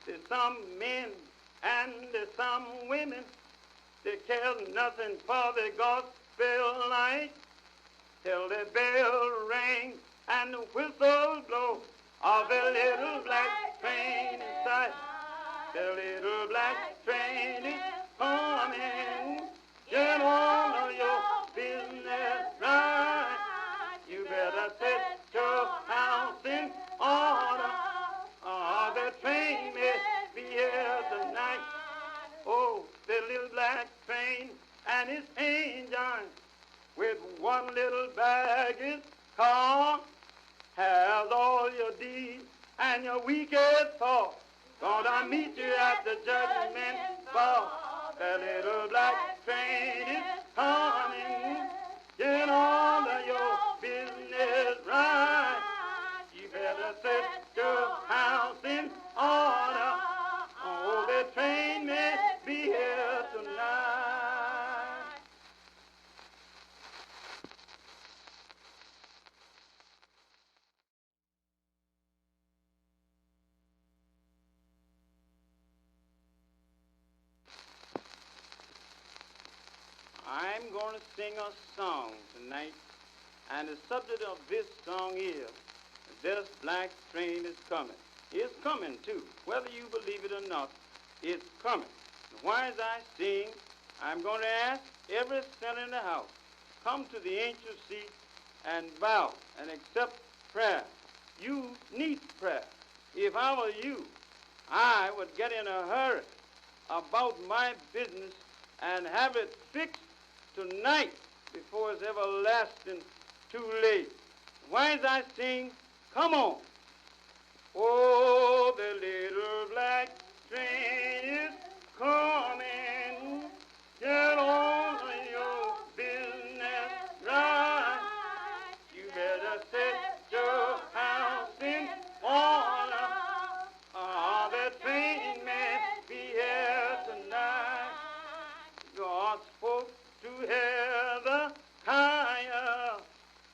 There's some men and there's some women that care nothing for the gospel light till the bell rings and the whistle blows of a little black train in sight. The little black train is coming. Get all of your business right. You better set your house in order, or the train may be here tonight. Oh, the little black train and its engine with one little baggage car has all your deeds and your weakest thoughts. Gonna meet you at the judgment bar. The little black train is coming. Get all of your business right. You better set your house in order. Oh, the train may be here tonight. I'm going to sing a song tonight, and the subject of this song is, this black train is coming. It's coming too. Whether you believe it or not, it's coming. And while as I sing, I'm going to ask every sinner in the house, come to the ancient seat and bow and accept prayer. You need prayer. If I were you, I would get in a hurry about my business and have it fixed tonight before it's everlasting too late. Why as I sing, come on. Oh, the little black train is coming. Get on your business right. You better set your house in order, or the train may be here tonight. God spoke to Hezekiah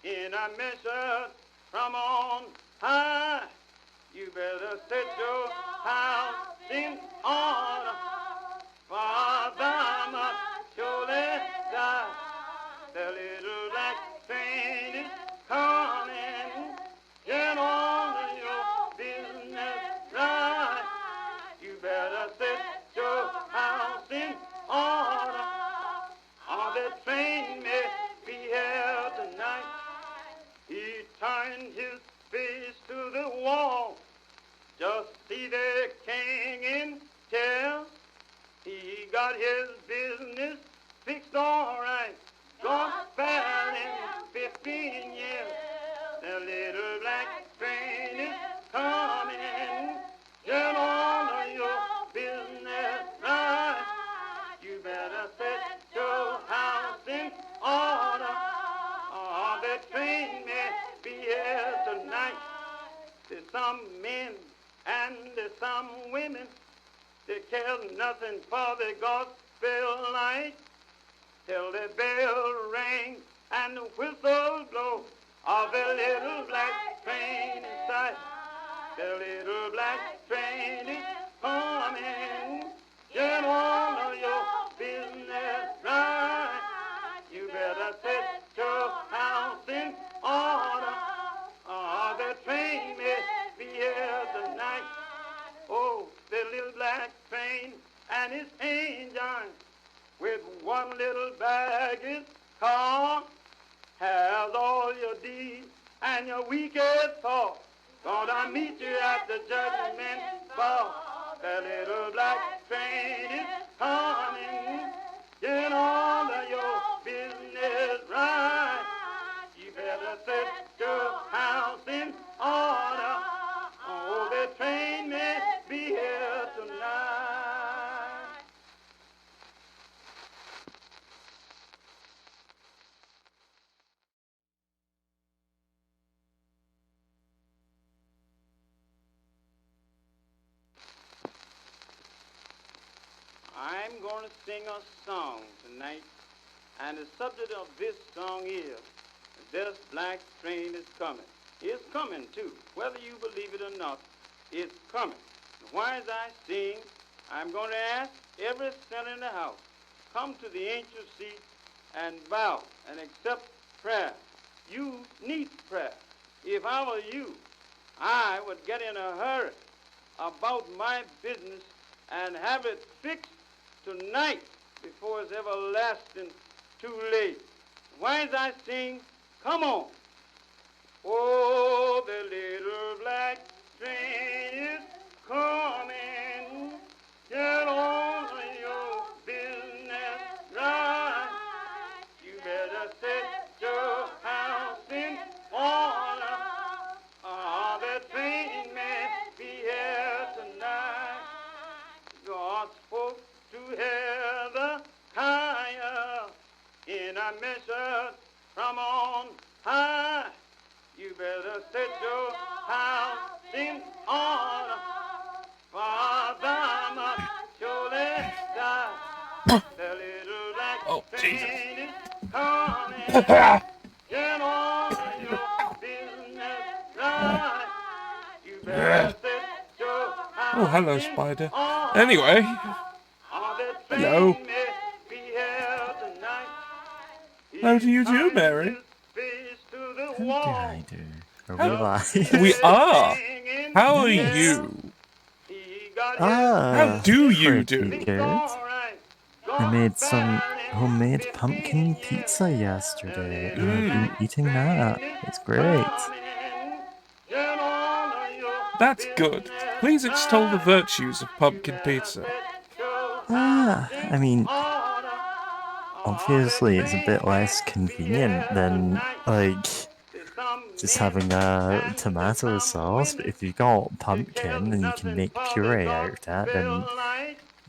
in a message from on high. You better set your house in order, for thou must surely die. The little black train is coming. Get on your business right. You better set your house in order, or the train may be here tonight. He turned his face to the wall, just see the king in tears. He got his business fixed all right. God spared him 15 years. The little black train is coming. Get all of your business right. You better set your house in order, or the train may be here tonight. There's some men and there's some women that care nothing for the gospel light till the bell rings and the whistle blows of the little black train in sight. The little black train is coming. Get all of your business right. You better set your house in order, or the train may be here tonight. Oh, the little black train and its engine with one little baggage car has all your deeds and your weakest thoughts. Gonna meet you at the judgment bar. The little black train is coming. Get all of your business right. You better set your house in order. Oh, the train may be here tonight. I'm going to sing a song tonight, and the subject of this song is, this black train is coming. It's coming too. Whether you believe it or not, it's coming. while I sing, I'm going to ask every sinner in the house, come to the ancient seat and bow and accept prayer. You need prayer. If I were you, I would get in a hurry about my business and have it fixed tonight before it's everlasting too late. While I sing, come on. Oh, the little black train is coming. Get on your business right. You better set your house in order. The train may be here tonight. God spoke to Hezekiah in a message from on high. You better set your house in order, for thou must surely die. The little black train is coming. Get on your business right. You better set your house Oh, hello, in Spider. order. Anyway, The hello. train may be here tonight. How do you do, Mary? How do I do? Are we How- live? We are. How are Yes. you? How Ah, do you pretty do? good. I made some homemade pumpkin pizza yesterday, and I've been eating that. It's great. That's good. Please extol the virtues of pumpkin pizza. I mean, obviously it's a bit less convenient than, like, just having a tomato sauce, but if you got pumpkin and you can make puree out of that, then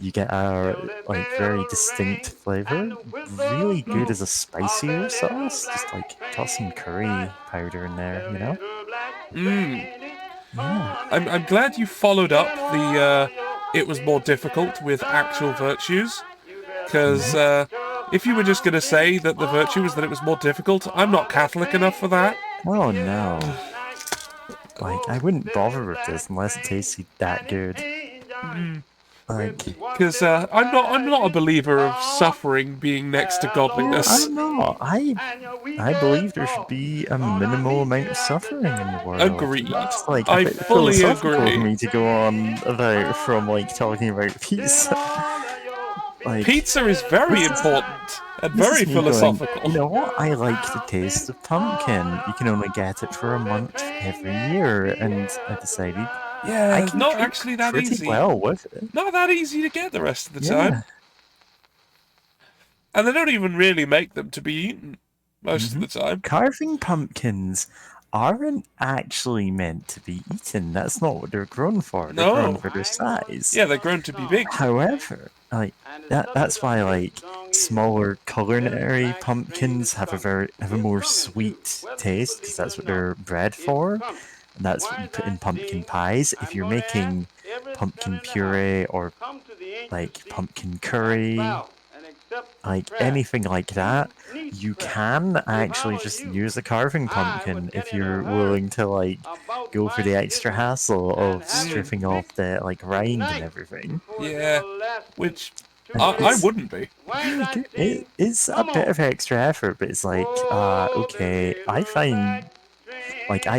you get a, like, very distinct flavor. Really good as a spicier sauce. Just, like, toss some curry powder in there, you know? Yeah. I'm glad you followed up the it was more difficult with actual virtues, because if you were just going to say that the virtue was that it was more difficult, I'm not Catholic enough for that. Oh no. Like, I wouldn't bother with this unless it tasted that good. Like, Because I'm not a believer of suffering being next to godliness. I'm not. I believe there should be a minimal amount of suffering in the world. Agreed. That's like a I bit fully philosophical agree. for me to go on about from like talking about pizza. Like, Pizza is very this is- important and this very is me going, philosophical. you know what? I like the taste of pumpkin. You can only get it for a month every year, and I decided I Yeah, can not cook actually that pretty easy. well with it. Not that easy to get the rest of the Yeah. time. And they don't even really make them to be eaten most of the time. Carving pumpkins aren't actually meant to be eaten. That's not what they're grown for. They're grown No. for their size. Yeah, they're grown to be big. However, like that's why like smaller culinary pumpkins have a more sweet taste because that's what they're bred for. And that's what you put in pumpkin pies. If you're making pumpkin puree or like pumpkin curry, like anything like that, you can actually just use a carving pumpkin if you're willing to like go for the extra hassle of stripping off the like rind and everything. Yeah, which And I it's wouldn't be. really good. It is a bit of extra effort, but it's like, okay, I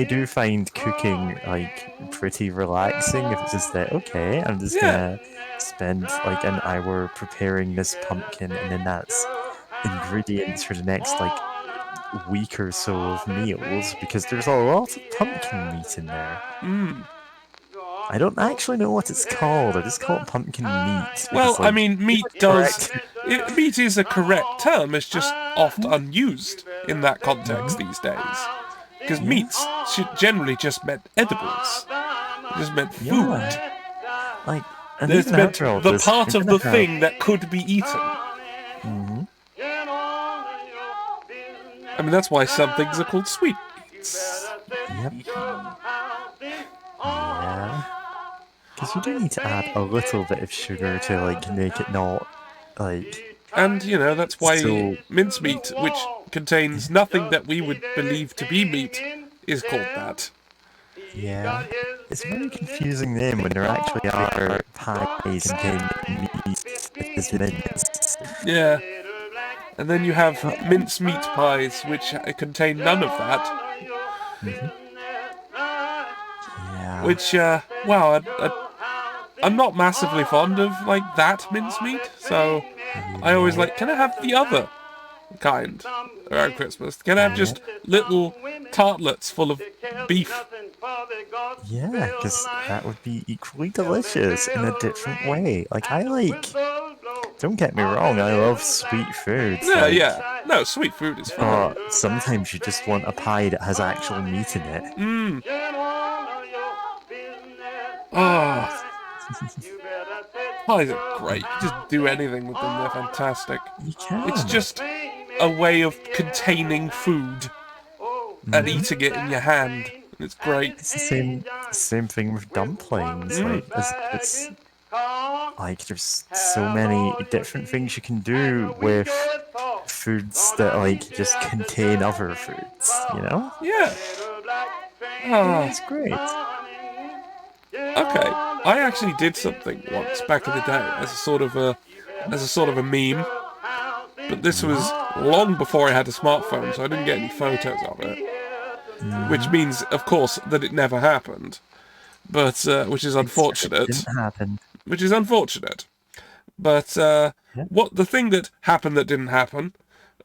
do find cooking like pretty relaxing if it's just that, okay, I'm just gonna spend like an hour preparing this pumpkin and then that's ingredients for the next like week or so of meals because there's a lot of pumpkin meat in there. I don't actually know what it's called. I just call it pumpkin meat. Well, because, I like, mean, meat does... meat is a correct term, it's just oft unused in that context these days. Because meats should generally just meant edibles. It just meant food. Yeah. Like, and It's even meant after all the this, part you're of gonna the have- thing that could be eaten. I mean, that's why some things are called sweetmeats. Yep. Yeah. Because you do need to add a little bit of sugar to like make it not like. And, you know, that's why So- mincemeat, which contains nothing that we would believe to be meat, is called that. Yeah. it's a very confusing name when there actually are pies containing meat as mince. Yeah. And then you have But, mincemeat pies, which contain none of that. yeah. Which, wow, I'm not massively fond of, like, that mincemeat, so I always like, can I have the other kind around Christmas? Can I have just little tartlets full of beef? Yeah, because that would be equally delicious in a different way. Like, don't get me wrong, I love sweet foods. Yeah, Like, yeah. No, sweet food is fine. but sometimes you just want a pie that has actual meat in it. Oh, pies are great. You just do anything with them, they're fantastic. You can. It's just a way of containing food and eating it in your hand. And it's great. It's the same thing with dumplings. Like, it's like there's so many different things you can do with foods that like just contain other foods. You know? Yeah. Ah, It's great. okay. I actually did something once back in the day as a sort of a meme. But this was long before I had a smartphone, so I didn't get any photos of it. Which means, of course, that it never happened. But which is unfortunate. It didn't happen. Which is unfortunate. But what the thing that happened that didn't happen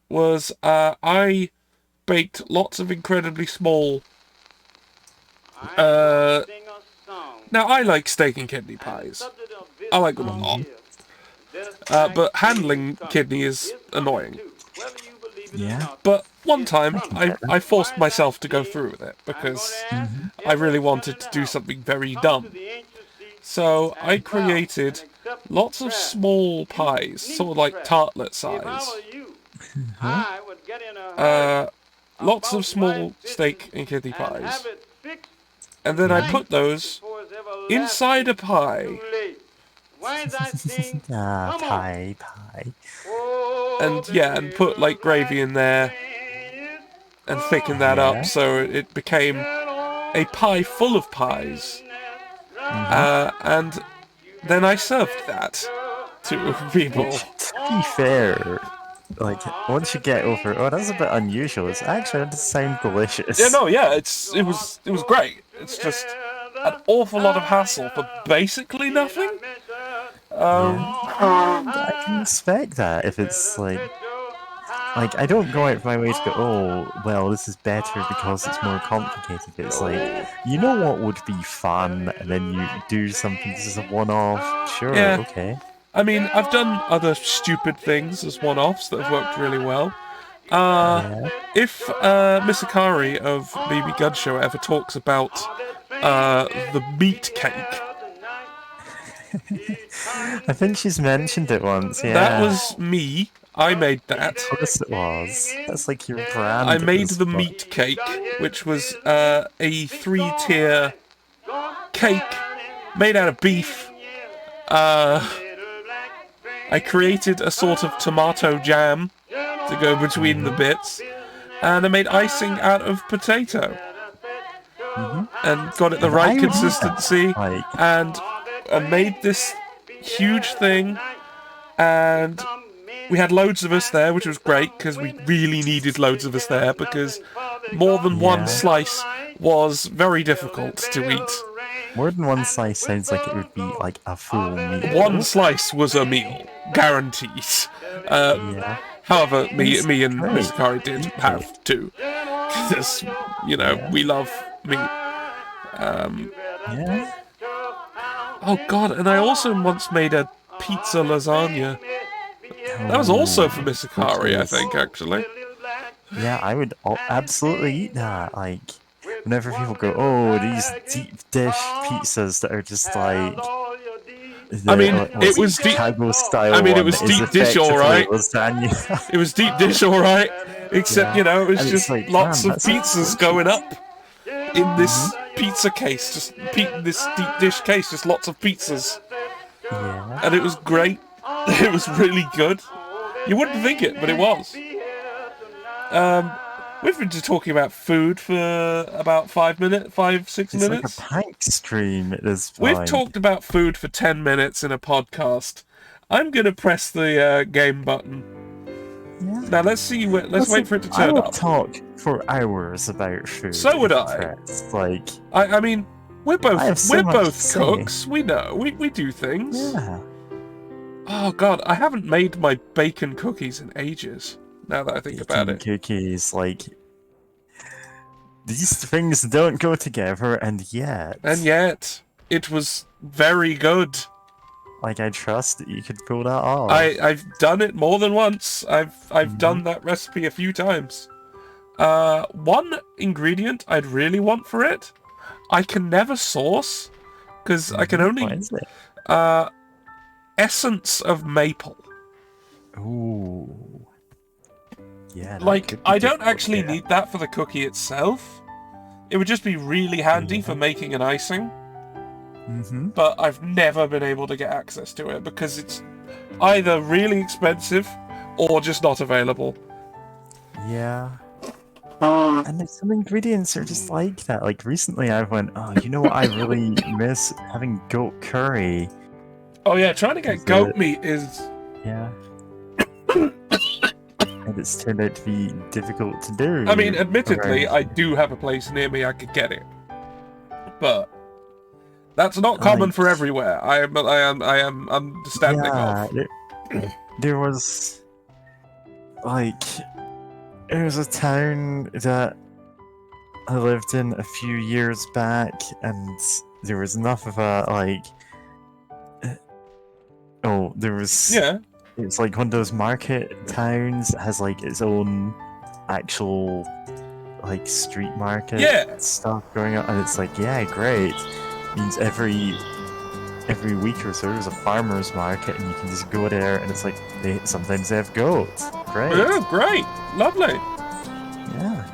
was I baked lots of incredibly small. Now I like steak and kidney pies. I like them a lot. But handling kidney is annoying. Yeah. But one time, I forced myself to go through with it, because I really wanted to do something very dumb. So I created lots of small pies, sort of like tartlet size. Lots of small steak and kidney pies. And then I put those inside a pie. Pie. And put like gravy in there and thicken that up so it became a pie full of pies. And then I served that to people. To be fair, like once you get over, that's a bit unusual. It's actually does sound delicious. It was great. It's just an awful lot of hassle for basically nothing. I can respect that if it's like I don't go out of my way to go, oh, well, this is better because it's more complicated. It's like, you know what would be fun, and then you do something that's a one-off. Sure, okay. I mean, I've done other stupid things as one-offs that have worked really well. If Miss Akari of BB Gun Show ever talks about the meat cake, I think she's mentioned it once. Yeah, that was me. I made that. Of course it was. That's like your brand. I made the meat cake, which was a 3-tier cake made out of beef. I created a sort of tomato jam to go between the bits, and I made icing out of potato, and got it the right consistency, and made this huge thing, and we had loads of us there, which was great, because we really needed loads of us there, because more than one slice was very difficult to eat. More than one slice sounds like it would be like a full meal. One slice was a meal, guaranteed. However, me and Miss Akari did have two, because, we love meat. Oh god, and I also once made a pizza lasagna. That was also for Miss Akari, I think, actually. Yeah, I would absolutely eat that. Like, whenever people go, oh, these deep dish pizzas that are just like... it was deep... Chicago style it was deep dish, alright. It was deep dish, alright. Except, it was just like, lots of pizzas going up in this pizza case. Just this deep dish case, just lots of pizzas. Yeah. And it was great. It was really good. You wouldn't think it, but it was. We've been just talking about food for about 5 minutes, 6 It's minutes. like a panic stream at this We've point. talked about food for 10 minutes in a podcast. I'm going to press the game button. Yeah. Now let's see. Let's wait for it to I turn would up. talk for hours about food. So would if I. pressed. Like, I mean, we're I have both so much to say. cooks. We know. We do things. yeah. Oh god, I haven't made my bacon cookies in ages. Now that I think about Baking it. cookies, like, these things don't go together, and yet, it was very good. like, I trust that you could pull that off. I've done it more than once. I've done that recipe a few times. One ingredient I'd really want for it, I can never source, because I can only What is it? essence of maple. Ooh. Yeah. that Like, could be I don't difficult, actually yeah. need that for the cookie itself. It would just be really handy for making an icing. Mm-hmm. But I've never been able to get access to it because it's either really expensive or just not available. Yeah. And there's some ingredients are just like that. Like recently I went, oh, you know what I really miss? Having goat curry. Oh yeah, trying to get Is goat it- meat is... Yeah. And it's turned out to be difficult to do. I mean, admittedly, around- I do have a place near me I could get it. But that's not common for everywhere. I am understanding of. There was like there was a town that I lived in a few years back, and there was enough of a there was Yeah. It's like one of those market towns that has like its own actual like street market stuff going on, and it's like, yeah, great. Means every week or so there's a farmer's market, and you can just go there, and it's like sometimes they have goats. Great. Oh, great. Lovely. Yeah.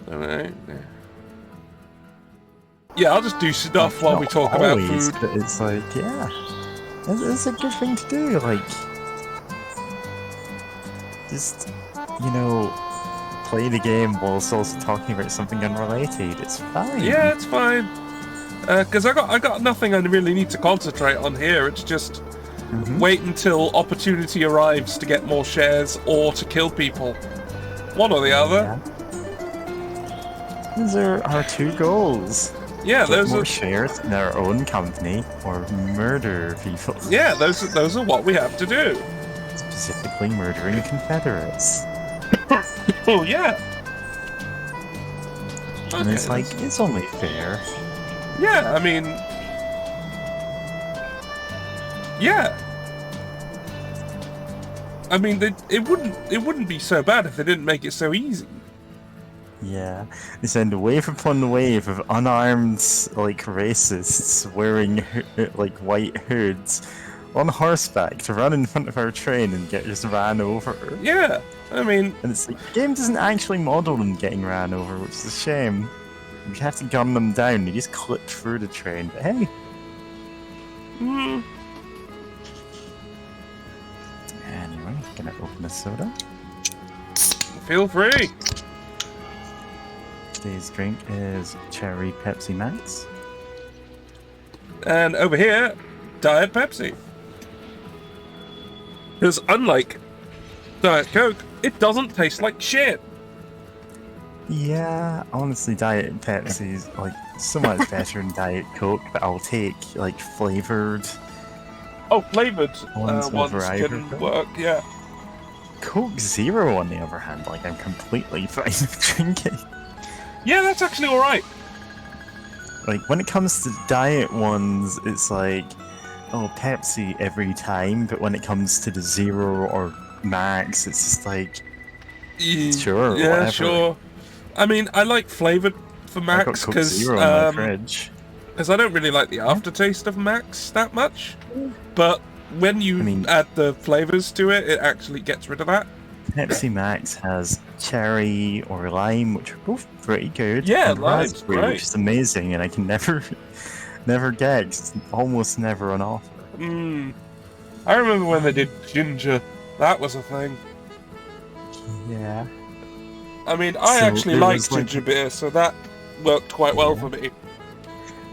Alright. Yeah, I'll just do stuff while we Not talk always, about food. but it's like, yeah, it's a good thing to do. Like, just play the game whilst also talking about something unrelated. It's fine. Yeah, it's fine. Because I got nothing I really need to concentrate on here. It's just wait until opportunity arrives to get more shares or to kill people. One or the other. Yeah. Those are our two goals. Yeah, Get those more are shares in our own company or murder people. yeah, those are what we have to do. Specifically murdering Confederates. Oh yeah. And it's like, it's only fair. Yeah, I mean, yeah. I mean, it wouldn't be so bad if they didn't make it so easy. Yeah, they send wave upon wave of unarmed, like, racists wearing, like, white hoods on horseback to run in front of our train and get just ran over. Yeah, I mean... And it's like, the game doesn't actually model them getting ran over, which is a shame. You have to gun them down, you just clip through the train, but hey. Anyway, gonna open a soda. Feel free. Today's drink is Cherry Pepsi Max. And over here, Diet Pepsi. Because unlike Diet Coke, it doesn't taste like shit. Yeah, honestly, Diet Pepsi is like so much better than Diet Coke, but I'll take like flavored. Oh, flavored Ones ones over can either. work, yeah. Coke Zero, on the other hand, like I'm completely fine with drinking. Yeah, that's actually alright. Like when it comes to diet ones, it's like, oh, Pepsi every time, but when it comes to the Zero or Max, it's just like, sure, Yeah, whatever. sure. I mean, I like flavored for I got Max Coke because Zero in my fridge. I don't really like the aftertaste of Max that much. But when you add the flavors to it, it actually gets rid of that. Pepsi Max has cherry or lime, which are both pretty good. Yeah, and lime's raspberry, great. which is amazing, and I can never get. 'Cause it's almost never on offer. I remember when they did ginger. That was a thing. Yeah. I mean, I So actually there like was, like- ginger beer, so that worked quite well Yeah. for me.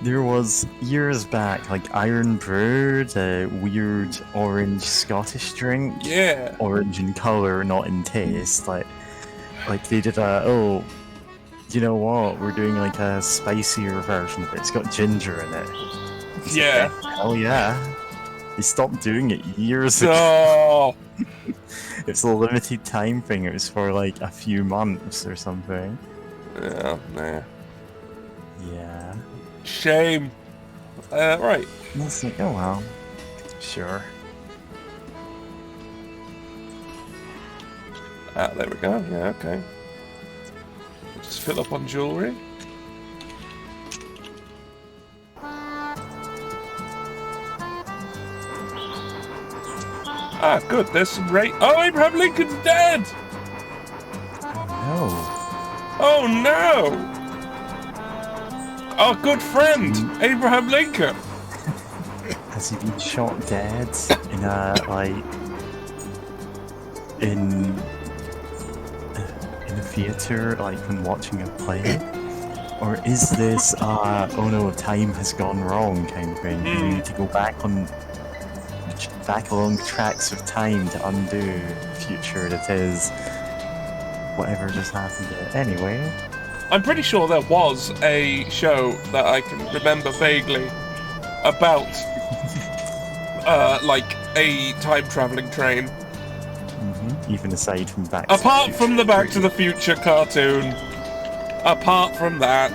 There was years back, like Iron Brew, the weird orange Scottish drink. Yeah. Orange in color, not in taste. Like they did a you know what? We're doing like a spicier version of it. It's got ginger in it. It's like, Yeah. hell yeah. They stopped doing it years ago. Oh, It's a limited time thing. It was for like a few months or something. yeah, nah. Yeah. Shame. Right. And it's like, oh well. Sure. Ah, there we go. Yeah, okay. Just fill up on jewellery. Ah, good. There's some Oh, Abraham Lincoln's dead! No. Oh, no! Our good friend, Abraham Lincoln. Has he been shot dead in in a theater, like when watching a play? Or is this oh no, time has gone wrong kind of thing? You need to go back along the tracks of time to undo the future that is whatever just happened there. Anyway. I'm pretty sure there was a show that I can remember vaguely about, like a time-traveling train. Even aside from Back to Apart the from the Future. Back to the Future cartoon. Apart from that.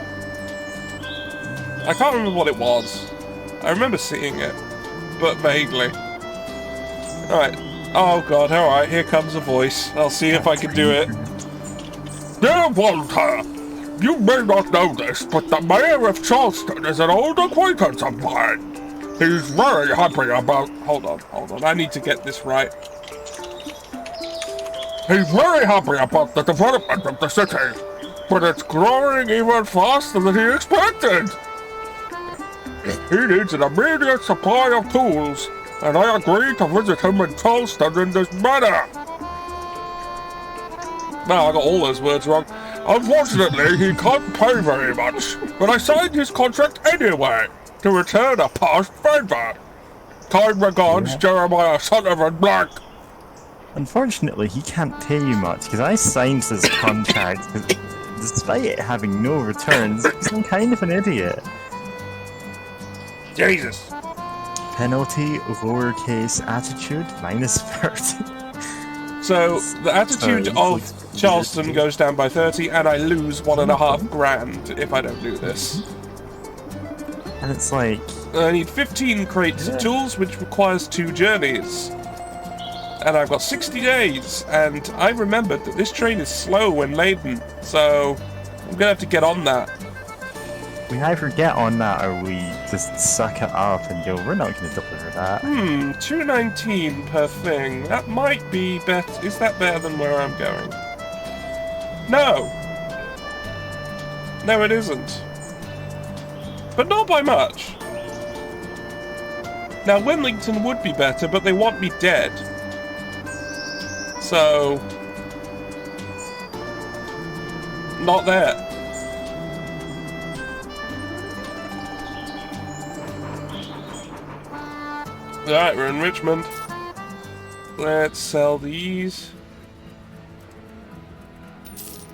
I can't remember what it was. I remember seeing it, but vaguely. Alright. Oh god, alright, here comes a voice. I'll see if I can do it. Dear Walter, you may not know this, but the mayor of Charleston is an old acquaintance of mine. He's very happy about... Hold on. I need to get this right. He's very happy about the development of the city, but it's growing even faster than he expected. He needs an immediate supply of tools, and I agree to visit him in Charleston in this manner. Now, I got all those words wrong. Unfortunately, he can't pay very much, but I signed his contract anyway, to return a past favor. Kind regards, Yeah. Jeremiah Sullivan Black. Unfortunately, he can't pay you much, because I signed this contract, 'cause despite it having no returns, I'm kind of an idiot. Jesus. Penalty, lowercase attitude, minus 30. So, the attitude Sorry, of it's like- Charleston goes down by 30, and I lose $1.5 grand if I don't do this. And it's like, I need 15 crates of tools, which requires 2 journeys. And I've got 60 days, and I remembered that this train is slow when laden, so I'm gonna have to get on that. we either get on that or we just suck it up and go, we're not going to deliver that. $2.19 per thing. That might be better. Is that better than where I'm going? No! No, it isn't. But not by much. Now, Winlington would be better, but they want me dead. So... not there. Alright, we're in Richmond. Let's sell these.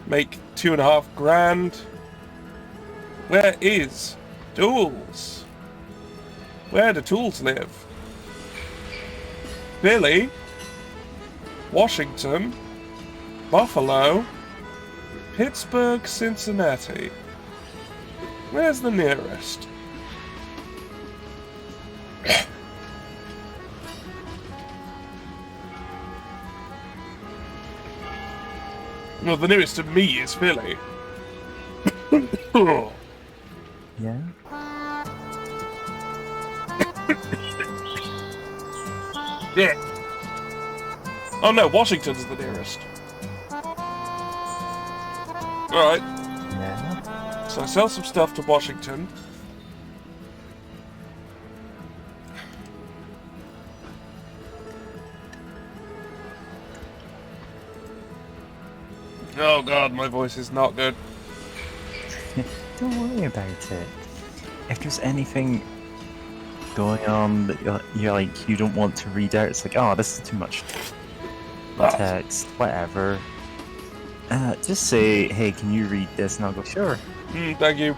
Make 2.5 grand. Where is Tools? Where do Tools live? Billy? Washington? Buffalo? Pittsburgh, Cincinnati. Where's the nearest? Well, the nearest to me is Philly. Yeah? Yeah. Oh no, Washington's the nearest. Alright, Yeah? so I sell some stuff to Washington. Oh god, my voice is not good. Don't worry about it. If there's anything going on that you're like, you don't want to read out, it's like, oh, this is too much text, whatever. Just say, hey, can you read this? And I'll go, sure. Thank you.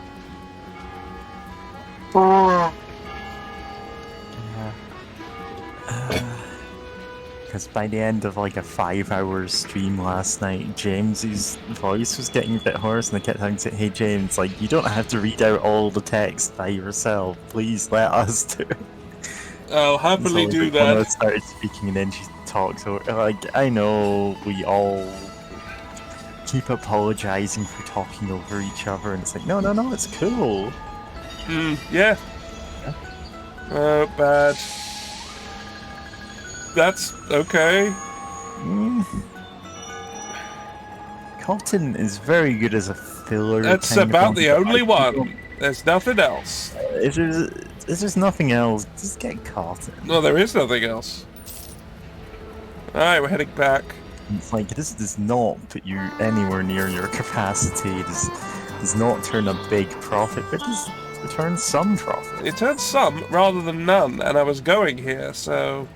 Because by the end of like a 5-hour stream last night, James's voice was getting a bit hoarse, and I kept having to say, hey James, like, you don't have to read out all the text by yourself. Please let us do it. I'll happily do that. When I started speaking and then she talks over, like, I know we all keep apologizing for talking over each other, and it's like, no, it's cool. Yeah. Oh, bad. That's okay. Cotton is very good as a filler. That's kind of about the concept. only one. There's nothing else. If there's nothing else, just get cotton. No, there is nothing else. Alright, we're heading back. It's like, this does not put you anywhere near your capacity. This does not turn a big profit, but does return some profit. It turns some rather than none, and I was going here, so...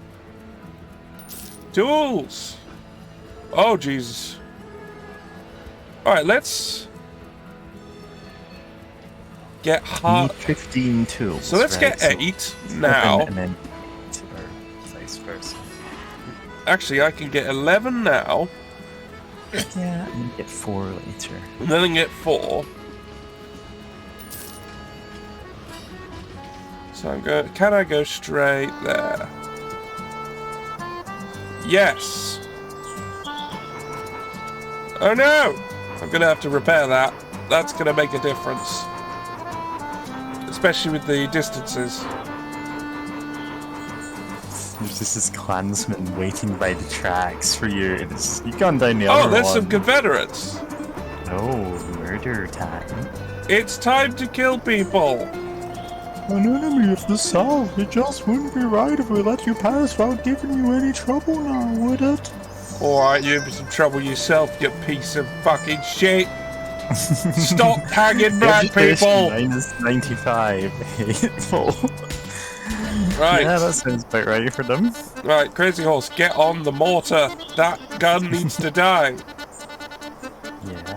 Tools! Oh, Jesus. Alright, let's... get hard. 15 tools. So let's get 8 now. And then vice versa. Actually, I can get 11 now. Yeah, and then get 4 later. And then I can get 4. So I'm going. Can I go straight there? Yes. Oh no! I'm gonna have to repair that. That's gonna make a difference. Especially with the distances. There's just this clansman waiting by the tracks for you. And you've gone down the other one. Oh, there's some Confederates. Oh, murder time. It's time to kill people. An enemy of the South. It just wouldn't be right if we let you pass without giving you any trouble now, would it? Alright, you're in some trouble yourself, you piece of fucking shit. Stop tagging black people. Minus 95 hateful. Right. Yeah, that sounds about right for them. Right, Crazy Horse, get on the mortar. That gun needs to die. Yeah.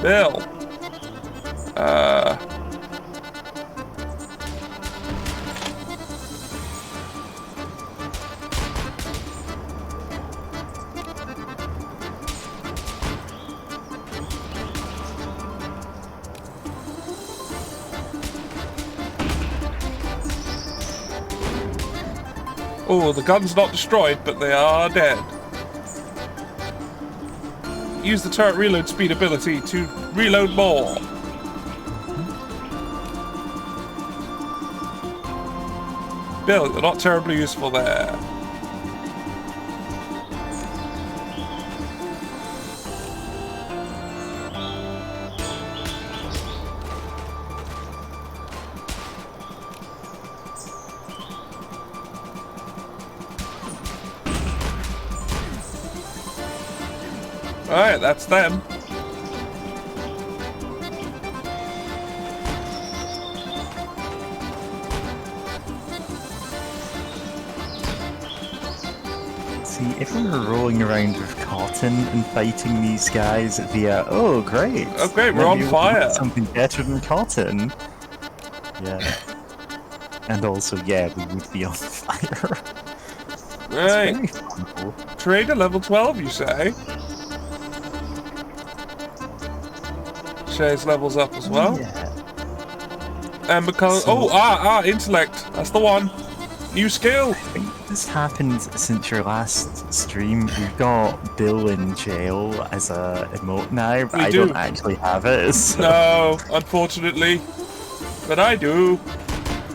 Bill. Oh, the gun's not destroyed, but they are dead. Use the turret reload speed ability to reload more. Bill, you're not terribly useful there. Alright, that's them. See, if we were rolling around with cotton and fighting these guys, it'd be oh great. Oh great, we're on Maybe fire. we'll something better than cotton. Yeah. And also, yeah, we would be on fire. Right. It's very fun, though. Trader level 12, you say? Shay's levels up as well. Yeah. And because intellect. That's the one. New skill. I think this happened since your last stream. We've got Bill in jail as a emote now, but I don't actually have it. So. No, unfortunately. But I do.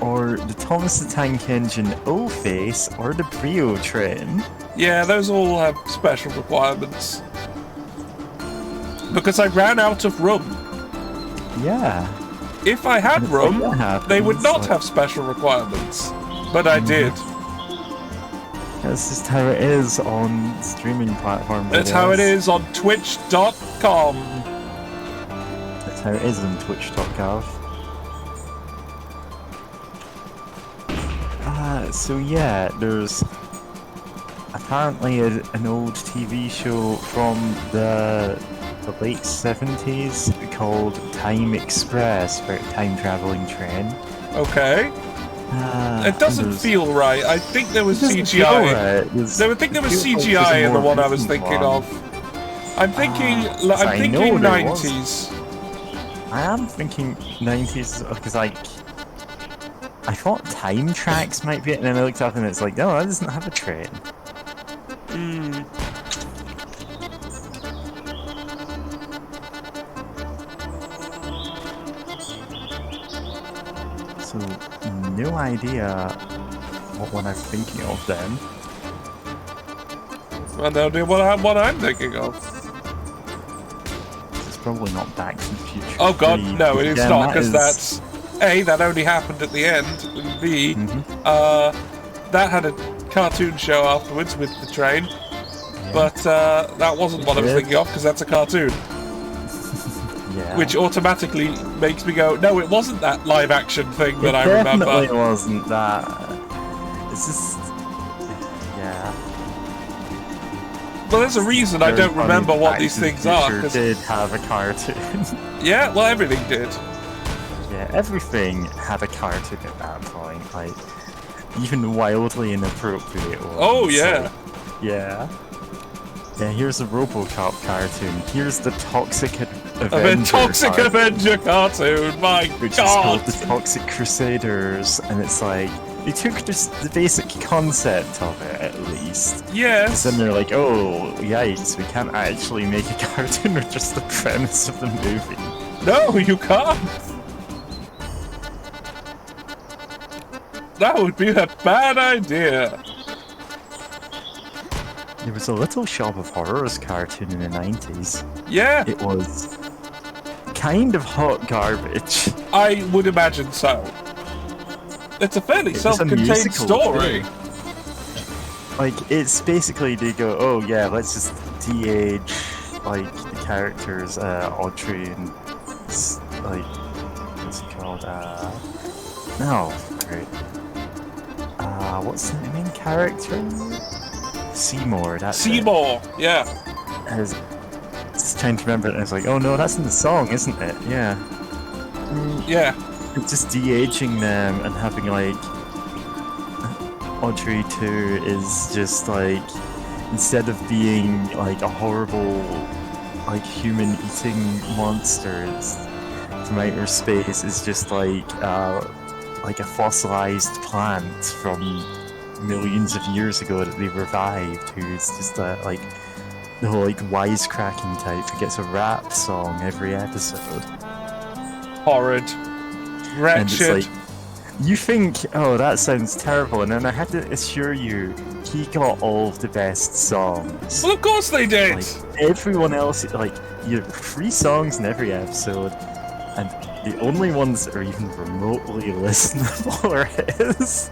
Or the Thomas the Tank Engine O-Face, or the Brio Train. Yeah, those all have special requirements. Because I ran out of room. Yeah. If I had room, happens, they would not like... have special requirements. But I did. That's just how it is on streaming platforms. That's how it is on Twitch.com. That's how it is on Twitch.com. So yeah, there's apparently an old TV show from the late 70s called Time Express, about a time-traveling train. Okay. It doesn't feel right. I think there was CGI. I think there was CGI in the one I was thinking of. I'm thinking 90s. I am thinking 90s because I thought Time Tracks might be it, and then I looked up and it's like, no, that doesn't have a train. So, no idea what one I'm thinking of then. I no idea what I'm thinking of. It's probably not Back to the Future. Oh god, 3. no, it is not, because that that's... A, that only happened at the end, and B, that had a cartoon show afterwards with the train, but that wasn't what I was thinking of, because that's a cartoon. Yeah. Which automatically makes me go, no, it wasn't that live-action thing that I remember. It definitely wasn't that. It's just... yeah. Well, there's a reason I don't remember what these things are. It did have a cartoon. Yeah, well, everything did. Yeah, everything had a cartoon at that point, like, even wildly inappropriate ones. Oh, yeah. Like, yeah. Yeah, here's a RoboCop cartoon. Here's the Toxic Avenger Toxic Avenger cartoon, my god! Which is called the Toxic Crusaders, and it's like, they took just the basic concept of it, at least. Yes. And then they're like, oh, yikes, we can't actually make a cartoon with just the premise of the movie. No, you can't! That would be a bad idea. There was a Little Shop of Horrors cartoon in the 90s. Yeah. It was kind of hot garbage. I would imagine so. It's a fairly self-contained story. Like, it's basically they go, oh yeah, let's just de-age, like, the characters, Audrey and, like, what's he called, no, great. What's the main character? Seymour, that's Seymour, yeah. I was just trying to remember it, and I was like, oh no, that's in the song, isn't it? Yeah. Yeah. It's just de-aging them and having, like, Audrey 2 is just, like, instead of being, like, a horrible, like, human-eating monster from outer space, is just, like a fossilized plant from millions of years ago that they revived, who's just like the whole like wisecracking type who gets a rap song every episode. Horrid. Wretched. And it's like, you think, oh, that sounds terrible, and then I had to assure you, he got all of the best songs. Well, of course they did! Like, everyone else, like, you have 3 songs in every episode, and the only ones that are even remotely listenable are his.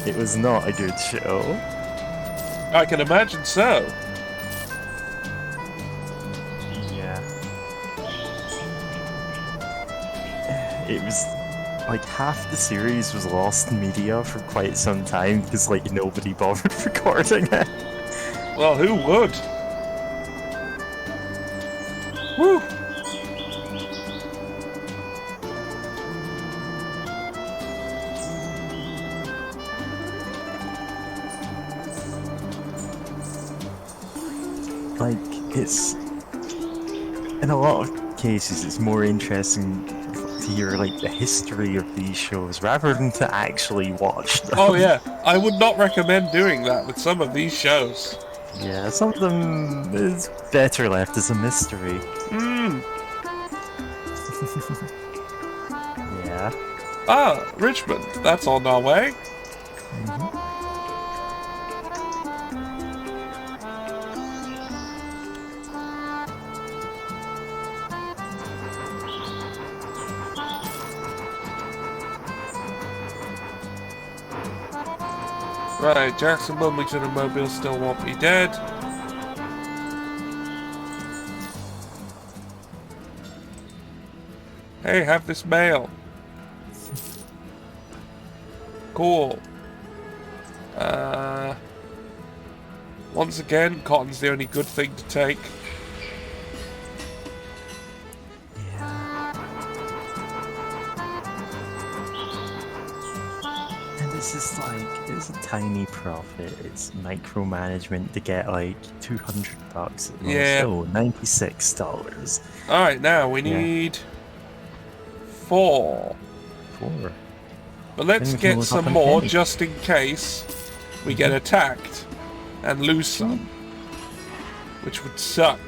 It was not a good show. I can imagine so. Yeah. It was like half the series was lost media for quite some time because like nobody bothered recording it. Well, who would? Woo! Like, it's... in a lot of cases, it's more interesting to hear, like, the history of these shows, rather than to actually watch them. Oh yeah, I would not recommend doing that with some of these shows. Yeah, some of them is better left as a mystery. Yeah. Ah, Richmond, that's on our way. Right, Jackson, Wilmington, and Mobile still won't be dead. Hey, have this mail. Cool. Once again, cotton's the only good thing to take. Yeah. And this is like, it's a tiny profit. It's micromanagement to get like $200 at most. Yeah. Oh, $96. Alright, now we need 4. 4. But let's Then we can get look some up on more penny. just in case we get attacked and lose some. Which would suck.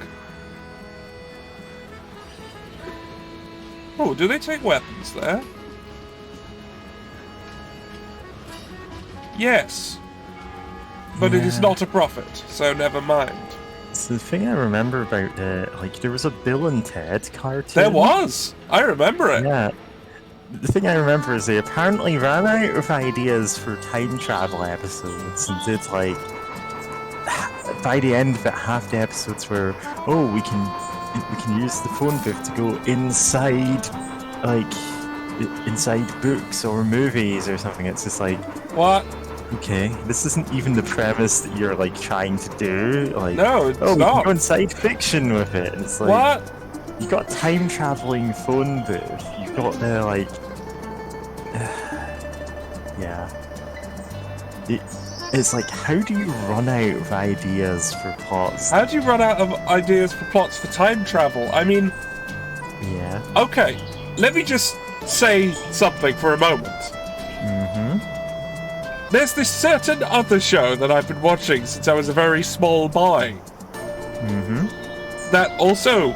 Oh, do they take weapons there? Yes. But it is Yeah. not a profit, so never mind. So the thing I remember about there was a Bill and Ted cartoon. There was! I remember it. Yeah. The thing I remember is they apparently ran out of ideas for time travel episodes and did like, by the end of it, half the episodes were, oh, we can use the phone booth to go inside, like, inside books or movies or something. It's just like, What? okay, this isn't even the premise that you're like trying to do. Like, No, it's oh, we not. can go inside fiction with it. And it's like, What? you got time traveling phone booth. You've got the like, yeah. It's like, how do you run out of ideas for plots? How do you run out of ideas for plots for time travel? I mean, Yeah. okay, let me just say something for a moment. There's this certain other show that I've been watching since I was a very small boy. That also,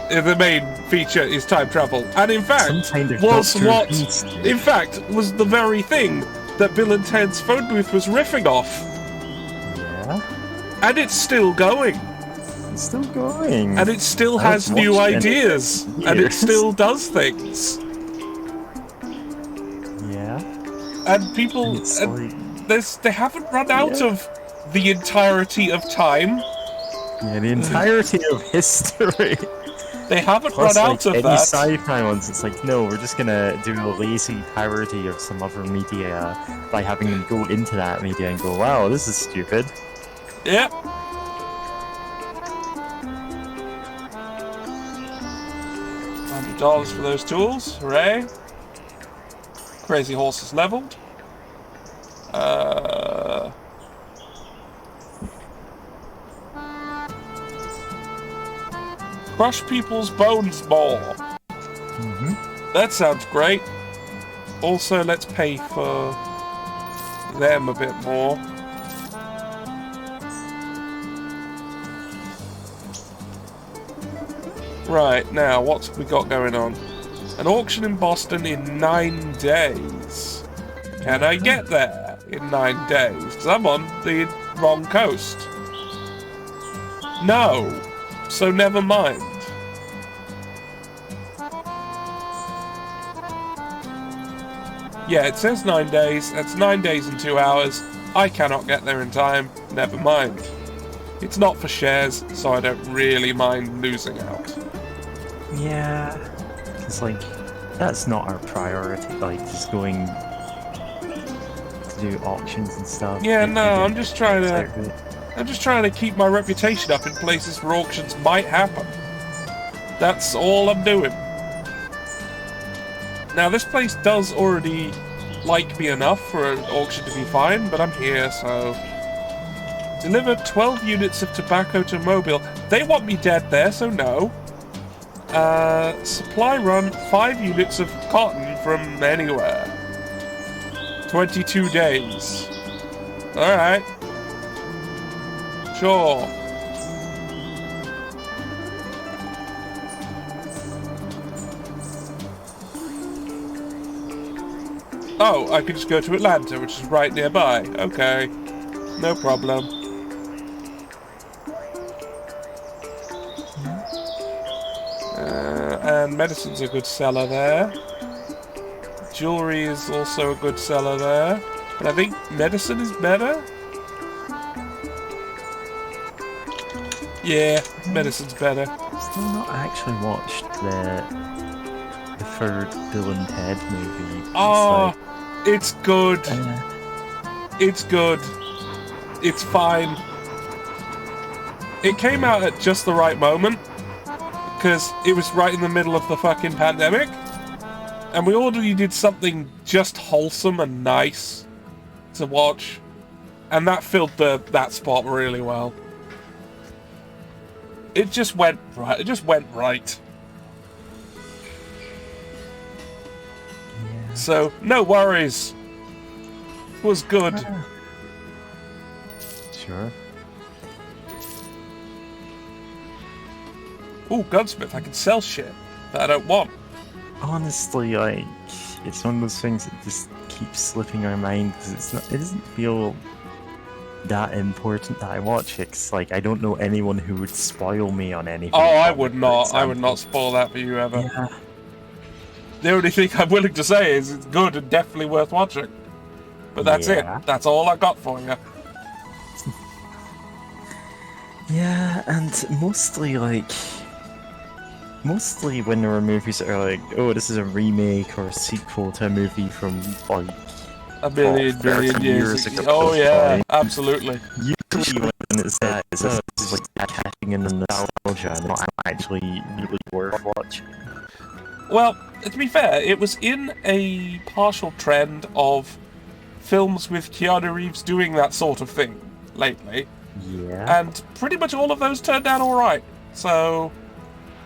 the main feature is time travel, and in fact, Some kind of was Doctor what, Beast. in fact, was the very thing that Bill and Ted's phone booth was riffing off, Yeah. and it's still going, It's still going. and it still I has haven't new watched it in ideas, and it years. still does things, Yeah. and people, It's and like, they haven't run out of the entirety of time. yeah, the entirety of history. They haven't Plus, run like, out of any that. sci-fi ones, it's like, no, we're just gonna do a lazy parody of some other media by having them go into that media and go, wow, this is stupid. Yep. $100 for those tools. Hooray. Crazy horse is leveled. Crush people's bones more. That sounds great. Also, let's pay for them a bit more. Right, now, what's we got going on? An auction in Boston in 9 days. Can I get there in 9 days? Because I'm on the wrong coast. No. So never mind. Yeah, it says 9 days. That's 9 days and 2 hours. I cannot get there in time. Never mind. It's not for shares, so I don't really mind losing out. Yeah. It's like, that's not our priority, like, just going to do auctions and stuff. Yeah, Like, no, we I'm did just trying outside to... of it. I'm just trying to keep my reputation up in places where auctions might happen. That's all I'm doing. Now, this place does already like me enough for an auction to be fine, but I'm here, so... Deliver 12 units of tobacco to Mobile. They want me dead there, so no. Supply run 5 units of cotton from anywhere. 22 days. Alright. Sure. Oh, I can just go to Atlanta, which is right nearby. Okay. No problem. And medicine's a good seller there. Jewelry is also a good seller there. But I think medicine is better? Yeah, medicine's better. Still not actually watched the third Bill and Ted movie. Oh, it's good. It's good. It's fine. It came out at just the right moment, because it was right in the middle of the fucking pandemic, and we all needed something just wholesome and nice to watch, and that filled that spot really well. It just went right. It just went right. Yeah. So, no worries. It was good. Sure. Ooh, gunsmith, I can sell shit that I don't want. Honestly, like, it's one of those things that just keeps slipping our mind because it doesn't feel that important that I watch it. 'Cause, like, I don't know anyone who would spoil me on anything. Oh, I from would it, for not. I would example. not spoil that for you ever. Yeah. The only thing I'm willing to say is it's good and definitely worth watching. But that's Yeah. it. That's all I got for you. Yeah, and mostly when there are movies that are like, oh, this is a remake or a sequel to a movie from like A billion 30 years ago. Oh yeah, Fine. absolutely. Usually when it's that, it's just like catching in the nostalgia and not actually really worth watching. Well, to be fair, it was in a partial trend of films with Keanu Reeves doing that sort of thing lately, Yeah. and pretty much all of those turned out alright. So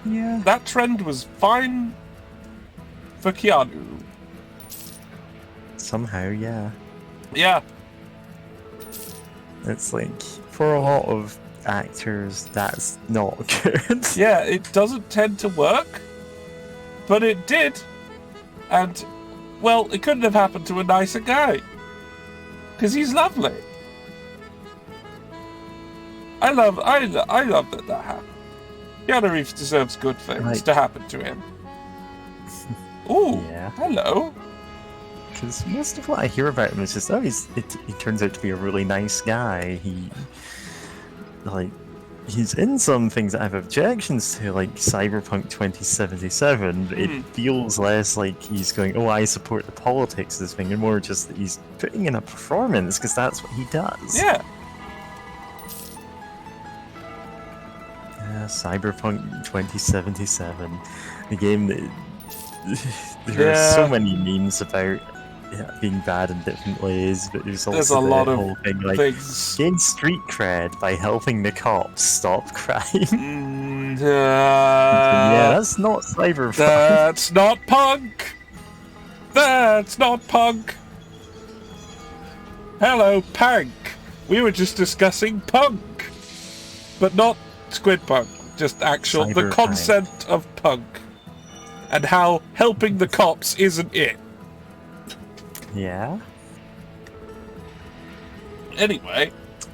Yeah. that trend was fine for Keanu. Somehow, yeah. Yeah. It's like, for a lot of actors, that's not good. Yeah, it doesn't tend to work, but it did. And, well, it couldn't have happened to a nicer guy. Because he's lovely. I love that happened. Keanu Reeves deserves good things to happen to him. Ooh, Yeah. hello. Because most of what I hear about him is just, oh, he turns out to be a really nice guy. He's in some things that I have objections to, like Cyberpunk 2077. It feels less like he's going, oh, I support the politics of this thing, and more just that he's putting in a performance, because that's what he does. Yeah. Cyberpunk 2077. The game that... there are so many memes about being bad in different ways, but there's also a lot of whole thing like things. gain street cred by helping the cops stop crime. Yeah, that's not cyberpunk. That's not punk. That's not punk. Hello, punk. We were just discussing punk, but not squid punk. Just actual the Cyberpunk. concept of punk, and how helping the cops isn't it. Yeah. Anyway,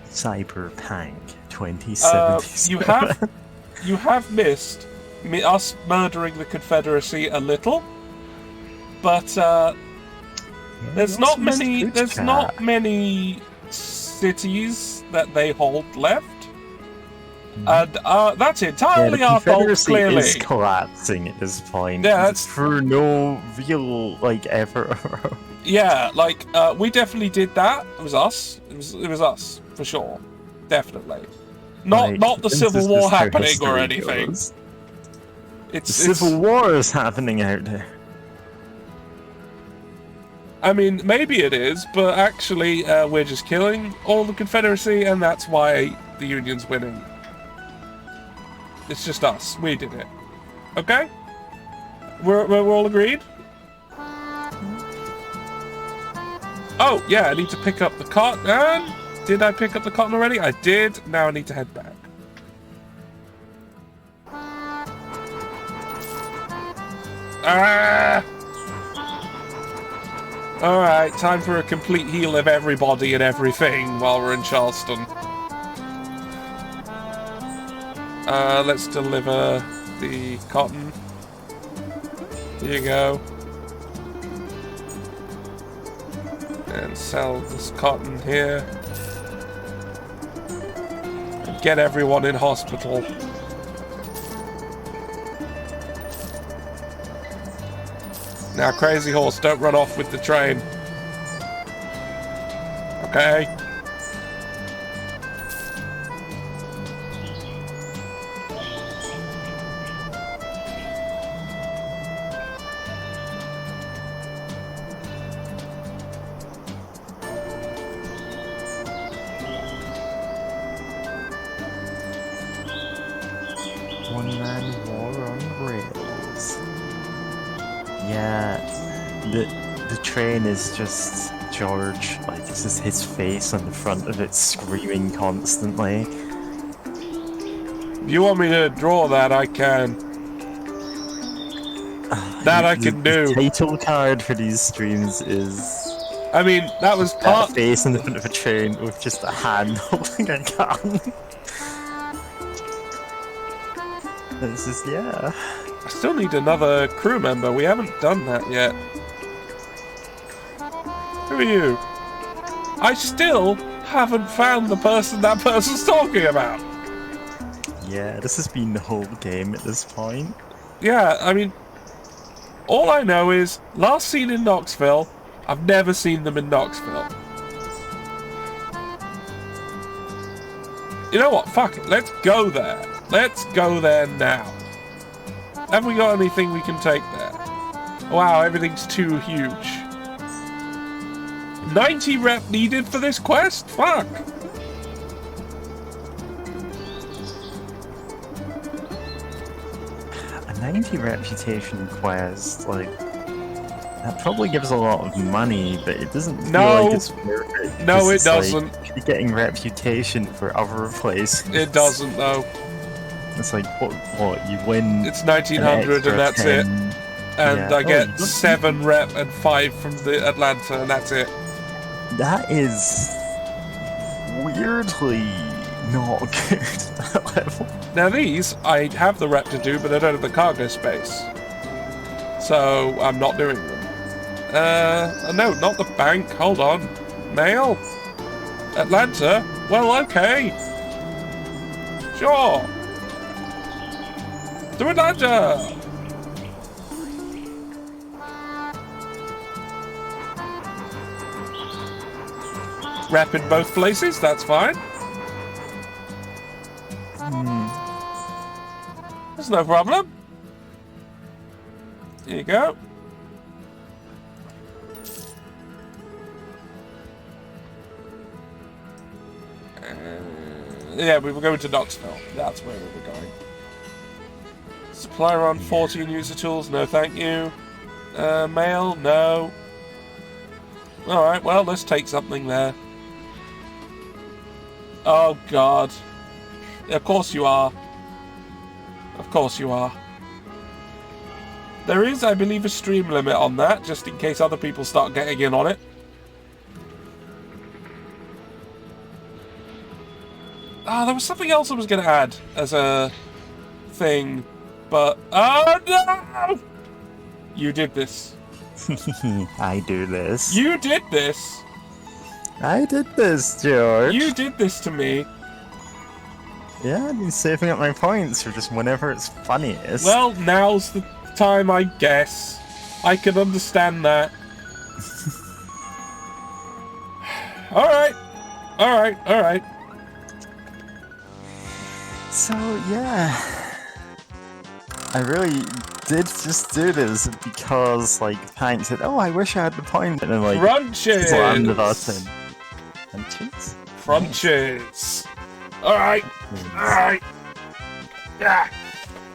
Cyberpunk 2077. you have missed us murdering the Confederacy a little, but there's not many cities that they hold left, and that's entirely the our fault. Confederacy Clearly, is collapsing at this point. Yeah, that's for no real effort. Yeah, we definitely did that. It was us. It was us for sure, definitely. Not the Civil War happening or anything. The Civil War is happening out there. I mean, maybe it is, but actually, we're just killing all the Confederacy, and that's why the Union's winning. It's just us. We did it. Okay? We're all agreed? Oh, yeah, I need to pick up the cotton. Did I pick up the cotton already? I did. Now I need to head back. Alright, time for a complete heal of everybody and everything while we're in Charleston. Let's deliver the cotton. Here you go. And sell this cotton here. And get everyone in hospital. Now, Crazy Horse, don't run off with the train. Okay? One-man war on rails. Yeah, the train is just George, like, this is his face on the front of it screaming constantly. If you want me to draw that, I can. That I can do. The title card for these streams is... I mean, that was part... that face in the front of a train with just a hand holding a gun. This is, yeah. I still need another crew member. We haven't done that yet. Who are you? I still haven't found the person that person's talking about. Yeah, this has been the whole game at this point. Yeah, I mean, all I know is last seen in Knoxville. I've never seen them in Knoxville. You know what? Fuck it. Let's go there. Let's go there now. Have we got anything we can take there? Wow, everything's too huge. 90 rep needed for this quest? Fuck. A 90 reputation quest, like, that probably gives a lot of money, but it doesn't feel like it's worth it. No, it it's like, doesn't. you're getting reputation for other places. It doesn't, though. It's like, what you win... It's 1900 and that's 10, it. And yeah. I get 7 rep and 5 from the Atlanta, and that's it. That is weirdly not good at that level. Now these, I have the rep to do, but I don't have the cargo space. So, I'm not doing them. No, not the bank. Hold on. Mail? Atlanta? Well, okay. Sure. To Atlanta! Rep in both places, that's fine. There's no problem. Here you go. Yeah, we were going to Knoxville. That's where we were going. Supplier on 14 user tools, no thank you. Mail, no. Alright, well, let's take something there. Oh, God. Of course you are. Of course you are. There is, I believe, a stream limit on that, just in case other people start getting in on it. Oh, there was something else I was going to add as a thing, but... Oh, no! You did this. I do this. You did this. I did this, George. You did this to me. Yeah, I've been saving up my points for just whenever it's funniest. Well, now's the time, I guess. I can understand that. Alright. Alright, alright. So, yeah. I really did just do this because, like, Hank said, oh, I wish I had the point. And then, like, Crunches! slammed the button. Crunches? Crunches! Alright! Alright! Yeah!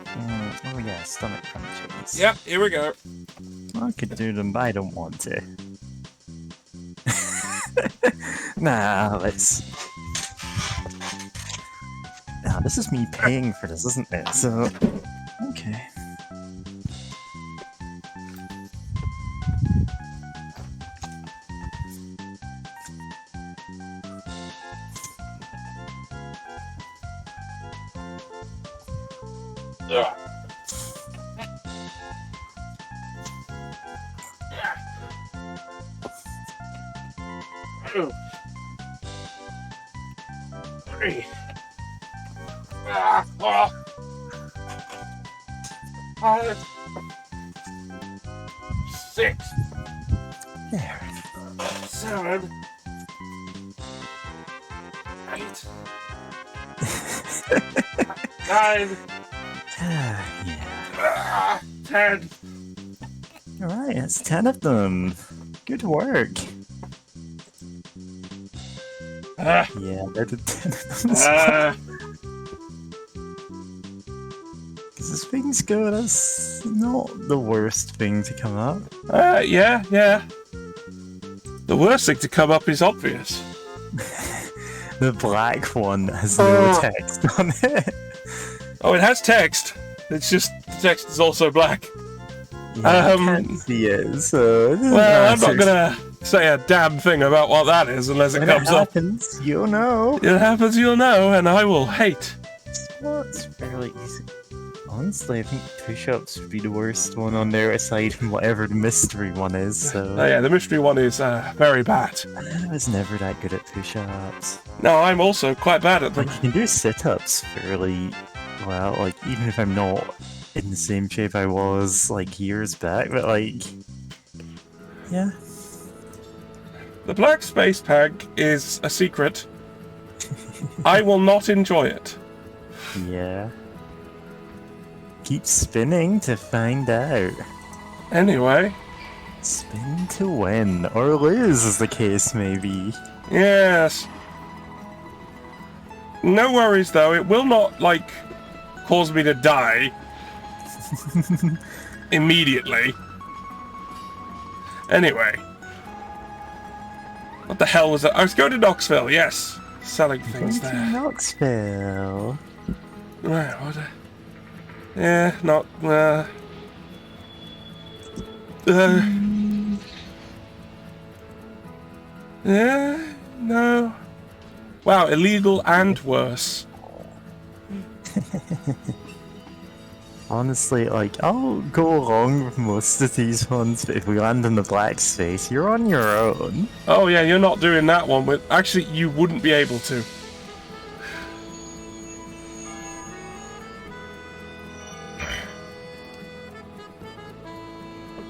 Oh, yeah, stomach crunches. Yep, here we go. I could do them, but I don't want to. Nah, let's... Nah, this is me paying for this, isn't it? So... Okay. Ugh. 5, 6, There. 7, 8, 9, Yeah. 10. Alright, that's 10 of them. Good work. Yeah, that did 10 of them as well. Because as things go, that's not the worst thing to come up. Yeah. The worst thing to come up is obvious. The black one has no text on it. Oh, it has text. It's just the text is also black. Yeah, I can't see it, so... Well, I'm not gonna say a damn thing about what that is unless it comes up. When it happens, you'll know. It happens, you'll know, and I will hate. Squat's fairly easy. Honestly, I think push-ups would be the worst one on there, aside from whatever the mystery one is, so... Oh yeah, the mystery one is very bad. I was never that good at push-ups. No, I'm also quite bad at them. Like, you can do sit-ups fairly well, like, even if I'm not in the same shape I was, like, years back, but, like... Yeah. The black space pack is a secret. I will not enjoy it. Yeah. Keep spinning to find out. Anyway. Spin to win, or lose as the case may be. Yes. No worries though, it will not, like, cause me to die. Immediately. Anyway. What the hell was that? I was going to Knoxville, yes. Selling things Going to there. Knoxville. Right, what a... Yeah, not, yeah, no. Wow, illegal and worse. Honestly, like, I'll go along with most of these ones, but if we land in the black space, you're on your own. Oh yeah, you're not doing that one with... Actually, you wouldn't be able to.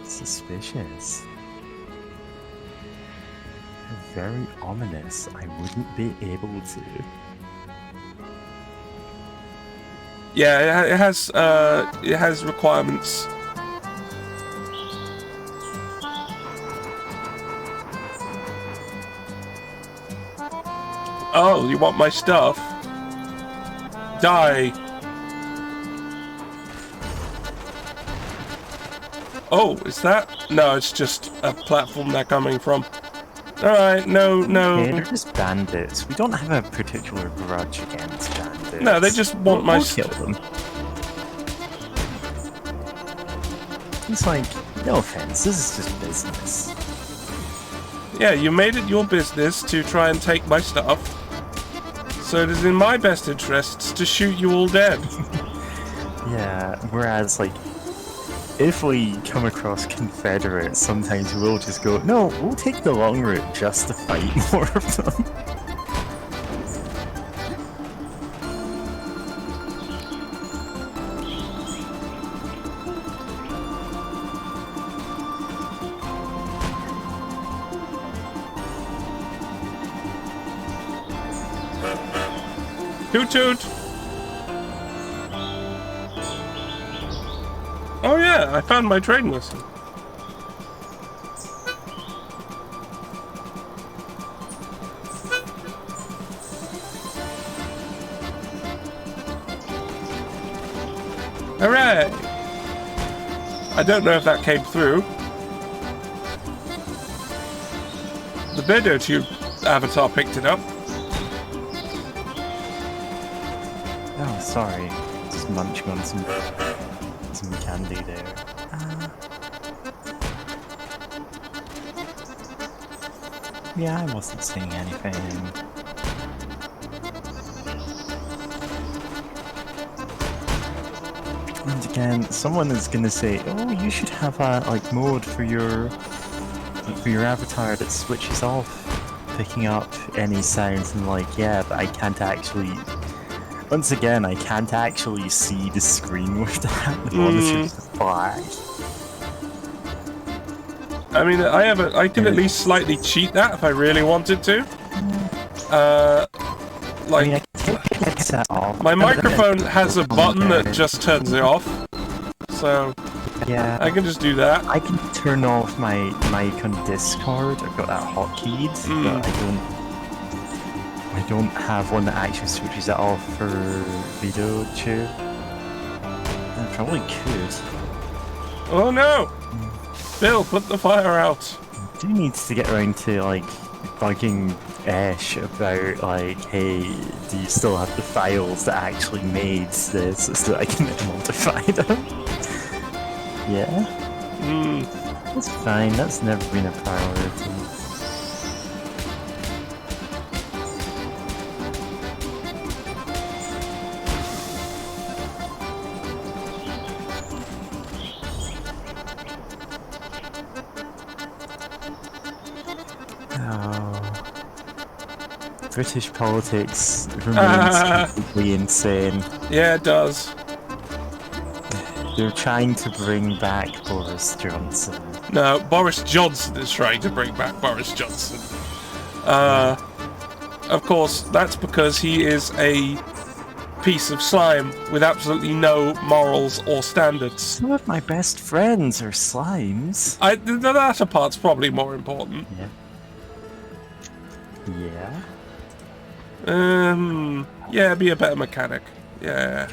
Suspicious. Very ominous. I wouldn't be able to. Yeah, it has requirements. Oh, you want my stuff? Die. Oh, is that? No, it's just a platform they're coming from. Alright, no. Okay, they're just bandits. We don't have a particular grudge against bandits. No, they just want my we'll kill them. It's like, no offense, this is just business. Yeah, you made it your business to try and take my stuff. So it is in my best interests to shoot you all dead. Yeah, whereas, like, if we come across Confederates, sometimes we'll just go, no, we'll take the long route just to fight more of them. Toot toot! Oh yeah, I found my train whistle. Hooray! I don't know if that came through. The Bedotube avatar picked it up. Oh, sorry. Just munching on some candy there. Yeah, I wasn't saying anything. And again, someone is gonna say, "Oh, you should have a like mode for your avatar that switches off picking up any sounds." And like, yeah, but I can't actually. Once again, I can't actually see the screen with that. The monitor's black. I mean, I can at least slightly cheat that if I really wanted to. Like, I mean, I can set off. my microphone has a button that just turns it off, so Yeah, I can just do that. I can turn off my mic on Discord. I've got that hotkeyed, but I don't have one that actually switches it off for video too. I probably could. Oh no! Bill, put the fire out. Do need to get around to like bugging Ash about like, hey, do you still have the files that actually made this so that I can modify them? Yeah. That's fine. That's never been a priority. British politics remains completely insane. Yeah, it does. They're trying to bring back Boris Johnson. No, Boris Johnson is trying to bring back Boris Johnson. Of course, that's because he is a piece of slime with absolutely no morals or standards. Some of my best friends are slimes. The latter part's probably more important. Yeah. Yeah. Yeah, be a better mechanic. Yeah.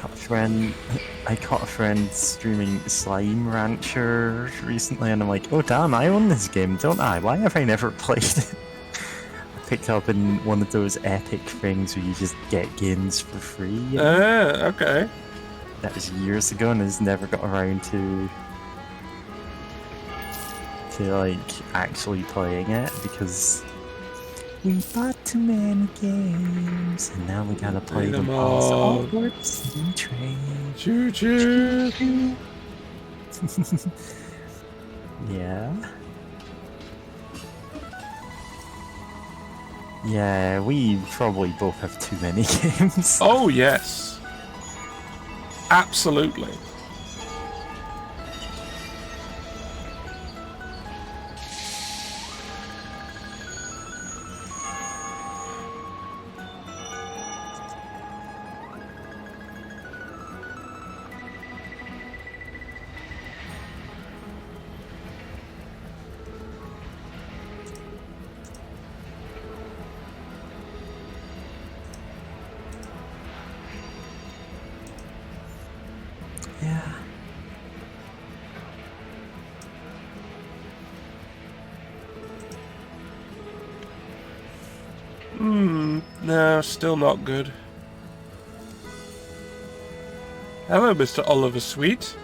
I caught a friend streaming Slime Rancher recently, and I'm like, oh damn, I own this game, don't I? Why have I never played it? I picked up in one of those epic things where you just get games for free. You know? Okay. That was years ago, and has never got around to like actually playing it because we bought too many games, and now we gotta play them all. So train. Choo choo. Yeah. Yeah, we probably both have too many games. Oh yes. Absolutely. Yeah. No, still not good. Hello, Mr. Oliver Sweet.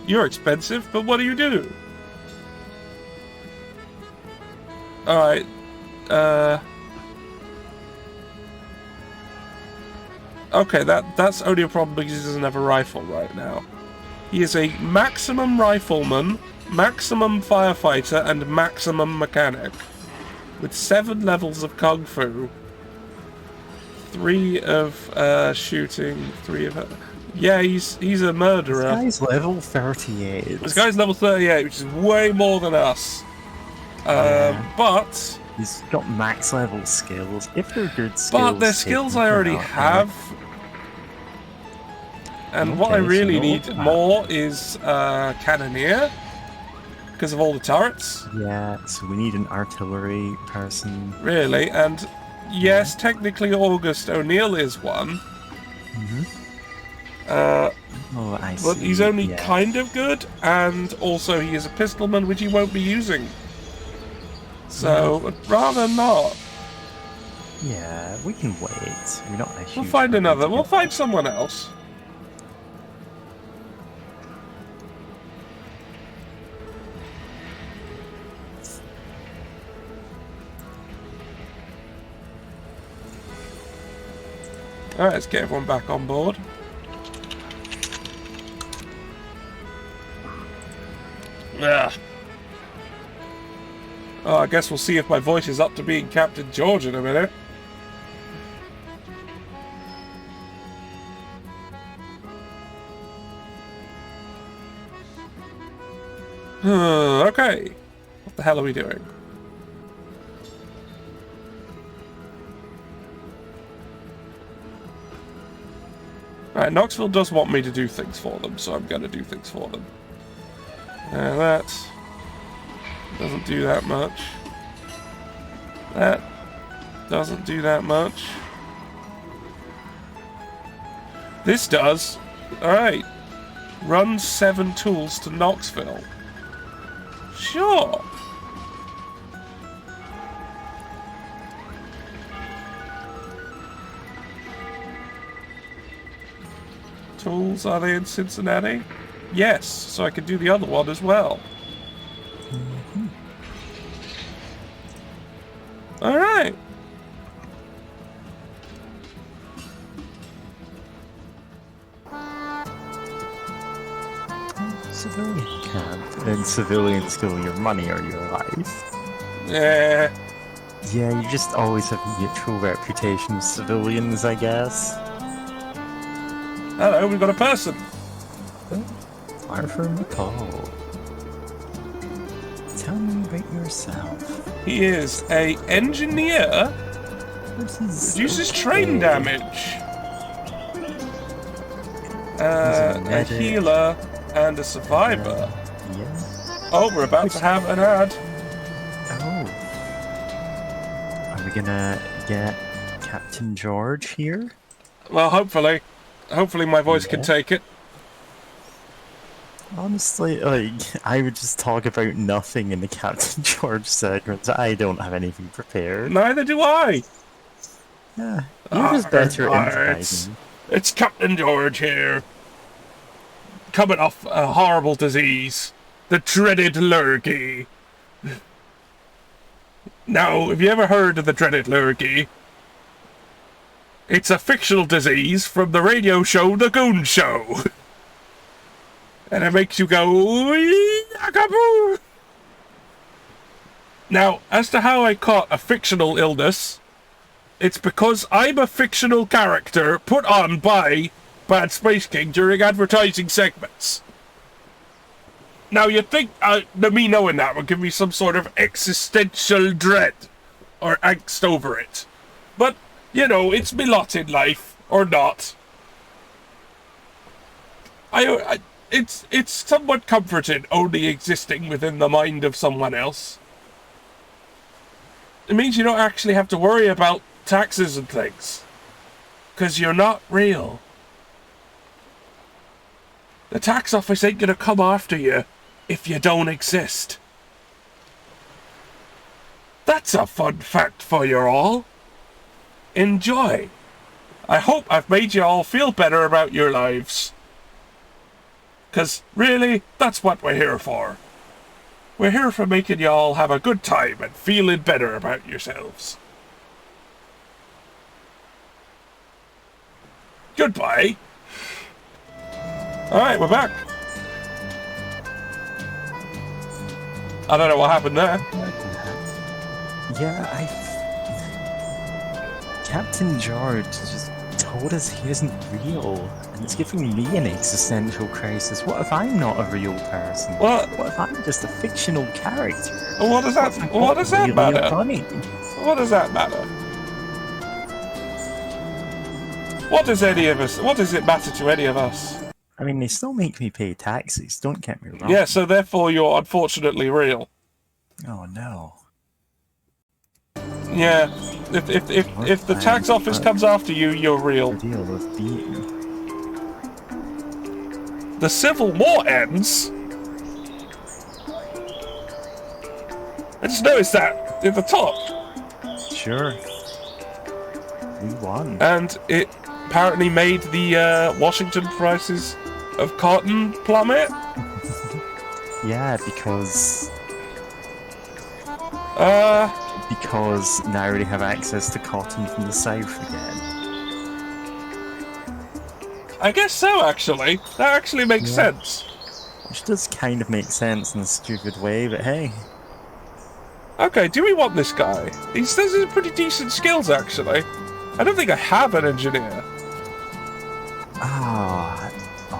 You're expensive, but what do you do? Alright, okay, that's only a problem because he doesn't have a rifle right now. He is a maximum rifleman, maximum firefighter, and maximum mechanic. With 7 levels of Kung Fu. 3 of shooting, 3 of... Yeah, he's a murderer. This guy's level 38. This guy's level 38, which is way more than us. But... He's got max level skills, if they're good skills. But they're skills I already have. And what I really need more is Cannoneer. Because of all the turrets. Yeah, so we need an artillery person. Really, and yes, technically August O'Neill is one. Oh, I see. But he's only kind of good, and also he is a pistolman, which he won't be using. So, I'd rather not. Yeah, we can wait. We're not a huge We'll find another. We'll find someone else. Alright, let's get everyone back on board. Ugh. Oh, I guess we'll see if my voice is up to being Captain George in a minute. Okay. What the hell are we doing? Alright, Knoxville does want me to do things for them, so I'm going to do things for them. That doesn't do that much. That doesn't do that much. This does. Alright. Run 7 tools to Knoxville. Sure. Tools, are they in Cincinnati? Yes, so I can do the other one as well. Alright. Civilian camp. And civilians steal your money or your life. Yeah. Yeah, you just always have a mutual reputation with civilians, I guess. Hello, we've got a person. Arthur McCall. Tell me about yourself. He is a engineer. Reduces train damage. A healer and a survivor. Yeah. Oh, we're about to have an ad. Oh. Are we gonna get Captain George here? Well, hopefully. Hopefully my voice can take it. Honestly, like, I would just talk about nothing in the Captain George segments. I don't have anything prepared. Neither do I. Yeah, you're just better at improvising. It's Captain George here. Coming off a horrible disease. The dreaded lurgy. Now, have you ever heard of the dreaded lurgy? It's a fictional disease from the radio show The Goon Show. And it makes you go, yakaboo! Now, as to how I caught a fictional illness, it's because I'm a fictional character put on by BadSpaceKing during advertising segments. Now, you'd think me knowing that would give me some sort of existential dread or angst over it. But, you know, it's me lot in life, or not. It's somewhat comforting only existing within the mind of someone else. It means you don't actually have to worry about taxes and things. 'Cause you're not real. The tax office ain't gonna come after you if you don't exist. That's a fun fact for you all. Enjoy. I hope I've made you all feel better about your lives. 'Cause really, that's what we're here for. We're here for making you all have a good time and feeling better about yourselves. Goodbye. Alright, we're back. I don't know what happened there. Yeah, Captain George just told us he isn't real, and it's giving me an existential crisis. What if I'm not a real person? What if I'm just a fictional character? What does that matter? What does that matter? What does it matter to any of us? I mean, they still make me pay taxes, don't get me wrong. Yeah, so therefore you're unfortunately real. Oh no. Yeah, if the tax office comes after you, you're real. Deal with being. The Civil War ends. I just noticed that at the top. Sure. We won. And it apparently made the Washington prices of cotton plummet. Yeah, because now they have access to cotton from the south again. I guess so, actually. That actually makes sense. Which does kind of make sense in a stupid way, but hey. Okay, do we want this guy? He says he's pretty decent skills, actually. I don't think I have an engineer.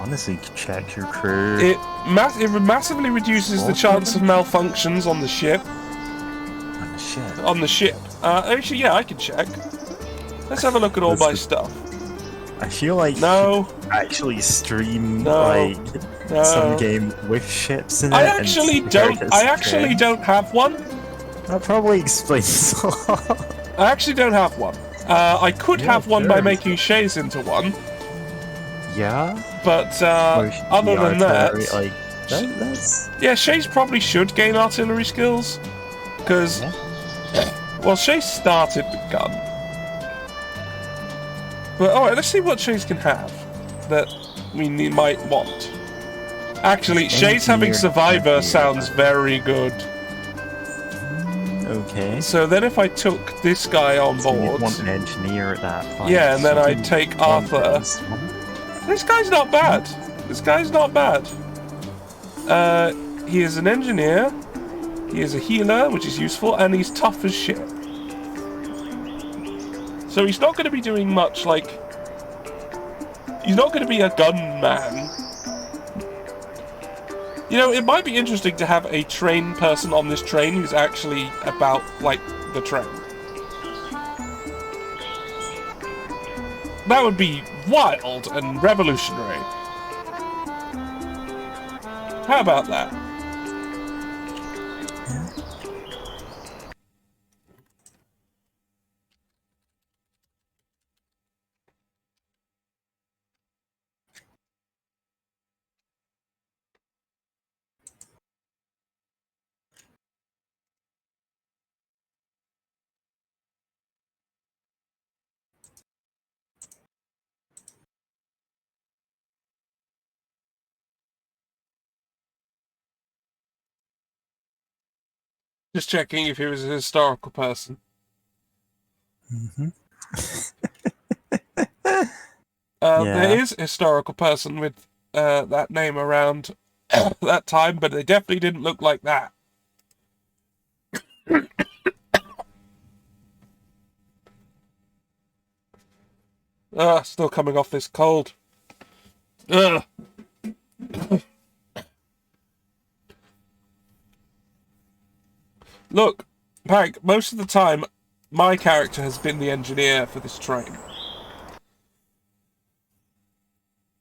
honestly could check your crew. It massively reduces the chance of malfunctions on the ship. On the ship. On the ship. Actually, yeah, I can check. Let's have a look at all my stuff. I feel like no. you could actually stream no. some game with ships in it. I actually don't have one. That probably explains a lot. I actually don't have one. I could have one by making Shays into one. Yeah. But other than that, that's... yeah, Shays probably should gain artillery skills because, well, Shays started with gun. But alright, let's see what Shays can have that we might want. Actually, Shays having Survivor sounds very good. Okay. So then if I took this guy on board... You want an engineer at that point. Yeah, and then I'd take Arthur. This guy's not bad. This guy's not bad. He is an engineer. He is a healer, which is useful, and he's tough as shit. So he's not going to be doing much, like... He's not going to be a gunman. You know, it might be interesting to have a trained person on this train who's actually about, like, the train. That would be wild and revolutionary. How about that? Just checking if he was a historical person. Mm-hmm. There is a historical person with that name around that time, but they definitely didn't look like that. Still coming off this cold. Look, Pank, most of the time, my character has been the engineer for this train.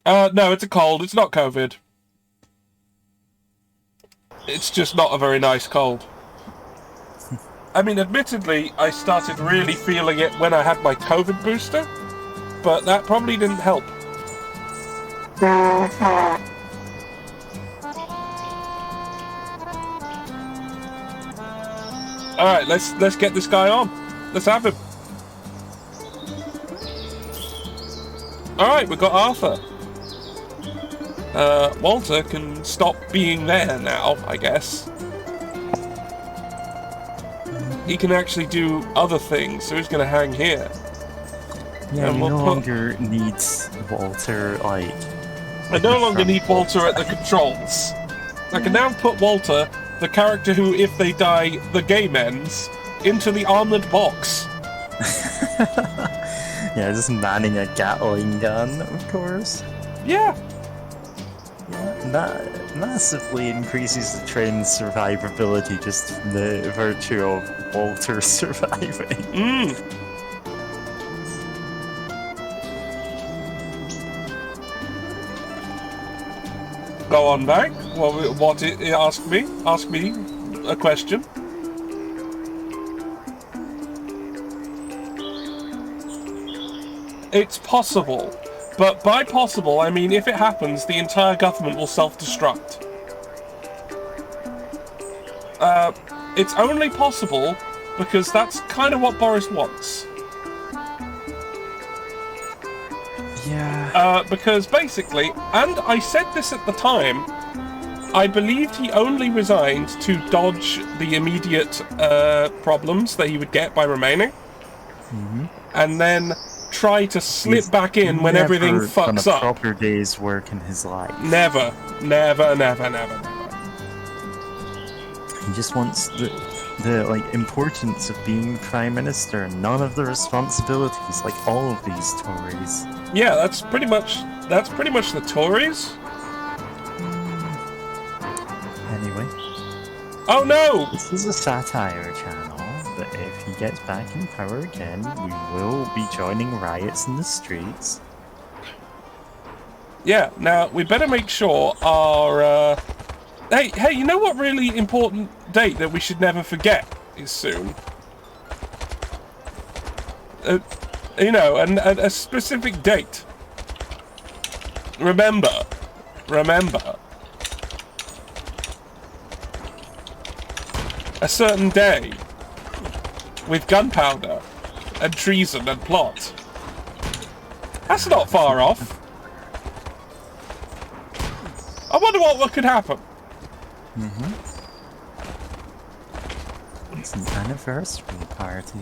No, it's a cold. It's not COVID. It's just not a very nice cold. I mean, admittedly, I started really feeling it when I had my COVID booster, but that probably didn't help. Alright, let's get this guy on. Let's have him. Alright, we've got Arthur. Walter can stop being there now, I guess. He can actually do other things, so he's gonna hang here. Yeah, you no longer need Walter, like... I no longer need Walter at the controls. I can now put Walter, the character who, if they die, the game ends, into the armoured box. Yeah, just manning a Gatling gun, of course. Yeah. That massively increases the train's survivability, just from the virtue of Walter surviving. Go on back. What? Ask me. Ask me a question. It's possible. But by possible, I mean if it happens, the entire government will self-destruct. It's only possible because that's kind of what Boris wants. Yeah. Because basically, and I said this at the time, I believed he only resigned to dodge the immediate problems that he would get by remaining. Mm-hmm. And then try to slip back in when everything fucks up. Never done a proper day's work in his life. Never. Never, never, never, never. He just wants the... the importance of being prime minister and none of the responsibilities, like all of these Tories. Yeah, that's pretty much the Tories. Anyway, Oh no! this is a satire channel, but if he gets back in power again, we will be joining riots in the streets. Yeah, now we better make sure our hey, you know what really important date that we should never forget is soon? You know, a specific date. Remember. A certain day with gunpowder and treason and plot. That's not far off. I wonder what could happen. It's an anniversary party.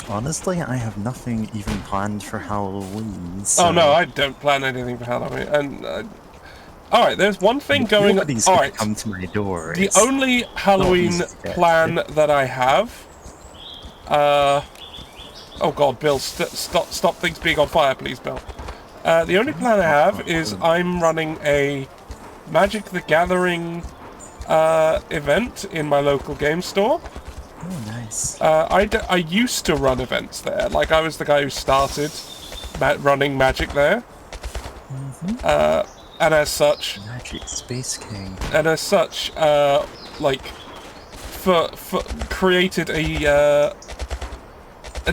Honestly, I have nothing even planned for Halloween. So Oh no, I don't plan anything for Halloween. And all right, there's one thing going on. Nobody's All gonna right, come to my door. the It's only Halloween easy to get plan to. that I have. Oh God, Bill, stop things being on fire, please, Bill. The only plan I have is I'm running a Magic the Gathering event in my local game store. Oh, nice. I used to run events there. Like, I was the guy who started running Magic there. And as such... BadSpaceKing. And as such, like, created an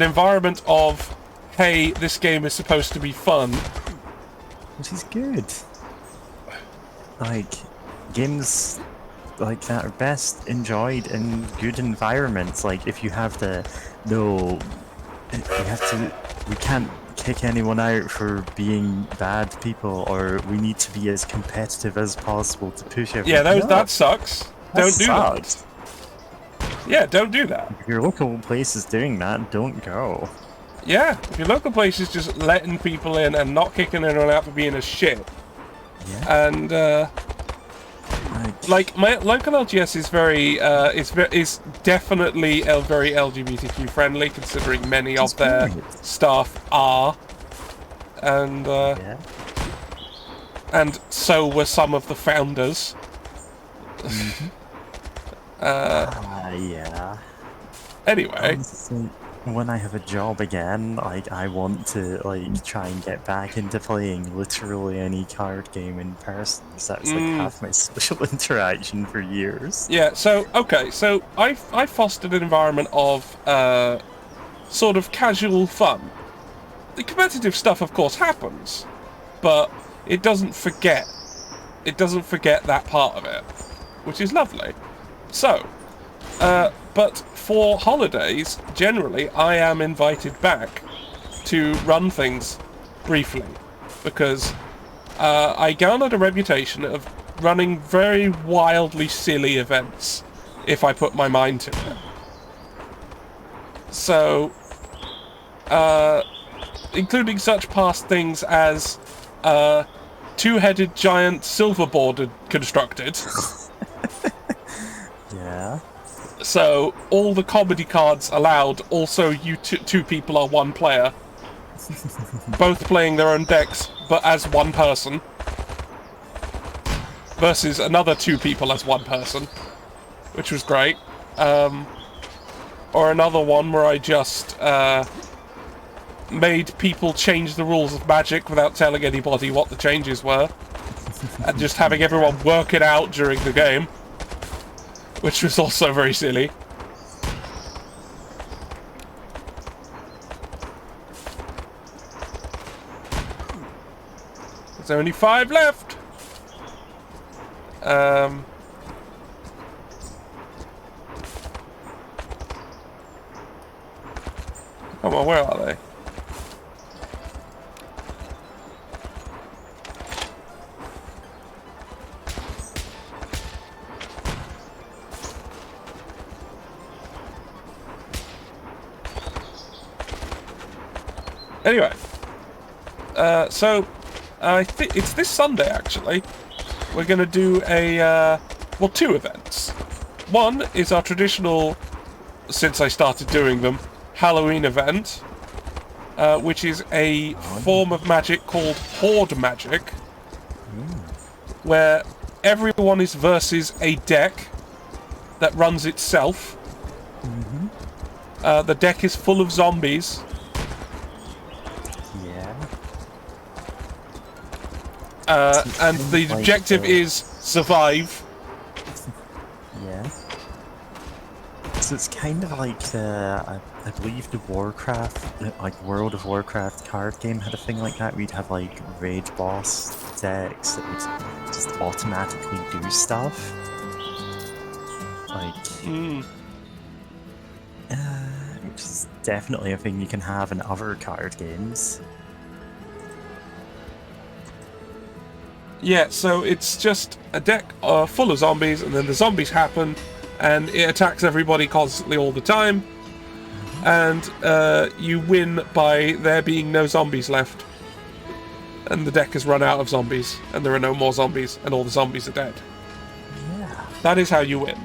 environment of, hey, this game is supposed to be fun. Which is good. Like, games like that are best enjoyed in good environments. Like, if you have we can't kick anyone out for being bad people, or we need to be as competitive as possible to push everyone. Yeah, that sucks. Don't do sucks. that. Yeah, don't do that. If your local place is doing that, don't go. Yeah, if your local place is just letting people in and not kicking anyone out for being a shit. Yeah. And like my local LGS is is definitely very LGBTQ friendly, considering many of their staff are, and Yeah. and so were some of the founders. Yeah. Anyway, Honestly, when I have a job again, like, I want to try and get back into playing literally any card game in person. So that's like half my social interaction for years. yeah. So okay, so I fostered an environment of sort of casual fun. The competitive stuff, of course, happens, but it doesn't forget. It doesn't forget that part of it, which is lovely. So, but for holidays, generally, I am invited back to run things briefly, because I garnered a reputation of running very wildly silly events if I put my mind to it. So, including such past things as two-headed giant silver-boarded constructed. Yeah. So all the comedy cards allowed. Also, you two people are one player, both playing their own decks, but as one person, versus another two people as one person, which was great. Or another one where I just made people change the rules of Magic without telling anybody what the changes were, and just having everyone work it out during the game, which was also very silly. There's only 5 left. Come on, where are they? Anyway, so I think it's this Sunday actually. We're gonna do a well, two events. One is our traditional, since I started doing them, Halloween event, which is a form of magic called Horde Magic, where everyone is versus a deck that runs itself. The deck is full of zombies. And the objective is survive. Yeah. So it's kind of like I believe the Warcraft, like World of Warcraft card game had a thing like that. We'd have like raid boss decks that would just automatically do stuff. Like, which is definitely a thing you can have in other card games. Yeah, so it's just a deck full of zombies, and then the zombies happen, and it attacks everybody constantly all the time, and you win by there being no zombies left. And the deck has run out of zombies, and there are no more zombies, and all the zombies are dead. Yeah. That is how you win.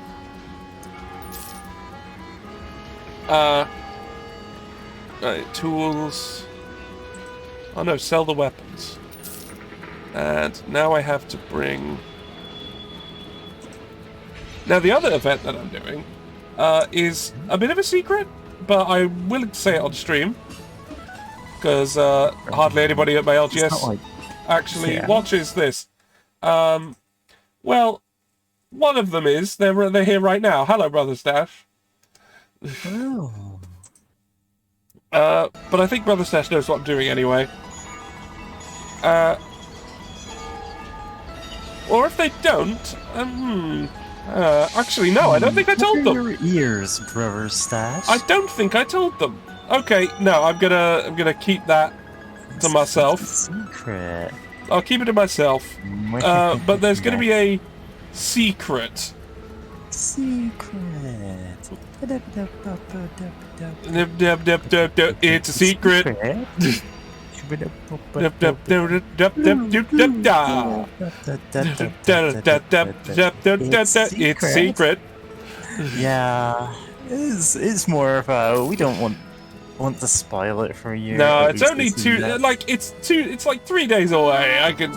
Right, tools. Oh no, sell the weapons. And now I have to bring... Now the other event that I'm doing is a bit of a secret, but I'm willing to say it on stream. Because hardly anybody at my LGS actually watches this. Well, one of them is. They're here right now. Hello, Brother Stash. Oh. But I think Brother Stash knows what I'm doing anyway. Or if they don't, actually, no, I don't think I told them. Your ears, Brother Stash. I don't think I told them. Okay, no, I'm gonna keep that to myself. Secret. I'll keep it to myself. But there's gonna be a secret. Secret. It's a secret. It's secret. Yeah, it's more of a we don't want to spoil it for you. No, it's only two. Like it's 3 days away. I can.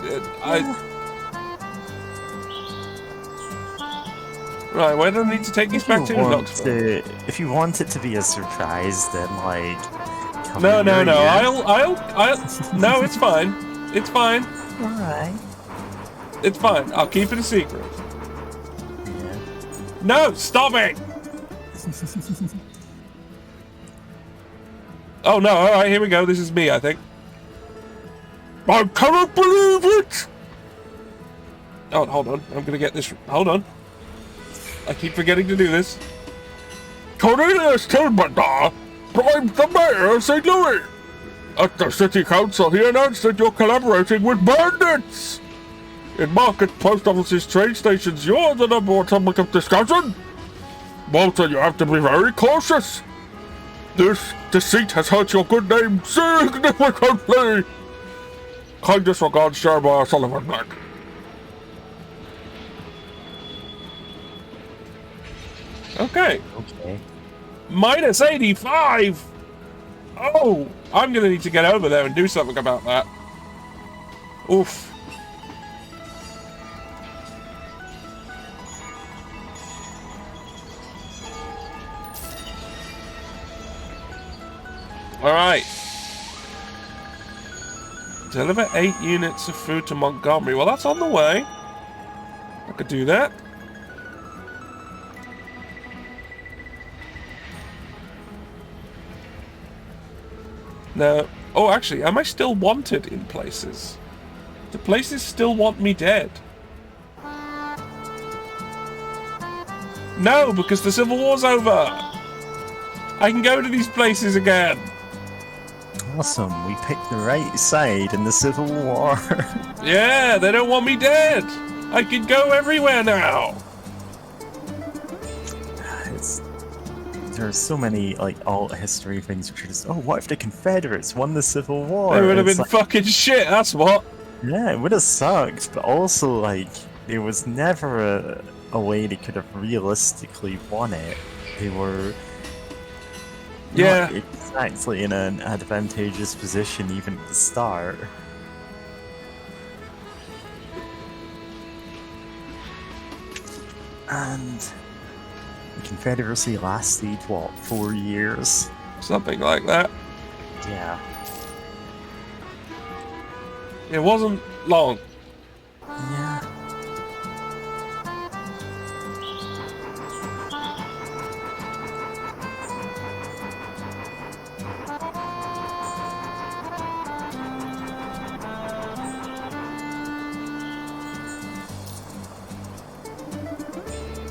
Right, where do I need to take these back to? If you want it to be a surprise, then like. No. I'll. No, it's fine. It's fine. All right. It's fine. I'll keep it a secret. Yeah. No, stop it! Oh no! All right, here we go. This is me, I think. I cannot believe it! Oh, hold on. I'm gonna get this. Hold on. I keep forgetting to do this. Cornelius Tillman bribed the mayor of St. Louis. At the city council, he announced that you're collaborating with bandits. In market, post offices, train stations, you're the number one topic of discussion. Walter, you have to be very cautious. This deceit has hurt your good name significantly. Kindest regards, Jeremiah Sullivan Black. Okay. Minus 85! Oh! I'm gonna need to get over there and do something about that. Oof. Alright. Deliver 8 units of food to Montgomery. Well, that's on the way. I could do that. No. Oh, actually, am I still wanted in places? Do places still want me dead? No, because the Civil War's over. I can go to these places again. Awesome. We picked the right side in the Civil War. Yeah, they don't want me dead. I can go everywhere now. There are so many like alt history things which are just, oh, what if the Confederates won the Civil War? They would have been fucking shit, that's what. Yeah, it would have sucked, but also like there was never a way they could have realistically won it, they were Yeah. not exactly in an advantageous position even at the start. And the Confederacy lasted, what, 4 years? Something like that. Yeah. It wasn't long. Yeah.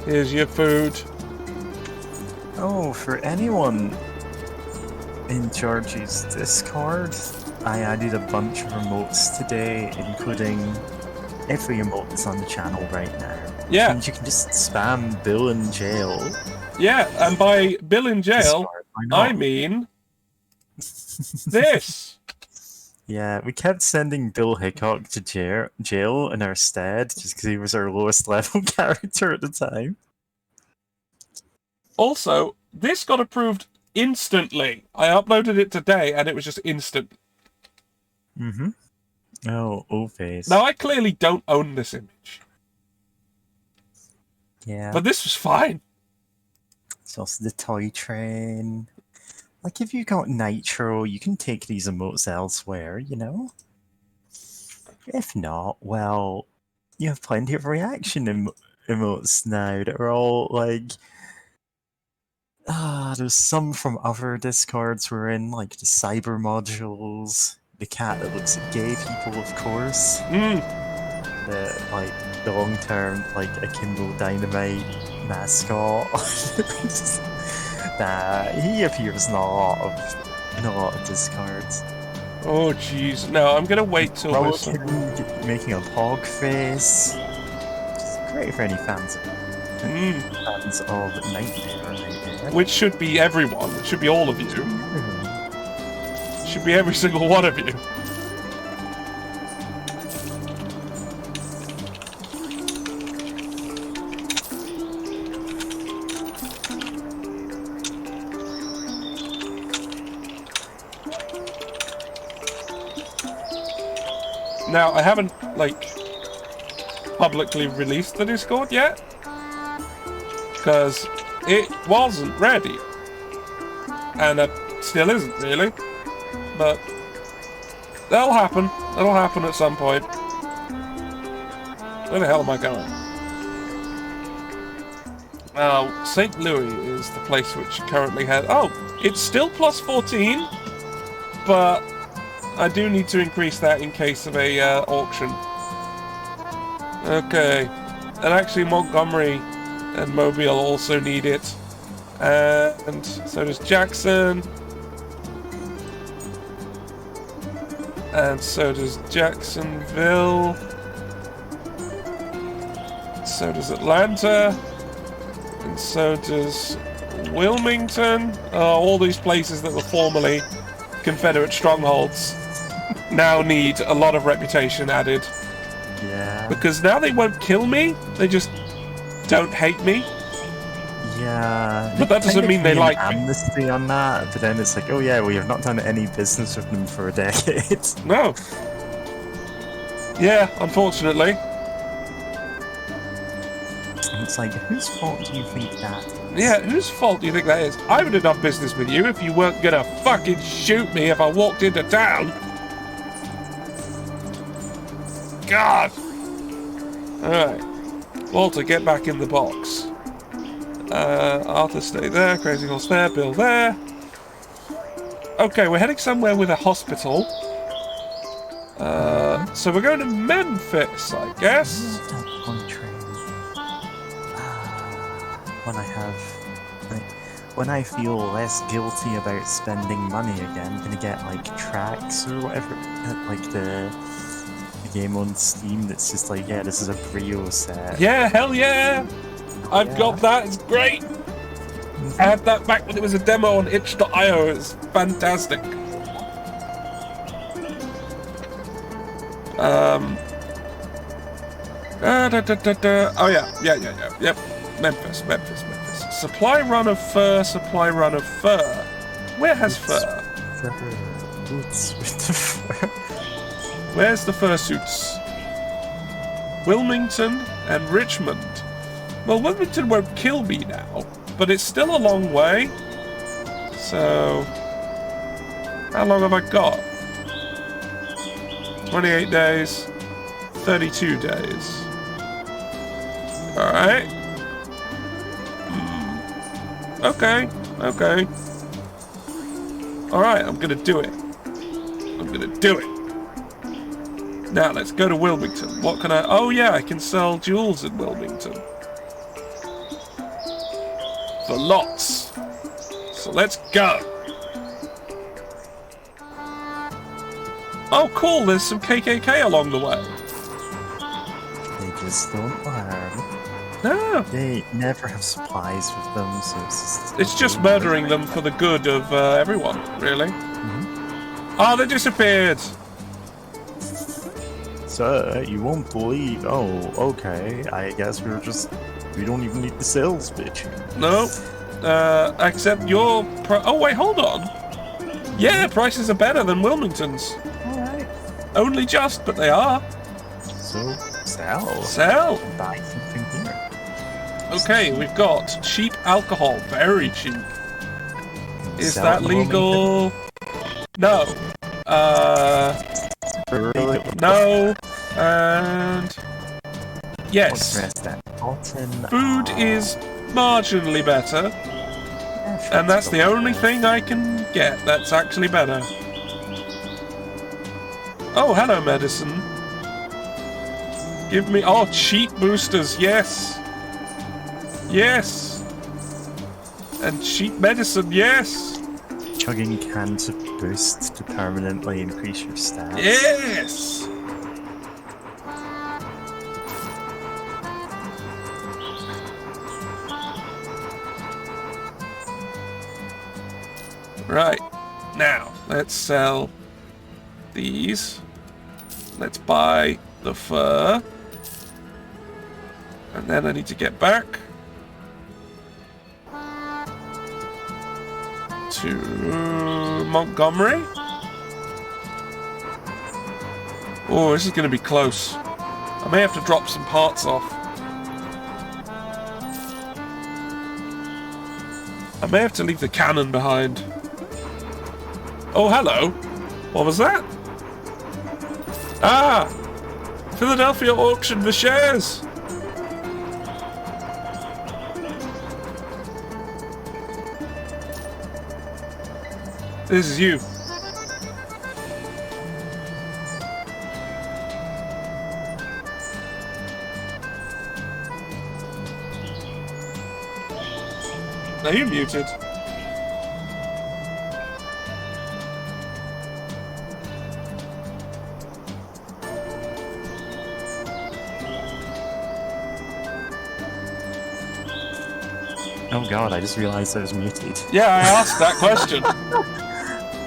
Here's your food. Oh, for anyone in Georgie's Discord, I added a bunch of emotes today, including every emote that's on the channel right now. Yeah. And you can just spam Bill in jail. Yeah, and by Bill in jail, Discord, why not? I mean this. Yeah, we kept sending Bill Hickok to jail in our stead, just because he was our lowest level character at the time. Also, this got approved instantly. I uploaded it today, and it was just instant. Mm-hmm. Oh, O-Face. Now, I clearly don't own this image. Yeah. But this was fine. It's also the toy train. Like, if you got Nitro, you can take these emotes elsewhere, you know? If not, well, you have plenty of reaction emotes now that are all, like... there's some from other Discords we're in, like the cyber modules, the cat that looks at gay people, of course. The long-term, like, Akimbo Dynamite mascot. He appears in a lot of Discords. Oh, jeez. No, I'm gonna wait till this... making a pog face. Which is great for any fans of Nightmare. Which should be everyone. It should be all of you. It should be every single one of you. Now, I haven't, like, publicly released the Discord yet, because it wasn't ready, and it still isn't, really, but that'll happen. It'll happen at some point. Where the hell am I going? Now, St. Louis is the place which currently has... Oh, it's still plus 14, but I do need to increase that in case of a auction. Okay. And actually Montgomery and Mobile also need it. And so does Jackson. And so does Jacksonville. So does Atlanta. And so does Wilmington. All these places that were formerly Confederate strongholds now need a lot of reputation added. Yeah. Because now they won't kill me, they just don't hate me. Yeah. But that doesn't mean they like me. Amnesty on that, but then it's like, oh yeah, we have not done any business with them for a decade. No. Yeah, unfortunately. And it's like, whose fault do you think that is? Yeah, whose fault do you think that is? I would have done business with you if you weren't gonna fucking shoot me if I walked into town. God! Alright. Walter, get back in the box. Arthur, stay there. Crazy Horse there. Bill there. Okay, we're heading somewhere with a hospital. So we're going to Memphis, I guess. When I feel less guilty about spending money again, I'm gonna get like tracks or whatever, like the game on Steam that's just like, yeah, this is a Brio set. Yeah, hell yeah! I've got that, it's great! I had that back when it was a demo on itch.io, it's fantastic. Oh yeah. Yep. Memphis. Supply run of fur. Where has fur? Boots with the fur. Where's the fursuits? Wilmington and Richmond. Well, Wilmington won't kill me now, but it's still a long way. So, how long have I got? 28 days, 32 days. Alright. Okay. Alright, I'm gonna do it. Now, let's go to Wilmington. What can I... Oh, yeah, I can sell jewels in Wilmington. For lots. So let's go. Oh, cool, there's some KKK along the way. They just don't learn. No. They never have supplies with them, so it's just murdering them for the good of everyone, really. Oh, they disappeared. Sir, you won't believe. Oh, okay. I guess we don't even need the sales pitch. No. Except your oh, wait, hold on. Yeah, prices are better than Wilmington's. Alright. Only just, but they are. So, sell. Sell. Buy something here. Okay, we've got cheap alcohol. Very cheap. Is Sell that in legal? No. Really? No. And... What's yes. the rest then? Cotton. Food is marginally better. And that's the only thing I can get that's actually better. Oh, hello, medicine. Give me... oh, cheap boosters, yes. Yes. And cheap medicine, yes. Chugging cans of boost to permanently increase your stats. Yes. Right. Now, let's sell these. Let's buy the fur. And then I need to get back to Montgomery. Oh, this is going to be close. I may have to drop some parts off. I may have to leave the cannon behind. Oh, hello. What was that? Ah! Philadelphia auctioned the shares. This is you. Now you're muted. Oh god, I just realized I was muted. Yeah, I asked that question.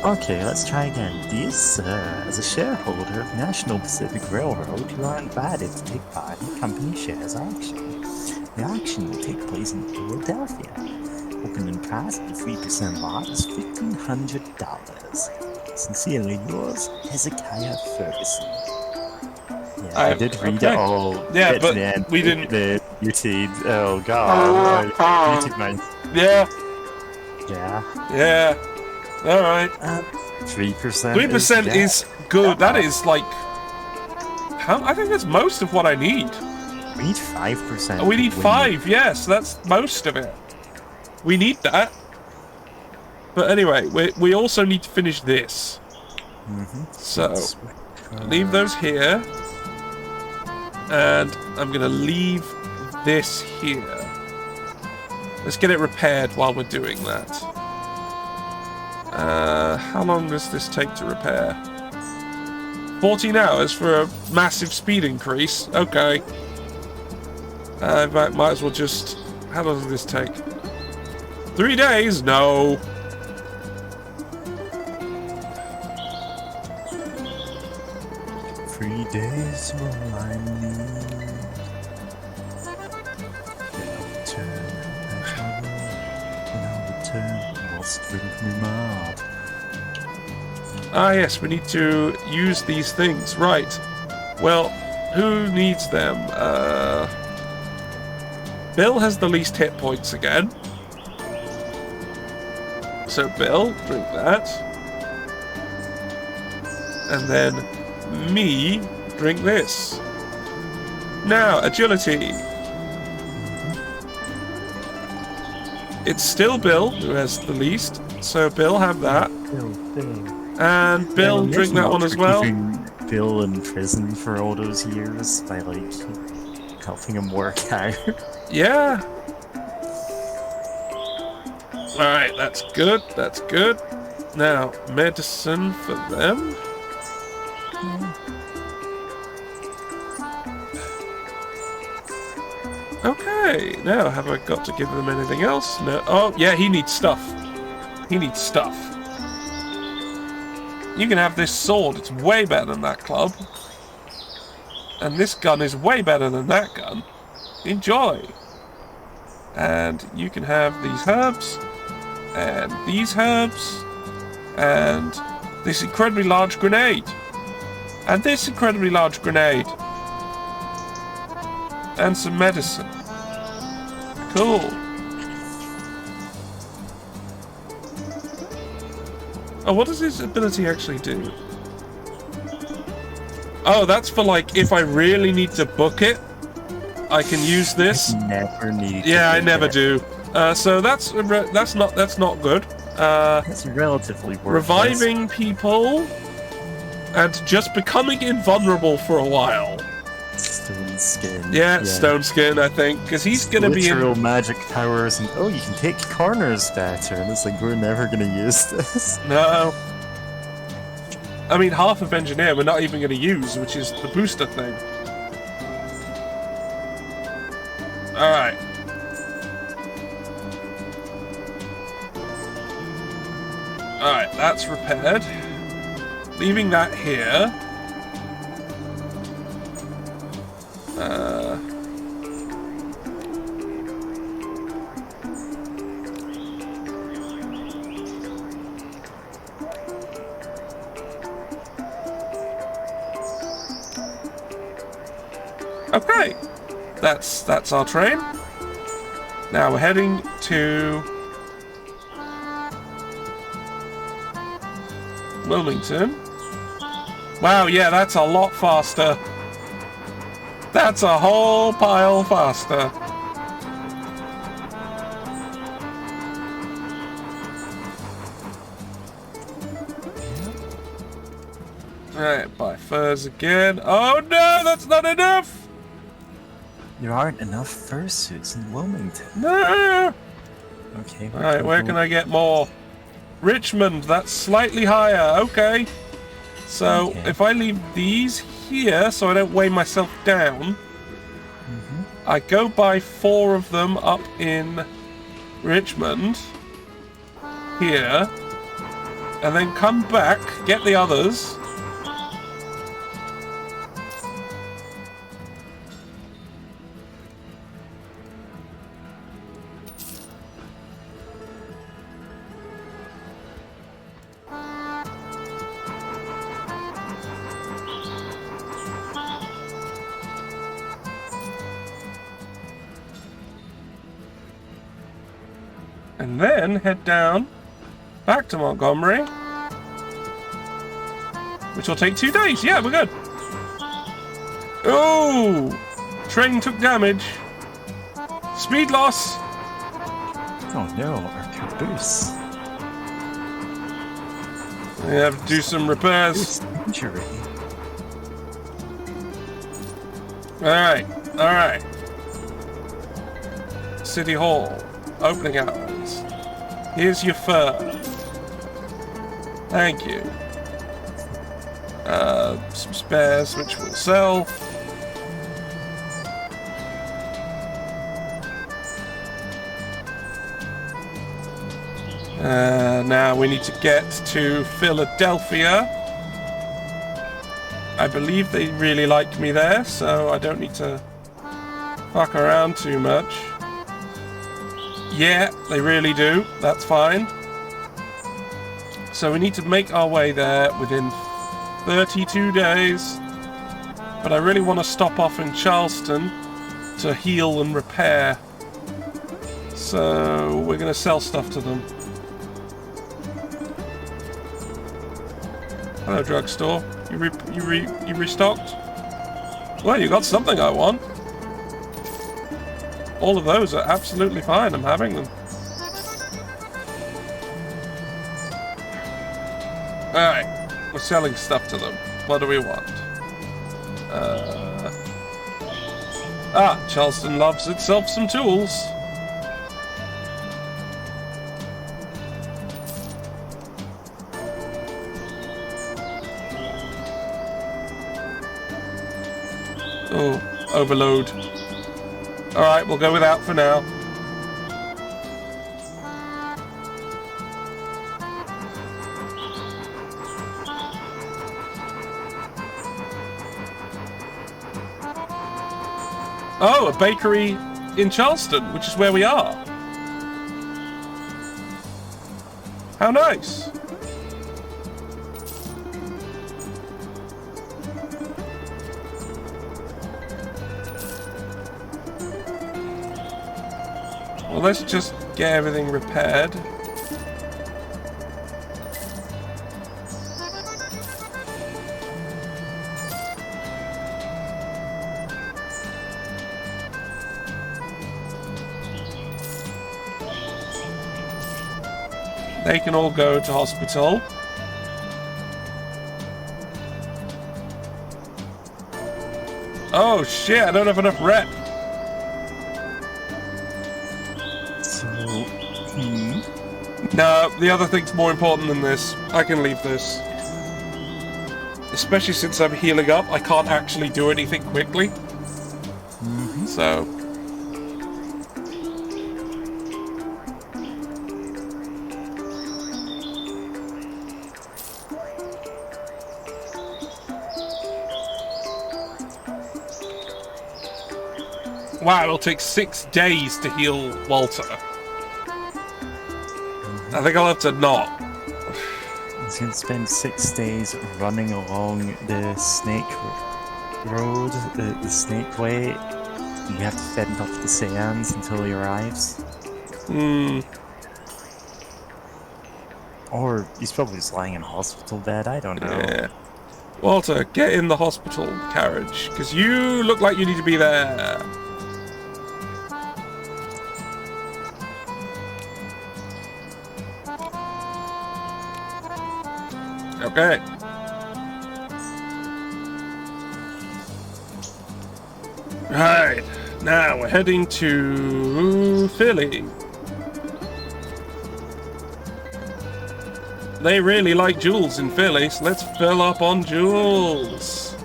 Okay, let's try again. Dear sir, as a shareholder of National Pacific Railroad, you are invited to take part in the company shares auction. The auction will take place in Philadelphia. Opening price of the 3% lot is $1,500. Sincerely yours, Hezekiah Ferguson. Yeah, I did read it all. Yeah, but we didn't. Muted. Oh god. Muted mine. Yeah. Yeah. Yeah. All right. 3%. 3% is good. That is like. How? I think that's most of what I need. We need 5%. We need 5. Yes, that's most of it. We need that. But anyway, we also need to finish this. So leave those here, and I'm gonna leave this here. Let's get it repaired while we're doing that. How long does this take to repair? 14 hours for a massive speed increase. Okay. Might as well just... How long does this take? 3 days? No. Days will I need. must drink me mad. Ah, yes, we need to use these things. Right. Well, who needs them? Bill has the least hit points again. So, Bill, drink that. And then me, drink this. Now, agility. It's still Bill who has the least. So, Bill, have that. And Bill, drink that one as well. Keeping Bill in prison for all those years by, like, helping him work out. Yeah. Alright, that's good. That's good. Now, medicine for them. Okay, now have I got to give them anything else? No. Oh, yeah, he needs stuff. He needs stuff. You can have this sword. It's way better than that club. And this gun is way better than that gun. Enjoy. And you can have these herbs. And these herbs. And this incredibly large grenade. And this incredibly large grenade. And some medicine. Cool. Oh, what does his ability actually do? Oh, that's for, like, if I really need to book it, I can use this. Never need. Yeah, I never do. So that's not good. That's relatively worthless. Reviving people and just becoming invulnerable for a while. Stone skin. Yeah, stone skin, I think, because he's gonna be literal magic powers, and you can take corners better, and it's like, we're never gonna use this. No. I mean, half of engineer we're not even gonna use, which is the booster thing. Alright. Alright, that's repaired. Leaving that here. Okay, that's our train. Now we're heading to Wilmington. Wow, yeah, that's a lot faster. That's a whole pile faster. Alright, buy furs again. Oh no, that's not enough! There aren't enough fursuits in Wilmington. No! Okay. Alright, where can I get more? Richmond, that's slightly higher. Okay. So, if I leave these here so I don't weigh myself down, I go buy 4 of them up in Richmond, here, and then come back, get the others. And then head down back to Montgomery, which will take 2 days. Yeah, we're good. Oh, train took damage. Speed loss. Oh no, our caboose. We have to do some repairs. Injury. Alright, alright. City Hall. Opening hours. Here's your fur. Thank you. Some spares which we'll sell. Now we need to get to Philadelphia. I believe they really like me there, so I don't need to fuck around too much. Yeah, they really do. That's fine. So we need to make our way there within 32 days. But I really want to stop off in Charleston to heal and repair. So we're going to sell stuff to them. Hello, drugstore. You restocked? Well, you got something I want. All of those are absolutely fine. I'm having them. Alright. We're selling stuff to them. What do we want? Charleston loves itself some tools. Oh, overload. Alright, we'll go without for now. Oh, a bakery in Charleston, which is where we are. How nice. Well, let's just get everything repaired. They can all go to hospital. Oh shit, I don't have enough rep. So, No, the other thing's more important than this. I can leave this. Especially since I'm healing up, I can't actually do anything quickly. So... Wow, it'll take 6 days to heal Walter. I think I'll have to not. He's going to spend 6 days running along the snake road, the snake way. You have to fend off the Saiyans until he arrives. Or he's probably just lying in a hospital bed, I don't know. Yeah. Walter, get in the hospital carriage, because you look like you need to be there. Okay. Right. Now we're heading to Philly. They really like jewels in Philly, so let's fill up on jewels.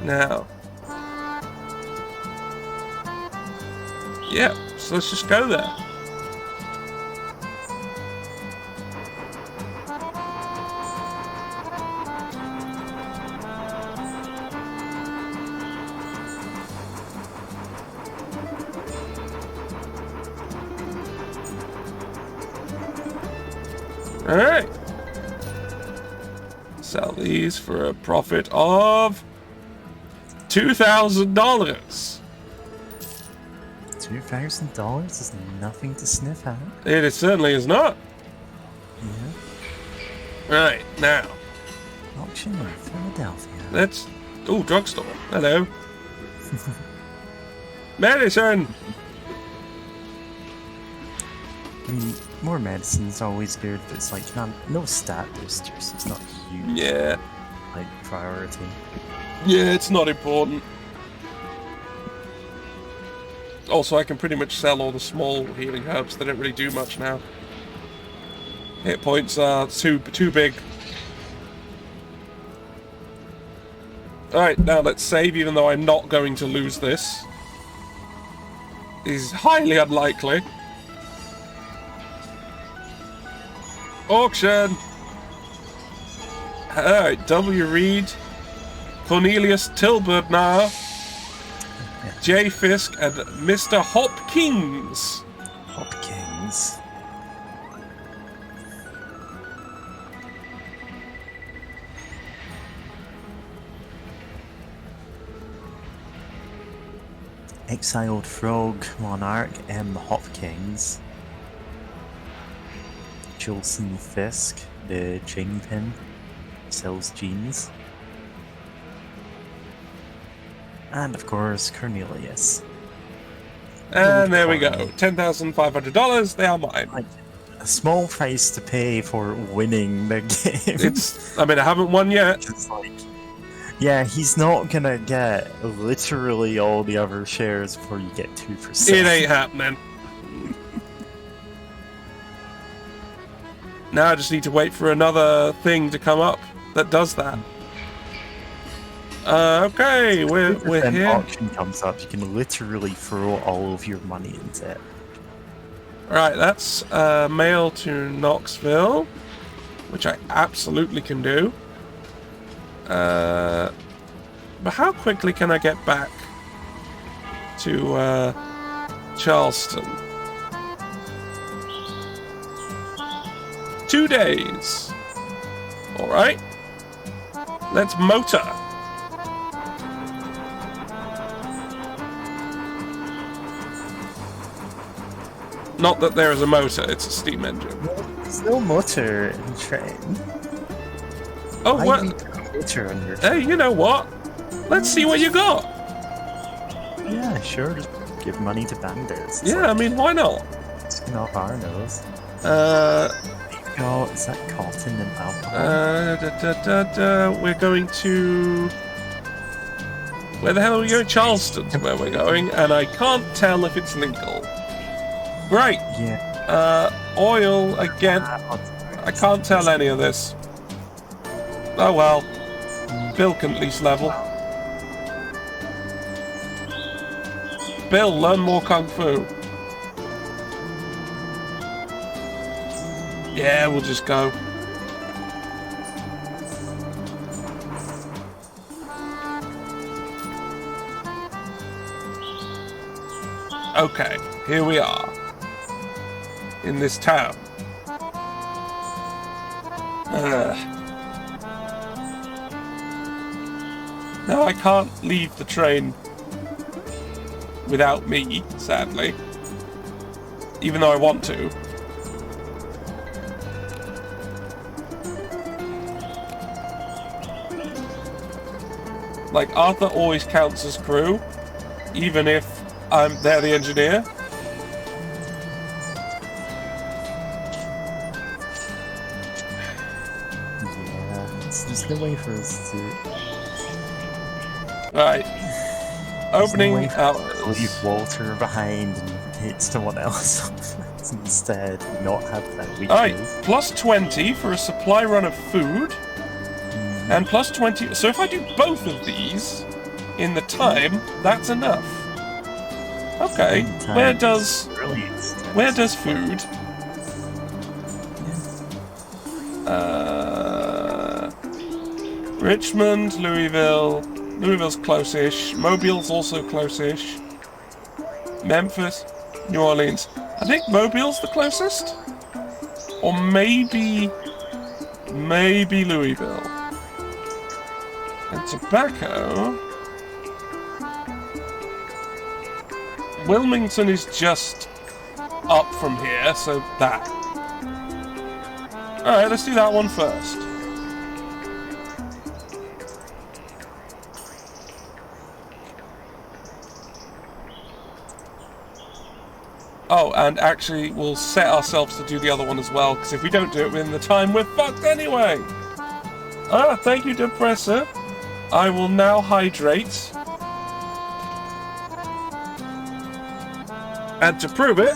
Now. Yeah, so let's just go there. Alright. Sell these for a profit of $2,000. $2,000 is nothing to sniff at. It certainly is not. Yeah. Right, now. Auction in Philadelphia. Let's... Ooh, drugstore. Hello. Medicine! I mean, more medicine's always good, but it's like no stat boosters. It's not huge. Yeah. Like priority. Yeah, it's not important. Also, I can pretty much sell all the small healing herbs. They don't really do much now. Hit points are too big. Alright, now let's save, even though I'm not going to lose this. Is highly unlikely. Auction! Alright, W. Reed, Cornelius Tilbert now, J. Fisk, and Mr. Hopkins. Hopkins. Exiled Frog Monarch M. Hopkins. Jolson Fisk, the chain pin, sells jeans. And of course, Cornelius. And there we go. $10,500. They are mine. Like, a small price to pay for winning the game. I mean, I haven't won yet. It's like, yeah, he's not gonna get literally all the other shares before you get 2%. It ain't happening. Now I just need to wait for another thing to come up that does that. Okay, we're When here. auction comes up, you can literally throw all of your money into it. Right, that's mail to Knoxville, which I absolutely can do. But how quickly can I get back to Charleston? 2 days. All right. Let's motor. Not that there is a motor, it's a steam engine. There's no motor in train. Oh, Why what? do you put a motor on your train? Hey, you know what? Let's see what you got. Yeah, sure. Just give money to bandits. It's Yeah, I like, mean, why not? it's not our nose. Oh, is that cotton and alcohol? We're going to... Where the hell are we going? Charleston's where we're going, and I can't tell if it's legal. Great. Yeah. Oil, again. I can't tell any of this. Oh well. Bill can at least level. Bill, learn more Kung Fu. Yeah, we'll just go. Okay, here we are. In this town. Now I can't leave the train without me, sadly. Even though I want to. Like, Arthur always counts as crew, even if they're the engineer. Yeah, there's no way for us to... Right. Opening There's no way for us to hours. leave Walter behind and hit someone else instead. Not have that weakness. Alright, plus 20 for a supply run of food. And plus 20... So if I do both of these in the time, that's enough. Okay, where does food? Richmond, Louisville. Louisville's close-ish. Mobile's also close-ish. Memphis, New Orleans. I think Mobile's the closest. Or maybe Louisville. And tobacco... Wilmington is just up from here, so that. Alright, let's do that one first. Oh, and actually, we'll set ourselves to do the other one as well, because if we don't do it within the time, we're fucked anyway! Ah, thank you, Depressor. I will now hydrate. And to prove it...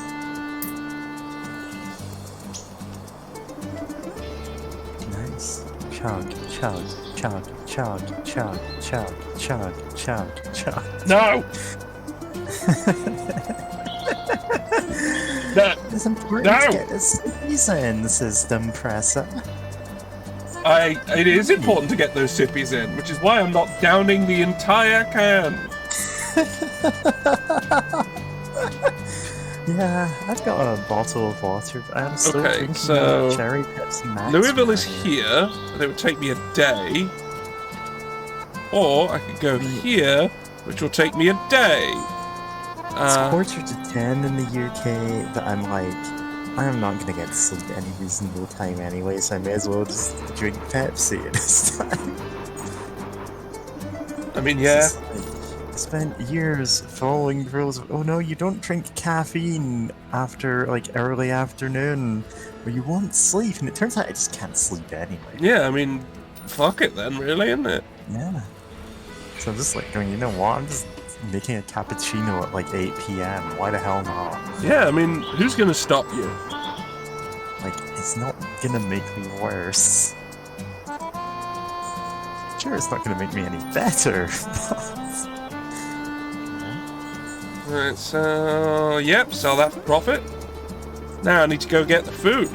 Nice. Chug, chug, chug, chug, chug, chug, chug, chug, chug. No! No! It's important No! to get this in, System Presser. It is important to get those sippies in, which is why I'm not downing the entire can. Yeah, I've got a bottle of water, but I'm still Okay, drinking so Cherry Pepsi Max. Louisville is right here, and it would take me a day. Or I could go here, which will take me a day. It's 9:45 in the UK, but I'm like, I'm not gonna get to sleep any reasonable time anyway, so I may as well just drink Pepsi at this time. I mean, yeah. I spent years following the rules of, oh no, you don't drink caffeine after, like, early afternoon, or you won't sleep, and it turns out I just can't sleep anyway. Yeah, I mean, fuck it then, really, isn't it? Yeah. So I'm just like going, you know what, I'm just making a cappuccino at like 8 p.m. Why the hell not? Yeah, I mean, who's gonna stop you? Like, it's not gonna make me worse. Sure, it's not gonna make me any better, but... Right, so... Yep, sell that for profit. Now I need to go get the food.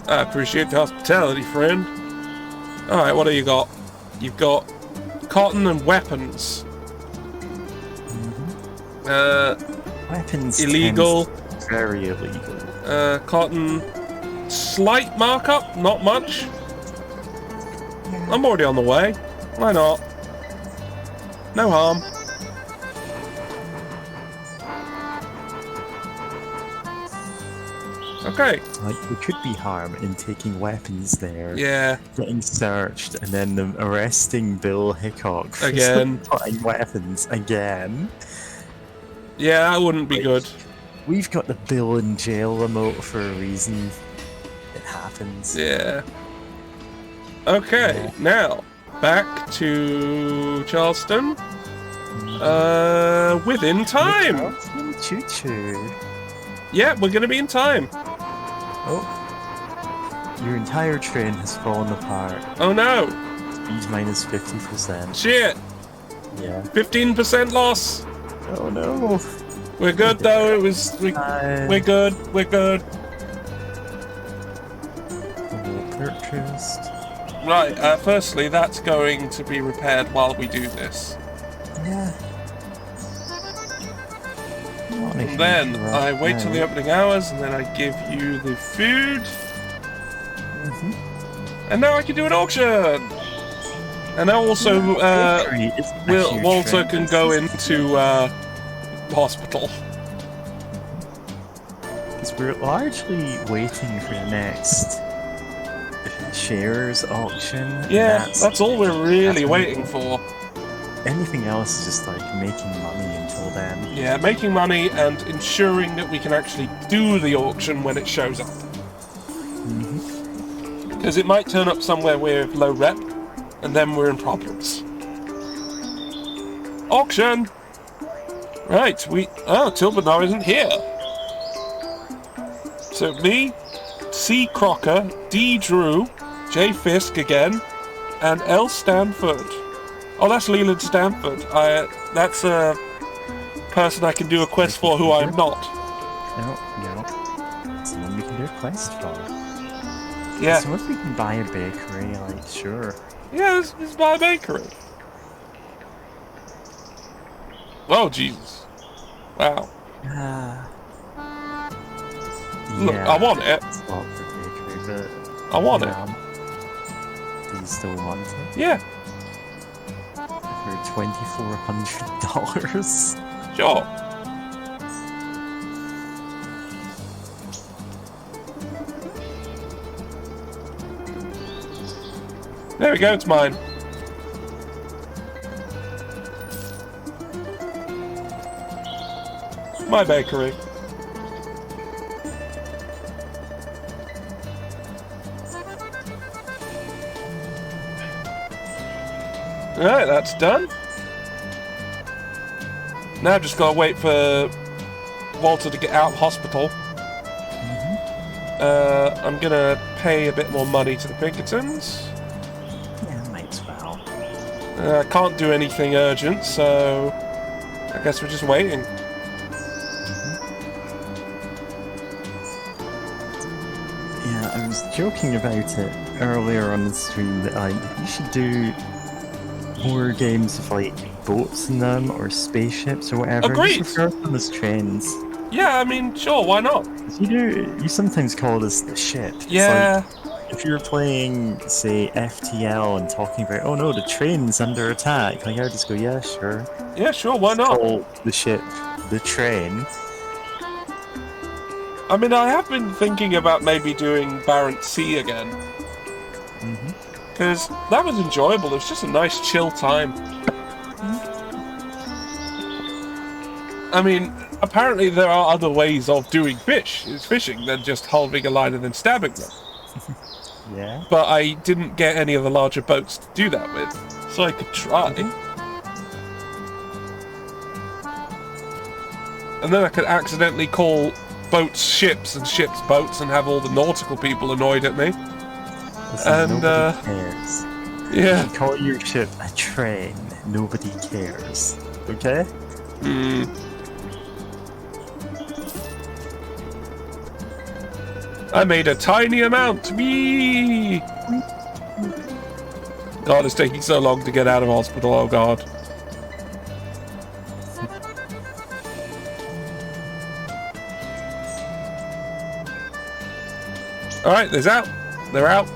I appreciate the hospitality, friend. Alright, what do you got? You've got cotton and weapons. Weapons illegal. Very illegal. Cotton, slight markup, not much. I'm already on the way. Why not? No harm. Okay. Like, there could be harm in taking weapons there. Yeah. Getting searched, and then them arresting Bill Hickok for Again. buying weapons again. Yeah, that wouldn't be good. We've got the Bill in jail remote for a reason. It happens. Yeah. Okay, Yeah. now back to Charleston. Within time. Choo choo. Yeah, we're gonna be in time. Oh. Your entire train has fallen apart. Oh no. Speed minus 50%. Shit. Yeah. 15% loss. Oh no. We're good though. We're good. We're good. Purchased. Right. Firstly, that's going to be repaired while we do this. Yeah. And then I wait till the opening hours, and then I give you the food. And now I can do an auction. And now also, Walter can go into hospital. Because we're largely waiting for the next shares auction. Yeah, that's all we're really waiting for. Anything else is just like making money until then. Yeah, making money and ensuring that we can actually do the auction when it shows up. Because it might turn up somewhere with low rep, and then we're in problems. Auction! Right, Tilbernor isn't here. So me, C. Crocker, D. Drew, J. Fisk again, and L. Stanford. Oh, that's Leland Stanford. That's a person I can do a quest for who I'm not. No. Someone we can do a quest for. Yeah. So if we can buy a bakery, like, sure. Yeah, let's buy a bakery. Oh, Jesus. Wow. Look, I want it. It's a lot for bakery, but... I want it. Do you still want it? Yeah. For $2,400. Sure. There we go, it's mine. My bakery. Alright, that's done. Now I've just got to wait for Walter to get out of hospital. I'm gonna pay a bit more money to the Pinkertons. Yeah, might as well. I can't do anything urgent, so I guess we're just waiting. Yeah, I was joking about it earlier on the stream that you should do more games of like boats in them or spaceships or whatever. Agreed. Just refer to them as trains. Yeah, I mean, sure, why not? You sometimes call this the ship. Yeah. It's like if you're playing, say, FTL and talking about, oh no, the train's under attack. Like I would just go, yeah, sure. Yeah, sure, why not? Call the ship the train. I mean, I have been thinking about maybe doing Barents Sea again. Because that was enjoyable. It was just a nice, chill time. I mean, apparently there are other ways of doing fishing than just holding a line and then stabbing them. Yeah. But I didn't get any of the larger boats to do that with, so I could try. And then I could accidentally call boats ships and ships boats and have all the nautical people annoyed at me. Listen, And nobody cares. yeah. You call your ship a train, nobody cares. Okay? I made a tiny amount. Whee! God, it's taking so long to get out of hospital. Oh God. All right, they're out. They're out.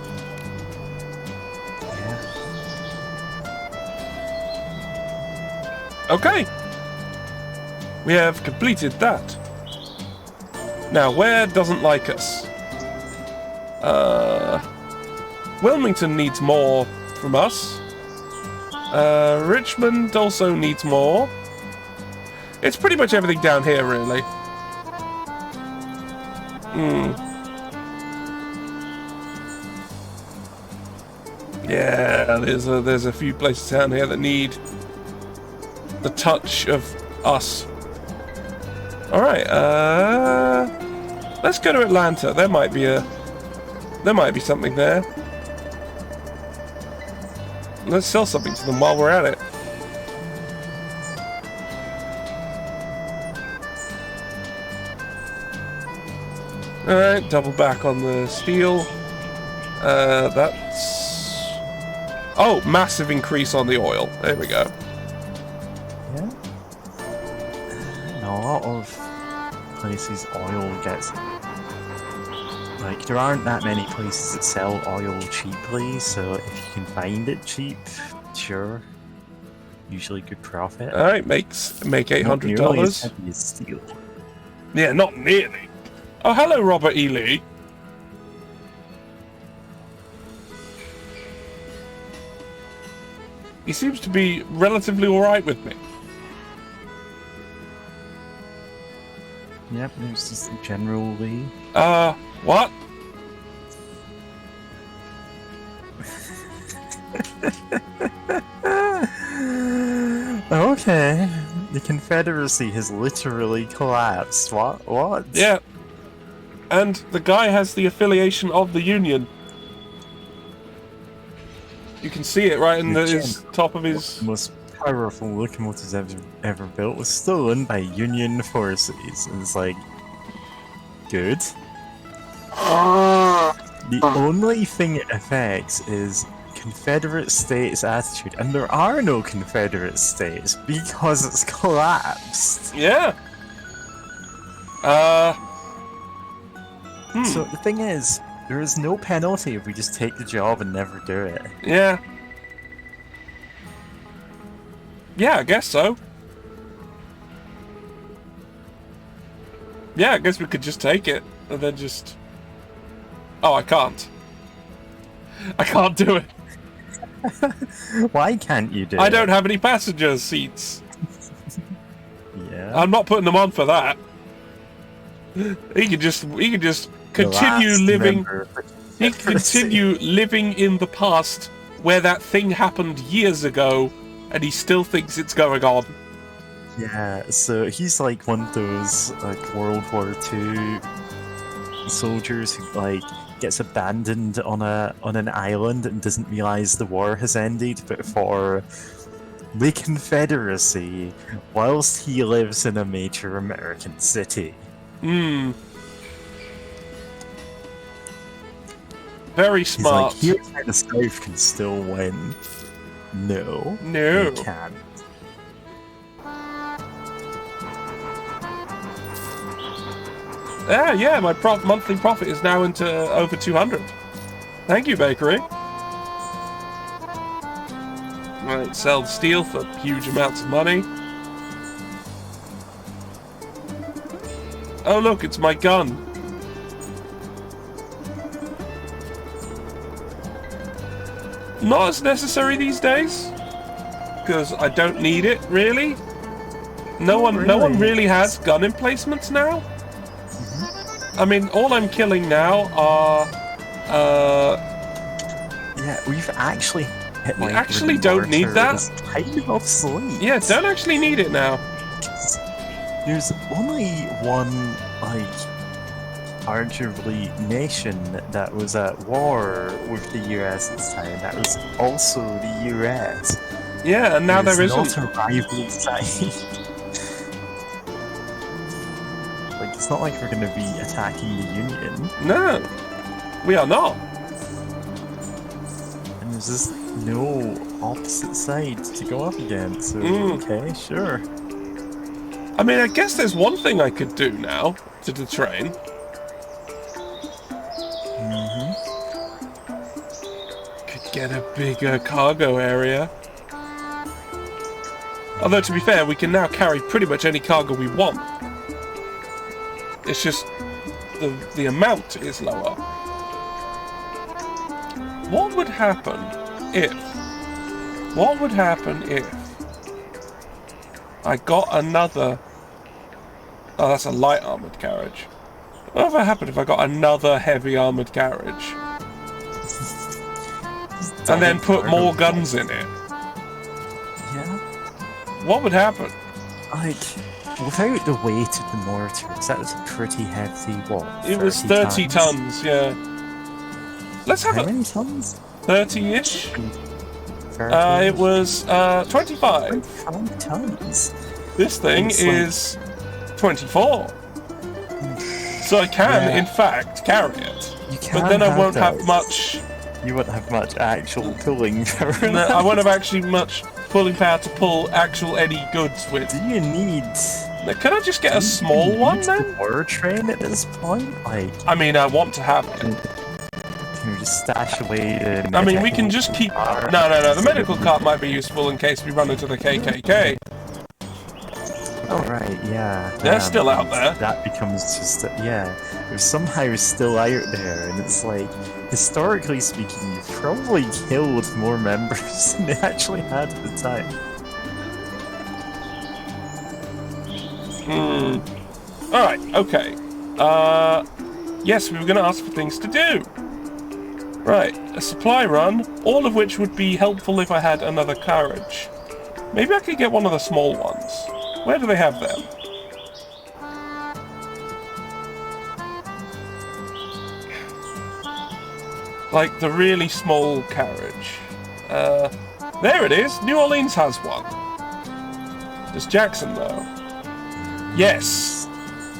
Okay. We have completed that. Now, where doesn't like us? Wilmington needs more from us. Richmond also needs more. It's pretty much everything down here, really. Yeah, there's a few places down here that need the touch of us. Alright, let's go to Atlanta. There might be something there. Let's sell something to them while we're at it. Alright, double back on the steel. That's... Oh, massive increase on the oil. There we go. Yeah. In a lot of places, oil gets... Like, there aren't that many places that sell oil cheaply, so if you can find it cheap, sure. Usually good profit. Alright, make $800. Not nearly as heavy as steel. Yeah, not nearly. Oh, hello, Robert E. Lee. He seems to be relatively alright with me. Yep, there's just generally... What? Okay. The Confederacy has literally collapsed. What? Yeah. And the guy has the affiliation of the Union. You can see it right in his top of his... The most powerful locomotives ever built was stolen by Union forces. And it's like... Good. The only thing it affects is Confederate States' attitude, and there are no Confederate States because it's collapsed. Yeah. So the thing is, there is no penalty if we just take the job and never do it. Yeah. Yeah, I guess so. Yeah, I guess we could just take it and then just... Oh, I can't. I can't do it. Why can't you do it? I don't have any passenger seats. Yeah. I'm not putting them on for that. He can just continue living. He can continue living in the past where that thing happened years ago, and he still thinks it's going on. Yeah, so he's like one of those like World War II soldiers who like gets abandoned on an island and doesn't realize the war has ended, but for the Confederacy, whilst he lives in a major American city. Very smart. He's like, here's how the South can still win. No. No. You can't. Yeah, my monthly profit is now into over 200. Thank you, bakery. Right, sell steel for huge amounts of money. Oh look, it's my gun. Not as necessary these days, because I don't need it really. No one really has gun emplacements now. I mean, all I'm killing now are. Yeah, we've actually hit We like. actually don't need that. It's kind of obsolete. Yeah, don't actually need it now. There's only one, like, arguably nation that was at war with the US at this time. That was also the US. Yeah, and now there It's isn't. not a rival side. Like, it's not like we're going to be attacking the Union. No, we are not. And there's just no opposite side to go up against. So, okay, sure. I mean, I guess there's one thing I could do now to the train. Could get a bigger cargo area. Although, to be fair, we can now carry pretty much any cargo we want. It's just the amount is lower. What would happen if I got another... Oh, that's a light armoured carriage. What would happen if I got another heavy armoured carriage? And then put more guns in it? Yeah. What would happen? Like, without the weight of the mortars, that was a pretty hefty what? It was 30 tons, yeah. Let's have How it. many tons? 30-ish? 30. It was 25. 25 tons. This thing It's like- is 24. So I can, in fact, carry it. You can But then I won't that. have much... You won't have much actual pulling power. No, I won't have actually much pulling power to pull any goods with. Do you need... Now, can I just get a small one then? The war train at this point? Like, I mean, I want to have it. can you just stash away the... I mean, we can just keep... No, the medical cart might be useful in case we run into the KKK. Oh, right, yeah. They're still out there. That becomes just... yeah. They're somehow still out there, and it's like... Historically speaking, you've probably killed more members than they actually had at the time. Alright, okay. Yes, we were going to ask for things to do. Right, a supply run, all of which would be helpful if I had another carriage. Maybe I could get one of the small ones. Where do they have them? Like the really small carriage. There it is! New Orleans has one. Does Jackson though? Yes!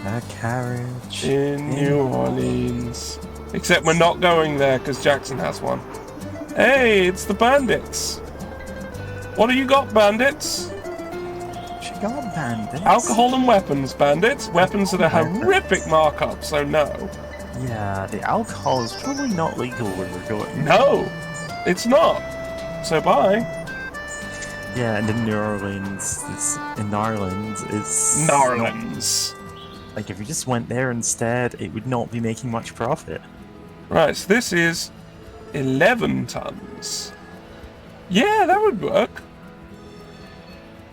A carriage In New Orleans. Except we're not going there because Jackson has one. Hey, it's the bandits! What have you got, bandits? She got bandits. Alcohol and weapons, bandits. Weapons that are horrific markup, so no. Yeah, the alcohol is probably not legal where we're going. No! It's not. So bye. Yeah, and in New Orleans, it's Narlands. like if you just went there instead, it would not be making much profit. Right, so this is 11 tons. Yeah, that would work.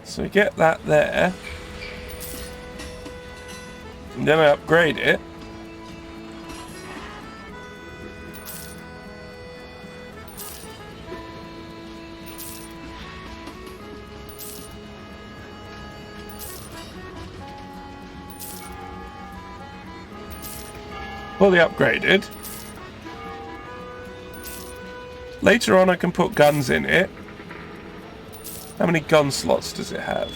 So get that there. And then I upgrade it. Fully upgraded. Later on I can put guns in it. How many gun slots does it have?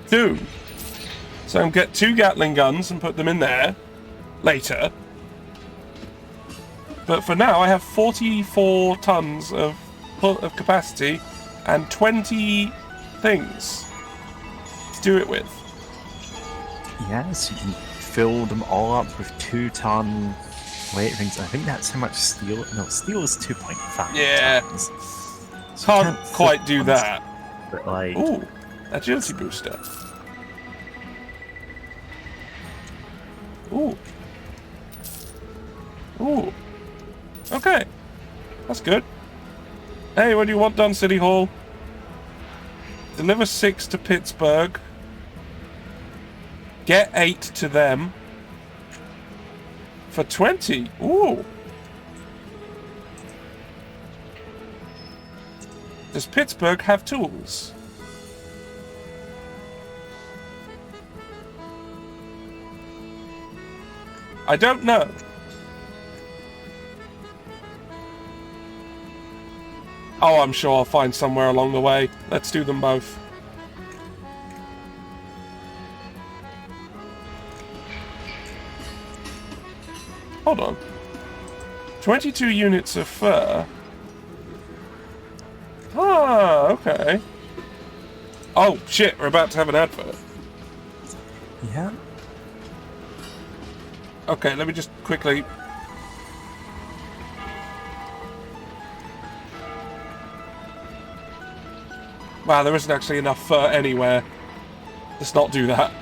2. So I can get 2 Gatling guns and put them in there later. But for now I have 44 tons of capacity and 20 things to do it with. Yes, you can fill them all up with 2-ton weight rings. I think that's how much steel. No, steel is 2.5 Yeah. tons. So Can't quite do that. But like, Ooh, agility booster. Ooh. Ooh. Okay. That's good. Hey, what do you want done, City Hall? Deliver 6 to Pittsburgh. Get 8 to them. For 20. Ooh. Does Pittsburgh have tools? I don't know. Oh, I'm sure I'll find somewhere along the way. Let's do them both. Hold on. 22 units of fur. Ah, okay. Oh, shit, we're about to have an advert. yeah. Okay, let me just quickly... Wow, there isn't actually enough fur anywhere. Let's not do that.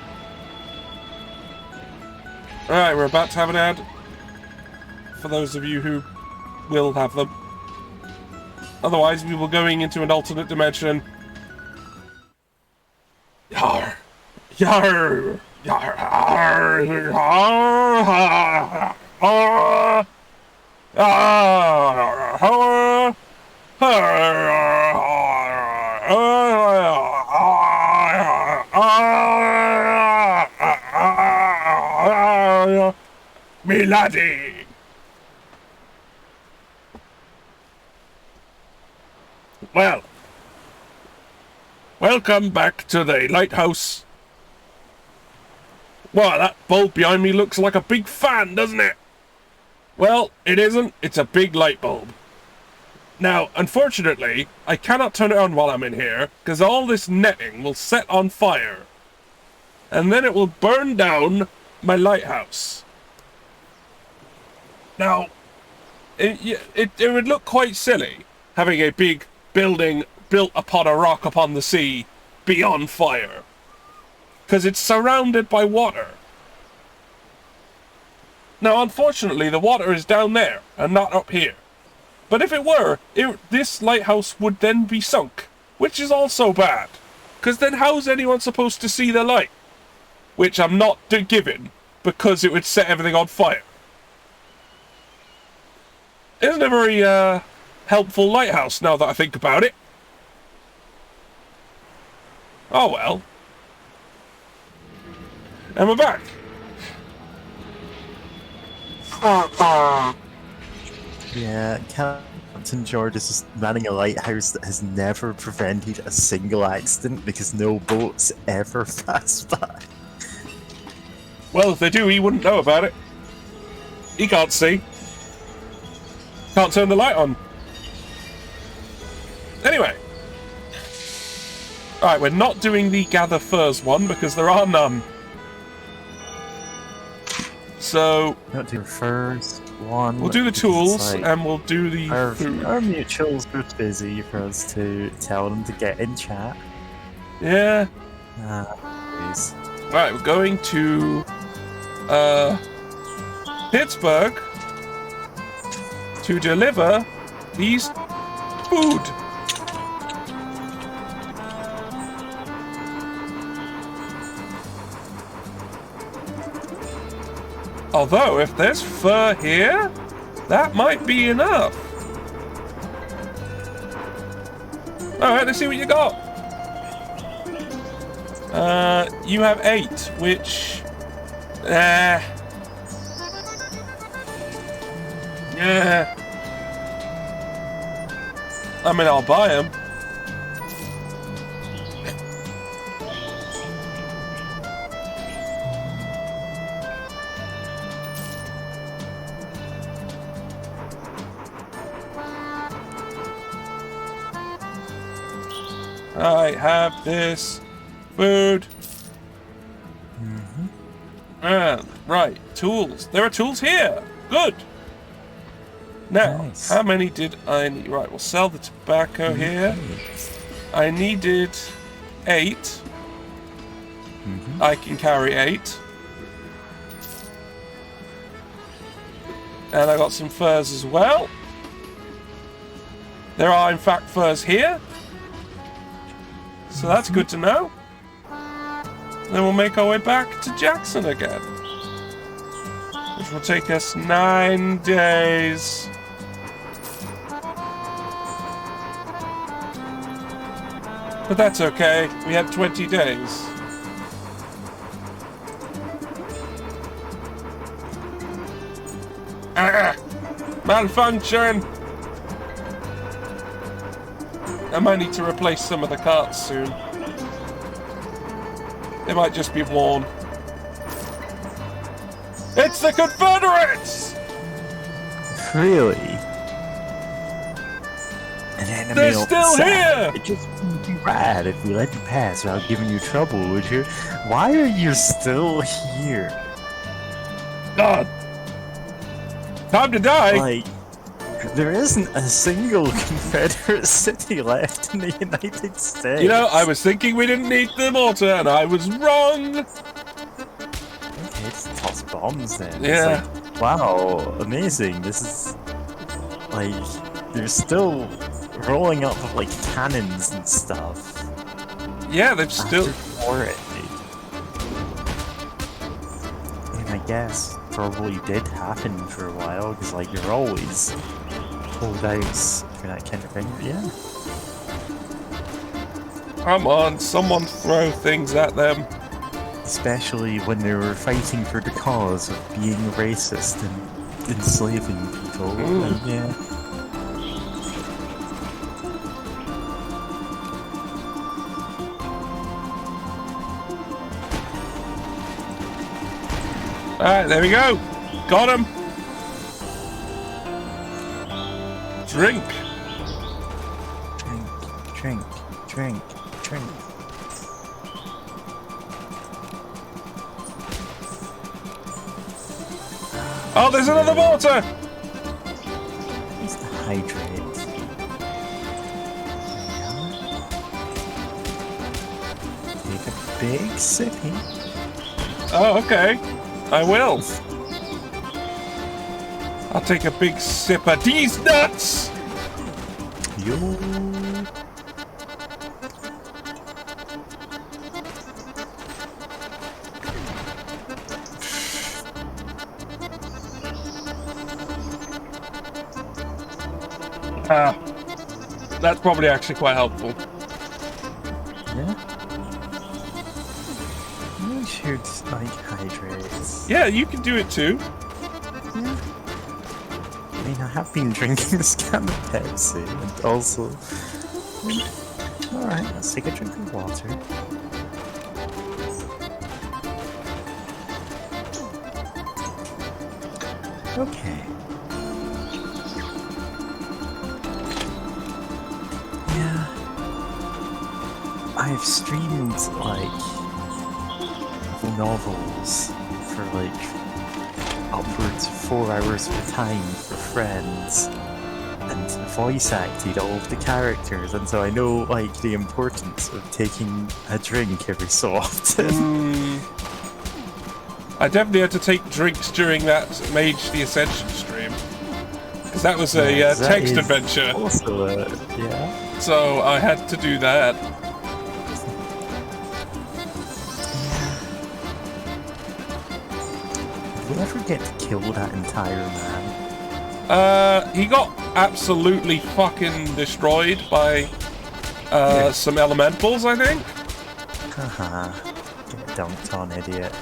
Alright, we're about to have an ad. For those of you who will have them. Otherwise, we will be going into an alternate dimension. Yar! Yar! Yar! Yar! Me laddie! Well, welcome back to the lighthouse. Wow, that bulb behind me looks like a big fan, doesn't it? Well, it isn't. It's a big light bulb. Now, unfortunately, I cannot turn it on while I'm in here, because all this netting will set on fire. And then it will burn down my lighthouse. Now, it would look quite silly, having a big building built upon a rock upon the sea be on fire. Because it's surrounded by water. Now, unfortunately, the water is down there and not up here. But if it were, this lighthouse would then be sunk, which is also bad. Because then how's anyone supposed to see the light? Which I'm not giving, because it would set everything on fire. Isn't it a very, helpful lighthouse, now that I think about it? Oh well. And we're back. Yeah, Captain George is just running a lighthouse that has never prevented a single accident because no boats ever pass by. Well, if they do, he wouldn't know about it. He can't see. Can't turn the light on. Anyway. Alright, we're not doing the gather furs one because there are none. So... Not do furs one. We'll do the tools, like, and we'll do the food. Our mutuals are busy for us to tell them to get in chat. Yeah. Please. Alright, we're going to... Pittsburgh to deliver these food. Although, if there's fur here, that might be enough. Alright, let's see what you got. You have 8, which... Yeah. I mean, I'll buy them. I have this food. And, right, tools. There are tools here. Good. Now, Nice. how many did I need? Right, we'll sell the tobacco here. I needed 8. I can carry 8. And I got some furs as well. There are, in fact, furs here. So that's good to know. Then we'll make our way back to Jackson again. Which will take us 9 days. But that's okay. We had 20 days. Malfunction! I might need to replace some of the carts soon. They might just be worn. It's the Confederates! Really? An enemy They're still here! It just wouldn't be rad if we let you pass without giving you trouble, would you? Why are you still here? God. Time to die! Like, there isn't a single Confederate city left in the United States. You know, I was thinking we didn't need the mortar, and I was wrong! Okay, just toss bombs then. Yeah. It's like, wow, amazing. This is... like, they're still rolling up with, like, cannons and stuff. Yeah, they've still... For it. I mean, I guess probably did happen for a while, because, like, you're always holdouts for that kind of thing. But yeah. Come on, someone throw things at them. Especially when they were fighting for the cause of being racist and enslaving people. Like, yeah. Alright, there we go. Got him. Drink. Drink, drink, drink, drink. Oh, there's another mortar! It's the hydrate. Take a big sippy. Oh, okay. I will. I'll take a big sip of these nuts! Yo. That's probably actually quite helpful. Yeah. You should like hydrate. Yeah, you can do it too. Yeah. I mean, I have been drinking this can of Pepsi, and also... Alright, let's take a drink of water. Okay. Yeah. I've streamed, like, novels for, like, upwards of 4 hours at a time for friends, and voice acted all of the characters, and so I know, like, the importance of taking a drink every so often. I definitely had to take drinks during that Mage the Ascension stream, because that was a That text is adventure, also yeah. so I had to do that. Did we ever get to kill that entire man? He got absolutely fucking destroyed by some elementals, I think. Haha. Get dunked on, idiot.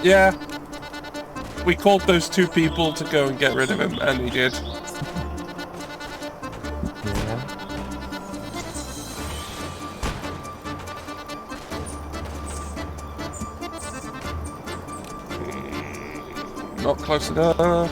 Yeah. We called those 2 people to go and get rid of him, and he did. Yeah. Not close enough.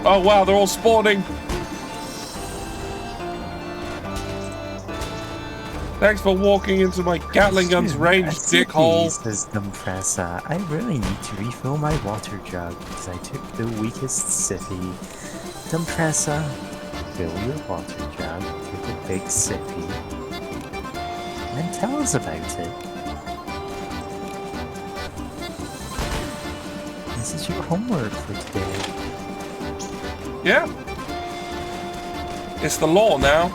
Oh wow, they're all spawning. Thanks for walking into my Gatling gun's range, dickhole. Says Dumpressa. I really need to refill my water jug because I took the weakest sippy. Dumpressa, fill your water jug, take a big sippy, and tell us about it. This is your homework for today. Yeah. It's the law now.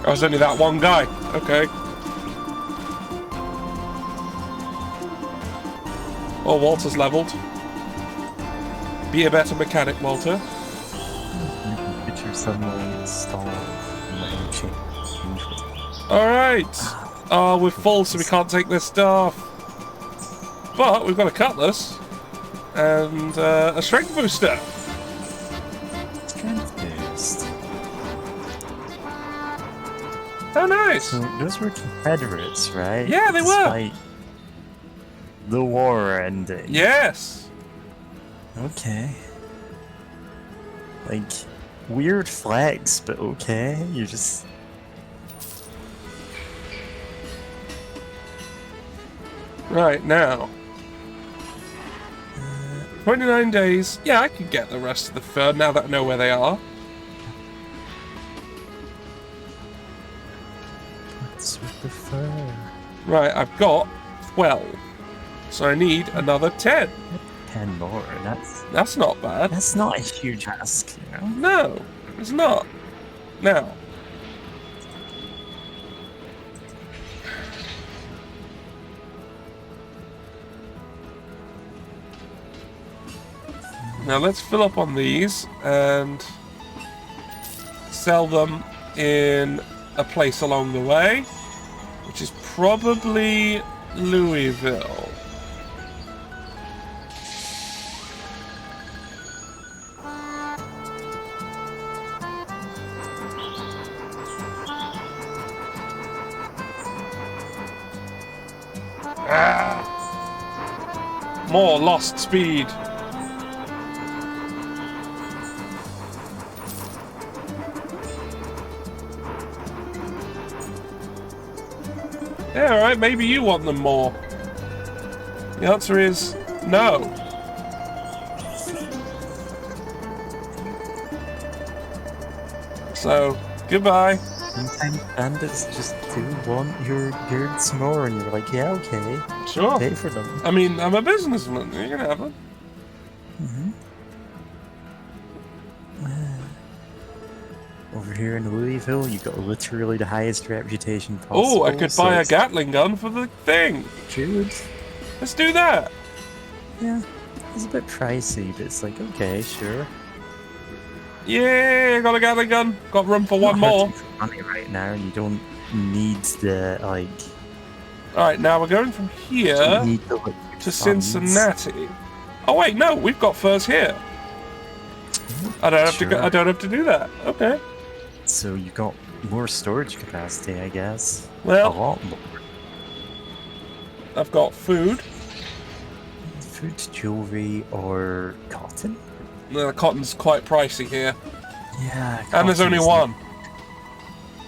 I was only that one guy. Okay. Oh, Walter's leveled. Be a better mechanic, Walter. You can get your suddenly installed. Alright. We're full, so we can't take their stuff. But we've got a cutlass. And a strength booster. Strength boost. Oh, nice. So those were Confederates, right? Yeah, they were. Despite the war ending. Yes. Okay. Like, weird flex, but okay. You're just... Right, now. 29 days. Yeah, I can get the rest of the fur now that I know where they are. What's with the fur? Right, I've got 12. So I need another 10. 10 more, That's not bad. that's not a huge ask, you know? No, it's not. Now. Now let's fill up on these and sell them in a place along the way, which is probably Louisville. More lost speed. Yeah, alright, maybe you want them more. The answer is no. So, goodbye. Sometimes bandits just do want your goods more, and you're like, yeah, okay. Sure. Pay for them. I mean, I'm a businessman. You can have them. Over here in Louisville, you got literally the highest reputation possible. Oh, I could buy a Gatling gun for the thing. Dude. Let's do that. Yeah. It's a bit pricey, but it's like, okay, sure. Yeah, got a Gatling gun. Got room for one more. Not hurting for money right now, and you don't need the, like... Alright, now we're going from here to Cincinnati. Oh wait, no, we've got furs here. I don't have to go, I don't have to do that. Okay. So you got more storage capacity, I guess. Well, a lot more. I've got food. Food, jewelry, or cotton? No, cotton's quite pricy here. Yeah. And there's only one.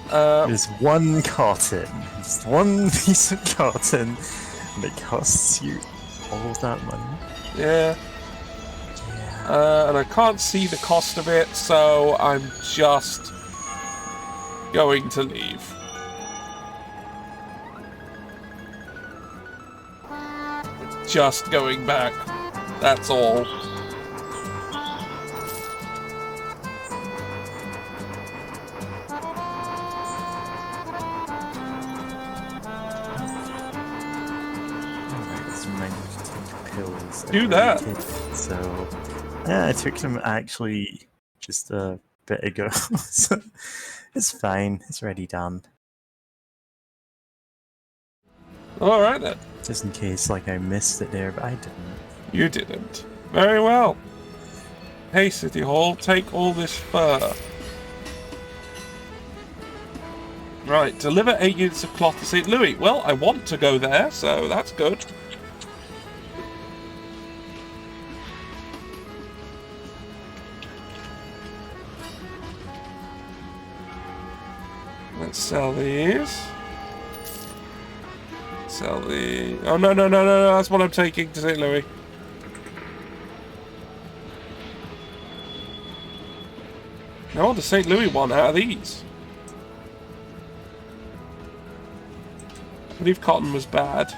There's one cotton. Just one piece of cotton. And it costs you all of that money. Yeah. And I can't see the cost of it, so I'm just going to leave. Just going back. That's all. Alright, let's remember to take pills. Do that. So, yeah, I took them actually just a bit ago. So it's fine. It's already done. Alright then. Just in case, like, I missed it there, but I didn't. You didn't. Very well. Hey, City Hall, take all this fur. Right, deliver 8 units of cloth to St. Louis. Well, I want to go there, so that's good. Let's sell these. Sell the... Oh, no, that's what I'm taking to St. Louis. I want the St. Louis one out of these. I believe cotton was bad.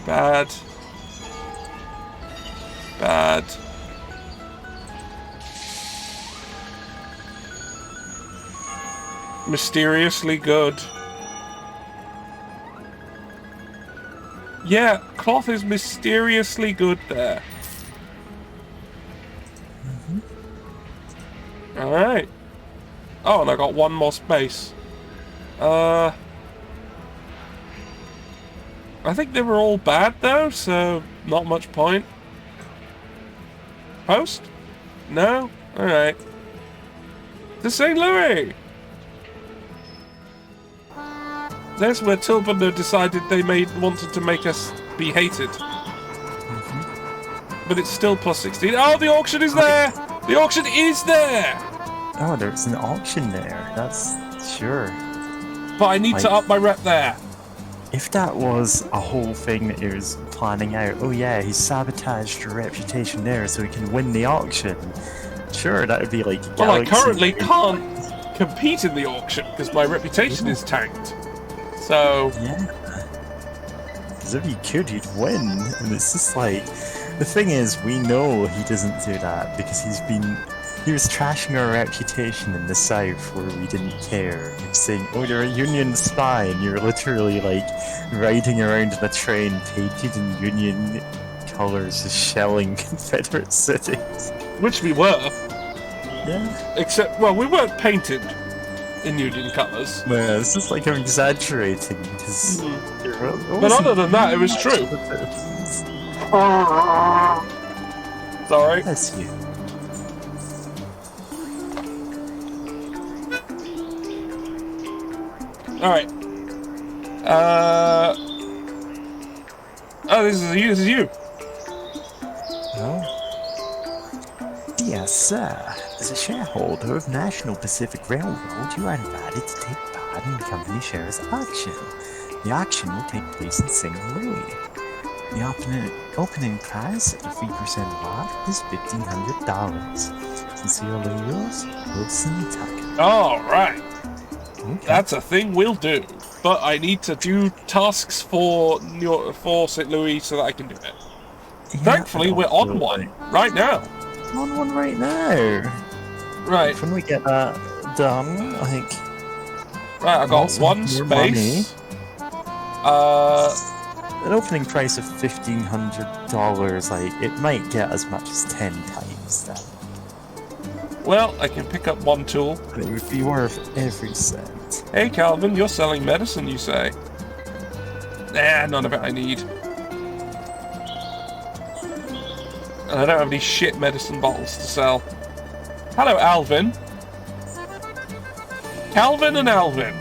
Bad. Bad. Mysteriously good. Yeah, cloth is mysteriously good there. Alright. Oh, and I got one more space. I think they were all bad though, so not much point. Post? No? Alright. To St. Louis! That's where Tilburner decided they wanted to make us be hated. But it's still plus 16. Oh, the auction is there! The auction is there! Oh, there's an auction there. That's sure. But I need to up my rep there. If that was a whole thing that he was planning out, oh yeah, he sabotaged your reputation there so he can win the auction. Sure, that would be like a Well, I galaxy. currently can't compete in the auction because my reputation is tanked. So... Yeah. Because if he could, he'd win. And it's just like... The thing is, we know he doesn't do that because he was trashing our reputation in the South where we didn't care. He was saying, oh, you're a Union spy, and you're literally like riding around in a train painted in Union colours, just shelling Confederate cities. Which we were. Yeah. Except, well, we weren't painted in Union colours. Well, it's just like I'm exaggerating because... But other than that, it was true. Sorry. That's you. Alright. Oh, this is you. Oh. Dear sir, as a shareholder of National Pacific Railroad, you are invited to take part in the company shares auction. The auction will take place in St. Louis. The opening price at the 3% lot is $1,500. Sincerely yours, Wilson Tucker. Alright. Okay. That's a thing we'll do. But I need to do tasks for St. Louis so that I can do it. Yeah, Thankfully, we're on one right now. On one right now. Right. When we get that done, I think. Right, I got one space. An opening price of $1,500, like, it might get as much as 10 times that. Well, I can pick up one tool. But it would be worth every cent. Hey, Calvin, you're selling medicine, you say? Nah, none of it I need. And I don't have any shit medicine bottles to sell. Hello, Alvin. Calvin and Alvin.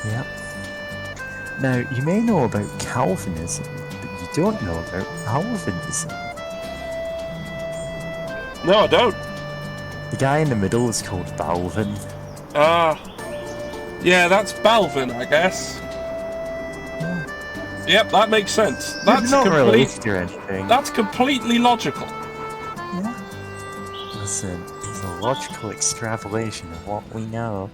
Yep. Now, you may know about Calvinism, but you don't know about Alvinism. No, I don't. The guy in the middle is called Balvin. Yeah, that's Balvin, I guess. Yeah. Yep, that makes sense. That's not related or anything. That's completely logical. Yeah. Listen, It's a logical extrapolation of what we know.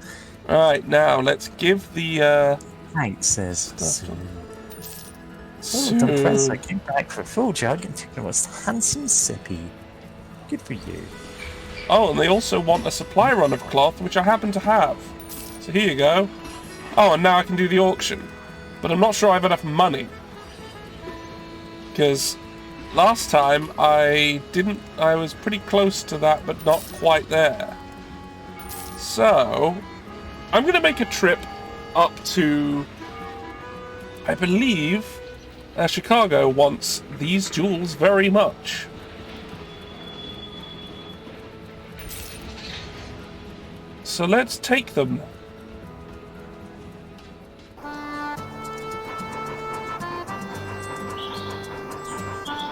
Alright, now let's give the Hank says stuff to- soon. Oh, Professor came back for a full jug and took the most handsome sippy. Good for you. Oh, and they also want a supply run of cloth, which I happen to have. So here you go. Oh, and now I can do the auction. But I'm not sure I have enough money. Because last time I was pretty close to that, but not quite there. So, I'm going to make a trip up to, I believe, Chicago wants these jewels very much. So let's take them.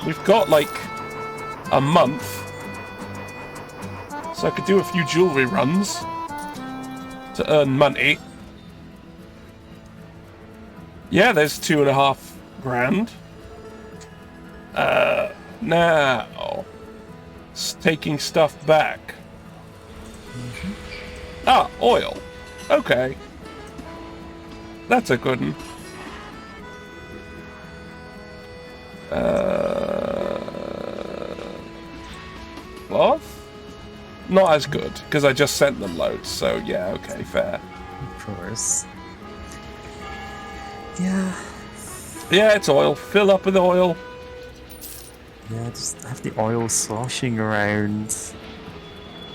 We've got like a month, so I could do a few jewelry runs to earn money. Yeah, there's 2.5 grand. Now it's taking stuff back. Ah, oil. Okay. That's a good one. Cloth? Not as good, because I just sent them loads, so yeah, okay, fair. Of course. Yeah. Yeah, it's oil. Fill up with oil. Yeah, just have the oil sloshing around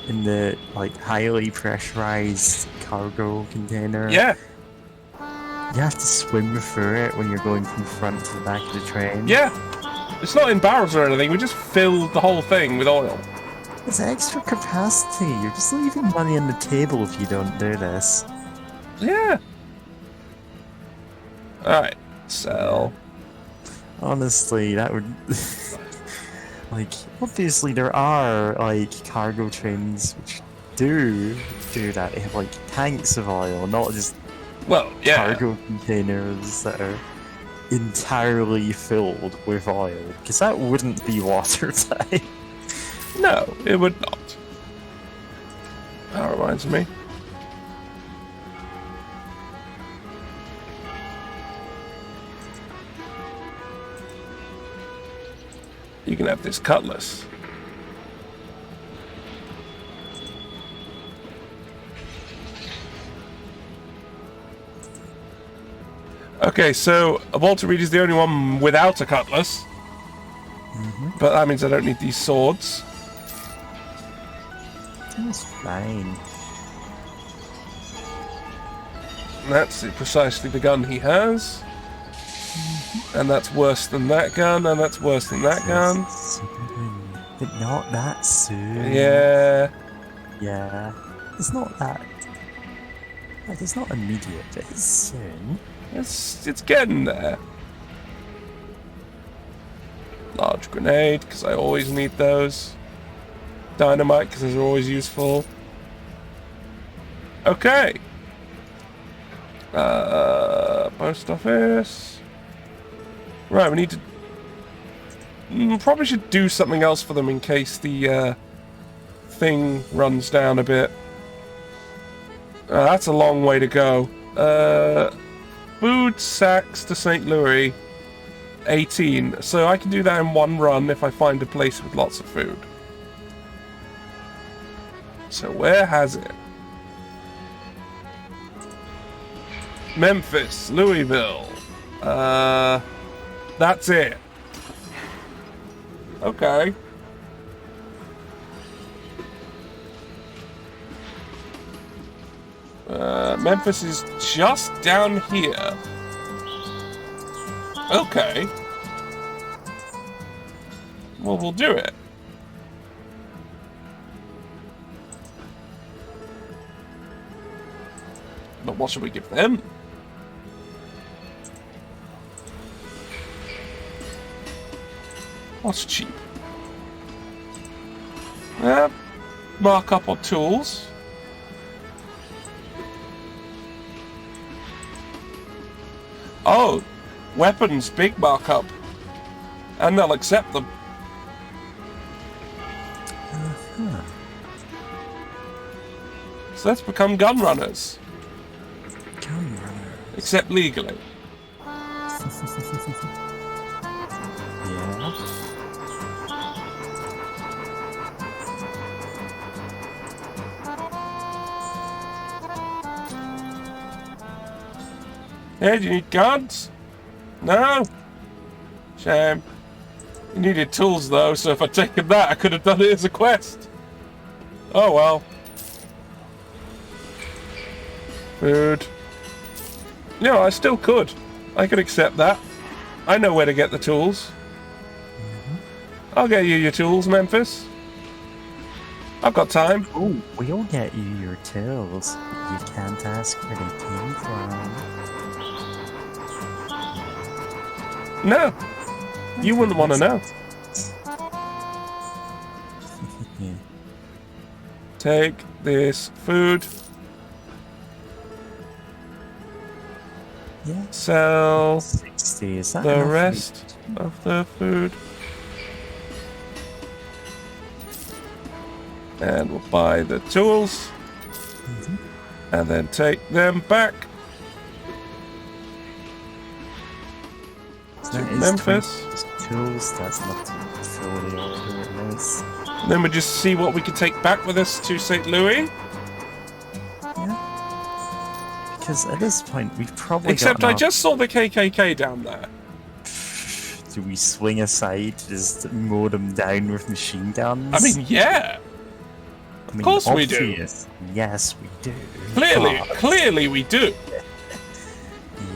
in the, like, highly pressurized cargo container. Yeah. You have to swim through it when you're going from front to the back of the train. Yeah. It's not in barrels or anything, we just fill the whole thing with oil. It's extra capacity. You're just leaving money on the table if you don't do this. Yeah. Alright, sell. Honestly, that would... like, obviously there are, like, cargo trains which do that. They have, like, tanks of oil, not just Well, yeah. cargo containers that are entirely filled with oil. Because that wouldn't be watertight. No, it would not. That reminds me. You can have this cutlass. Okay, so Walter Reed is the only one without a cutlass. But that means I don't need these swords. That's fine. That's precisely the gun he has. And that's worse than that gun, and that's worse than that gun. Soon, but not that soon. Yeah. Yeah. It's not that. Like, it's not immediate, but it's soon. It's getting there. Large grenade, because I always need those. Dynamite, because those are always useful. Okay. Post office. Right, we need to... probably should do something else for them in case the thing runs down a bit. That's a long way to go. Food sacks to St. Louis. 18. So I can do that in one run if I find a place with lots of food. So where has it? Memphis, Louisville. That's it. Okay. Memphis is just down here. Okay. Well, we'll do it. But what should we give them? What's cheap? Mark up on tools. Oh, weapons, big markup. And they'll accept them. So let's become gun runners. Gun runner. Except legally. Yeah. Hey, do you need guns? No? Shame. You needed tools though, so if I'd taken that, I could have done it as a quest. Oh well. Food. No, I still could. I could accept that. I know where to get the tools. I'll get you your tools, Memphis. I've got time. Oh, we'll get you your tools. You can't ask where they came from. No. You wouldn't want to know. Yeah. Take this food. Yeah. Sell 60. Is that the enough? rest of the food. And we'll buy the tools. And then take them back to That is Memphis. 20 tools. That's not fully order it is. Then we just see what we can take back with us to St. Louis. Yeah. Because at this point, we've probably Except got I enough. just saw the KKK down there. Do we swing aside, just mow them down with machine guns? I mean, yeah. I mean, course we do. obvious. Yes, we do. Clearly we do.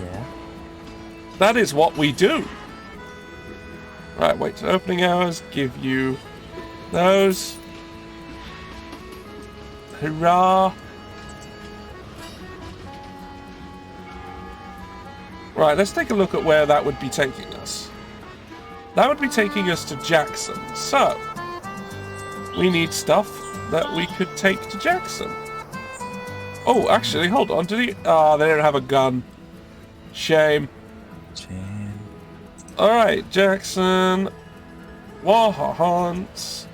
Yeah. That is what we do. Right, wait, so opening hours, give you those. Hurrah. Right, let's take a look at where that would be taking us. That would be taking us to Jackson. So, we need stuff that we could take to Jackson. Oh, actually, hold on. Did he? Ah, they don't have a gun. Shame. Jane. Alright, Jackson. Wahahants.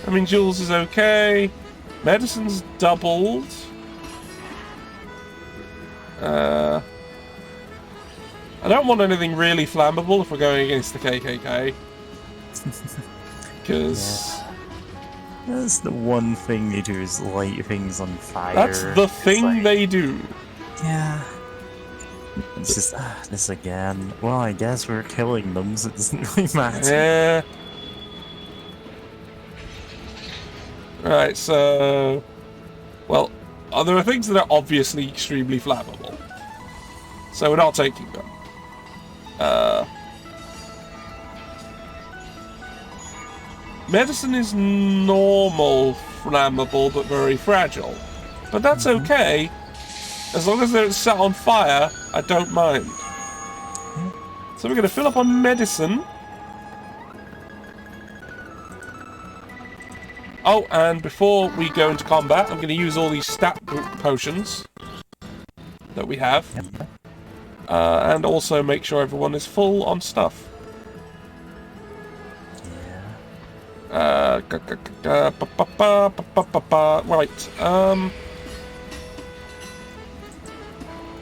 I mean, Jules is okay. Medicine's doubled. I don't want anything really flammable if we're going against the KKK. Because... That's the one thing they do is light things on fire. that's the thing like, they do. Yeah. It's just, this again. Well, I guess we're killing them, so it doesn't really matter. Yeah. Right, so... well, there are things that are obviously extremely flammable. So we're not taking them. Medicine is normal flammable, but very fragile. But that's okay. As long as they're set on fire, I don't mind. So we're going to fill up on medicine. Oh, and before we go into combat, I'm going to use all these stat potions that we have. And also make sure everyone is full on stuff. Right.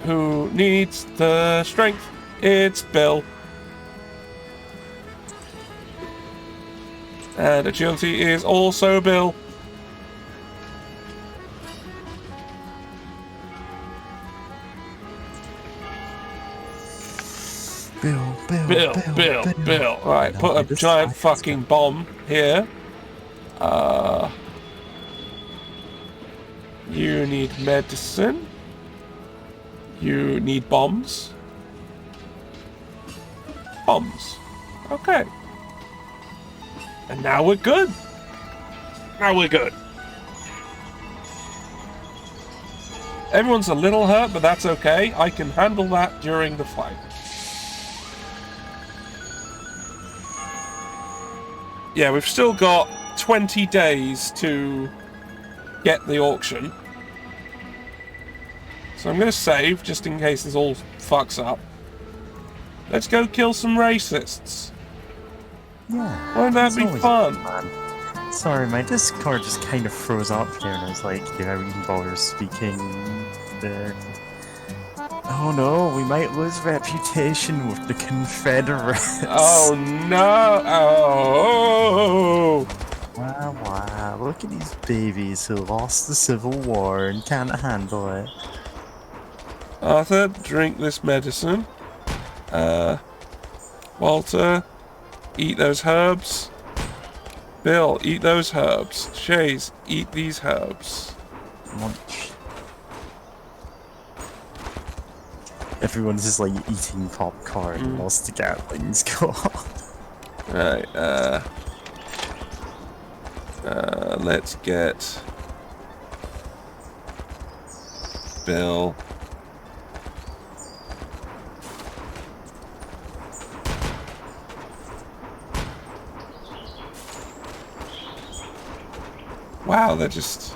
Who needs the strength? It's Bill. And agility is also Bill. Bill. Right, put a giant fucking bomb here. You need medicine. You need bombs. Bombs. Okay. And now we're good. Everyone's a little hurt, but that's okay. I can handle that during the fight. Yeah, we've still got 20 days to get the auction. So I'm going to save, just in case this all fucks up. Let's go kill some racists. Yeah. Won't that it's be always fun? fun. Sorry, my Discord just kind of froze up there, and I was like, did I even bother speaking there? Oh no, we might lose reputation with the Confederates. Oh no! Oh! Wow, wow, look at these babies who lost the Civil War and can't handle it. Arthur, drink this medicine. Walter, eat those herbs. Bill, eat those herbs. Shays, eat these herbs. Munch. Everyone's just like eating popcorn whilst the Gatlings go off. Right, let's get Bill. Wow, they're just...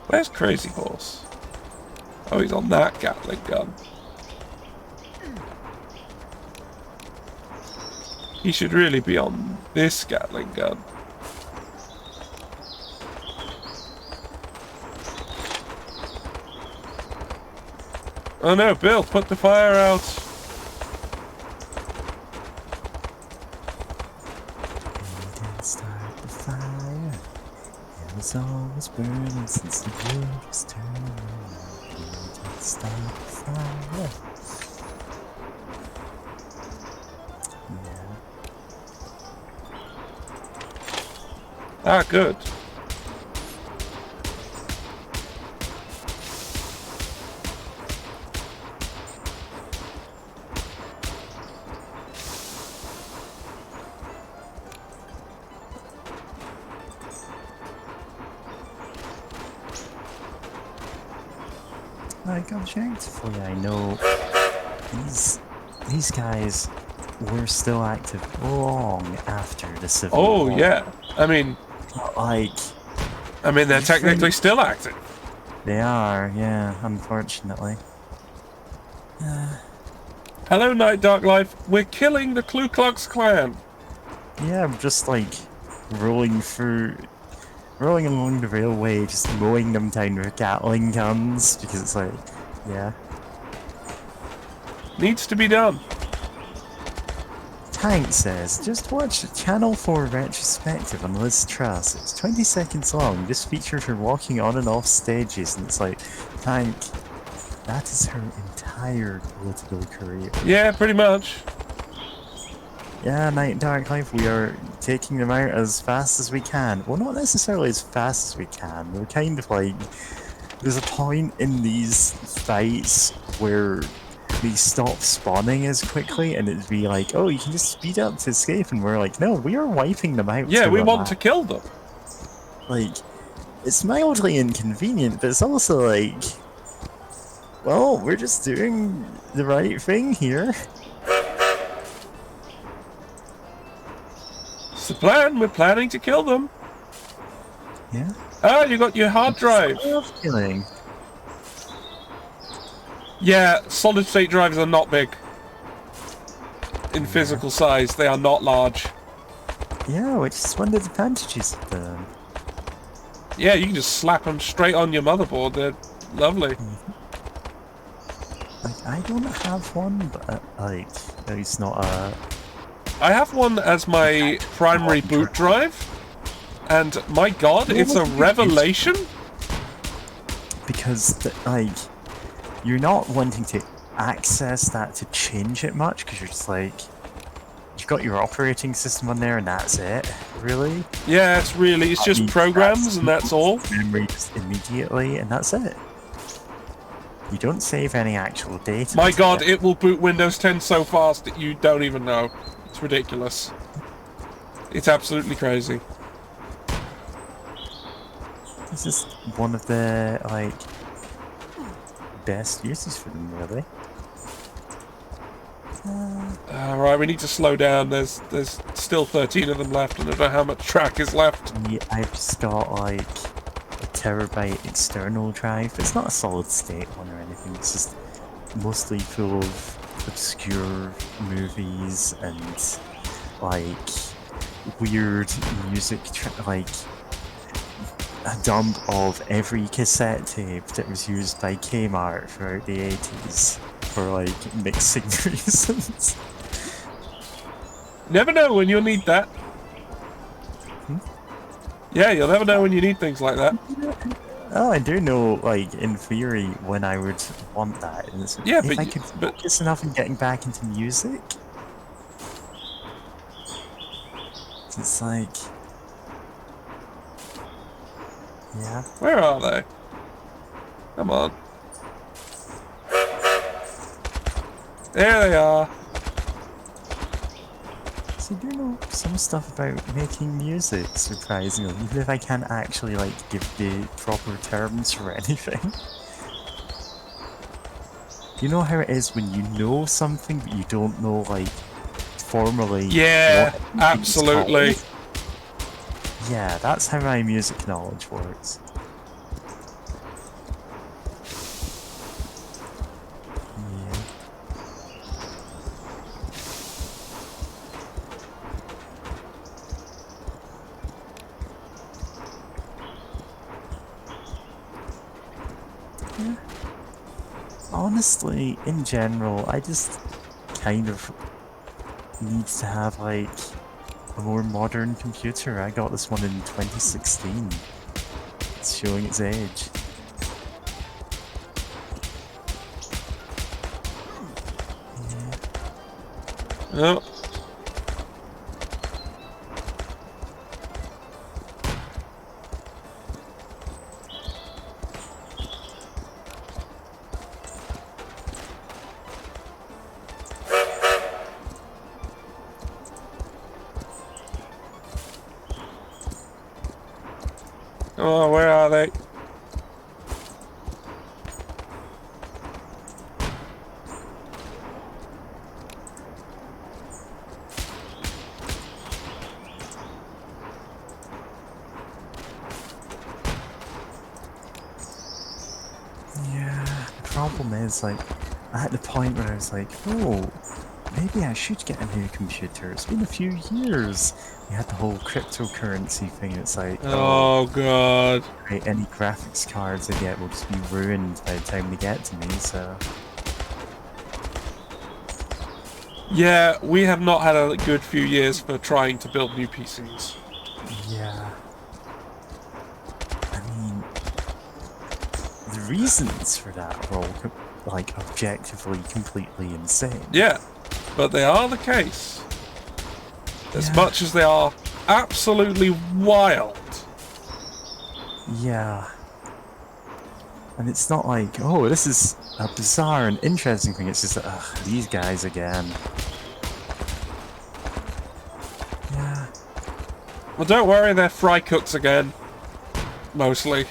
Where's Crazy Horse? Oh, he's on that Gatling gun. He should really be on this Gatling gun. Oh no, Bill, put the fire out. We didn't start the fire. It was always burning since the wood was turning. We didn't start the fire. Ah, good. Like, objectively, I know these guys were still active long after the Civil War. Oh, yeah. I mean, they're technically still active. They are, yeah, unfortunately. Hello, Night Dark Life. We're killing the Ku Klux Klan. Yeah, I'm just like rolling along the railway, just mowing them down with Gatling guns, because it's like, yeah. Needs to be done. Tank says, just watch the Channel 4 retrospective on Liz Truss. It's 20 seconds long, just features her walking on and off stages, and it's like, Tank, that is her entire political career. Yeah, pretty much. Yeah, Night Dark Life, we are taking them out as fast as we can. Well, not necessarily as fast as we can. We're kind of like... There's a point in these fights where they stop spawning as quickly, and it'd be like, oh, you can just speed up to escape, and we're like, no, we are wiping them out. Yeah, we want to kill them. Like, it's mildly inconvenient, but it's also like, well, we're just doing the right thing here. It's the plan. We're planning to kill them. Yeah. Ah, you got your hard drive. Killing. Yeah, solid state drives are not big. In physical size, they are not large. Yeah, which is one of the advantages of them. Yeah, you can just slap them straight on your motherboard. They're lovely. Like, I don't have one, but like, it's not a... I have one as my primary boot drive, and my god, it's a revelation. Because, like, you're not wanting to access that to change it much, because you're just like, you've got your operating system on there and that's it, really. Yeah, it's just programs and that's all. Memory just immediately and that's it. You don't save any actual data. My god, it will boot Windows 10 so fast that you don't even know. It's ridiculous. It's absolutely crazy. This is one of the, like, best uses for them, really. Right, we need to slow down. There's still 13 of them left, and I don't know how much track is left. Yeah, I've just got like a terabyte external drive. It's not a solid state one or anything. It's just mostly full of obscure movies and like weird music, like a dump of every cassette tape that was used by Kmart throughout the 80s for like mixing reasons. Never know when you'll need that. Yeah, you'll never know when you need things like that. Oh, I do know, like, in theory, when I would want that. And Yeah, if but I could focus enough in getting back into music, it's like... Yeah. Where are they? Come on. There they are. So I do know some stuff about making music, surprisingly, even if I can't actually, like, give the proper terms for anything. You know how it is when you know something, but you don't know, like, formally... Yeah, absolutely. Yeah, that's how my music knowledge works. Yeah. Yeah. Honestly, in general, I just kind of need to have, like, a more modern computer. I got this one in 2016. It's showing its age. Oh. Oh, where are they? Yeah, the problem is, like, at the point where I was like, oh, maybe I should get a new computer. It's been a few years. We had the whole cryptocurrency thing. It's like, Oh, God. right, any graphics cards I get will just be ruined by the time they get to me, so... Yeah, we have not had a good few years for trying to build new PCs. Yeah. I mean, the reasons for that are all, like, objectively completely insane. Yeah, but they are the case. As much as they are absolutely wild. Yeah. And it's not like, oh, this is a bizarre and interesting thing. It's just that, ugh, these guys again. Yeah. Well, don't worry, they're fry cooks again. Mostly.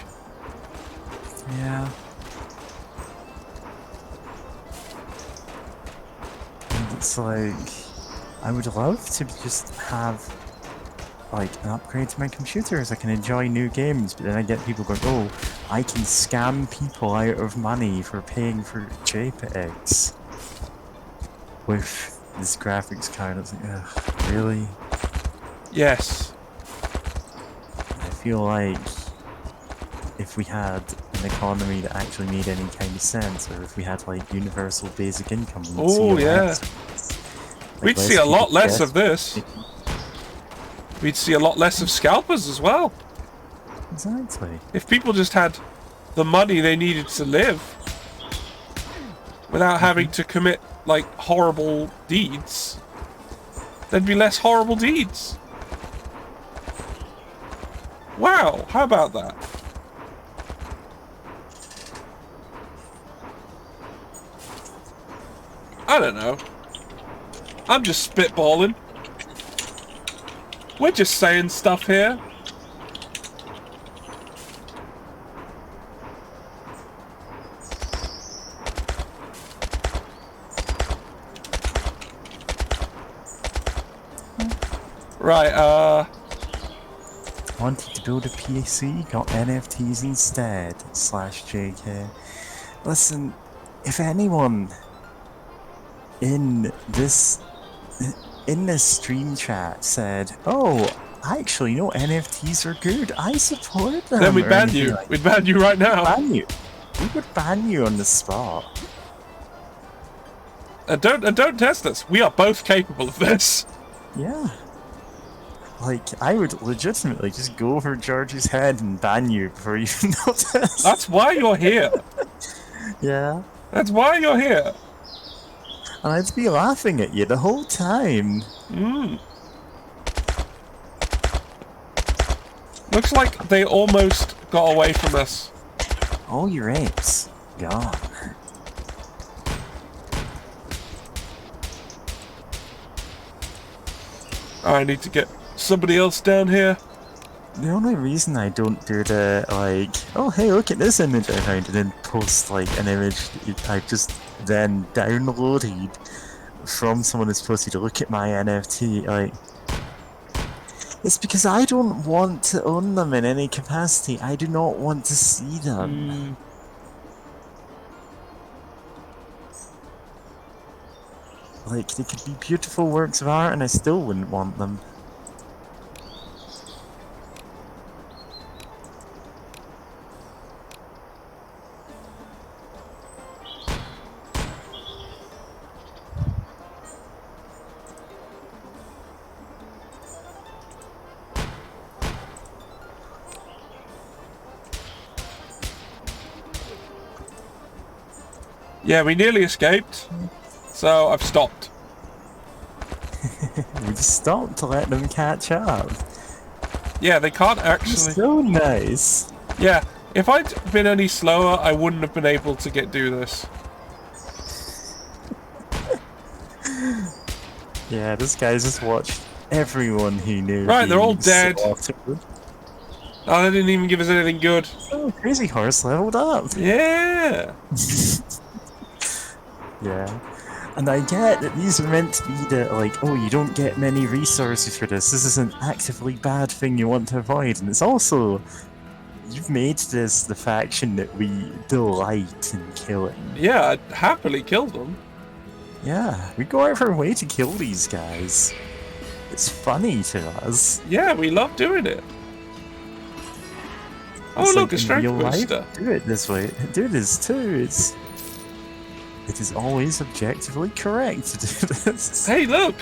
Yeah. And it's like, I would love to just have, like, an upgrade to my computer so I can enjoy new games, but then I get people going, oh, I can scam people out of money for paying for JPEGs with this graphics card. It's like, ugh, really? Yes. I feel like if we had an economy that actually made any kind of sense, or if we had, like, universal basic income... Oh, yeah. Like, We'd see a lot less of this. We'd see a lot less of scalpers as well. Exactly. If people just had the money they needed to live without having to commit, like, horrible deeds, there'd be less horrible deeds. Wow, how about that? I don't know. I'm just spitballing. We're just saying stuff here. Right, Wanted to build a PC, got NFTs instead. /JK. Listen, if anyone in this stream chat said, "Oh, actually, no, NFTs are good. I support them." then we'd or ban anything you. like We'd ban you right now. ban you. We would ban you on the spot. And don't test us. We are both capable of this. Yeah. Like, I would legitimately just go over George's head and ban you before you even notice. That's why you're here. Yeah. That's why you're here. And I'd be laughing at you the whole time. Looks like they almost got away from us. All your apes gone. I need to get somebody else down here. The only reason I don't do the, like, oh hey, look at this image I found, and then post, like, an image I've just then downloaded from someone who's posted to look at my NFT, like, it's because I don't want to own them in any capacity. I do not want to see them. Like, they could be beautiful works of art and I still wouldn't want them. Yeah, we nearly escaped, so I've stopped. We just stopped to let them catch up. Yeah, they can't actually... So nice. Yeah, if I'd been any slower, I wouldn't have been able to do this. Yeah, this guy just watched everyone he knew. Right, they're all dead. slaughtered. Oh, they didn't even give us anything good. Oh, Crazy Horse leveled up. Yeah. Yeah. And I get that these are meant to be the, like, oh, you don't get many resources for this. This is an actively bad thing you want to avoid. And it's also, you've made this the faction that we delight in killing. Yeah, I'd happily kill them. Yeah, we go out of our way to kill these guys. It's funny to us. Yeah, we love doing it. Oh, It's look, like a in strength real life, booster. do it this way. Do this too. It is always objectively correct to do this. Hey, look,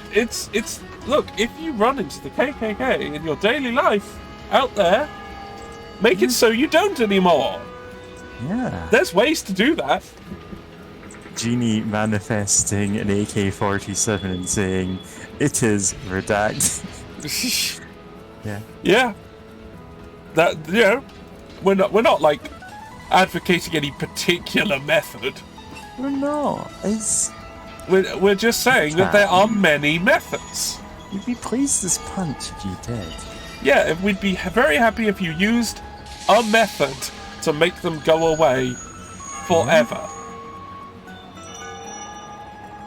look, if you run into the KKK in your daily life out there, make it so you don't anymore. Yeah. There's ways to do that. Genie manifesting an AK-47 and saying, "It is redact." Yeah. Yeah. That, you know, we're not like advocating any particular method. We're not. We're just saying that there are many methods. You'd be pleased as punch if you did. Yeah, we'd be very happy if you used a method to make them go away forever.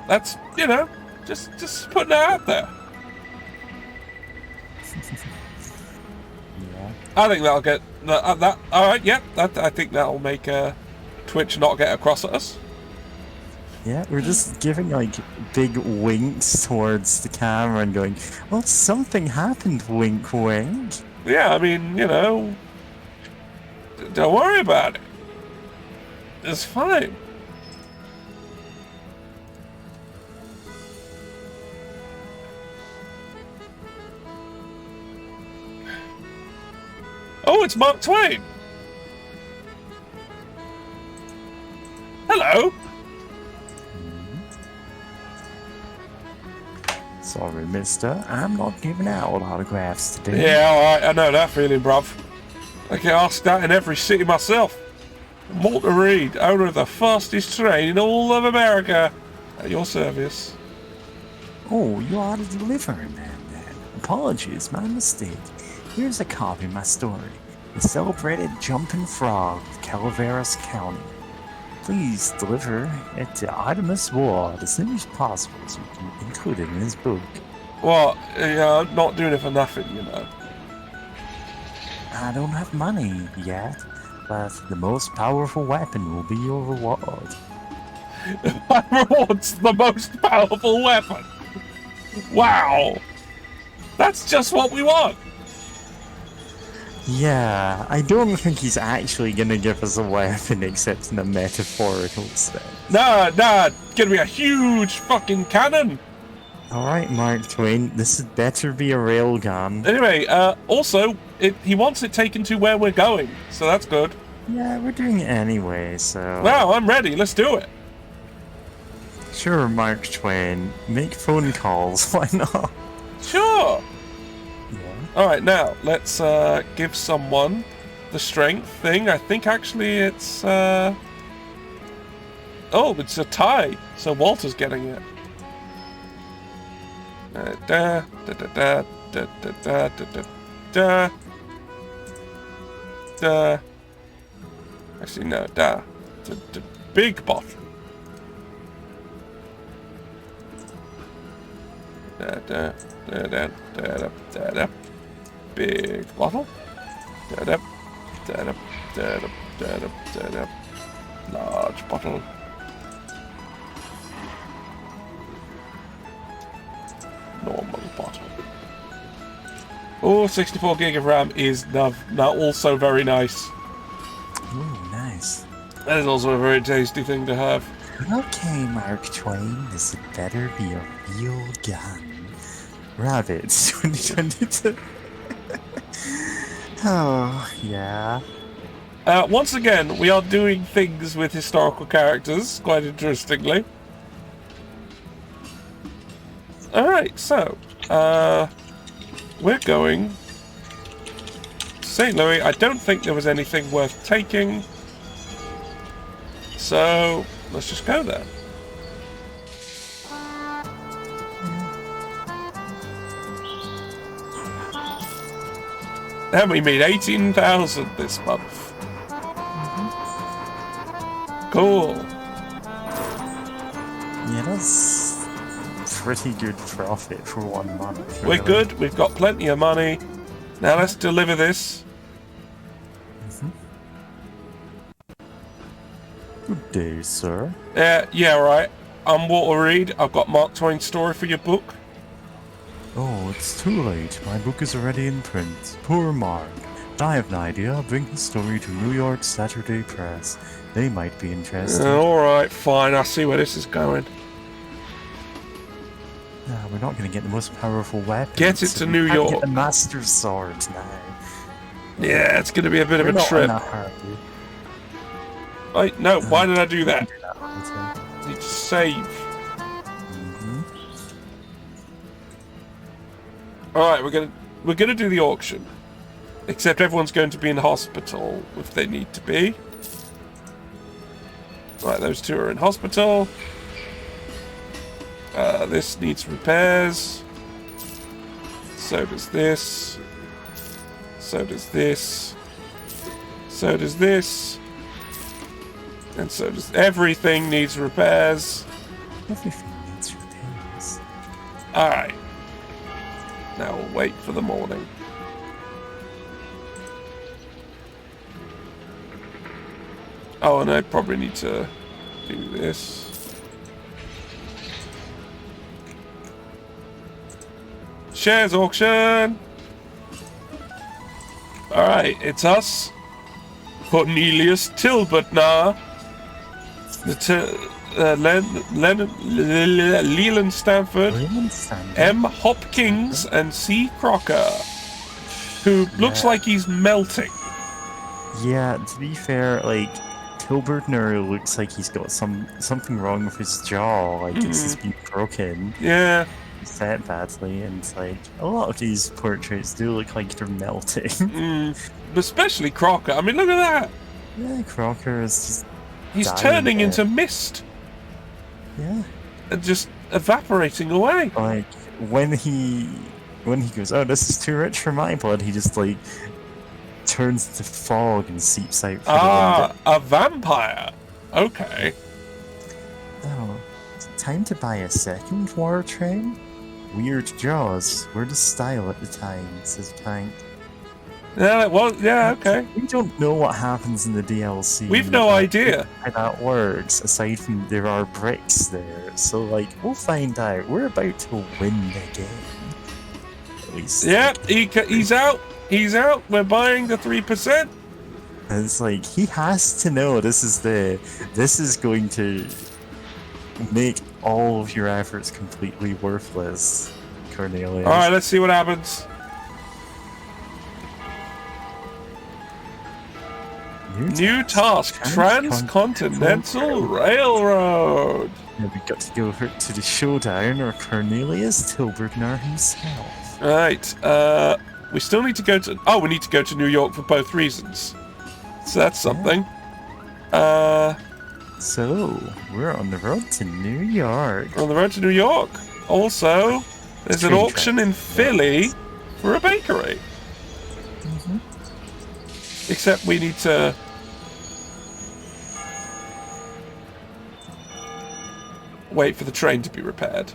That's, you know, just putting it out there. Yeah. I think that'll get that. All right, yeah. I think that'll make Twitch not get across at us. Yeah, we're just giving like big winks towards the camera and going, "Well, something happened, wink, wink." Yeah, I mean, you know, don't worry about it. It's fine. Oh, it's Mark Twain. Hello. Sorry, mister. I'm not giving out autographs today. Yeah, alright, I know that feeling, bruv. I get asked that in every city myself. Walter Reed, owner of the fastest train in all of America. At your service. Oh, you are the delivery man then. Apologies, my mistake. Here's a copy of my story. The celebrated Jumping Frog of Calaveras County. Please deliver it to Artemis Ward as soon as possible so we can include it in his book. What? Yeah, I'm not doing it for nothing, you know. I don't have money yet, but the most powerful weapon will be your reward. My reward's the most powerful weapon. Wow. That's just what we want. Yeah, I don't think he's actually gonna give us a weapon except in a metaphorical sense. Nah, gonna be a huge fucking cannon. Alright, Mark Twain, this had better be a railgun. Anyway, also, he wants it taken to where we're going, so that's good. Yeah, we're doing it anyway, so... Wow, I'm ready, let's do it. Sure, Mark Twain, make phone calls, why not? Sure. Yeah. Alright, now, let's give someone the strength thing. I think actually it's... Oh, it's a tie, so Walter's getting it. Da da da da da da da da da. Actually, no, da. The big bottle. Da da da da da da da. Big bottle. Da da da da da da da da. Large bottle. Normal bottle. Oh, 64 gig of RAM is now also very nice. Ooh, nice. That is also a very tasty thing to have. Okay, Mark Twain, this had better be a real gun. Rabbits 2022. Oh, yeah. Once again, we are doing things with historical characters, quite interestingly. Alright, so, we're going to St. Louis. I don't think there was anything worth taking, so let's just go there. And we made 18,000 this month. Cool. Yeah, that's pretty good profit for 1 month. We're good. We've got plenty of money. Now let's deliver this. Good day, sir. Yeah, right. I'm Walter Reed. I've got Mark Twain's story for your book. Oh, it's too late. My book is already in print. Poor Mark. I have an idea. I'll bring his story to New York Saturday Press. They might be interested. Alright, fine. I see where this is going. No, we're not going to get the most powerful weapon. Get it to New Get York. the Master Sword now. Yeah, it's going to be a bit of We're a not trip. in a hurry. Wait, no, why did I do that? Do that later. I need to save. Alright, we're gonna do the auction. Except everyone's going to be in hospital if they need to be. Right, those two are in hospital. This needs repairs. So does this. So does this. So does this. And so does everything needs repairs. Everything needs repairs. Alright. Now we'll wait for the morning. Oh, and I probably need to do this. Shares auction! Alright, it's us. Cornelius Tilbertnar. Leland Stanford. M. Hopkins and C. Crocker. Who looks like he's melting. Yeah, to be fair, like, Tilbertner looks like he's got something wrong with his jaw, like it's just been broken. Yeah. Set badly, and like a lot of these portraits do look like they're melting. Especially Crocker. I mean, look at that. Yeah, Crocker is just He's turning into mist. Yeah. And just evaporating away. Like when he goes, oh, this is too rich for my blood, he just like turns into fog and seeps out. A vampire. Okay. Oh, is it time to buy a second war train? weird draws. Where does style at the time? Says Tank. Yeah, well, yeah, okay. We don't know what happens in the DLC. We've no idea. How that works, aside from there are bricks there. So, like, we'll find out. We're about to win the game. At least. Yeah, he's out. He's out. We're buying the 3%. And it's like, he has to know this is going to make all of your efforts completely worthless, Cornelius. Alright, let's see what happens. New task, Transcontinental Railroad. Yeah, we got to go to the showdown, or Cornelius Tilburgner himself. Right, we still need to go to... Oh, we need to go to New York for both reasons. So that's something. So, we're on the road to New York. We're on the road to New York. Also, there's an auction in Philly for a bakery. Except we need to... wait for the train to be repaired.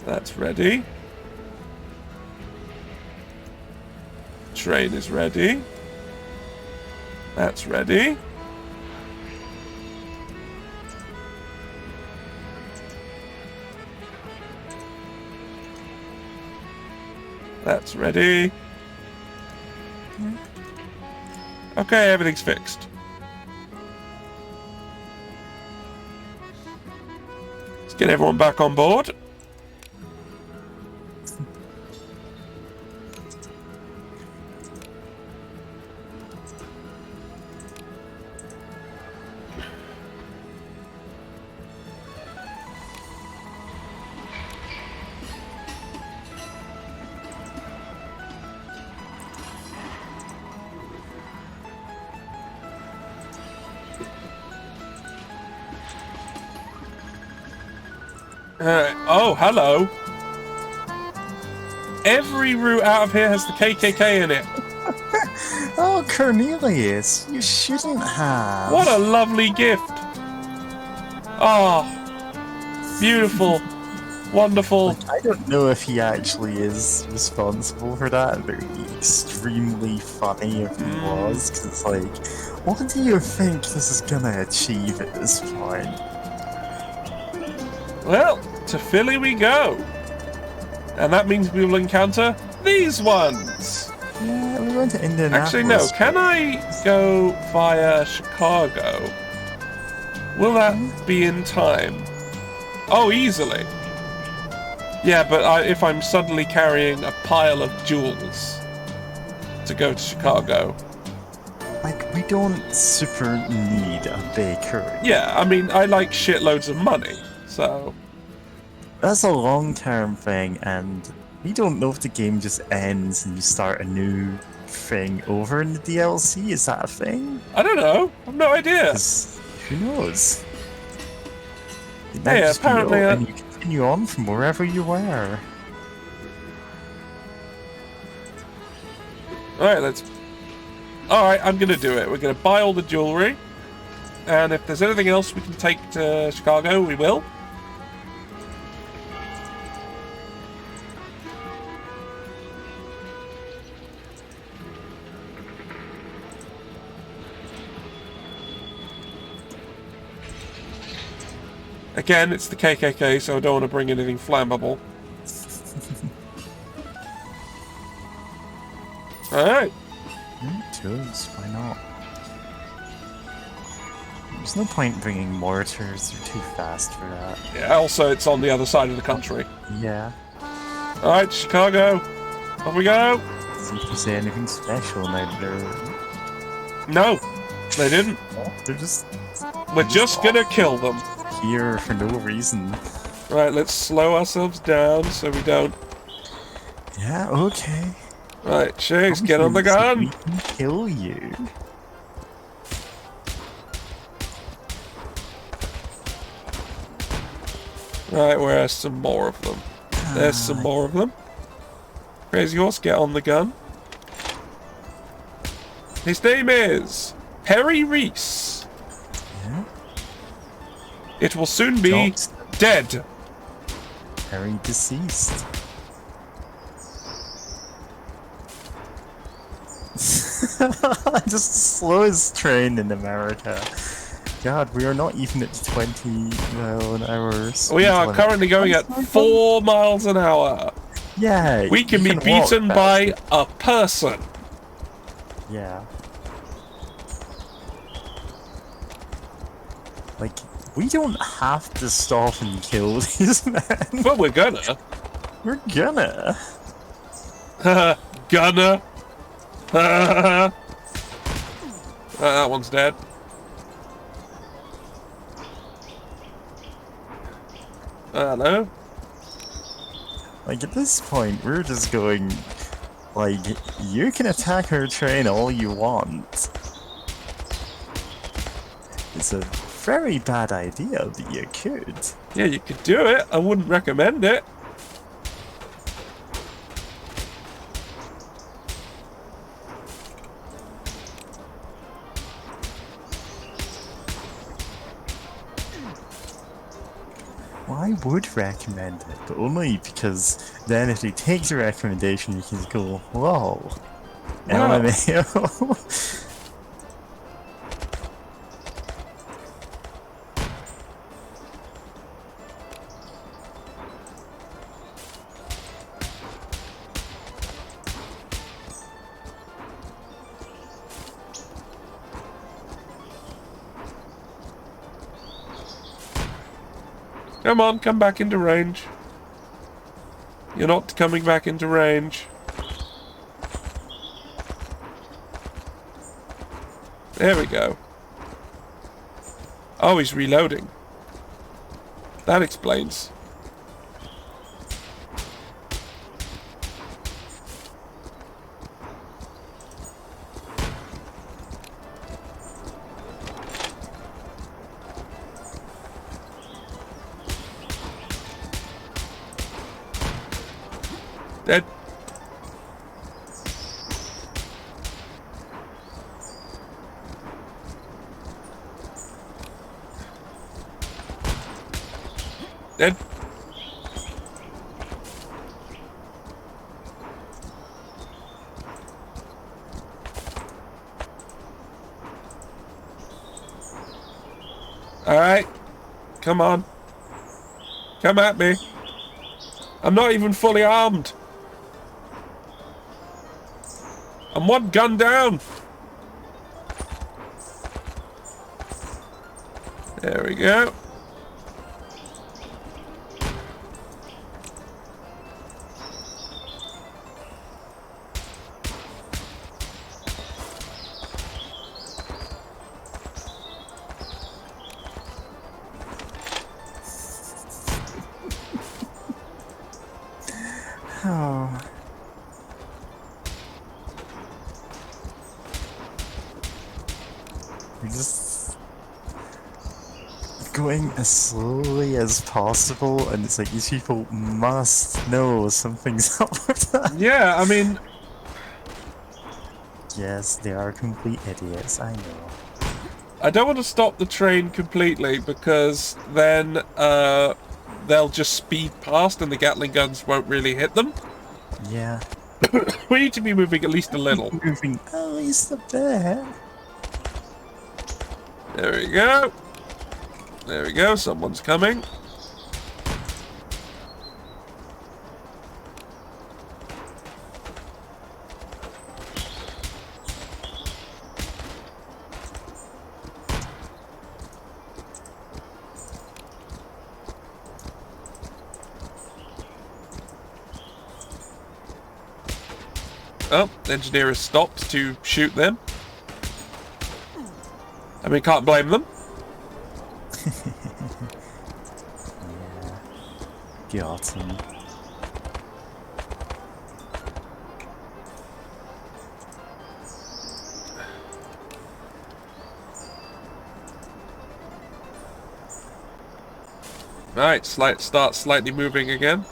That's ready. Train is ready. That's ready. That's ready. Okay, everything's fixed. Let's get everyone back on board. Oh, hello. Every route out of here has the KKK in it. Oh, Cornelius, you shouldn't have. What a lovely gift. Oh, beautiful. Wonderful. Like, I don't know if he actually is responsible for that, but it would be extremely funny if he was, because it's like, what do you think this is gonna achieve at this point? Well, to Philly we go. And that means we will encounter these ones. Yeah, we went to Indianapolis. Actually, no. Can I go via Chicago? Will that be in time? Oh, easily. Yeah, but if I'm suddenly carrying a pile of jewels to go to Chicago... Like, we don't super need a bakery. Yeah, I mean, I like shitloads of money, so... That's a long-term thing, and we don't know if the game just ends and you start a new thing over in the DLC. Is that a thing? I don't know. I've no idea. Who knows? Hey, apparently... and you continue on from wherever you were. Alright, Alright, I'm gonna do it. We're gonna buy all the jewelry. And if there's anything else we can take to Chicago, we will. Again, it's the KKK, so I don't want to bring anything flammable. Alright. It does, why not? There's no point bringing mortars, they're too fast for that. Yeah, also it's on the other side of the country. Yeah. Alright, Chicago. Off we go! See if you say anything special now that they're... No, they didn't. They're just... We're just gonna kill them. Here for no reason. Right, let's slow ourselves down so we don't... Yeah, okay. Right, Chase, get on the gun! We can kill you. Right, where's some more of them? There's some more of them. Crazy Horse, get on the gun. His name is Perry Reese. Yeah. It will soon be Jock's dead. very deceased. Just the slowest train in America. God, we are not even at 20 mile an hour speed We are limit. currently going at 4 miles an hour. Yeah, We can you be walk beaten by faster. a person. Yeah. Like, we don't have to stop and kill these men. But we're gonna. We're gonna. Gonna. That one's dead. Hello? Like, at this point, we're just going, like, you can attack our train all you want. It's a very bad idea, but you could. Yeah, you could do it. I wouldn't recommend it. Well, I would recommend it, but only because then if you take the recommendation, you can go, whoa, Wow. LMAO. Come on, come back into range. You're not coming back into range. There we go. Oh, he's reloading. That explains. Dead. Dead. Alright. Come on. Come at me. I'm not even fully armed. I'm one gun down. There we go. Oh. We're just going as slowly as possible, and it's like these people must know something's up with that. Yeah, I mean, Yes, they are complete idiots, I know. I don't want to stop the train completely because then they'll just speed past and the Gatling guns won't really hit them. Yeah. We need to be moving at least a little. Moving at least a bit. There we go. There we go. Someone's coming. Oh, the engineer has stopped to shoot them. I mean, can't blame them. Yeah. Got him. Right, start slightly moving again.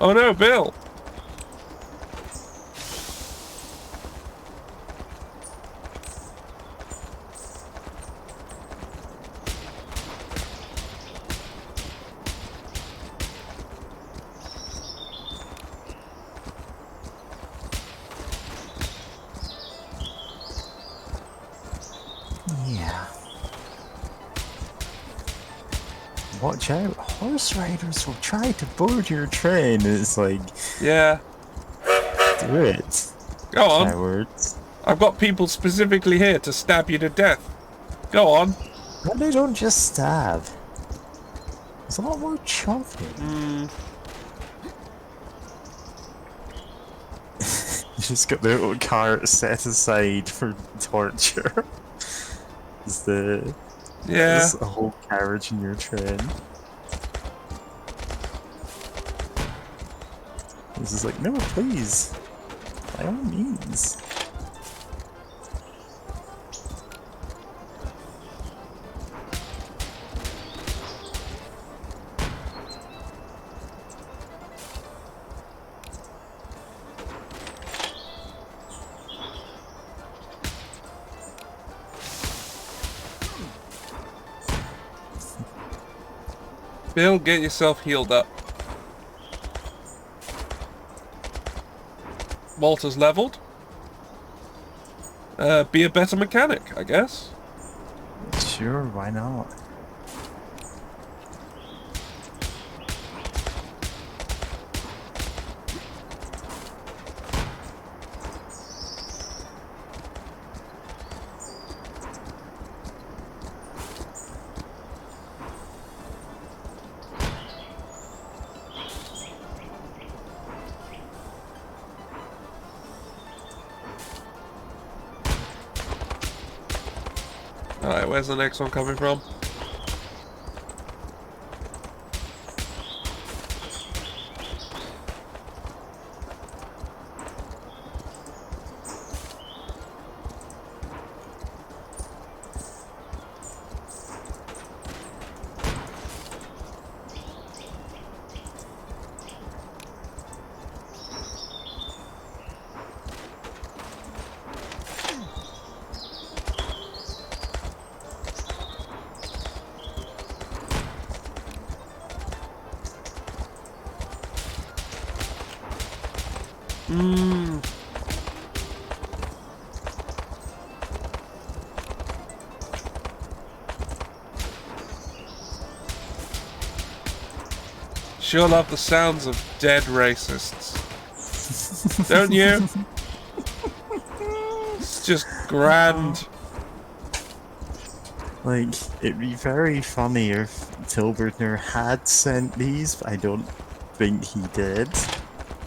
Oh no, Bill! Yeah. Watch out, horse riders will try to board your train. It's like, Yeah. do it. Go on. Cowards. I've got people specifically here to stab you to death. Go on. But they don't just stab. There's a lot more chopping. You just got the little cart set aside for torture. Yeah. There's a whole carriage in your train. This is like, no, please. By all means. Bill, get yourself healed up. Walter's leveled. Be a better mechanic, I guess. Sure, why not? Alright, where's the next one coming from? Sure love the sounds of dead racists. Don't you? It's just grand. Like, it'd be very funny if Tilburtner had sent these, but I don't think he did.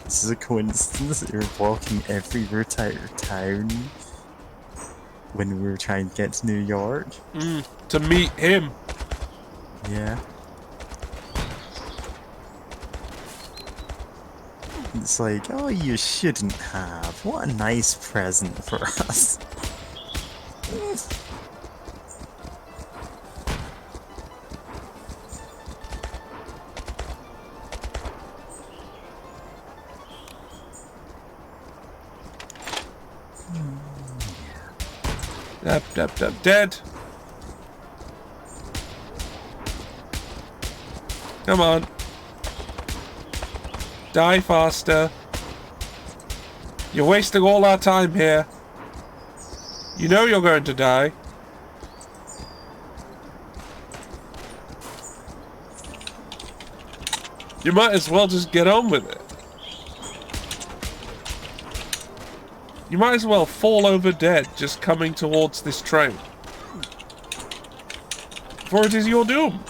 This is a coincidence that you're walking everywhere out of town when we were trying to get to New York. To meet him. Yeah. It's like, oh, you shouldn't have. What a nice present for us. Dead. Come on. Die faster. You're wasting all our time here. You know you're going to die. You might as well just get on with it. You might as well fall over dead just coming towards this train. For it is your doom.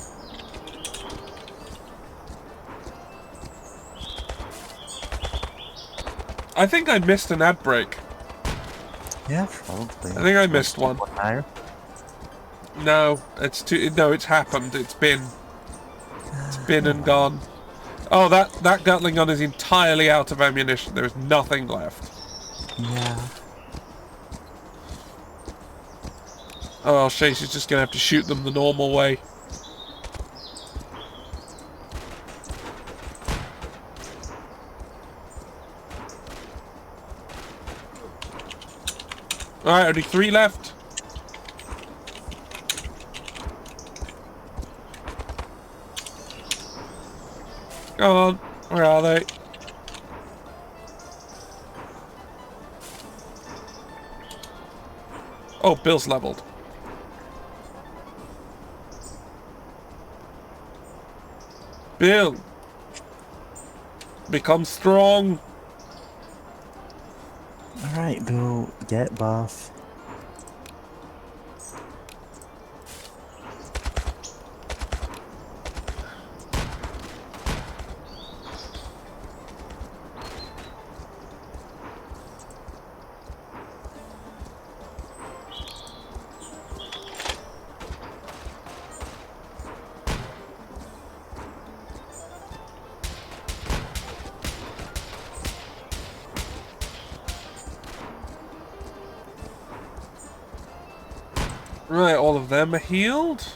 I think I missed an ad break. Yeah, probably. I think I missed one. Now? No, it's too. No, it's happened. It's been and gone. Oh, that Gatling gun is entirely out of ammunition. There is nothing left. Yeah. Oh, well, Chase is just gonna have to shoot them the normal way. Alright, only 3 left. Go on. Where are they? Oh, Bill's leveled. Bill! Become strong! Alright, Bill, get buff. Right, all of them are healed.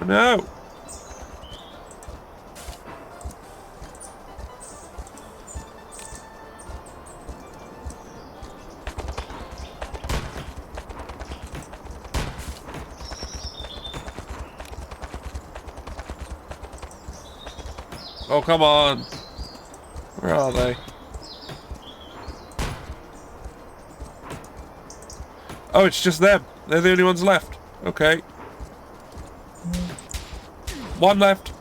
Oh no! Oh, come on. Where are they? Oh, it's just them. They're the only ones left. Okay. 1 left.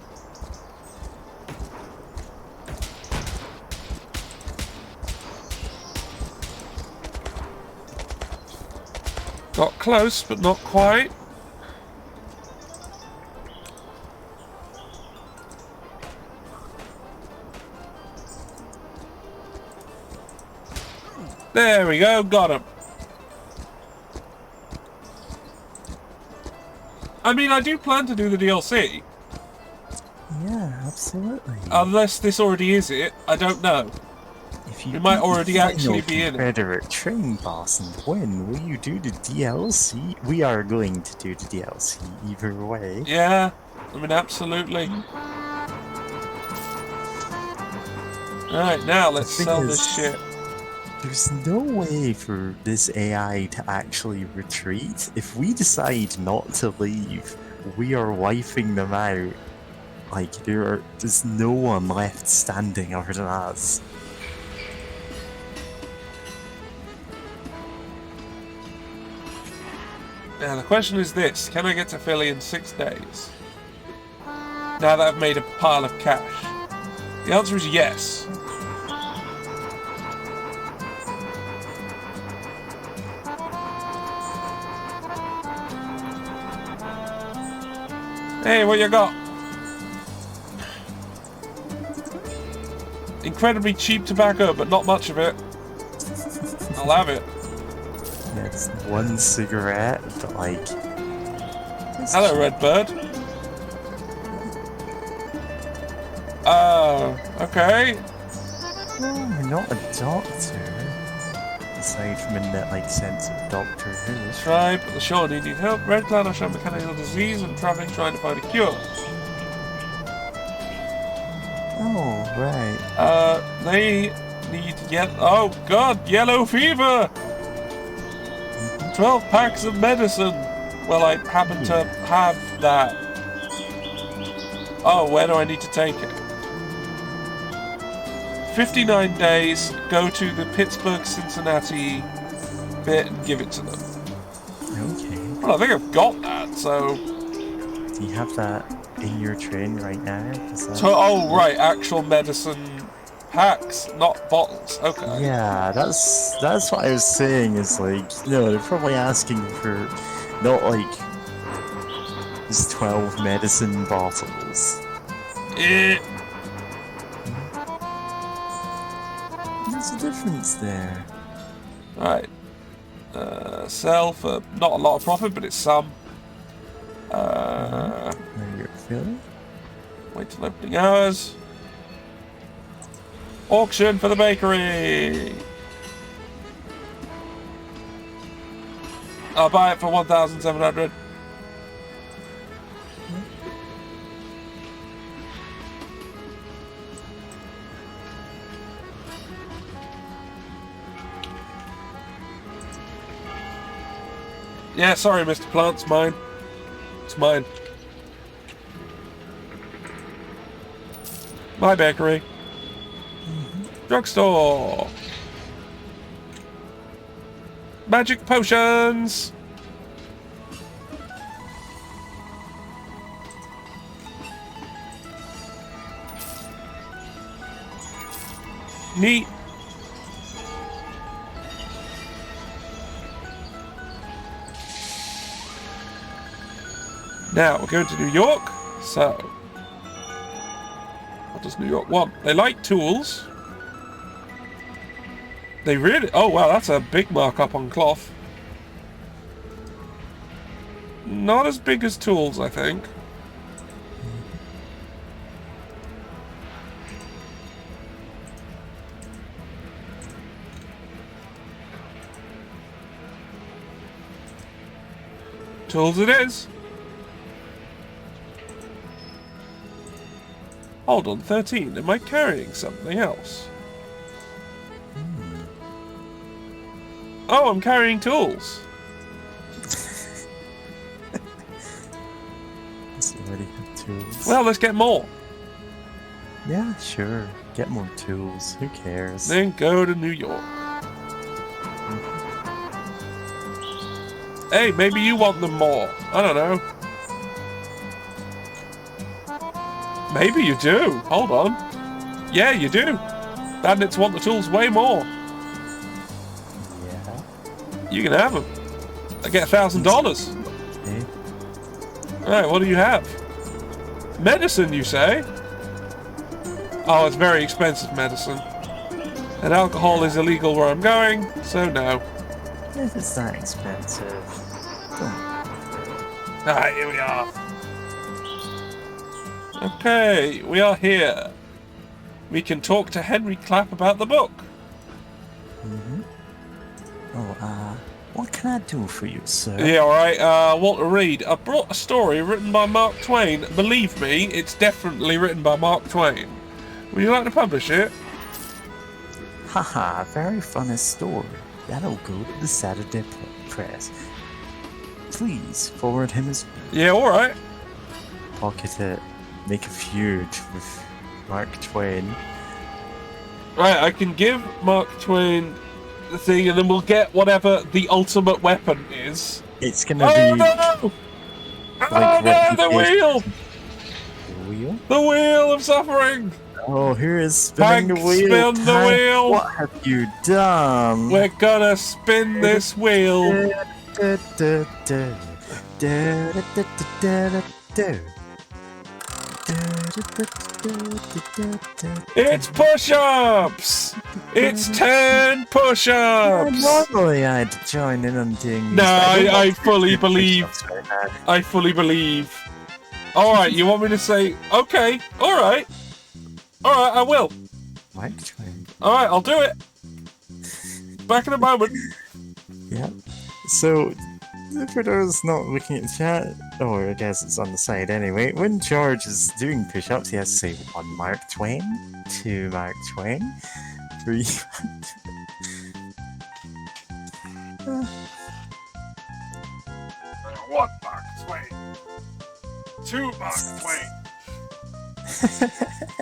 Got close, but not quite. There we go, got him. I mean, I do plan to do the DLC. Yeah, absolutely. Unless this already is it, I don't know. If you We might beat the already actually final be in it. Confederate train boss and win, will you do the DLC? We are going to do the DLC either way. Yeah, I mean, absolutely. Alright, now let's thing sell is, this shit. There's no way for this AI to actually retreat. If we decide not to leave, we are wiping them out. Like, there's no one left standing other than us. Now the question is this, can I get to Philly in 6 days? Now that I've made a pile of cash. The answer is yes. Hey, what you got? Incredibly cheap tobacco, but not much of it. I'll have it. It's 1 cigarette, but like... Hello, Redbird. Oh, okay. Oh, you're not a doctor. Aside from in that like sense of Doctor Who. Tribe, the shore need help. Red Cloud are showing mechanical disease and traveling trying to find a cure. Oh, right. They need oh god, yellow fever! 12 packs of medicine. Well, I happen to have that. Oh, where do I need to take it? 59 days, go to the Pittsburgh-Cincinnati bit and give it to them. Okay. Well, I think I've got that, so... Do you have that in your train right now? Oh, right, actual medicine packs, not bottles. Okay. Yeah, that's what I was saying, is like, you know, they're probably asking for not like use 12 medicine bottles. Eh. There's a difference there. Right. Sell for not a lot of profit, but it's some. Are you really? Wait till opening hours. Auction for the bakery. I'll buy it for 1,700. Yeah, sorry, Mr. Plant's mine. It's mine. My bakery. Drugstore. Magic potions. Neat. Now we're going to New York. So, what does New York want? They like tools. They really... Oh, wow, that's a big markup on cloth. Not as big as tools, I think. Tools it is. Hold on, 13. Am I carrying something else? Oh, I'm carrying tools. Does it already have tools? Well, let's get more. Yeah, sure. Get more tools. Who cares? Then go to New York. Hey, maybe you want them more. I don't know. Maybe you do. Hold on. Yeah, you do. Bandits want the tools way more. Yeah. You can have them. I get $1,000. Hey. Alright, what do you have? Medicine, you say? Oh, it's very expensive medicine. And alcohol is illegal where I'm going, so no. If it's that expensive, don't. Alright, here we are. Okay, we are here. We can talk to Henry Clapp about the book. Oh, what can I do for you, sir? Yeah, alright, Walter Reed. I brought a story written by Mark Twain. Believe me, it's definitely written by Mark Twain. Would you like to publish it? Haha, very funny story. That'll go to the Saturday Press. Please forward him his... Yeah, alright. Pocket it. Make a feud with Mark Twain. Right, I can give Mark Twain the thing and then we'll get whatever the ultimate weapon is. It's gonna Oh be... no! Like Oh no, the wheel! The wheel? The wheel of suffering! Oh, here is spinning Hank, the wheel. spin the Hank, wheel. What have you done? We're gonna spin this wheel. It's push-ups! It's 10 push-ups! Normally I'd join in on doing these, No, but I don't I like fully to do believe. push-ups right now. I fully believe. Alright, you want me to say, okay, alright. Alright, I will. Mark Twain. Alright, I'll do it. Back in a moment. Yeah. So, for those not looking at the chat, or I guess it's on the side anyway, when George is doing push-ups, he has to say 1 Mark Twain, 2 Mark Twain, 3 1 Mark Twain. 2 Mark Twain.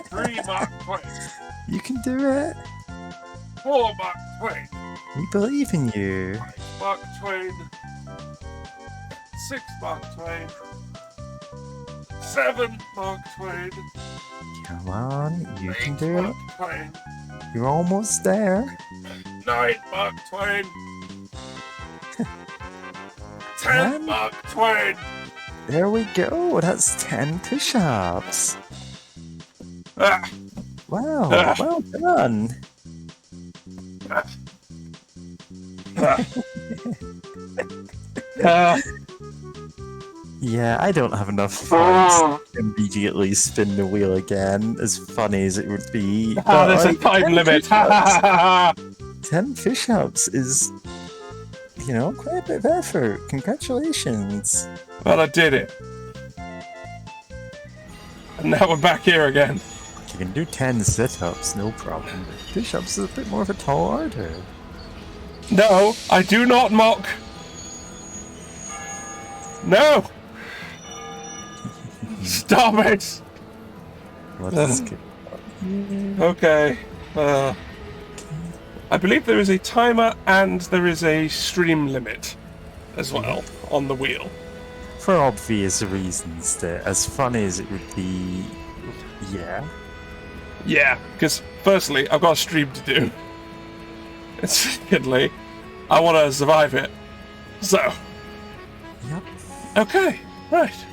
3 Mark Twain. You can do it. 4 Mark Twain. We believe in you. 5 Mark Twain. 6 Mark Twain. 7 Mark Twain. Come on, you 8 can do it. Mark Twain. You're almost there. 9 Mark Twain. 10 10? Mark Twain. There we go. That's 10 push-ups. Ah, Wow, Ah. well done. ah. Yeah, I don't have enough funds to immediately spin the wheel again, as funny as it would be. But, There's a like, time 10 limit. push-ups- 10 push-ups is, you know, quite a bit of effort. Congratulations. Well, I did it. And now we're back here again. You can do 10 sit-ups, no problem. But push-ups is a bit more of a tall order. No, I do not mock. No! Stop it! Let's get... Okay. I believe there is a timer and there is a stream limit as well on the wheel. For obvious reasons, that as funny as it would be, yeah. Yeah, because firstly, I've got a stream to do. And secondly, I want to survive it. So. Yep. Okay, right.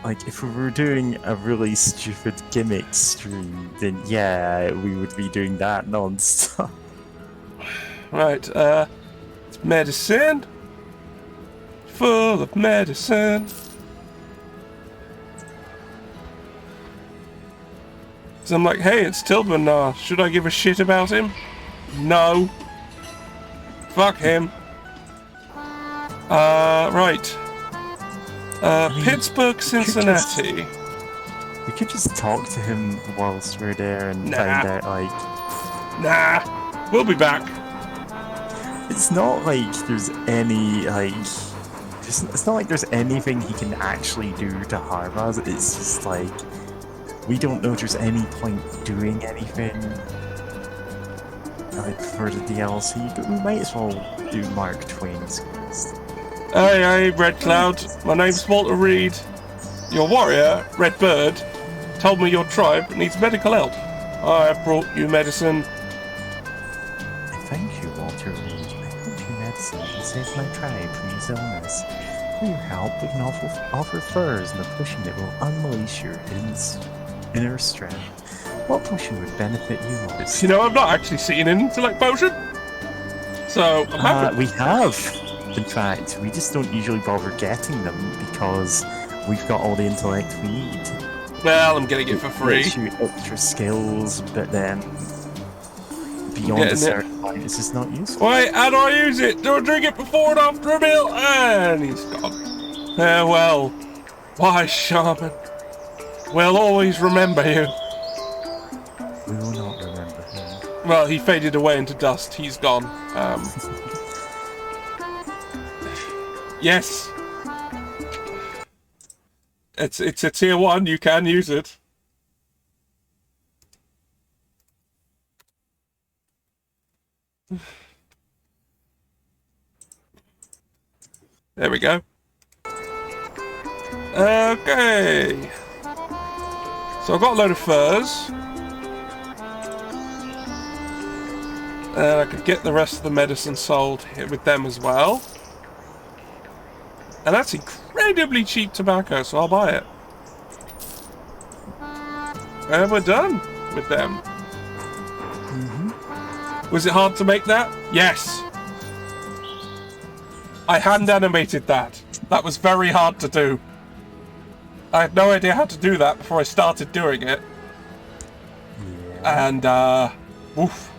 Like, if we were doing a really stupid gimmick stream, then yeah, we would be doing that non-stop. Right, it's medicine. Full of medicine. So I'm like, hey, it's Tilburn now. Should I give a shit about him? No. Fuck him. Right. Pittsburgh, Cincinnati. We could just talk to him whilst we're there and Nah. find out, like... Nah. We'll be back. It's not like there's any, like... It's not like there's anything he can actually do to harm us. It's just like... We don't know if there's any point doing anything like for the DLC, but we might as well do Mark Twain's quest. Hey, Red Cloud. My name's Walter Reed. Your warrior, Red Bird, told me your tribe needs medical help. I have brought you medicine. Thank you, Walter Reed. I brought you medicine and saved my tribe from his illness. For your help, we can offer furs and a potion that will unleash your inner strength. What potion would benefit you most? You know, I've not actually seen an intellect potion. So, I'm happy. We have. In fact, we just don't usually bother getting them because we've got all the intellect we need. Well, I'm getting it for free. Gives you extra skills, but then beyond a certain point, it's just not useful. Wait, how do I use it? Do I drink it before and after a meal? And he's gone. Farewell, wise shaman. We'll always remember you. We will not remember him. Well, he faded away into dust. He's gone. Yes. It's a tier 1. You can use it. There we go. Okay. So I've got a load of furs. And I could get the rest of the medicine sold here with them as well. And that's incredibly cheap tobacco, so I'll buy it. And we're done with them. Mm-hmm. Was it hard to make that? Yes. I hand animated that. That was very hard to do. I had no idea how to do that before I started doing it. Yeah. And, oof.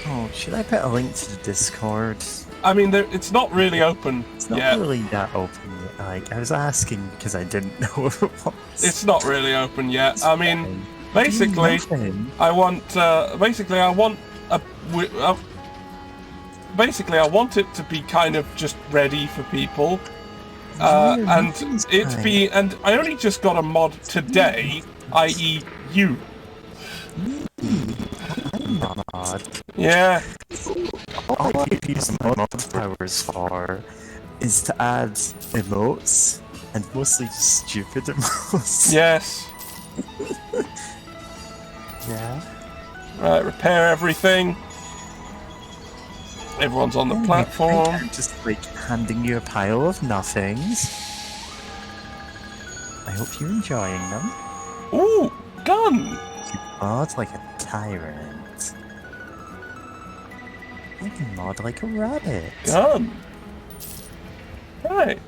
Oh, should I put a link to the Discord? I mean, it's not really open It's not yet. really that open yet. Like, I was asking because I didn't know if it was. It's not really open yet. I mean, basically, I want it to be kind of just ready for people. And I only just got a mod today, i.e. you. Mod. Yeah. All I use mod powers for is to add emotes, and mostly stupid emotes. Yes. Yeah. Right, repair everything. Everyone's on the Anyway, platform. I'm just like handing you a pile of nothings. I hope you're enjoying them. Ooh, gun! You mod like a tyrant. I can mod like a rabbit. Gun! Right.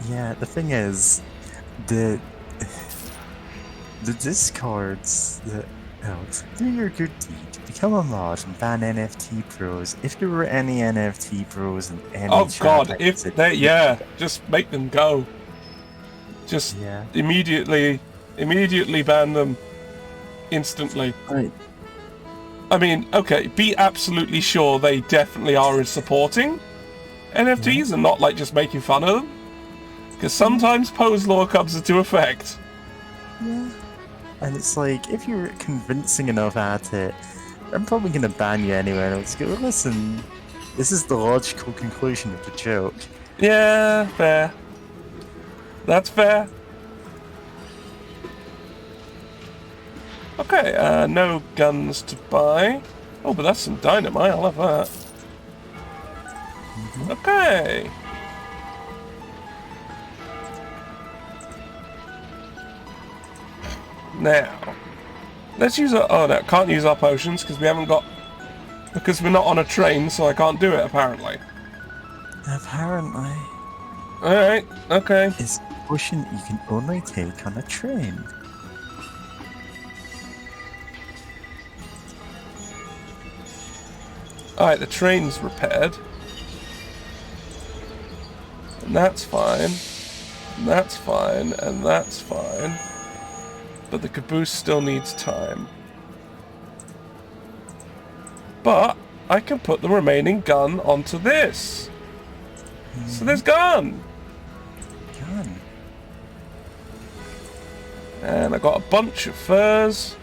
Yeah, the thing is, the discords that do your good deed, become a mod and ban NFT pros. If there were any NFT pros in any Oh chat, god, if they, yeah, just make them go. Just yeah. immediately ban them. Instantly. Right. I mean, okay, be absolutely sure they definitely are supporting NFTs and not like just making fun of them. Because sometimes pose law comes into effect. Yeah. And it's like, if you're convincing enough at it, I'm probably going to ban you anyway. And I'll just go, listen, this is the logical conclusion of the joke. Yeah, fair. That's fair. Okay, no guns to buy. Oh, but that's some dynamite, I love that. Okay. Now, let's use our... Oh, no, can't use our potions because we haven't got... Because we're not on a train, so I can't do it, apparently. Apparently. Alright, okay. It's a potion you can only take on a train. Alright, the train's repaired. And that's fine. And that's fine. And that's fine. But the caboose still needs time. But I can put the remaining gun onto this. So there's gun. Gun. And I got a bunch of furs.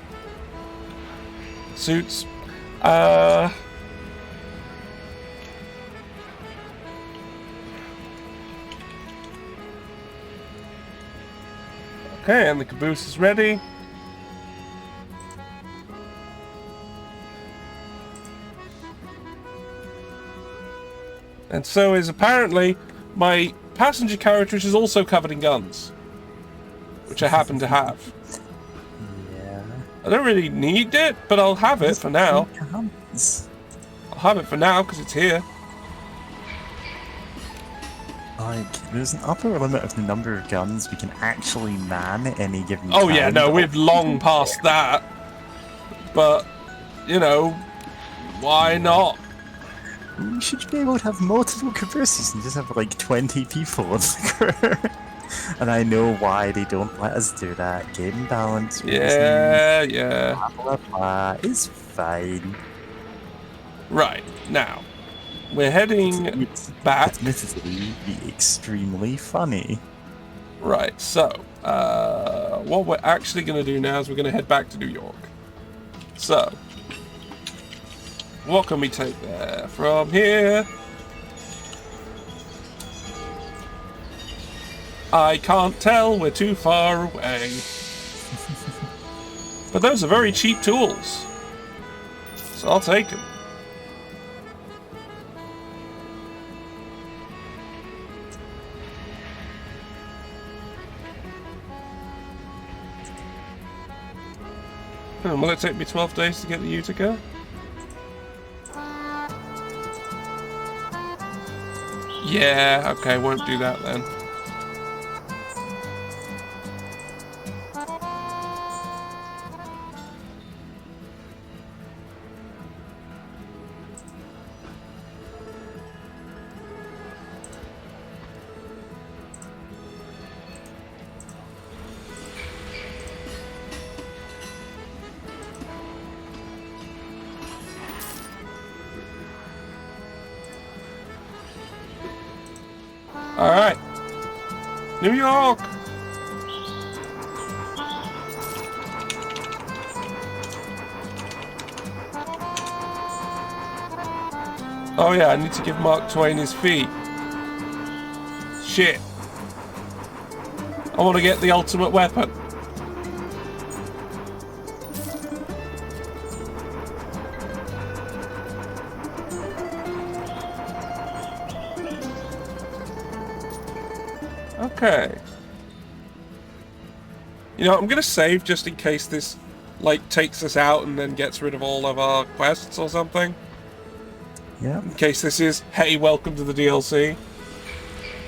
Suits. Okay, and the caboose is ready. And so is apparently my passenger carriage, which is also covered in guns. Which I happen to have. Yeah. I don't really need it, but I'll have it for now. Guns. I'll have it for now because it's here. Like, there's an upper limit of the number of guns we can actually man at any given time. Oh yeah, no, we've long passed that. But, you know, why not? We should be able to have multiple cabooses and just have like 20 people on the crew. And I know why they don't let us do that. Game balance Yeah, reasons, yeah. blah blah blah. It's fine. Right, now. We're heading back. Admittedly, be extremely funny. Right, so, what we're actually going to do now is we're going to head back to New York. So, what can we take there from here? I can't tell, we're too far away. But those are very cheap tools. So I'll take them. Will it take me 12 days to get the Utica? Yeah, okay, won't do that then. Alright. New York! Oh yeah, I need to give Mark Twain his fee. Shit. I want to get the ultimate weapon. Okay. You know, I'm gonna save just in case this, like, takes us out and then gets rid of all of our quests or something. Yeah. In case this is, hey, welcome to the DLC.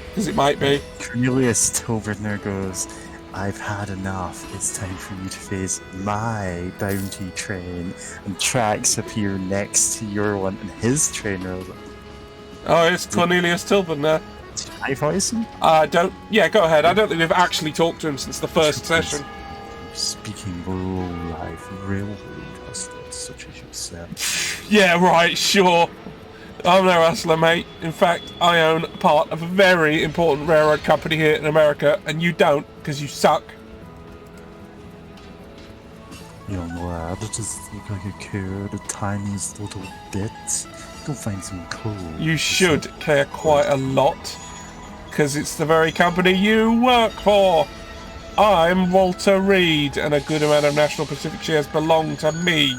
Because it might be. Cornelius Tilburner goes, I've had enough. It's time for you to face my bounty train. And tracks appear next to your one, and his train rolls up. Oh, it's Cornelius Tilburn there. Did I voice him? Yeah, go ahead. I don't think we've actually talked to him since the first session. Speaking low-life railroad hustlers, such as yourself. Yeah, right, sure. I'm no hustler, mate. In fact, I own part of a very important railroad company here in America, and you don't, because you suck. Young lad, it doesn't look like you care the tiniest little bit. Go find some coal. You should care quite a lot, because it's the very company you work for. I'm Walter Reed, and a good amount of National Pacific shares belong to me.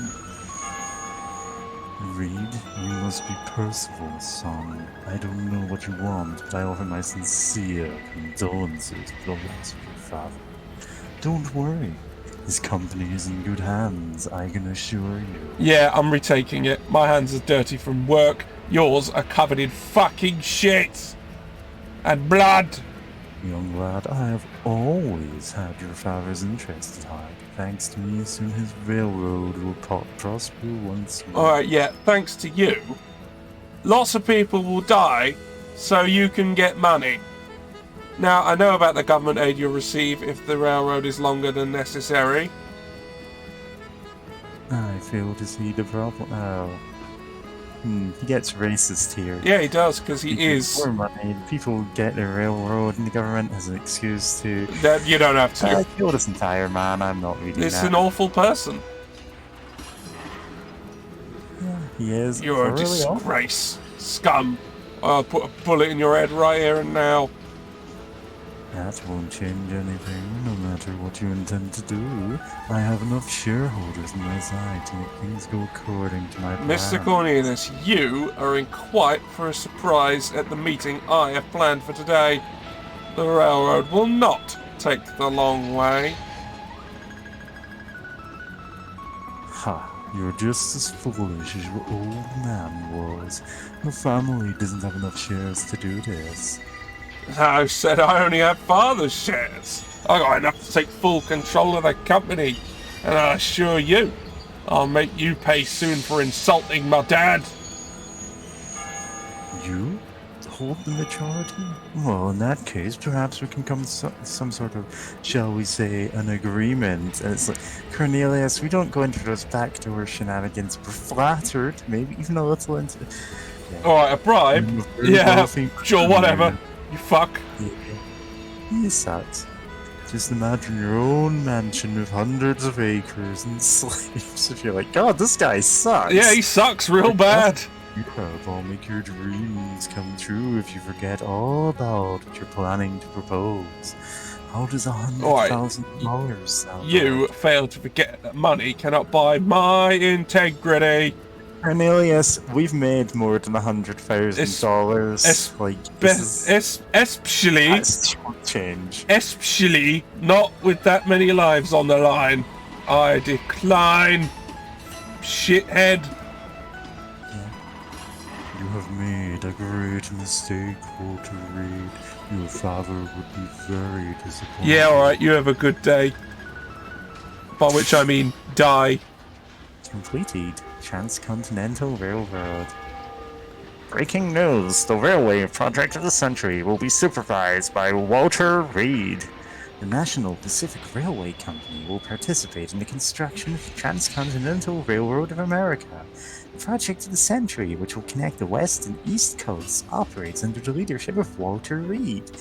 Reed, you must be Percival's son. I don't know what you want, but I offer my sincere condolences for the loss of your father. Don't worry. His company is in good hands, I can assure you. Yeah, I'm retaking it. My hands are dirty from work. Yours are covered in fucking shit. And blood. Young lad, I have always had your father's interest at heart. Thanks to me, soon his railroad will prosper once more. Alright, yeah, thanks to you. Lots of people will die, so you can get money. Now, I know about the government aid you'll receive if the railroad is longer than necessary. I fail to see the problem. Oh. He gets racist here. Yeah, he does, because he is. More money. People get the railroad, and the government has an excuse to. That you don't have to. Kill this entire man. I'm not reading that. It's an awful person. Yeah, he is. You're a disgrace, scum. I'll put a bullet in your head right here and now. That won't change anything, no matter what you intend to do. I have enough shareholders on my side to make things go according to my plan. Mr. Cornelius, you are in quite for a surprise at the meeting I have planned for today. The railroad will not take the long way. Ha! You're just as foolish as your old man was. Your family doesn't have enough shares to do this. I said I only have father's shares. I got enough to take full control of the company, and I assure you, I'll make you pay soon for insulting my dad. You hold the majority? Well, in that case, perhaps we can come to some sort of, shall we say, an agreement. And it's like, Cornelius, we don't go into those backdoor shenanigans. We're flattered, maybe even a little into. Yeah. Alright, a bribe? Yeah, sure, whatever. You fuck. Yeah. He sucks. Just imagine your own mansion with hundreds of acres and slaves. If you're like, God, this guy sucks. Yeah, he sucks real bad. I'll make your dreams come true if you forget all about what you're planning to propose. How does $100,000 sound? You fail to forget that money cannot buy my integrity. Cornelius, we've made more than $100,000. Like, especially, that's chump change. Especially not with that many lives on the line. I decline, shithead. Yeah. You have made a great mistake, Walter Reed. Your father would be very disappointed. Yeah, alright, you have a good day. By which I mean, die. Completed. Transcontinental Railroad. Breaking news! The railway project of the century will be supervised by Walter Reed. The National Pacific Railway Company will participate in the construction of the Transcontinental Railroad of America. The project of the century, which will connect the west and east coasts, operates under the leadership of Walter Reed.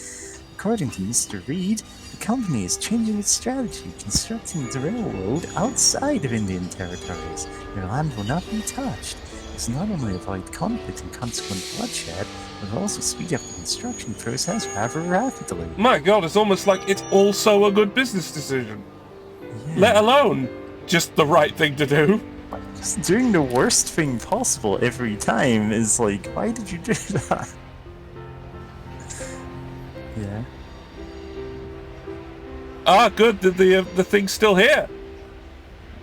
According to Mr. Reed, the company is changing its strategy, constructing the railroad outside of Indian territories. Your land will not be touched. This will not only avoid conflict and consequent bloodshed, but will also speed up the construction process rather rapidly. My god, it's almost like it's also a good business decision. Yeah. Let alone just the right thing to do. Just doing the worst thing possible every time is like, why did you do that? Yeah. Ah, good. The thing's still here.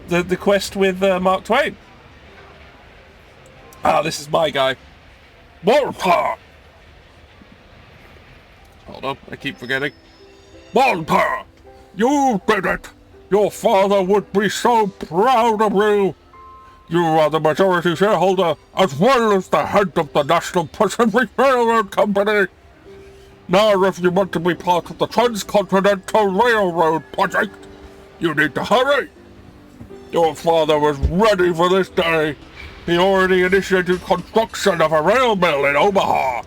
The quest with Mark Twain. Ah, this is my guy. Walter! Hold on, I keep forgetting. Walter! You did it! Your father would be so proud of you! You are the majority shareholder, as well as the head of the National Pacific Railroad Company! Now, if you want to be part of the Transcontinental Railroad project, you need to hurry! Your father was ready for this day. He already initiated construction of a rail mill in Omaha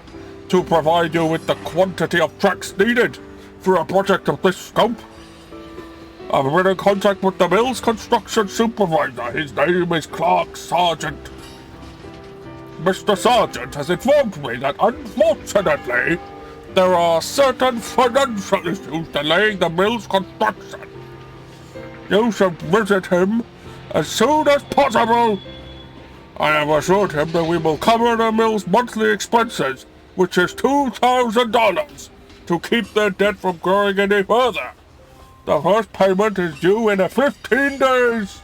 to provide you with the quantity of tracks needed for a project of this scope. I've been in contact with the mill's construction supervisor. His name is Clark Sargent. Mr. Sargent has informed me that, unfortunately, there are certain financial issues delaying the mill's construction. You should visit him as soon as possible. I have assured him that we will cover the mill's monthly expenses, which is $2,000, to keep their debt from growing any further. The first payment is due in 15 days.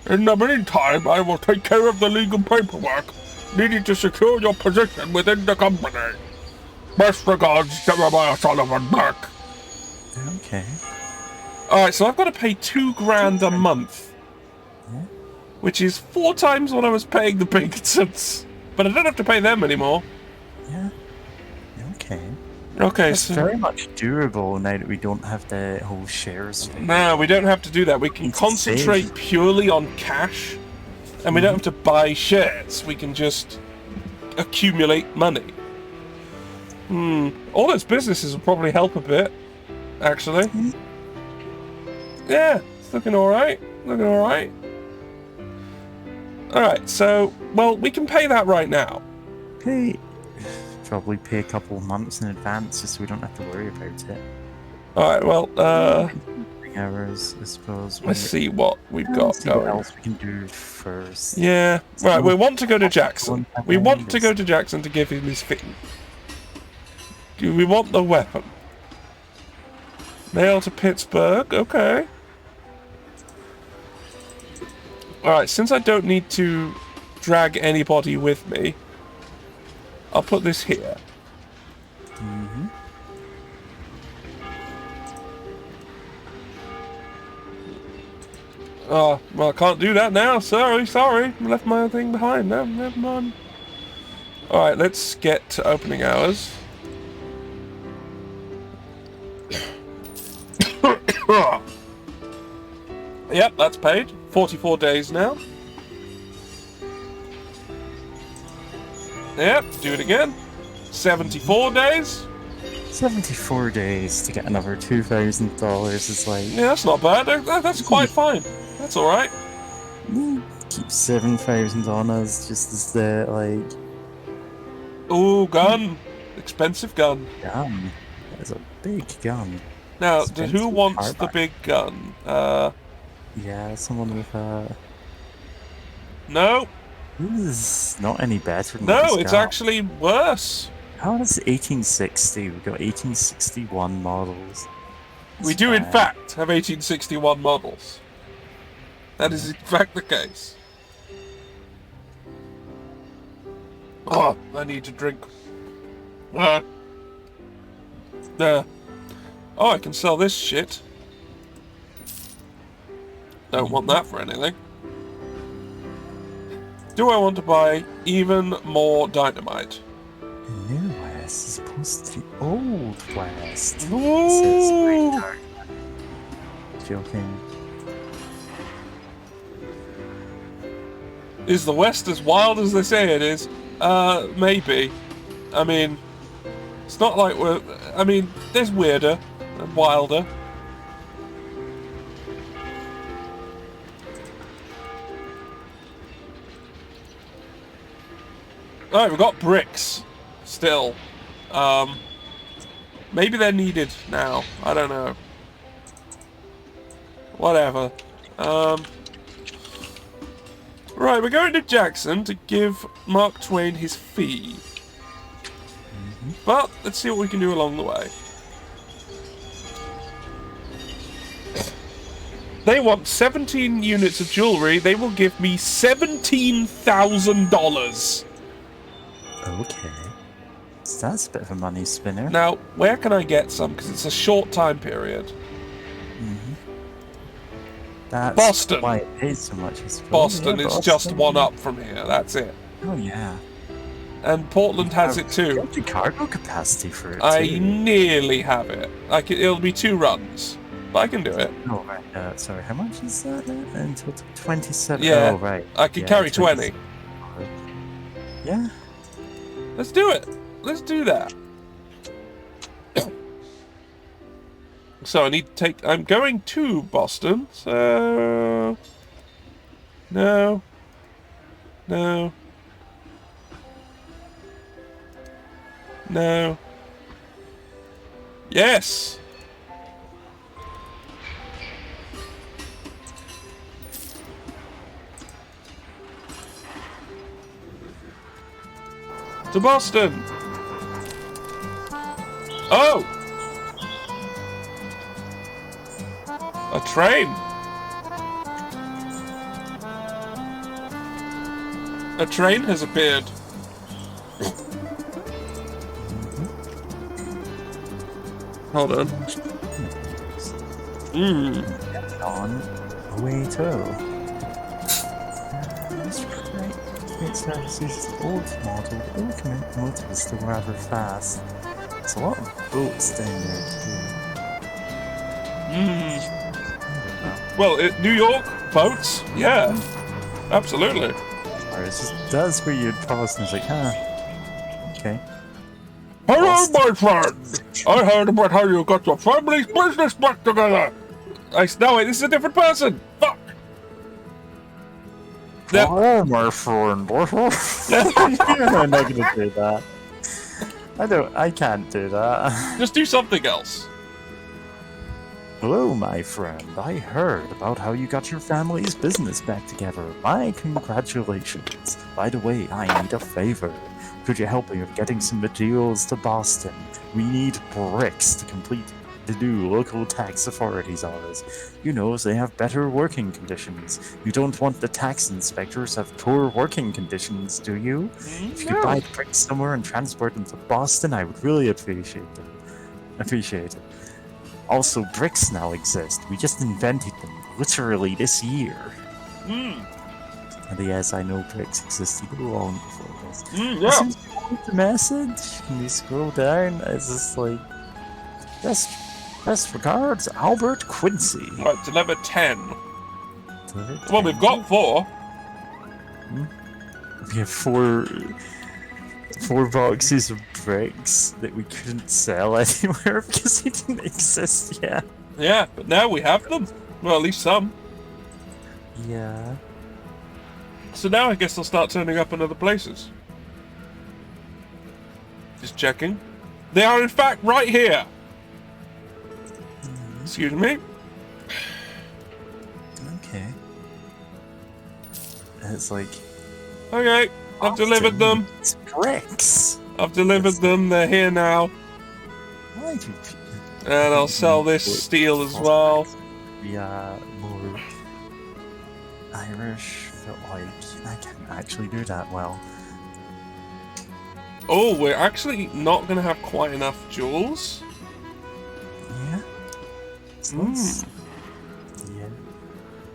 In the meantime, I will take care of the legal paperwork needed to secure your position within the company. Best regards, Jeremiah Sullivan Burke. Okay. Alright, so I've got to pay $2,000 a month. Yeah. Which is 4 times what I was paying the Pinkertons. But I don't have to pay them anymore. Yeah. Okay. Okay, It's so... very much doable now that we don't have the whole shares thing. No, we don't have to do that. We can It's concentrate safe. purely on cash. And we don't have to buy shares. We can just accumulate money. All those businesses will probably help a bit, actually. Yeah, it's looking alright. Looking alright. Alright, so, well, we can pay that right now. Okay. Probably pay a couple months in advance just so we don't have to worry about it. Alright, well, 3 hours, I suppose. let's see what we've got See what going. else we can do first. Yeah, right, we want to go to Jackson. We want to This- go to Jackson to give him his thing. We want the weapon. Mail to Pittsburgh, okay. Alright, since I don't need to drag anybody with me, I'll put this here. Oh, well, I can't do that now. Sorry. I left my thing behind. No, never mind. Alright, let's get to opening hours. Yep, that's paid. 44 days now. Yep, do it again. 74 days. 74 days to get another $2,000 is like... Yeah, that's not bad. That's quite fine. That's alright. Keep 7,000 on us just as the, like... Ooh, gun. Expensive gun. gun. That's a big gun. Now, Expensive who wants the carbine. big gun? Yeah, someone with a... No. This is not any better than No, what it's got. actually worse. How is 1860? We've got 1861 models. We It's do, in fine. fact, have 1861 models. That is, in fact, the case. Oh, I need to drink. There. Oh, I can sell this shit. Don't want that for anything. Do I want to buy even more dynamite? The New West is opposed to the Old West. Says Ooh! Reinhardt. Joking. Is the West as wild as they say it is? Maybe. I mean, it's not like we're... I mean, there's weirder and wilder. Alright, we've got bricks. Still. Maybe they're needed now. I don't know. Whatever. Right, we're going to Jackson to give Mark Twain his fee. But let's see what we can do along the way. They want 17 units of jewelry. They will give me $17,000. Okay. So that's a bit of a money spinner. Now, where can I get some? Because it's a short time period. That's Boston. why it pays so much. I suppose. Boston Yeah, is just one up from here. That's it. Oh, yeah. And Portland has it too. Got the cargo capacity for it, I too. nearly have it. It'll be 2 runs. But I can do it. Oh, right. Sorry, how much is that until 27? Yeah. Oh, right. I can carry 20. Yeah. Let's do it. Let's do that. So I need to take... I'm going to Boston, so... No. No. No. Yes! To Boston! Oh! A train! A train has appeared. Hold on. On way to. That's great. Great services, old model, all locomotive is still rather fast. There's a lot of boats down there too. Well, New York, boats? Yeah. Absolutely. Or it's just, that's where you'd pause and it's like, huh. Okay. Hello, Boston. my friend! I heard about how you got your family's business back together! No, wait, this is a different person! Fuck! Oh, my friend. I'm not gonna do that. I can't do that. Just do something else. Hello, my friend. I heard about how you got your family's business back together. My congratulations. By the way, I need a favor. Could you help me with getting some materials to Boston? We need bricks to complete the new local tax authorities hours. You know, they have better working conditions. You don't want the tax inspectors to have poor working conditions, do you? If you could buy bricks somewhere and transport them to Boston, I would really appreciate it. Also, bricks now exist. We just invented them, literally this year. And yes, I know bricks existed long before this. Yeah. As soon as you read the message, and you scroll down, it's just like, best regards, Albert Quincy. Right, deliver 10. Well, we've got 4. We have four boxes of bricks that we couldn't sell anywhere because they didn't exist yet. Yeah, but now we have them. Well, at least some. Yeah. So now I guess they'll start turning up in other places. Just checking. They are in fact right here. Excuse me. Okay. It's like... Okay, I've delivered them. It's bricks. I've delivered them. They're here now. Why do And I'll sell this steel as well. Yeah, more Irish, but like, I can't actually do that well. Oh, we're actually not going to have quite enough jewels. Yeah. Yeah.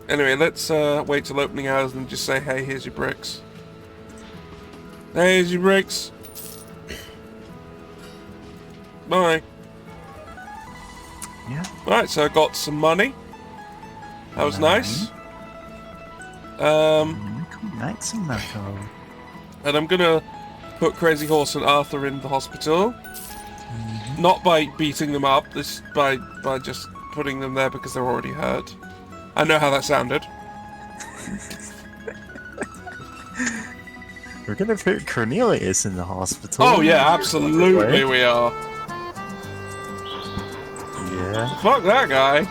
Anyway, let's wait till opening hours and just say, hey, here's your bricks. Here's your bricks. Bye. Yeah. Right, so I got some money. That was nice. Nice and Marco. And I'm gonna put Crazy Horse and Arthur in the hospital. Not by beating them up, this by just putting them there because they're already hurt. I know how that sounded. We're gonna put Cornelius in the hospital. Oh yeah, absolutely we are. Yeah. Fuck that guy.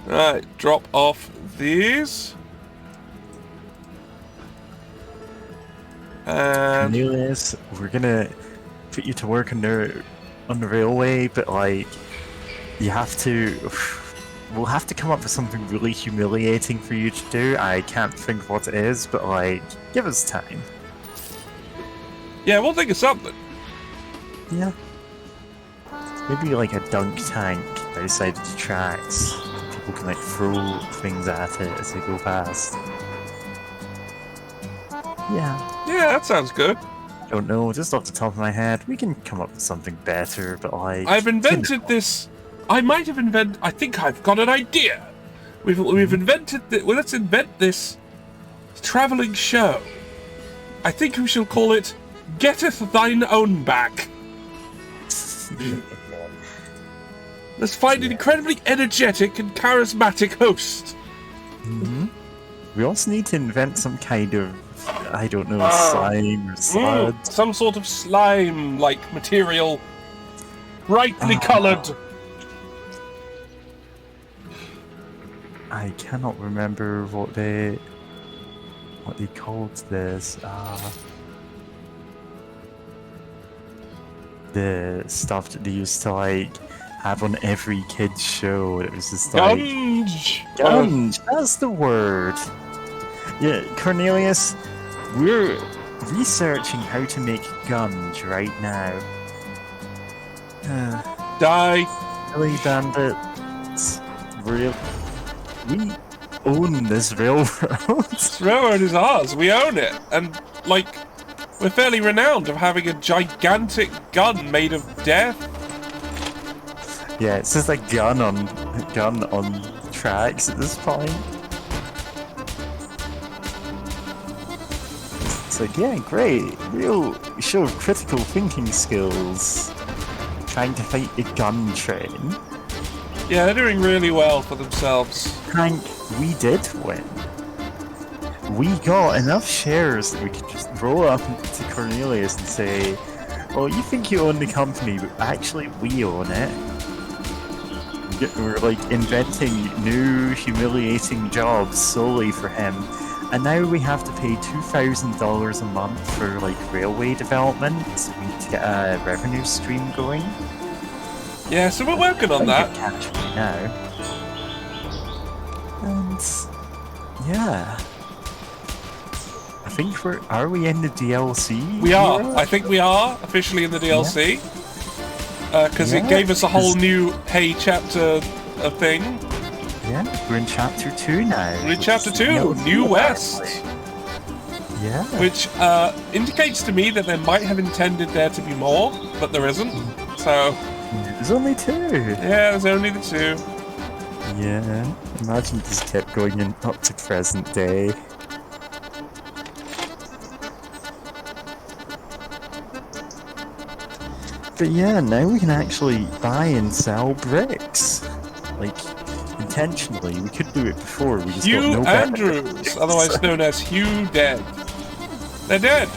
Right, drop off these. And Cornelius, we're gonna put you to work under on the railway, but like you have to. We'll have to come up with something really humiliating for you to do. I can't think of what it is, but like, give us time. Yeah, we'll think of something. Yeah. Maybe like a dunk tank outside of the tracks. People can like throw things at it as they go past. Yeah. Yeah, that sounds good. Don't know, just off the top of my head, we can come up with something better, but like... I've invented this... I might have invented... I think I've got an idea. We've invented... Well, let's invent this travelling show. I think we shall call it Getteth Thine Own Back. Let's find an incredibly energetic and charismatic host. We also need to invent some kind of, I don't know, slime or slud. Some sort of slime-like material. Brightly coloured. I cannot remember what they called this. The stuff that they used to like have on every kid's show. It was just like gunge. That's the word. Yeah, Cornelius, we're researching how to make gunge right now. Die. Really, bandits. We own this railroad. This railroad is ours. We own it. And, like, we're fairly renowned of having a gigantic gun made of death. Yeah, it's just a gun on tracks at this point. It's like, yeah, great. Real show of critical thinking skills. Trying to fight a gun train. Yeah, they're doing really well for themselves. Hank, we did win. We got enough shares that we could just roll up to Cornelius and say, well, you think you own the company, but actually we own it. We're like inventing new humiliating jobs solely for him. And now we have to pay $2,000 a month for like railway development, so we need to get a revenue stream going. Yeah, so we're working on that. Catch me now. And yeah, I think are we in the DLC? We are. I think we are officially in the DLC. Because it gave us a whole new Hey Chapter thing. Yeah, we're in Chapter 2 now. We're in Chapter 2, New West. Yeah. Which indicates to me that they might have intended there to be more, but there isn't. So... There's only 2. Yeah, there's only the 2. Yeah, imagine this kept going in up to present day. But yeah, now we can actually buy and sell bricks. Like, intentionally, we could do it before. We just Hugh got no Andrews, otherwise known as Hugh Dead. They're dead.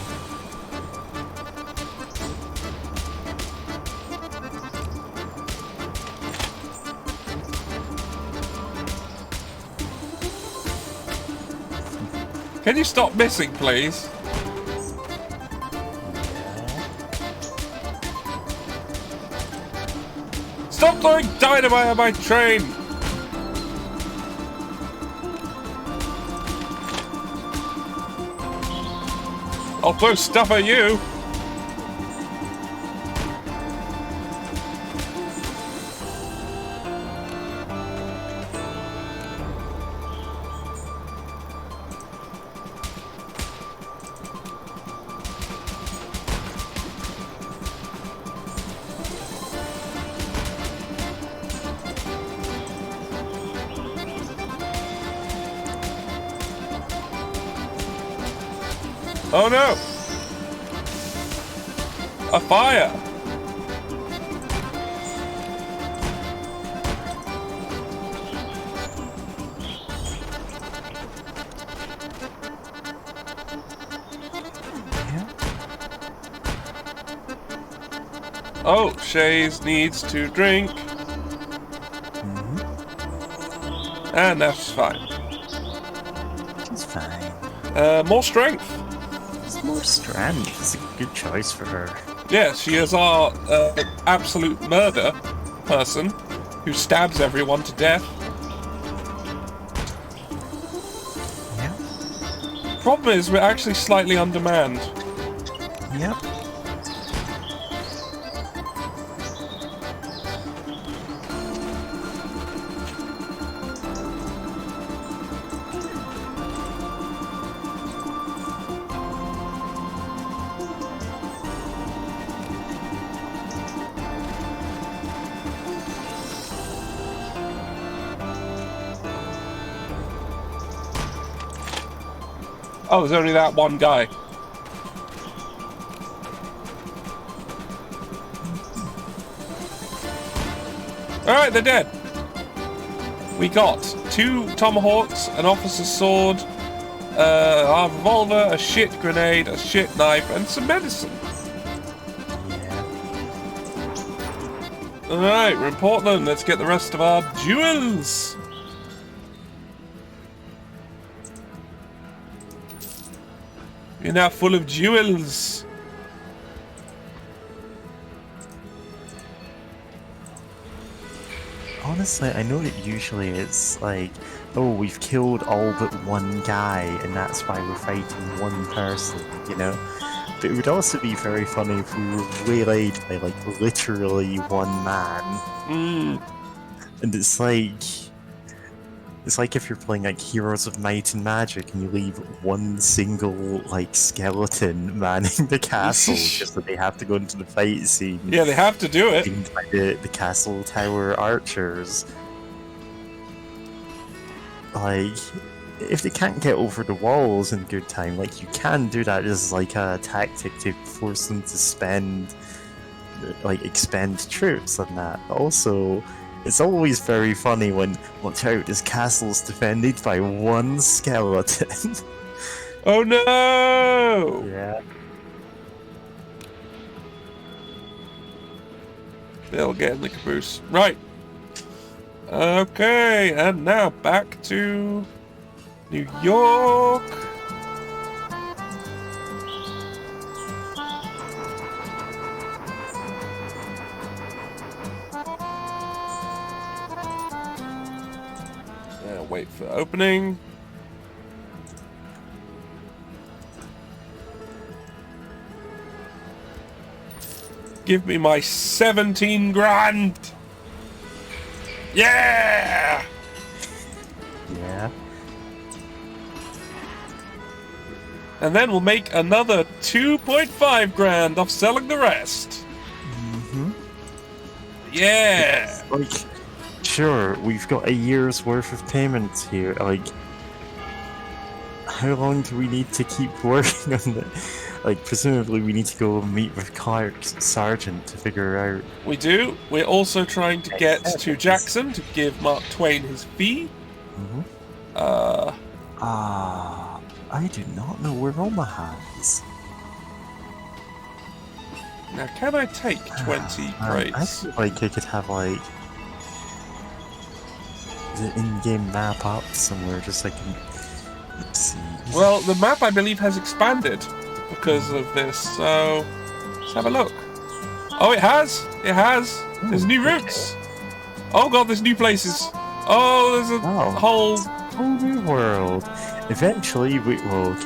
Can you stop missing, please? Stop throwing dynamite at my train! I'll throw stuff at you! Oh no! A fire! Oh, Shays needs to drink. And that's fine. She's fine. More strength. More strength. It's a good choice for her. Yeah, she is our absolute murder person who stabs everyone to death. Yeah. Problem is, we're actually slightly undermanned. Yep. Oh, there's only that one guy. Alright, they're dead. We got 2 tomahawks, an officer's sword, a revolver, a shit grenade, a shit knife, and some medicine. Yeah. Alright, we're in Portland. Let's get the rest of our jewels. You're now full of jewels. Honestly, I know that usually it's like, oh, we've killed all but one guy, and that's why we're fighting one person, you know? But it would also be very funny if we were waylaid by, like, literally one man. And it's like if you're playing, like, Heroes of Might and Magic, and you leave one single, like, skeleton manning the castle, just that they have to go into the fight scene. Yeah, they have to do it. By the castle tower archers. Like, if they can't get over the walls in good time, like, you can do that as, like, a tactic to force them to expend troops on that. Also, it's always very funny when, watch out, this castle's defended by one skeleton. Oh no! Yeah. They'll get in the caboose. Right. Okay, and now back to New York. Wait for opening. Give me my 17 grand. Yeah. Yeah. And then we'll make another 2.5 grand off selling the rest. Yeah. Like, sure, we've got a year's worth of payments here. Like, how long do we need to keep working on it? Like, presumably we need to go meet with Clark's sergeant to figure out. We do. We're also trying to get to Jackson to give Mark Twain his fee. I do not know where Omaha is. Now, can I take 20 I crates? feel like I could have, like, the in-game map up somewhere, just like, let's see. Well, the map, I believe, has expanded because of this, so let's have a look. Oh, it has! It has! There's new routes! Oh god, there's new places! Oh, there's a whole new world. Eventually, we won't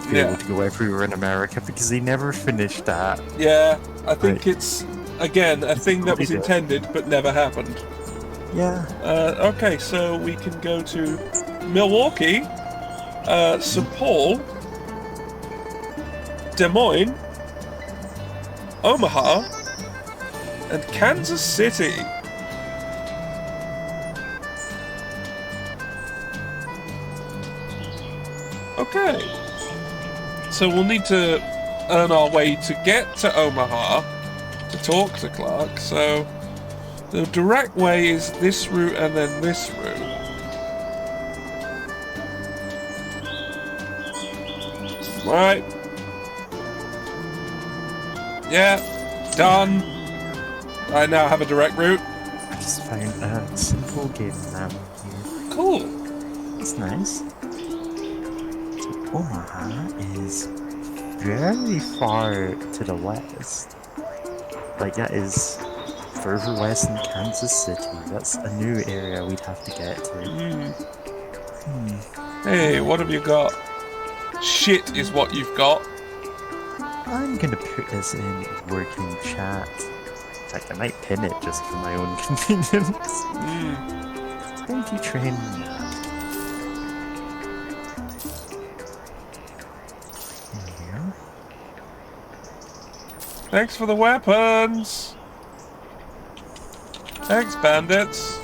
be able to go everywhere in America because they never finished that. Yeah, I think it's, again, a thing that was intended but never happened. Yeah. Okay, so we can go to Milwaukee, St. Paul, Des Moines, Omaha, and Kansas City. Okay. So we'll need to earn our way to get to Omaha to talk to Clark. So the direct way is this route and then this route. Right. Yeah. Done. I now have a direct route. I just found a simple game map here. Cool. It's nice. Omaha is very far to the west. like that is further west in Kansas City. That's a new area we'd have to get to. Hey, what have you got? Shit is what you've got. I'm gonna put this in working chat. In fact, I might pin it just for my own convenience. Thank you, train. Here. Thanks for the weapons. Thanks, bandits.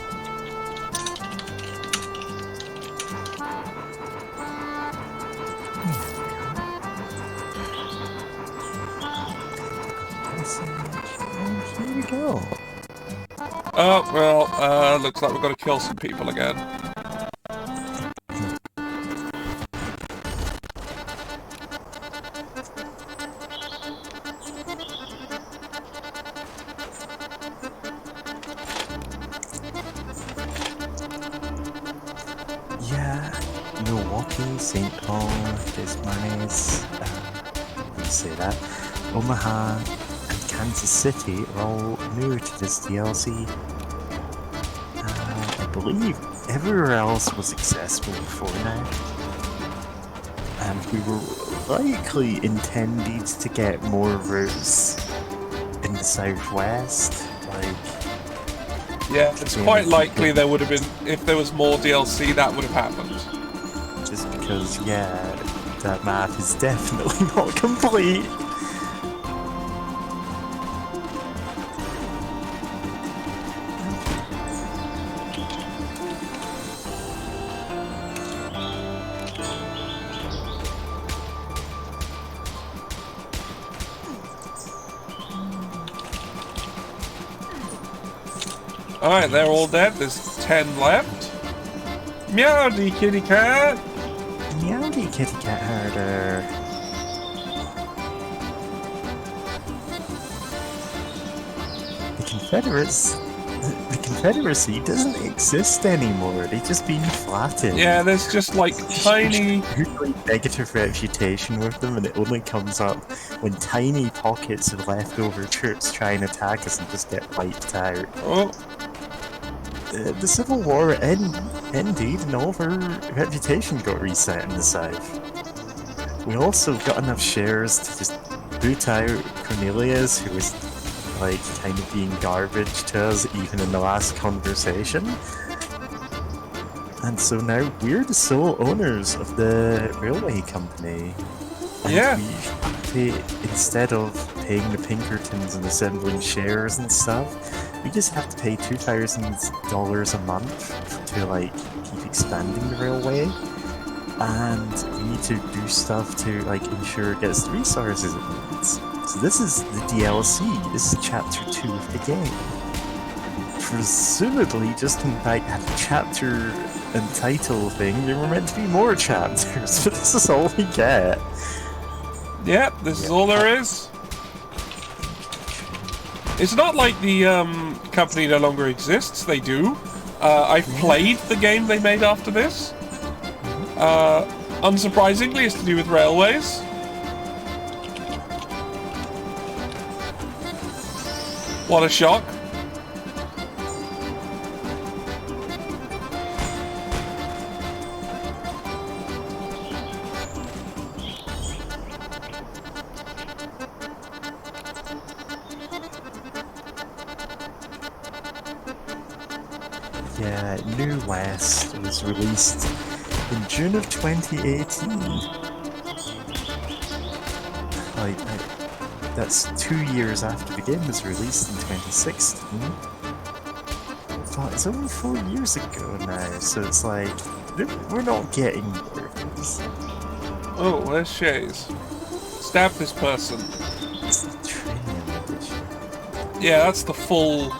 And here we go. Oh, well, looks like we've got to kill some people again. Yeah, Milwaukee, St. Paul, Des Moines, how do you say that? Omaha, and Kansas City are all new to this DLC. I believe everywhere else was accessible before now. And we were likely intended to get more routes in the southwest, like... Yeah, it's quite likely there would have been, if there was more DLC, that would have happened. Just because, yeah, that map is definitely not complete. Alright, they're all dead. There's 10 left. Meowdy, kitty cat! Meowdy, kitty cat harder. The Confederacy doesn't exist anymore. They've just been flattened. Yeah, there's just like tiny... negative reputation with them, and it only comes up when tiny pockets of leftover troops try and attack us and just get wiped out. Oh. The Civil War ended, and all of our reputation got reset in the South. We also got enough shares to just boot out Cornelius, who was like kind of being garbage to us even in the last conversation. And so now we're the sole owners of the railway company. And Yeah. instead of paying the Pinkertons and assembling shares and stuff, we just have to pay $2,000 a month to like keep expanding the railway. And we need to do stuff to like ensure it gets the resources it needs. So this is the DLC. This is chapter 2 of the game. Presumably, just in fact had a chapter and title thing, there were meant to be more chapters, but this is all we get. Yep, this is all there is. It's not like the company no longer exists, they do. I've played the game they made after this. Unsurprisingly, it's to do with railways. What a shock. Yeah, New West was released in June of 2018. That's 2 years after the game was released in 2016. But it's only 4 years ago now, so it's like, we're not getting more of these. Oh, where's Shays? Stab this person. It's the Trinium edition. Yeah, that's the full...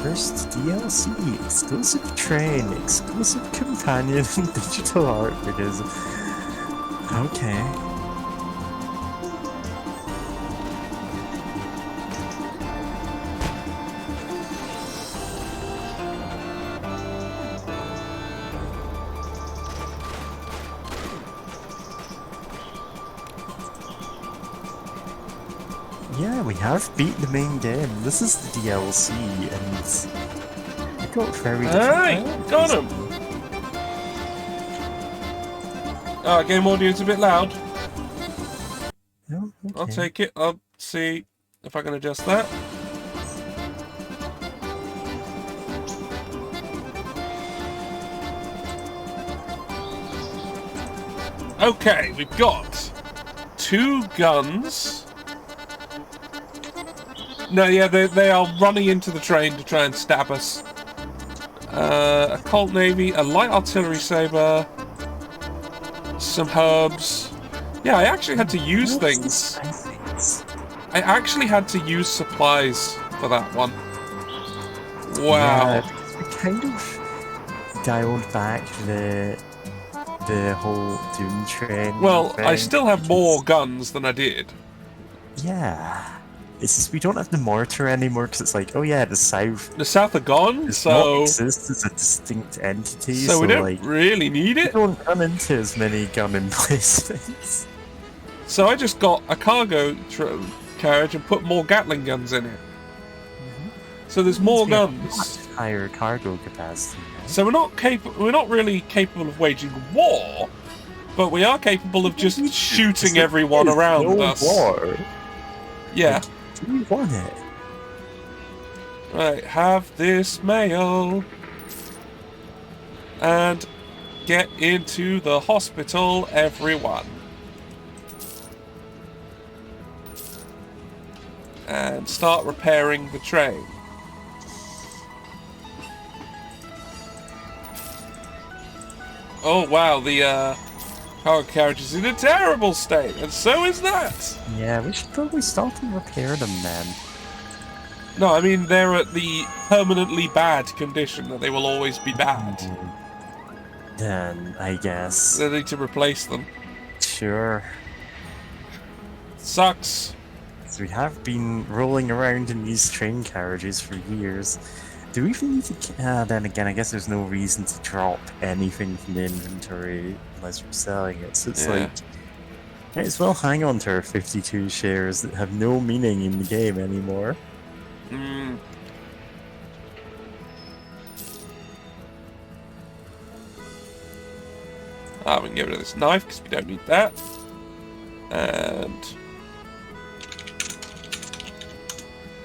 First DLC, exclusive train, exclusive companion, and digital art, because... Okay. Yeah, we have beat the main game. This is the DLC, and we got very different Alright, got him! Game audio's a bit loud. Oh, okay. I'll take it. I'll see if I can adjust that. Okay, we've got 2 guns. No, yeah, they are running into the train to try and stab us. A Colt Navy, a light artillery saber, some herbs. Yeah, I actually had to use things. I actually had to use supplies for that one. Wow. Yeah, we kind of dialed back the whole Doom train. Well, thing, I still have more because- guns than I did. Yeah. It's just we don't have the mortar anymore because it's like, oh yeah, the South The South are gone, does not so exist as a distinct entity, so we don't like, really need we it. don't run into as many gun emplacements. So I just got a cargo carriage and put more Gatling guns in it. So there's more We have guns. much higher cargo capacity now. So we're not really capable of waging war, but we are capable of just shooting everyone There's around no us. war. Yeah. We won it. Right, have this mail. And get into the hospital, everyone. And start repairing the train. Oh wow, the cargo carriage is in a terrible state, and so is that! Yeah, we should probably stop and repair them then. No, I mean, they're at the permanently bad condition that they will always be bad. Then, I guess. They need to replace them. Sure. Sucks. So we have been rolling around in these train carriages for years. Do we even need to... then again, I guess there's no reason to drop anything from the inventory unless we're selling it. So it's like... Might as well hang on to our 52 shares that have no meaning in the game anymore. Mm. Ah, we can get rid of this knife because we don't need that. And...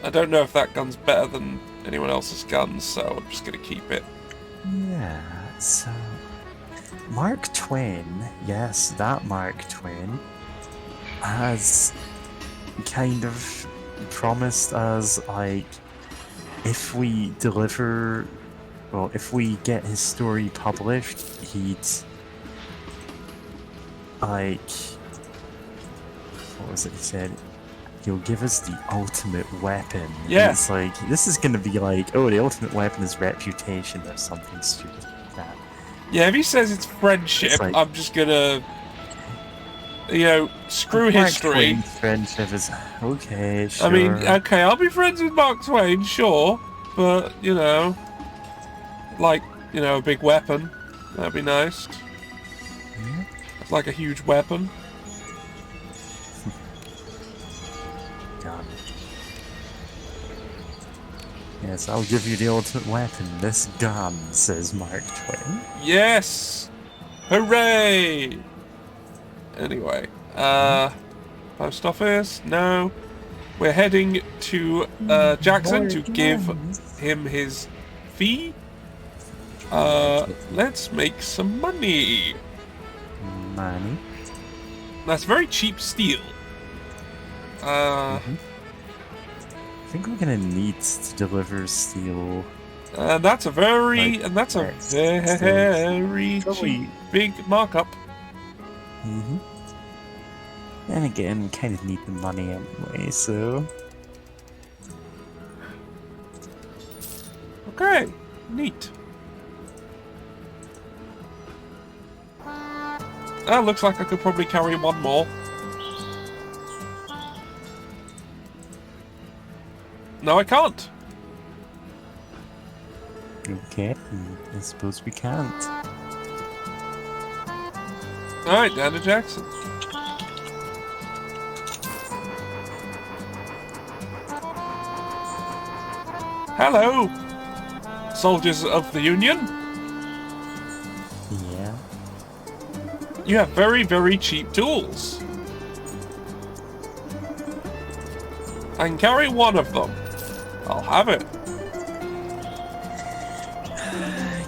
I don't know if that gun's better than anyone else's guns, so I'm just going to keep it. Yeah, so... Mark Twain, yes, that Mark Twain, has kind of promised us, like, if we deliver... Well, if we get his story published, he'd... Like... What was it he said? He'll give us the ultimate weapon. Yeah. And it's like, this is gonna be like, oh, the ultimate weapon is reputation or something stupid like that. Yeah, if he says it's friendship, It's like- I'm just gonna... You know, screw Mark history. Twain's friendship is okay, sure. I mean, okay, I'll be friends with Mark Twain, sure, but, you know, like, you know, a big weapon, that'd be nice. Yeah. It's like a huge weapon. God. Yes, I'll give you the ultimate weapon, this gun, says Mark Twain. Yes! Hooray! Anyway, post office? No. We're heading to Jackson to give him his fee. Let's make some money. Money. That's very cheap steel. I think we're gonna need to deliver steel. That's a very, Like, and that's a next very Probably- cheap, big markup. And again, we kind of need the money anyway, so... Okay, neat. Looks like I could probably carry one more. No, I can't. Okay, I suppose we can't. Alright, down to Jackson. Hello, soldiers of the Union. Yeah. You have very, very cheap tools. I can carry one of them. I'll have it.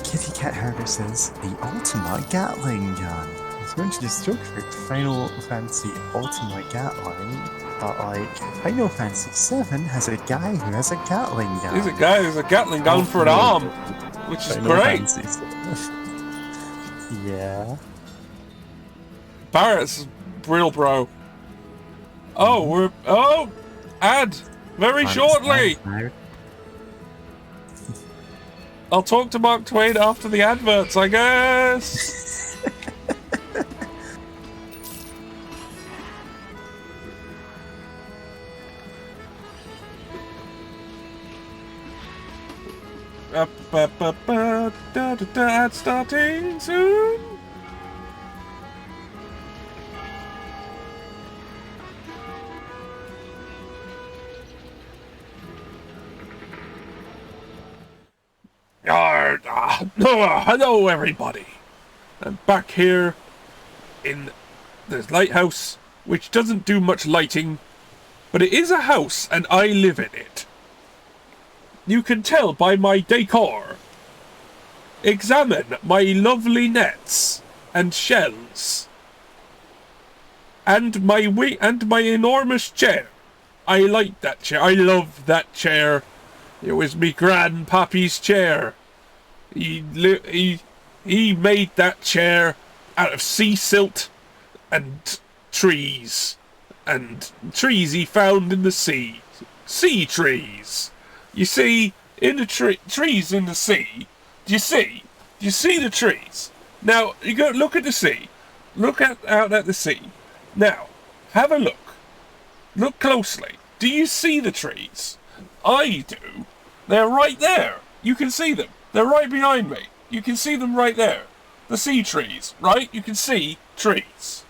Kitty Cat Herder says the Ultima Gatling gun. It's going to destruct Final Fantasy Ultima Gatling, but like Final Fantasy VII has a guy who has a Gatling gun. There's a guy who's a Gatling gun for an arm, which is Final great. Fantasy VII. Yeah. Barrett's real bro. Oh, ad very shortly. I'll talk to Mark Twain after the adverts, I guess. Ad starting soon. Hello, everybody. I'm back here in the lighthouse, which doesn't do much lighting, but it is a house, and I live in it. You can tell by my decor. Examine my lovely nets and shells, and my enormous chair. I like that chair. I love that chair. It was me grandpappy's chair. He made that chair out of sea silt and trees he found in the sea. Sea trees. You see, in the trees in the sea. Do you see the trees? Now you go look at the sea. Look out at the sea. Now, have a look. Look closely. Do you see the trees? I do. They're right there. You can see them. They're right behind me. You can see them right there. The sea trees, right? You can see trees.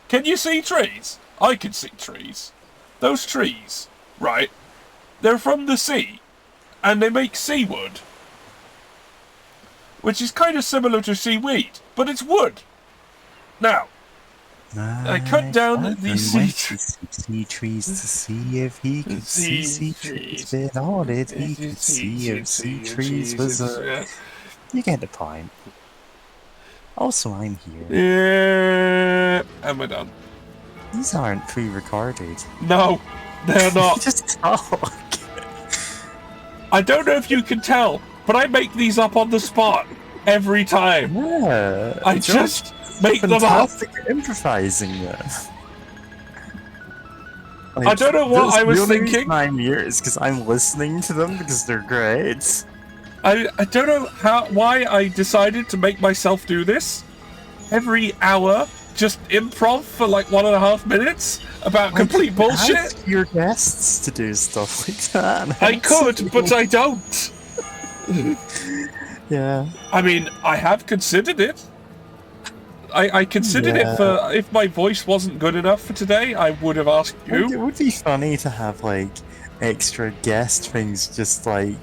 Can you see trees? I can see trees. Those trees, right? They're from the sea, and they make seawood, which is kind of similar to seaweed, but it's wood. Now, I cut down these sea trees to see if he could see sea trees, but all it he could see if sea trees was a... You get the point. Also, I'm here. Yeah, and we're done. These aren't pre-recorded. No, they're not. Just talk. I don't know if you can tell, but I make these up on the spot every time. Yeah, I just make them up. Improvising them. Like, I don't know what I was thinking. I'm here is because I'm listening to them because they're great. I don't know why I decided to make myself do this every hour. Just improv for like 1.5 minutes about complete bullshit. Ask your guests to do stuff like that. I could, but I don't. Yeah. I mean, I have considered it. I considered it for if my voice wasn't good enough for today, I would have asked you. It would be funny to have like extra guest things, just like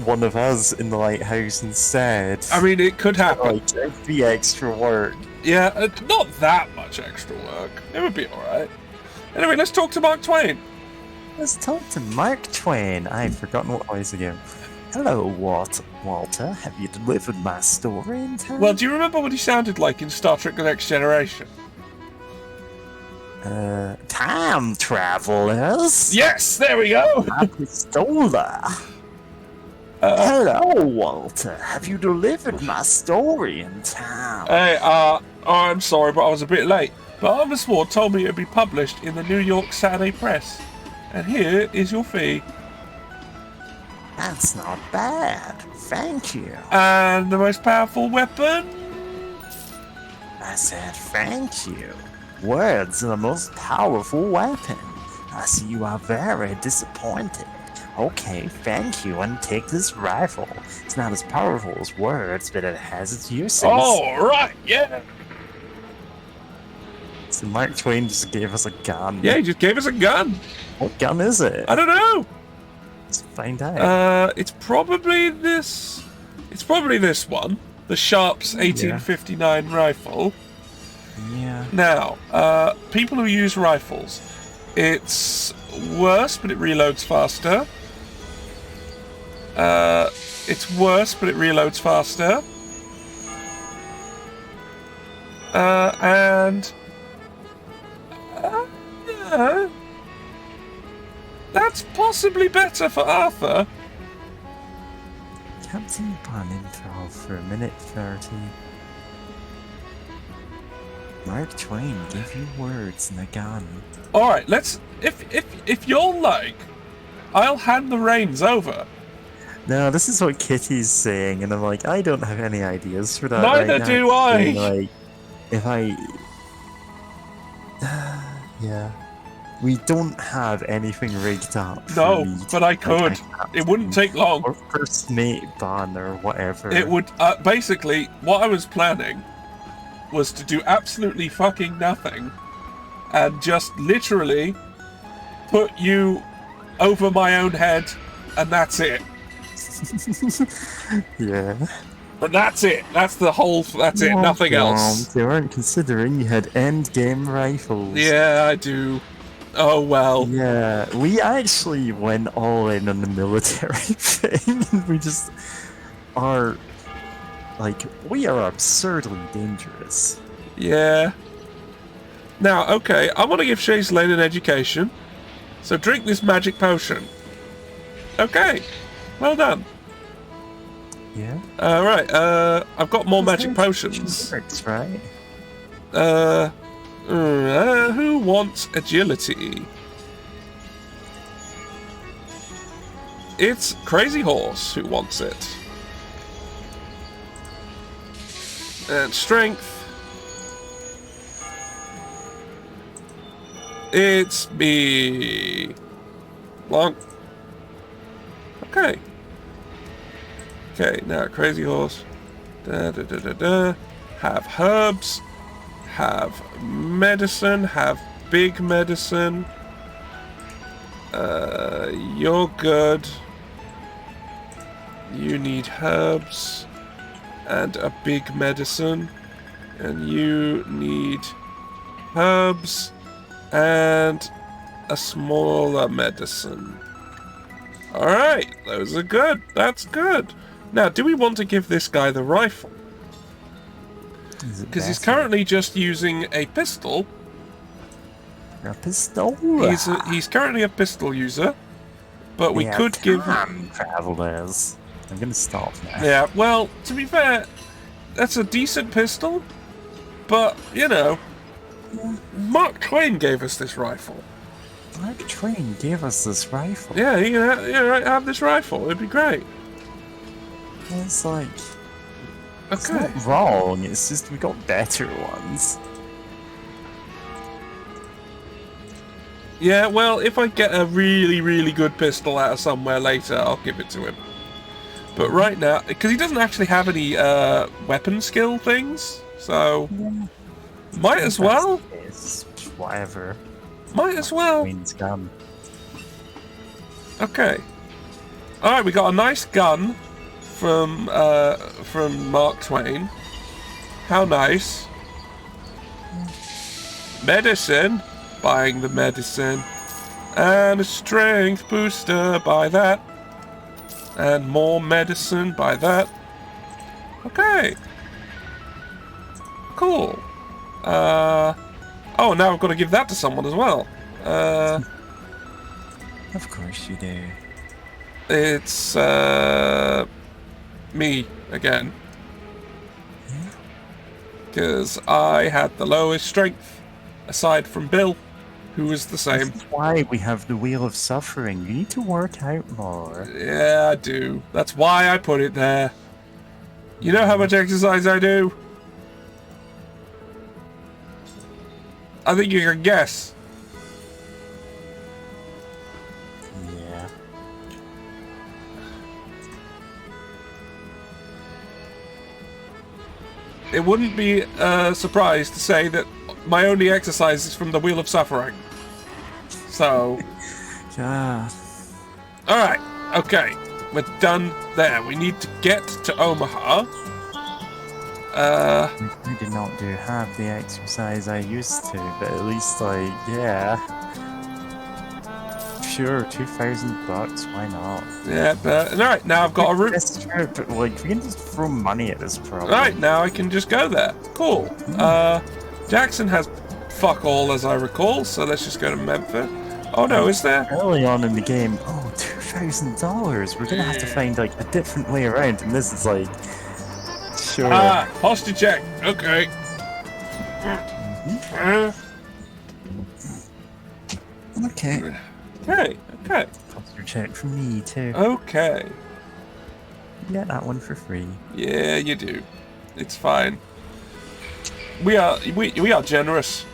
one of us in the lighthouse instead. I mean, it could happen. Like, it'd be extra work. Yeah, not that much extra work. It would be alright. Anyway, let's talk to Mark Twain. Let's talk to Mark Twain. I've forgotten what voice again. Hello, Walter. Have you delivered my story in time? Well, do you remember what he sounded like in Star Trek The Next Generation? Time travelers? Yes, there we go! Pistola. Hello, Walter. Have you delivered my story in time? Hey, I'm sorry, but I was a bit late. But Artemis Ward told me it would be published in the New York Saturday Press. And here is your fee. That's not bad. Thank you. And the most powerful weapon? I said thank you. Words are the most powerful weapon. I see you are very disappointed. Okay, thank you, and take this rifle. It's not as powerful as words, but it has its uses. Oh, right, yeah. So Mark Twain just gave us a gun. Yeah, he just gave us a gun. What gun is it? I don't know. Let's find out. It's probably this. It's probably this one, the Sharp's 1859 rifle. Yeah. Now, people who use rifles, it's worse, but it reloads faster. It's worse, but it reloads faster. That's possibly better for Arthur. Captain Pan Intel for a minute 30. Mark Twain gave you words and a gun. Alright, let's... If you're like, I'll hand the reins over. No, this is what Kitty's saying, and I'm like, I don't have any ideas for that. Neither right do now. I. I mean, like, if I... yeah. We don't have anything rigged up. No, for me but to, I could. It wouldn't take long. Or first mate ban or whatever. It would... basically, what I was planning was to do absolutely fucking nothing and just literally put you over my own head, and that's it. Yeah. But that's it. That's the whole... That's it. Nothing else. They weren't considering you had endgame rifles. Yeah, I do. Oh, well. Yeah, we actually went all in on the military thing. We just are, like, we are absurdly dangerous. Yeah. Now, okay, I want to give Shays Lane an education. So drink this magic potion. Okay. Well done. Yeah? Right, I've got more magic potions. Works, right? Who wants agility? It's Crazy Horse who wants it. And strength. It's me. Long. Okay. Okay, now Crazy Horse. Have herbs. Have medicine. Have big medicine. You're good. You need herbs and a big medicine. And you need herbs and a smaller medicine. Alright, those are good. That's good. Now, do we want to give this guy the rifle? Because he's currently just using a pistol. A pistol? He's currently a pistol user. But we could give him... Travelers. I'm gonna stop now. Yeah, well, to be fair, that's a decent pistol. But, you know, Mark Twain gave us this rifle. Mark Twain gave us this rifle? Yeah, you can have this rifle. It'd be great. It's like... It's Okay. not wrong, it's just we got better ones. Yeah, well, if I get a really, really good pistol out of somewhere later, I'll give it to him. But right now, because he doesn't actually have any weapon skill things, so might as well. It's whatever. Might as well. Queen's gun. Okay. All right, we got a nice gun from Mark Twain. How nice. Medicine. Buying the medicine. And a strength booster. Buy that. And more medicine. Buy that. Okay. Cool. Oh, now I've got to give that to someone as well. Of course you do. It's me again. Because I had the lowest strength, aside from Bill, who was the same. That's why we have the Wheel of Suffering. You need to work out more. Yeah, I do. That's why I put it there. You know how much exercise I do? I think you can guess. Yeah. It wouldn't be a surprise to say that my only exercise is from the Wheel of Suffering. So... Yeah. Alright. Okay, we're done there. We need to get to Omaha. I did not do half the exercise I used to, but at least, like, yeah. Sure, $2,000, why not? Yeah, but alright, now I've got a route. That's true, but like, we can just throw money at this problem. Right, now I can just go there. Cool. Jackson has fuck all, as I recall, so let's just go to Memphis. Oh no, is there? Early on in the game, oh, $2,000. We're gonna have to find like a different way around, and this is like, sure. Posture check. Okay. Okay. Okay. Posture check from me too. Okay. You get that one for free. Yeah, you do. It's fine. We are generous.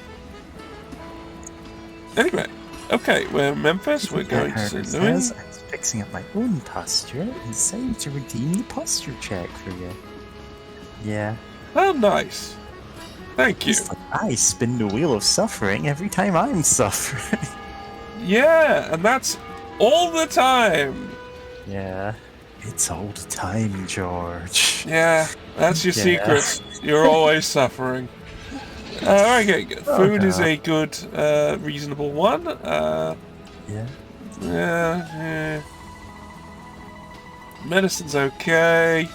Anyway, okay, we're in Memphis. We're going to St. Louis. I was fixing up my own posture and decided to redeem the posture check for you. Yeah. Oh, nice. Thank you. It's like I spin the wheel of suffering every time I'm suffering. Yeah, and that's all the time. Yeah. It's all the time, George. Yeah, that's your secret. You're always suffering. Okay, good. Food is a good, reasonable one. Yeah. Medicine's okay.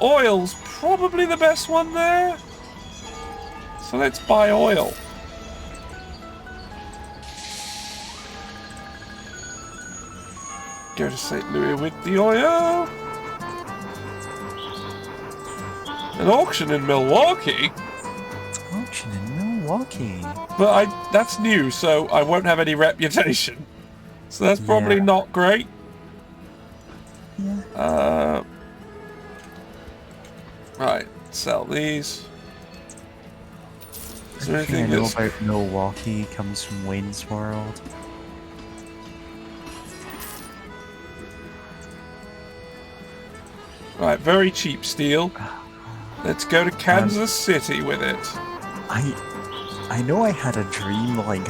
Oil's probably the best one there. So let's buy oil. Go to St. Louis with the oil. An auction in Milwaukee? Auction in Milwaukee? But that's new, so I won't have any reputation. So that's probably not great. Yeah. Right, sell these. Is there anything I know about Milwaukee comes from Wayne's World. Right, very cheap steel. Let's go to Kansas City with it. I know I had a dream like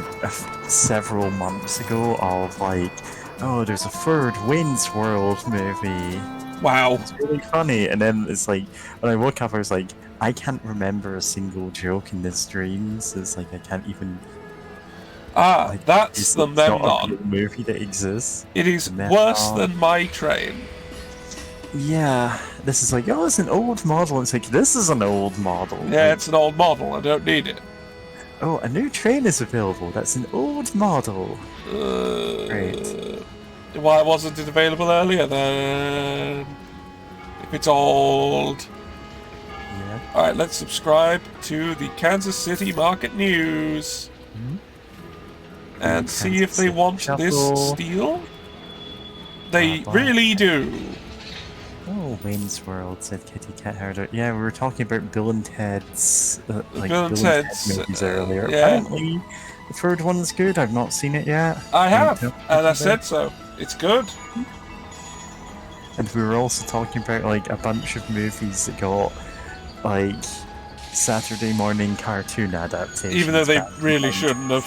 several months ago of like, oh, there's a third Wayne's World movie. Wow. It's really funny. And then it's like, when I woke up, I was like, I can't remember a single joke in this dream. So it's like, I can't even... that's the Memnon. Not a movie that exists. It is worse than My Train. Yeah, this is like, oh, it's an old model. It's like, this is an old model. Yeah, it's an old model. I don't need it. Oh, a new train is available. That's an old model. Great. Why wasn't it available earlier then? If it's old. Yeah. Alright, let's subscribe to the Kansas City Market News. And see if they want this steel. They really do. Oh, Wayne's World, said Kitty Cat Herder. Yeah, we were talking about Bill and Ted's Bill and Ted's movies earlier. Yeah. Apparently, the third one's good. I've not seen it yet. I have, and I said so. It's good. And we were also talking about like a bunch of movies that got like Saturday morning cartoon adaptations. Even though they really shouldn't have.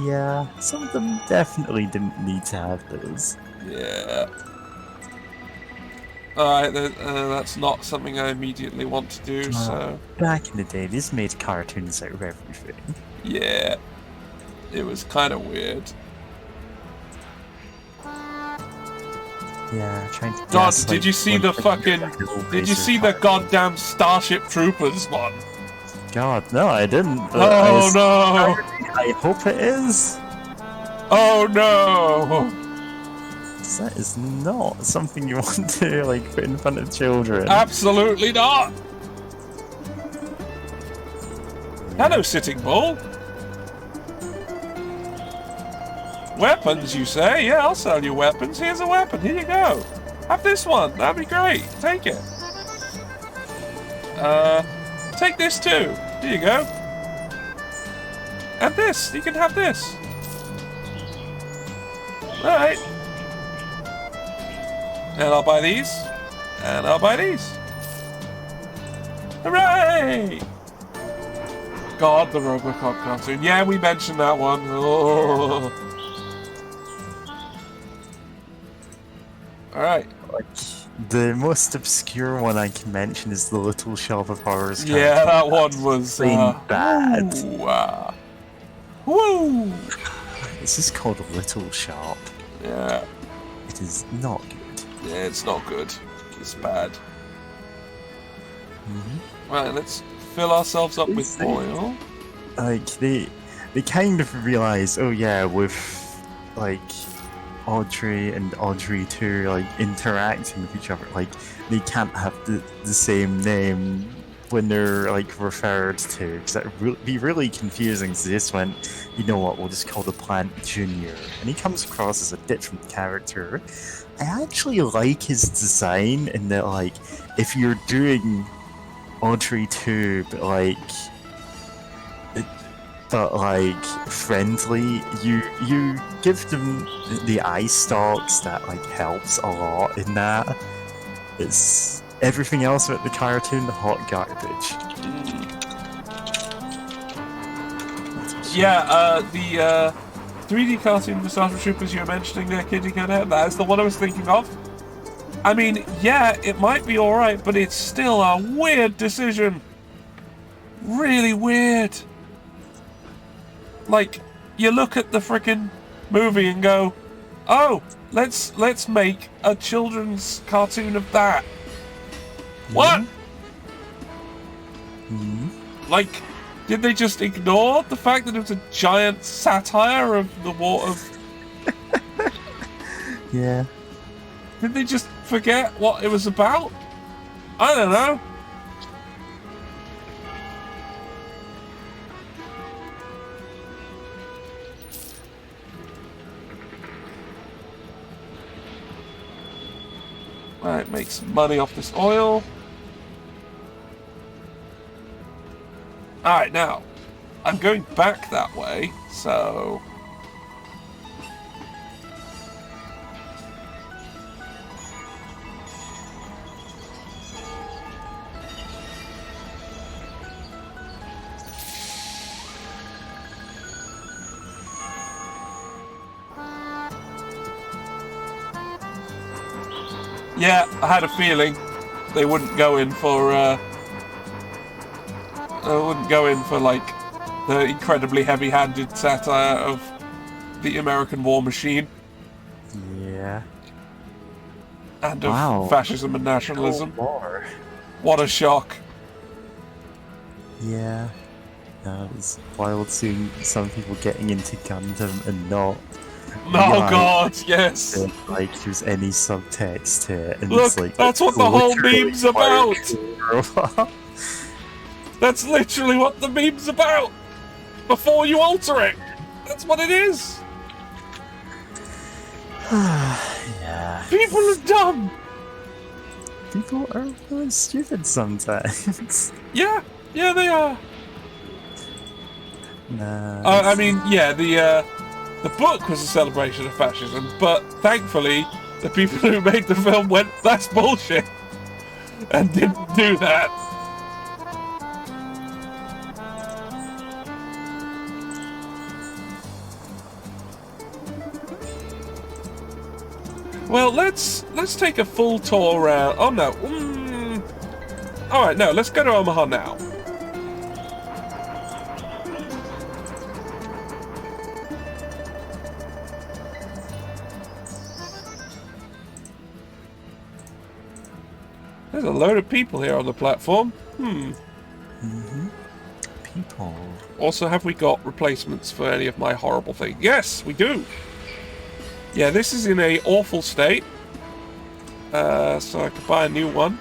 Yeah, some of them definitely didn't need to have those. Yeah. Alright, that's not something I immediately want to do, so... Back in the day, this made cartoons out of everything. Yeah. It was kind of weird. Yeah, trying to... God, did you see the fucking... Did you see the goddamn Starship Troopers one? God, no, I didn't. Oh, no! I hope it is. Oh, no! That is not something you want to like put in front of children. Absolutely not. Hello, Sitting Bull. Weapons, you say? Yeah, I'll sell you weapons. Here's a weapon. Here you go. Have this one. That'd be great. Take it. Take this too. Here you go. And this. You can have this. All right. And I'll buy these. And I'll buy these. Hooray! God, the Robocop cartoon. Yeah, we mentioned that one. Oh. Alright. Like, the most obscure one I can mention is the Little Shop of Horrors. Yeah, that one was plain bad. Woo! This is called Little Shop. Yeah. It is not good. Yeah, it's not good. It's bad. Right, let's fill ourselves up with oil. Like, they kind of realize, oh yeah, with, like, Audrey and Audrey 2, like, interacting with each other, like, they can't have the same name when they're, like, referred to, because that would be really confusing, so they just went, you know what, we'll just call the plant Junior, and he comes across as a different character. I actually like his design in that, like, if you're doing Audrey 2, but, like, friendly, you give them the eye stalks that, like, helps a lot in that. It's everything else about the cartoon, hot garbage. Yeah, the 3D cartoon for Starship Troopers you're mentioning there, Kitty Cat, that is the one I was thinking of. I mean, yeah, it might be alright, but it's still a weird decision. Really weird. Like, you look at the frickin' movie and go, oh, let's make a children's cartoon of that. What? Like, did they just ignore the fact that it was a giant satire of the war of... Yeah. Did they just forget what it was about? I don't know. Right, make some money off this oil. Alright, now, I'm going back that way, so... Yeah, I had a feeling they wouldn't go in for, like, the incredibly heavy-handed satire of the American war machine. Yeah. And of fascism and nationalism. What a shock. Yeah. No, it's wild seeing some people getting into Gundam and not. Oh god, yes! Like, there's any subtext to it. And look, it's like, that's what the whole meme's about! That's literally what the meme's about! Before you alter it! That's what it is! Yeah. People are dumb! People are really stupid sometimes. Yeah, they are. Nah. I mean, yeah, the book was a celebration of fascism, but thankfully, the people who made the film went, that's bullshit, and didn't do that. Well, let's take a full tour around. Oh no. Alright, no, let's go to Omaha now. There's a load of people here on the platform. People. Also, have we got replacements for any of my horrible things? Yes, we do. Yeah, this is in a awful state. So I could buy a new one.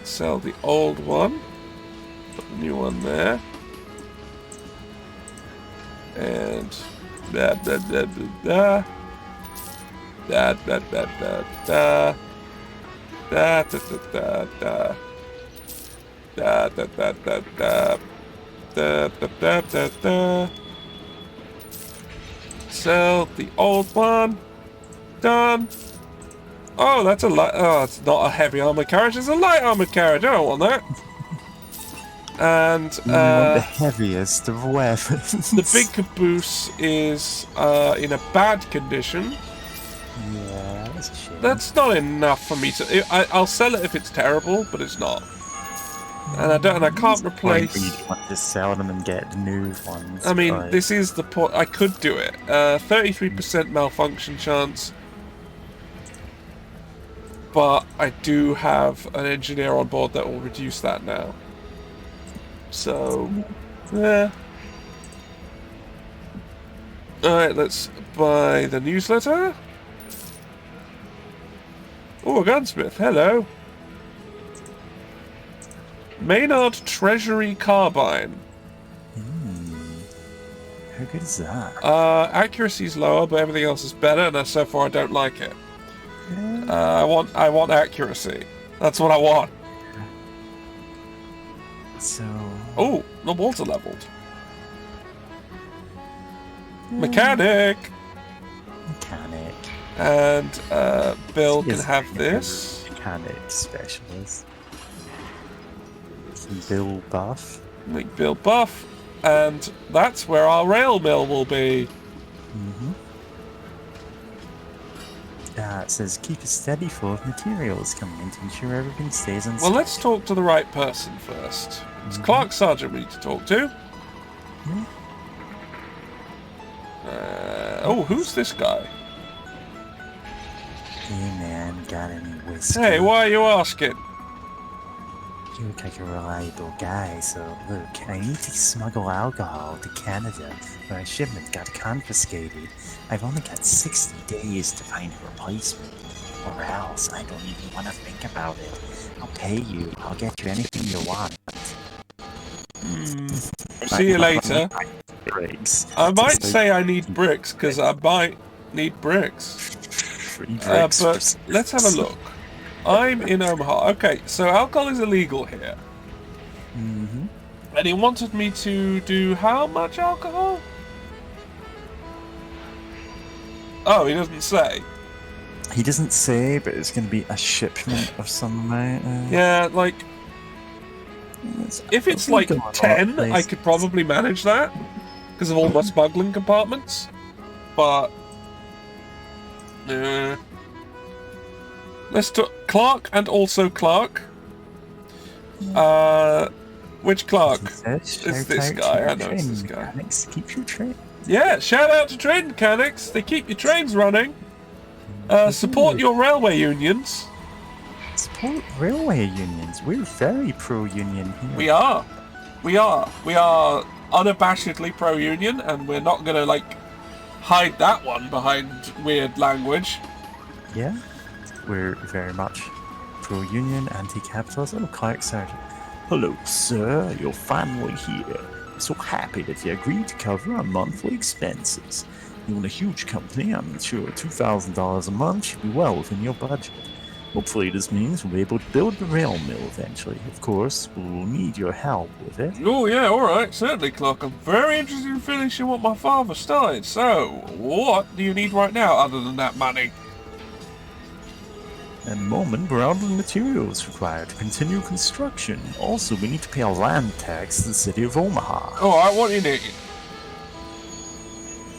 Sell the old one. Put the new one there. And blah blah blah blah blah. Da da da da da. Da da da da da. Da da da da da. Da da da da da. Sell the old one. Done. Oh, that's a light. Oh, it's not a heavy armored carriage. It's a light armored carriage. I don't want that. And you want the heaviest of weapons. The big caboose is in a bad condition. Yeah, that's a shame. That's not enough for me to. I'll sell it if it's terrible, but it's not. And I can't Point where replace. you want to sell them and get the new ones. I mean, but this is the point. I could do it. 33% malfunction chance. But I do have an engineer on board that will reduce that now. So, yeah. Alright, let's buy the newsletter. Oh, a gunsmith. Hello. Maynard Treasury Carbine. How good is that? Accuracy's lower, but everything else is better, and so far I don't like it. I want accuracy. That's what I want. So... Oh, the walls are leveled. Mechanic! Mechanic. And Bill can Yes, have this. Mechanic specialist. Bill buff. Make Bill buff. And that's where our rail mill will be. It says keep a steady flow of materials coming in to ensure everything stays on. Well, let's talk to the right person first. It's Clark Sargent we need to talk to. Oh, who's this guy? Hey man, got any whiskey? Hey, why are you asking? You look like a reliable guy, so look, I need to smuggle alcohol to Canada, where a shipment got confiscated. I've only got 60 days to find a replacement, or else I don't even want to think about it. I'll pay you. I'll get you anything you want. See you later. Bricks. I might say I need bricks, because I might need bricks. Free bricks. But let's have a look. I'm in Omaha. Okay, so alcohol is illegal here. And he wanted me to do how much alcohol? Oh, he doesn't say. He doesn't say, but it's going to be a shipment of some amount. Yeah, like... If it's like 10, I could probably manage that. Because of all my smuggling compartments. But... Let's talk Clark and also Clark. Which Clark? It's this guy. I know it's this guy. Keep your train. Yeah, shout out to train mechanics. They keep your trains running. Support your railway unions. Support railway unions. We're very pro-union here. We are. We are. We are unabashedly pro-union, and we're not gonna like hide that one behind weird language. Yeah, we're very much pro-union, anti-capitalist. Oh, Clark Sargent. Hello, sir. You're finally here. I'm so happy that you agreed to cover our monthly expenses. You own a huge company. I'm sure $2,000 a month should be well within your budget. Hopefully this means we'll be able to build the rail mill eventually. Of course, we'll need your help with it. Oh yeah, alright, certainly, Clark. I'm very interested in finishing what my father started. So, what do you need right now other than that money? At the moment, we're out of materials required to continue construction. Also, we need to pay a land tax to the city of Omaha. Alright, what do you need?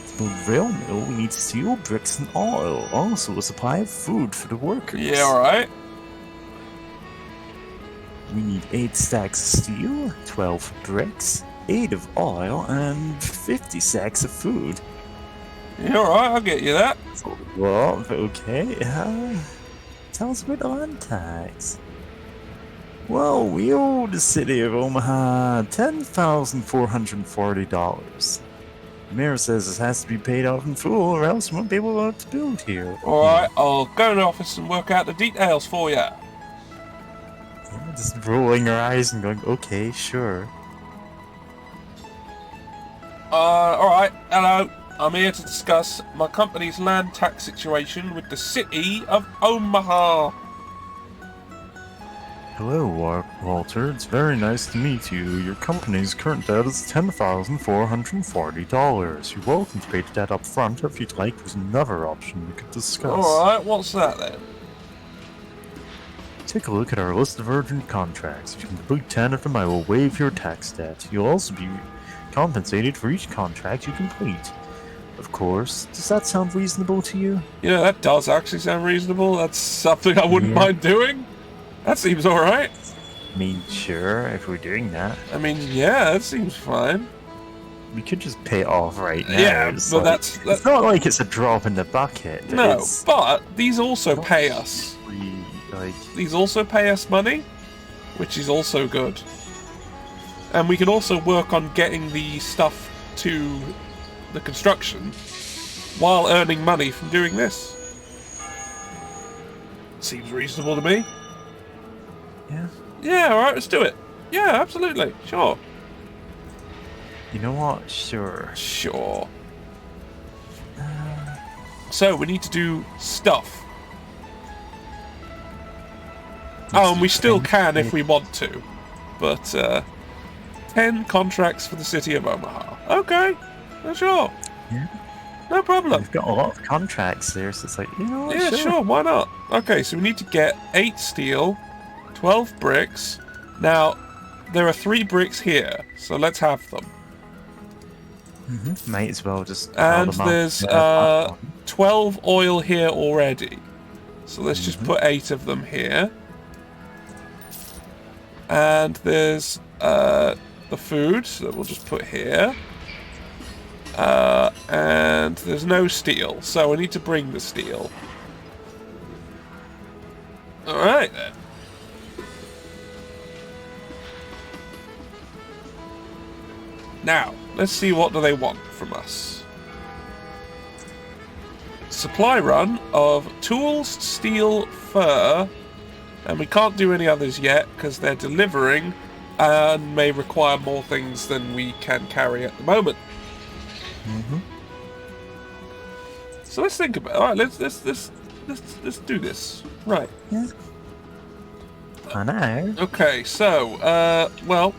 To build the rail mill, we need steel, bricks, and oil. Also, a supply of food for the workers. Yeah, alright. We need 8 stacks of steel, 12 bricks, 8 of oil, and 50 sacks of food. Yeah, alright, I'll get you that. Well, okay. Tell us about the land tax. Well, we owe the city of Omaha $10,440. The mayor says this has to be paid off in full, or else we won't be able to build here. Alright, I'll go to the office and work out the details for you. Yeah, just rolling her eyes and going, okay, sure. Alright, hello. I'm here to discuss my company's land tax situation with the city of Omaha. Hello, Walter. It's very nice to meet you. Your company's current debt is $10,440. You're welcome to pay the debt up front, or if you'd like, there's another option we could discuss. Alright, what's that then? Take a look at our list of urgent contracts. If you can complete 10 of them, I will waive your tax debt. You'll also be compensated for each contract you complete. of course. Does that sound reasonable to you? Yeah, that does actually sound reasonable. That's something I wouldn't Yeah. mind doing. That seems alright. I mean, sure, if we're doing that. I mean, yeah, that seems fine. We could just pay it off right now. Yeah, it's but like, that's it's not like it's a drop in the bucket. But no, it's but these also pay us. like, These also pay us money, which is also good. And we can also work on getting the stuff to the construction while earning money from doing this. Seems reasonable to me. yeah. Yeah, alright, let's do it. Yeah, absolutely. Sure. You know what? Sure. Sure. So, we need to do stuff. Oh, and we still can if we want to. But, 10 contracts for the city of Omaha. Okay. Sure. Yeah. No problem. We've got a lot of contracts there, so it's like, you know what? Yeah, sure, why not? Okay, so we need to get 8 steel, 12 bricks. Now, there are 3 bricks here, so let's have them. Might as well just pile And them up. there's 12 oil here already. So let's just put 8 of them here. And there's the food, so that we'll just put here. And there's no steel, so I need to bring the steel. Alright then. Now, let's see what do they want from us. Supply run of tools, steel, fur, and we can't do any others yet because they're delivering and may require more things than we can carry at the moment. So let's think about it. All right, let's do this. Right. Yeah. I know. Okay, so well,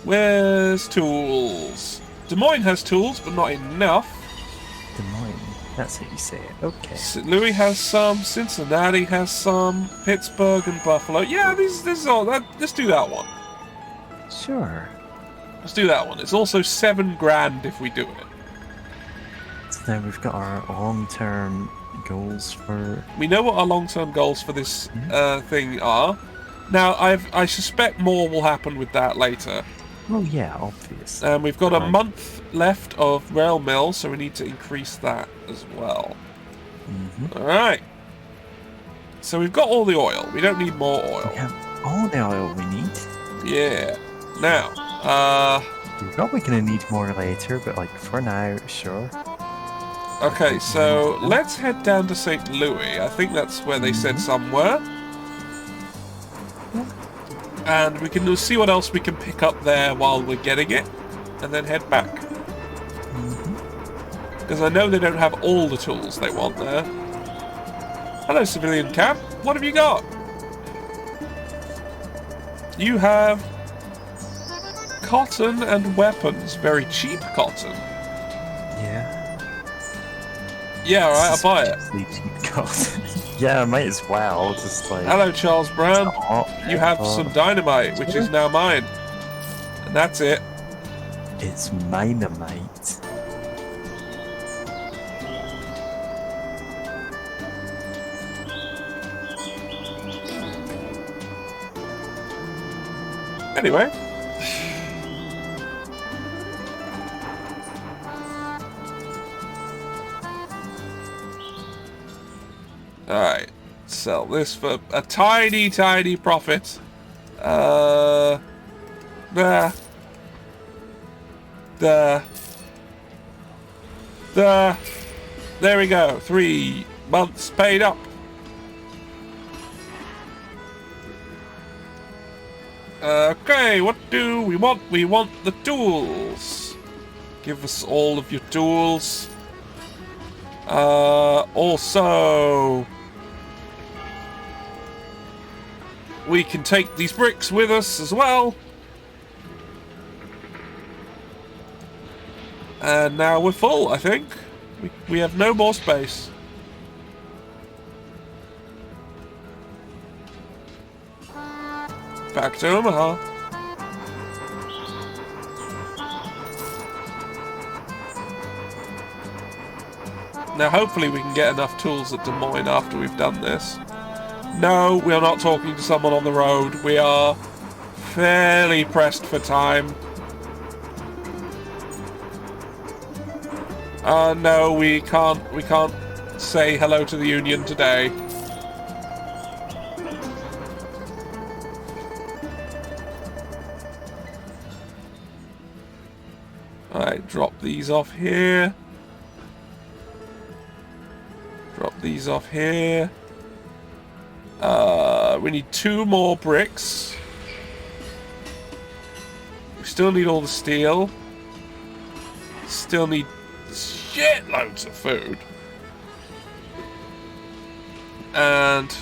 where's tools? Des Moines has tools, but not enough. Des Moines. That's how you say it. Okay. Louis has some. Cincinnati has some. Pittsburgh and Buffalo. Yeah, this is all. Let's do that one. Sure. Let's do that one. It's also $7 grand if we do it. So then we've got our long-term goals for. We know what our long-term goals for this thing are. Now, I suspect more will happen with that later. Oh yeah, obvious. And we've got a month left of rail mill, so we need to increase that as well. Alright. So we've got all the oil. We don't need more oil. We have all the oil we need. Yeah. Now, We're probably gonna need more later, but like for now, sure. okay, so let's head down to St. Louis. I think that's where they said somewhere. And we can see what else we can pick up there while we're getting it, and then head back. Because I know they don't have all the tools they want there. Hello, civilian camp. What have you got? You have cotton and weapons. Very cheap cotton. Yeah. Yeah, alright, I'll buy it. Yeah, I might as well. Just like. Hello, Charles Brown. Oh, You have some dynamite, which is now mine. And that's it. It's Mine-a-mite. Anyway. Alright. Sell this for a tiny, tiny profit. There. There we go. 3 months paid up. Okay, what do we want? We want the tools. Give us all of your tools. Also, we can take these bricks with us as well. And now we're full, I think. We have no more space. Back to Omaha. Now, hopefully we can get enough tools at Des Moines after we've done this. No, we are not talking to someone on the road. We are fairly pressed for time. No, we can't say hello to the Union today. Alright, drop these off here. Drop these off here. We need 2 more bricks. We still need all the steel. Still need shitloads of food. And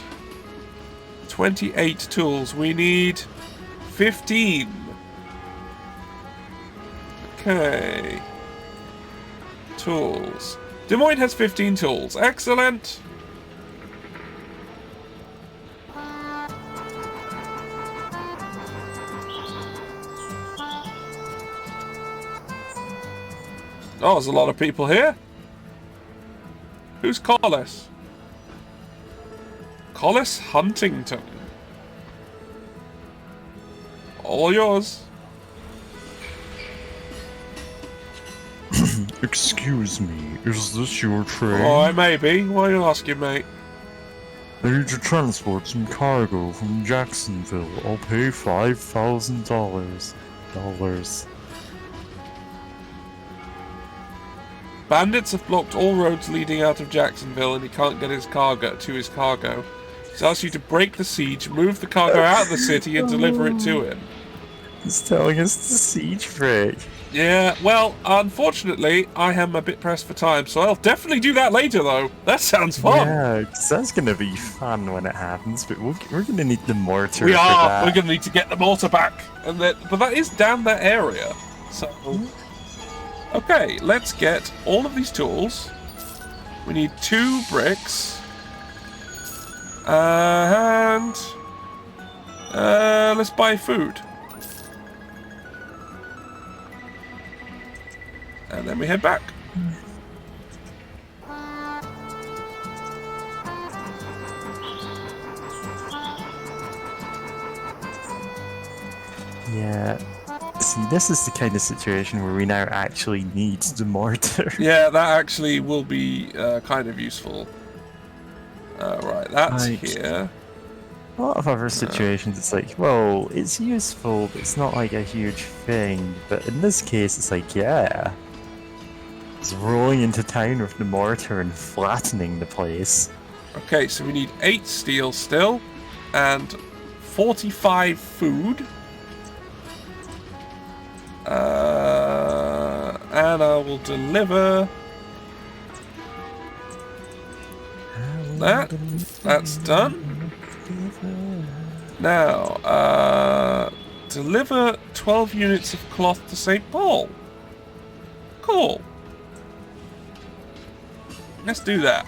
28 tools. We need 15. Okay. Tools. Des Moines has 15 tools. Excellent. Oh, there's a lot of people here. Who's Collis? Collis Huntington. All yours. Excuse me, is this your train? Oh, it may be. Why are you asking, mate? I need to transport some cargo from Jacksonville. I'll pay $5,000. Bandits have blocked all roads leading out of Jacksonville and he can't get his cargo to his cargo. He's asked you to break the siege, move the cargo out of the city and deliver it to him. He's telling us to siege break. Yeah, well, unfortunately, I am a bit pressed for time, so I'll definitely do that later, though. That sounds fun. Yeah, 'cause that's gonna be fun when it happens, but we're gonna need the mortar We for are. that. We're going to need to get the mortar back. But that is down that area. So, okay, let's get all of these tools. We need 2 bricks. And let's buy food. And then we head back. Yeah. See, this is the kind of situation where we now actually need the mortar. Yeah, that actually will be kind of useful. Right, that's here. A lot of other situations, it's like, well, it's useful, but it's not like a huge thing. But in this case, it's like, yeah. It's rolling into town with the mortar and flattening the place. Okay, so we need 8 steel still, and 45 food. And I will deliver that. That's done. Now, deliver 12 units of cloth to St. Paul. Cool. Let's do that.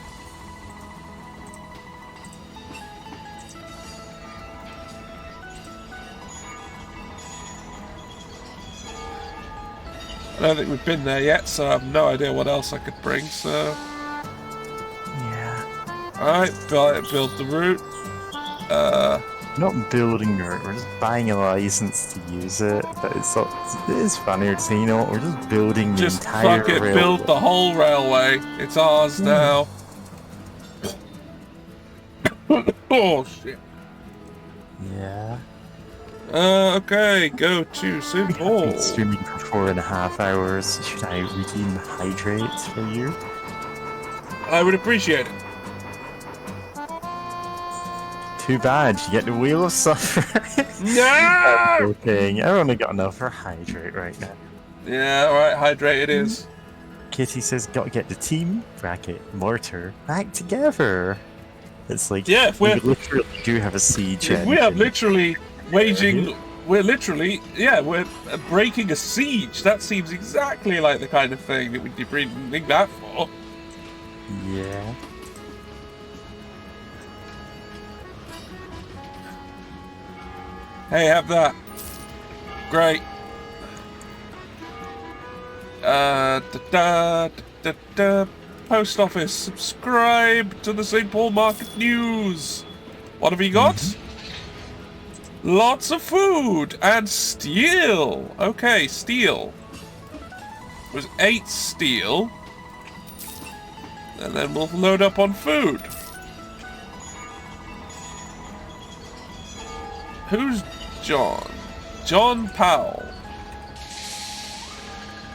I don't think we've been there yet, so I have no idea what else I could bring, so... Yeah. Alright, build the route. Not building it, we're just buying a license to use it, but it is funnier to say, you know what, we're just building the entire Just fuck it, railway. build the whole railway. It's ours now. Oh, shit. Yeah. Okay, go to St. I've Paul. been streaming for 4.5 hours. Should I redeem hydrate for you? I would appreciate it. Too bad, you get the wheel of suffering. No! Okay, I've only got enough for hydrate right now. Yeah, alright, hydrate it is. Kitty says, gotta get the team, bracket, mortar, back together. It's like, Yeah, if we we're- literally do have a siege If we are engine. literally waging... We're literally... Yeah, we're breaking a siege. That seems exactly like the kind of thing that we'd be bringing that for. Yeah. Hey, have that. Great. Da, da, da, da, da. Post office, subscribe to the St. Paul Market News. What have we got? Lots of food and steel. Okay, steel. It was 8 steel. And then we'll load up on food. Who's John? John Powell.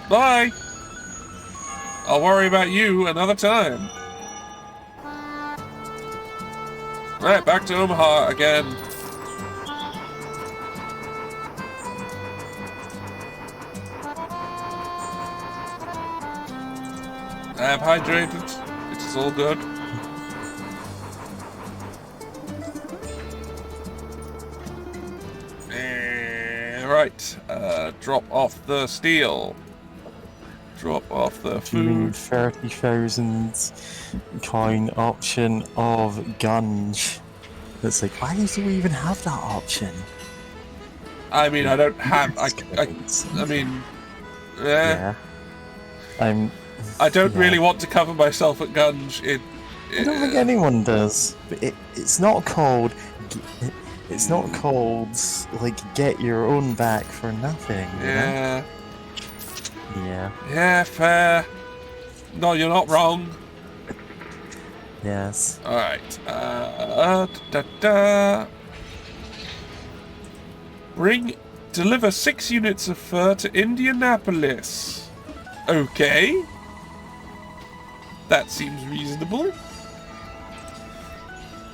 Bye. I'll worry about you another time. Right, back to Omaha again. I'm hydrated. It's all good. Right, drop off the steel. Drop off the food. 30,000 coin option of gunge. It's like, why do we even have that option? I mean, I don't have. I mean, yeah. I don't really want to cover myself at gunge. I don't think anyone does. But it's not called. It's not called like get your own back for nothing. Yeah. You know? Yeah. Yeah, fair. No, you're not wrong. Yes. All right. Deliver 6 units of fur to Indianapolis. Okay. That seems reasonable.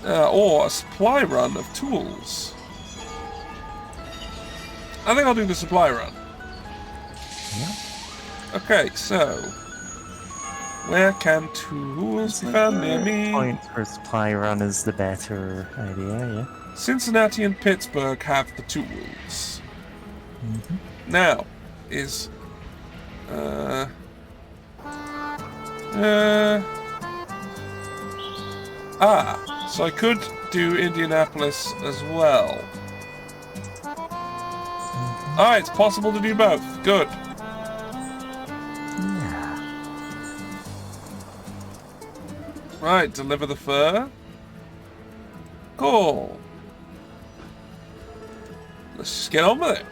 Or a supply run of tools. I think I'll do the supply run. Yeah. Okay, so where can tools be found near me? Point for supply run is the better idea, yeah. Cincinnati and Pittsburgh have the tools. Now, is so I could do Indianapolis as well. Ah, it's possible to do both. Good. Yeah. Right, deliver the fur. Cool. Let's just get on with it.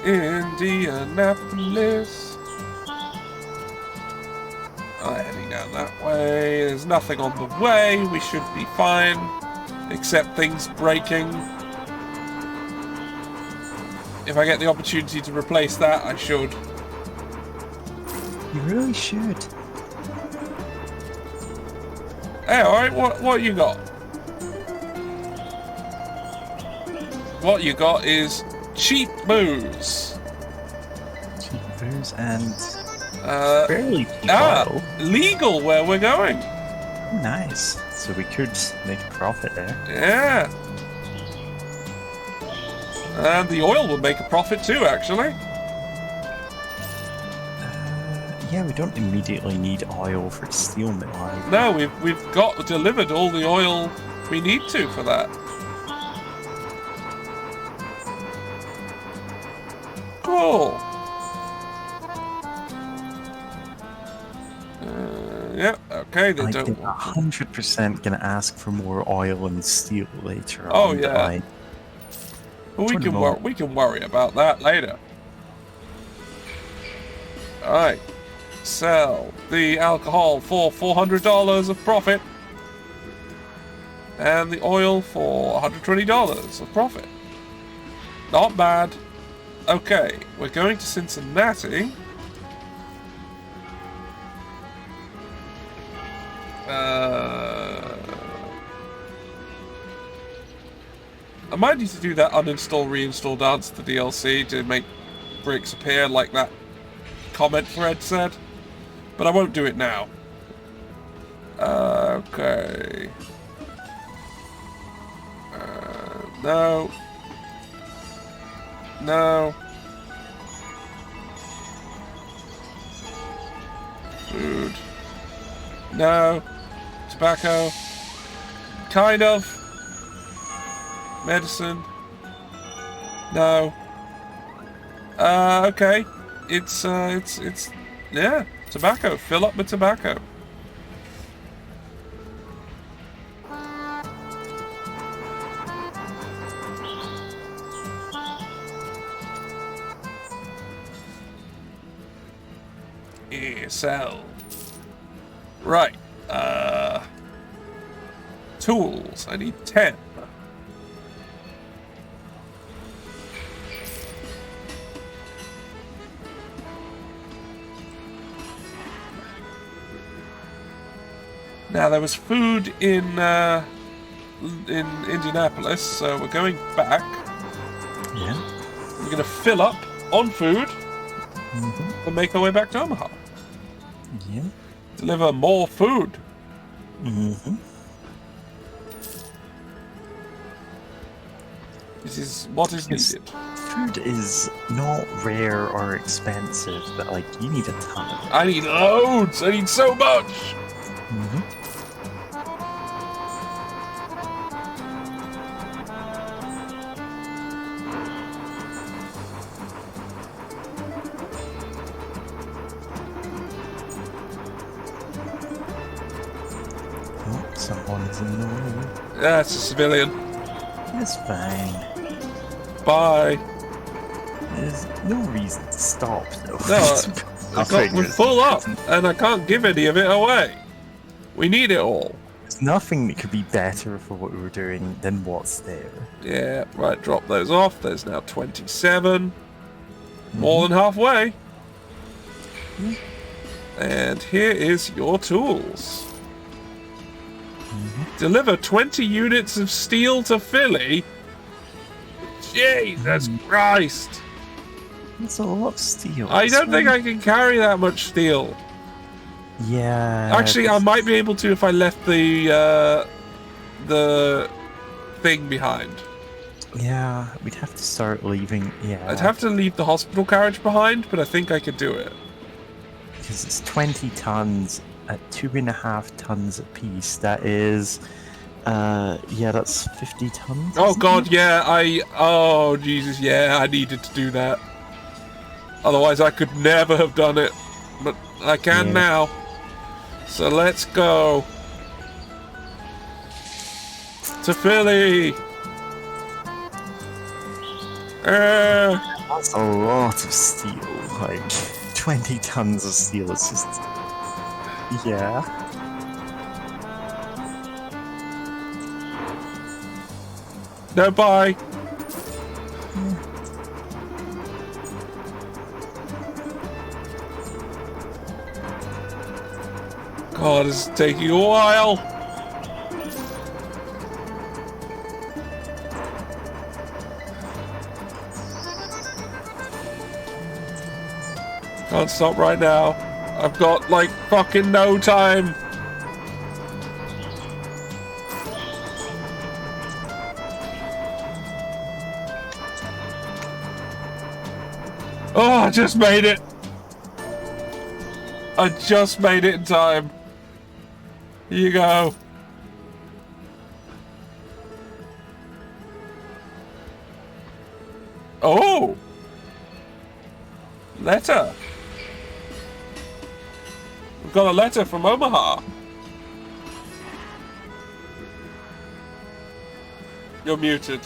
Indianapolis. Heading down that way. There's nothing on the way. We should be fine. Except things breaking. If I get the opportunity to replace that, I should. You really should. Hey, alright, what you got? What you got is cheap booze. Cheap booze and fairly cheap oil. Legal where we're going. Oh, nice. So we could make a profit there. Yeah. And the oil would make a profit too, actually. Yeah, we don't immediately need oil for steel mill. No, we've got delivered all the oil we need to for that. Cool. Yeah, okay, they don't. I'm 100% gonna ask for more oil and steel later on. Oh yeah. But we can worry about that later. Alright. Sell the alcohol for $400 of profit. And the oil for $120 of profit. Not bad. Okay, we're going to Cincinnati. I might need to do that uninstall, reinstall dance to the DLC to make bricks appear like that comment thread said. But I won't do it now. Okay. No. No. Food. No. Tobacco. Kind of. Medicine. No. Okay. it's yeah, tobacco. Fill up with tobacco. Yeah, sell. Right. Tools. I need 10. Now there was food in Indianapolis, so we're going back. Yeah. We're gonna fill up on food and make our way back to Omaha. Yeah. Deliver more food. This is what is needed. Food is not rare or expensive, but like you need a ton of it. I need loads. I need so much. Oh, someone's in the way. That's a civilian. It's fine. Bye. There's no reason to stop, though. No, we're full up, and I can't give any of it away. We need it all. There's nothing that could be better for what we were doing than what's there. Yeah, right, drop those off. There's now 27. More than halfway. And here is your tools. Deliver 20 units of steel to Philly. Jesus Christ. That's a lot of steel. I don't think I can carry that much steel. Yeah. Actually, I might be able to if I left the thing behind. Yeah, we'd have to start leaving. Yeah. I'd have to leave the hospital carriage behind, but I think I could do it. Because it's 20 tons at 2.5 tons a piece. That is, yeah, that's 50 tons. Oh God, yeah, oh Jesus, yeah, I needed to do that. Otherwise I could never have done it. But I can now. So let's go. To Philly! That's a lot of steel. Like, 20 tons of steel is just... Yeah. No, bye! God, this is taking a while! Can't stop right now. I've got, like, fucking no time. Oh, I just made it. I just made it in time. Here you go. Oh! Letter. We've got a letter from Omaha. You're muted.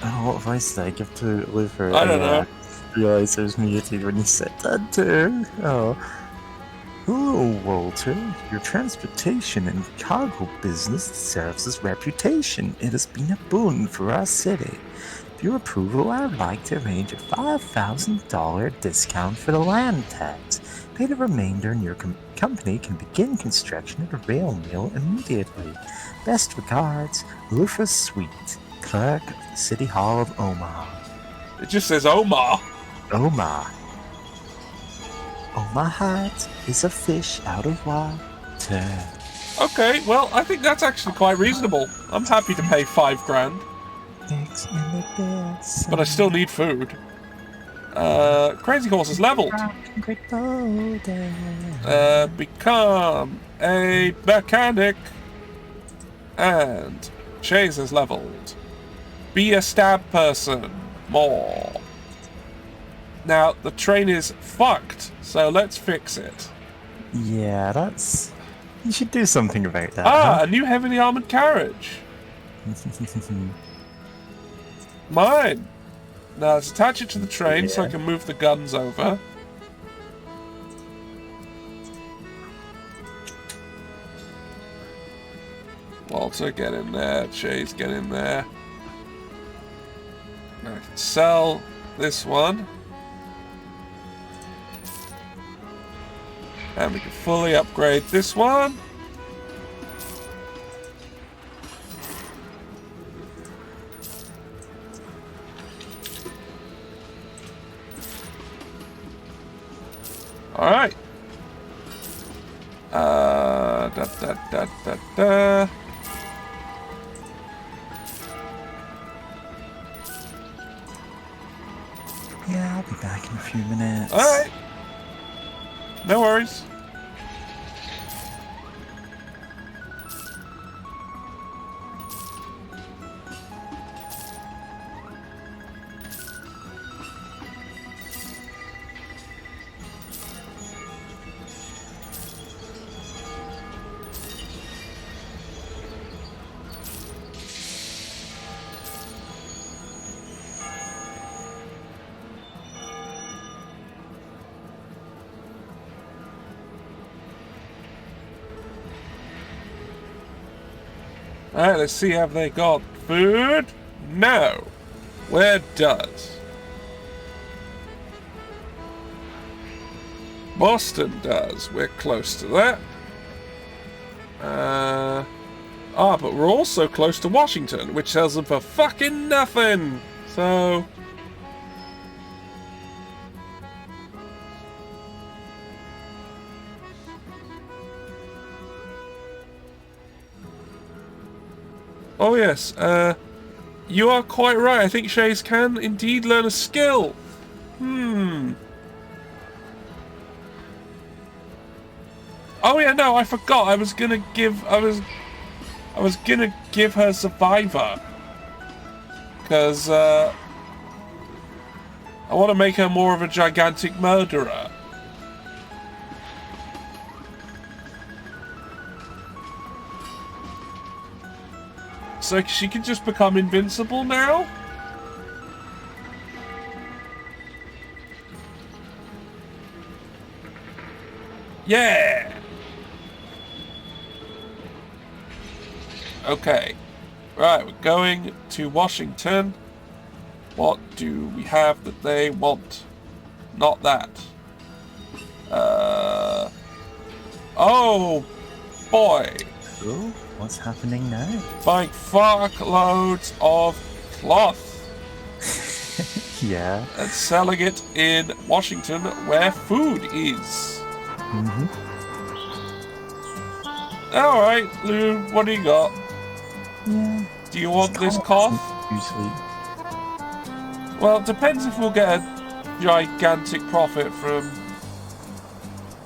Oh, what voice did I give to Luther? I don't know. I realized I was muted when you said that too. Oh. Hello, Walter. Your transportation and cargo business deserves its reputation. It has been a boon for our city. With your approval, I would like to arrange a $5,000 discount for the land tax. Pay the remainder and your company can begin construction of a rail mill immediately. Best regards, Luther Sweet, Clerk of the City Hall of Omaha. It just says Omaha. Omaha. Omaha is a fish out of water. Okay, well, I think that's actually quite reasonable. I'm happy to pay $5,000. But I still need food. Crazy Horse is leveled. Become a mechanic. And Chase is leveled. Be a stab person. More. Now, the train is fucked, so let's fix it. Yeah, that's... You should do something about that, Ah, huh? a new heavily armoured carriage. Mine. Now, let's attach it to the train so I can move the guns over. Walter, get in there. Chase, get in there. I can sell this one. And we can fully upgrade this one. Alright. Da. Yeah, I'll be back in a few minutes. Alright. No worries. Alright, let's see, have they got food? No. Where does? Boston does. We're close to that. But we're also close to Washington, which sells them for fucking nothing. So... Oh yes, you are quite right. I think Shays can indeed learn a skill. Oh yeah, no, I forgot. I was gonna give her Survivor. Because, I want to make her more of a gigantic murderer. So she can just become invincible now? Yeah! Okay. Right, we're going to Washington. What do we have that they want? Not that. Oh, boy. Oh, what's happening now? Buying fuckloads of cloth. Yeah. And selling it in Washington where food is. Mm-hmm. Alright, Loon, what do you got? Yeah. Do you want this cloth? Usually. Well, it depends if we'll get a gigantic profit from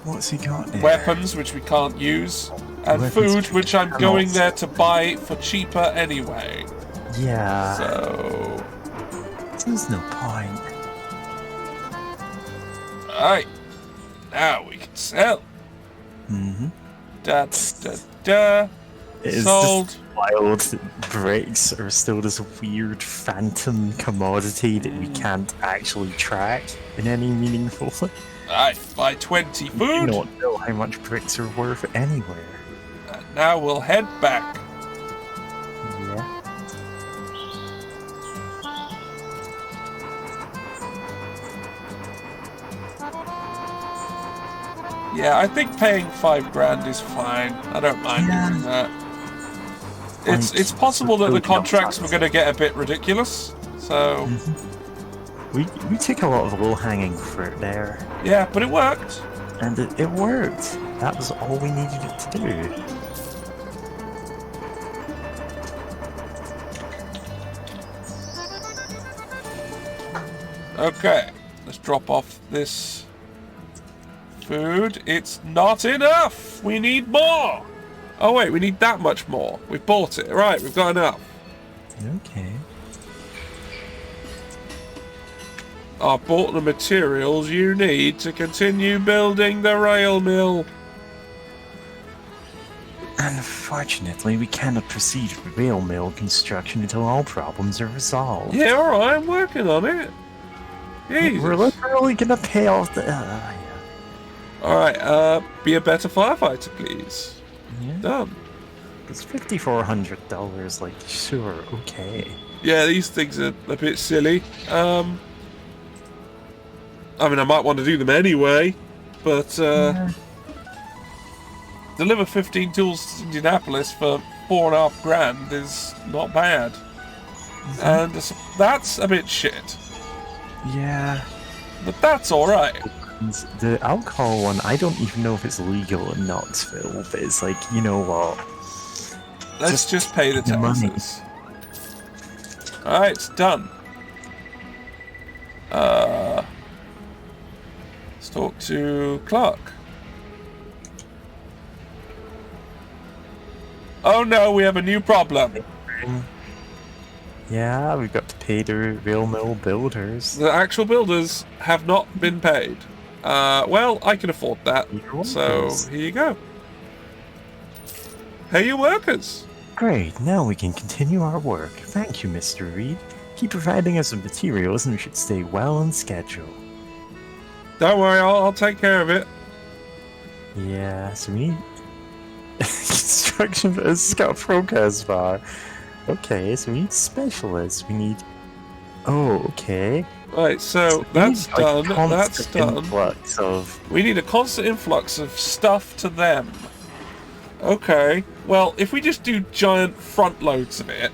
What's he got there? weapons, which we can't use, and Weapons food, which I'm cannot going there to buy for cheaper anyway. Yeah. So... There's no point. Alright. Now we can sell. Mm-hmm. Da da da. It's Sold. just wild that bricks are still this weird phantom commodity that we can't actually track in any meaningful way. Alright, buy 20 We do food. not know how much bricks are worth anywhere. And now we'll head back. Yeah. Yeah, I think paying $5,000 is fine. I don't mind doing that. It's possible that the contracts were going to get a bit ridiculous, so... We took a lot of low-hanging fruit there. Yeah, but it worked. And it worked. That was all we needed it to do. Okay, let's drop off this food. It's not enough! We need more! Oh wait, we need that much more. We've bought it. Right, we've got enough. Okay. I've bought the materials you need to continue building the rail mill. Unfortunately, we cannot proceed with rail mill construction until all problems are resolved. Yeah, alright, I'm working on it. Jesus. We're literally gonna pay off the... Alright, be a better firefighter, please. Yeah. Done. It's $5,400, like, sure, okay. Yeah, these things are a bit silly. I mean, I might want to do them anyway, but, Yeah. deliver 15 tools to Indianapolis for $4.5 grand is not bad. And that's a bit shit. Yeah. But that's alright. The alcohol one, I don't even know if it's legal in Knoxville, but it's like, you know what? Let's just pay the money. taxes. Alright, it's done. Let's talk to Clark. Oh no, we have a new problem. Yeah, we've got to pay the rail mill builders. The actual builders have not been paid. Well, I can afford that. So, here you go. Pay your workers. Great, now we can continue our work. Thank you, Mr. Reed. Keep providing us with materials and we should stay well on schedule. Don't worry, I'll take care of it. Yeah, so we need... Construction for a scout progress bar. Okay, so we need specialists. We need... Oh, okay. Right, so that's we need, like, done. That's constant done. influx of... We need a constant influx of stuff to them. Okay. Well, if we just do giant front loads of it,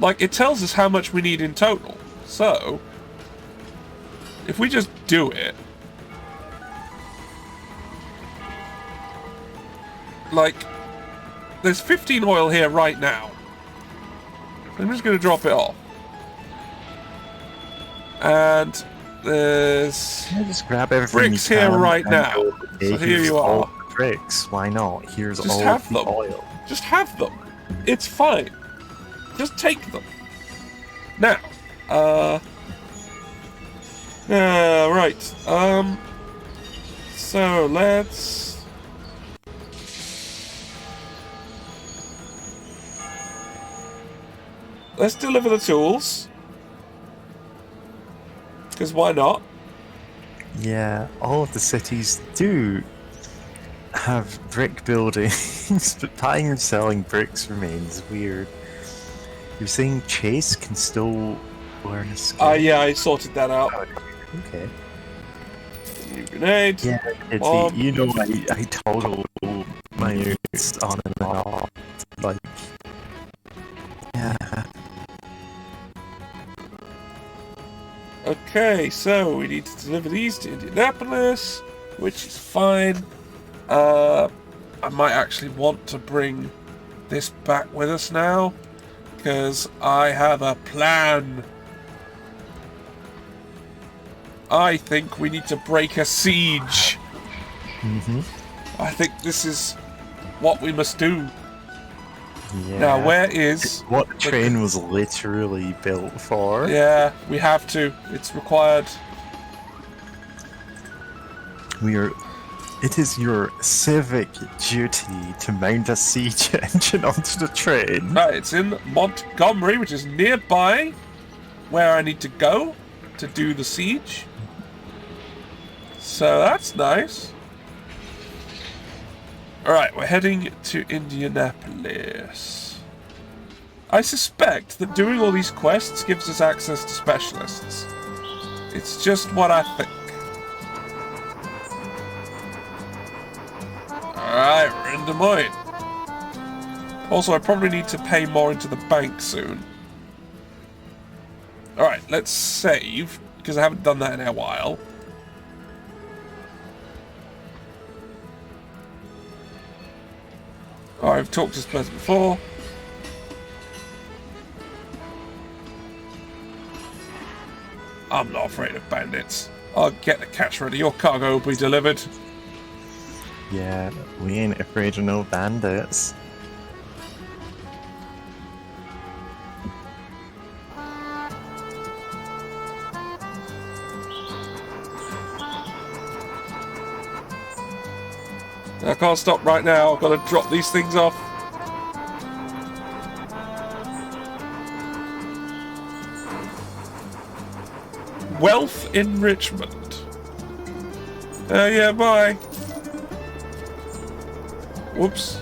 like, it tells us how much we need in total. So, if we just do it, like, there's 15 oil here right now. I'm just going to drop it off. And there's Can I just grab everything bricks you here can right and now. go, So okay, here here's you all are. the bricks. Why not? Here's Just all have of the them. oil. Just have them. It's fine. Just take them. Now, right. So let's deliver the tools. Because why not? Yeah, all of the cities do have brick buildings, but buying and selling bricks remains weird. You're saying Chase can still learn a skill? Yeah, I sorted that out. Oh, okay. New grenade. Yeah, it's you know, I toggle my units on and off. Like, yeah. Okay, so we need to deliver these to Indianapolis, which is fine. I might actually want to bring this back with us now, because I have a plan. I think we need to break a siege. I think this is what we must do. Yeah. Now, where is... What the train was literally built for. Yeah, we have to. It's required. It is your civic duty to mount a siege engine onto the train. Right, it's in Montgomery, which is nearby where I need to go to do the siege. So that's nice. Alright, we're heading to Indianapolis. I suspect that doing all these quests gives us access to specialists. It's just what I think. Alright, we're in Des Moines. Also, I probably need to pay more into the bank soon. Alright, let's save, because I haven't done that in a while. Oh, I've talked to this person before. I'm not afraid of bandits. I'll get the cash ready. Your cargo will be delivered. Yeah, we ain't afraid of no bandits. I can't stop right now. I've got to drop these things off. Wealth enrichment. Yeah, bye. Whoops.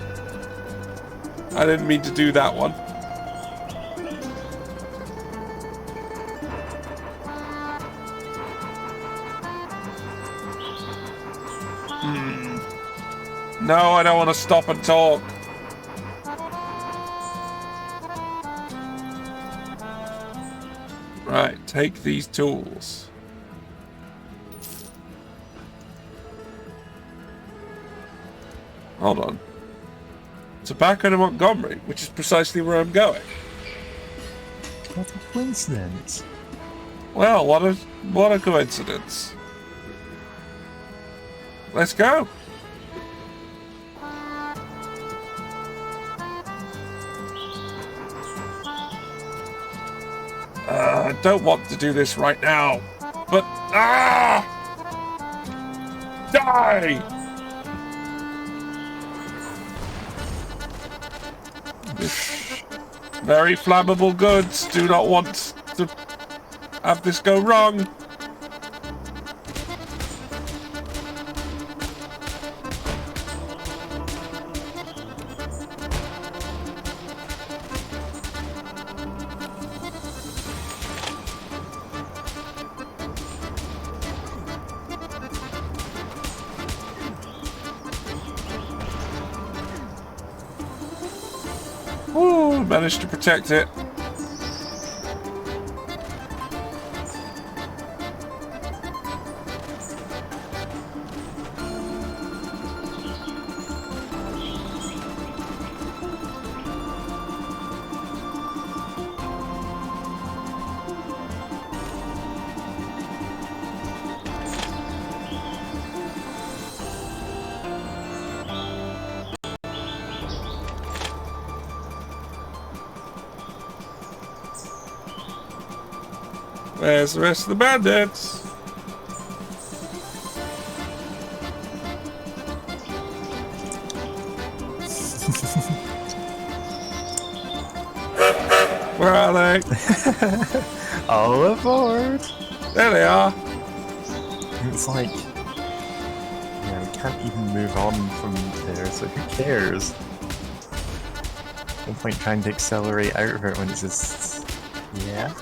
I didn't mean to do that one. No, I don't want to stop and talk. Right, take these tools. Hold on. Tobacco to Montgomery, which is precisely where I'm going. What a coincidence. Well, what a coincidence. Let's go. I don't want to do this right now, but die! Very flammable goods. Do not want to have this go wrong. Woo, managed to protect it. Where's the rest of the bandits? Where are they? All aboard! There they are. It's like, yeah, we can't even move on from there, so who cares? No point trying to accelerate out of it when it's just, yeah.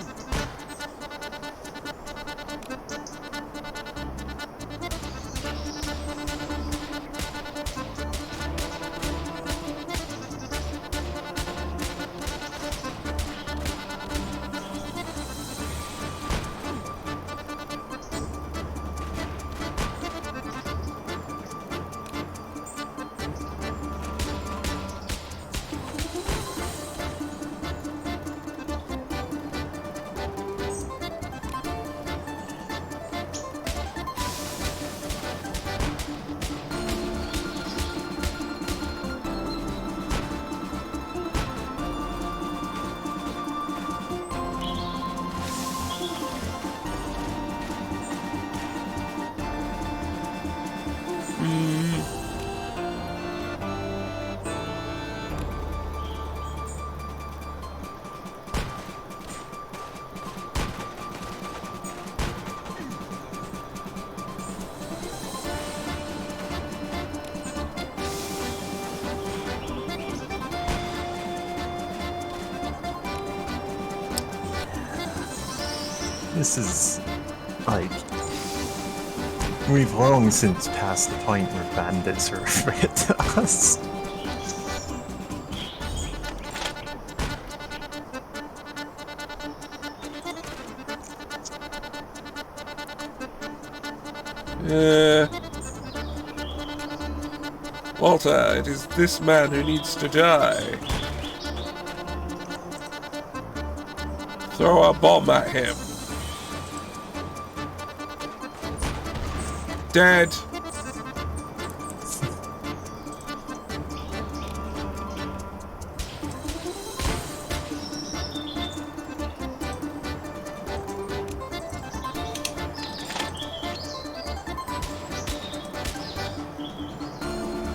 This is, like, we've long since passed the point where bandits are a threat to us. Walter, it is this man who needs to die. Throw a bomb at him. Dead.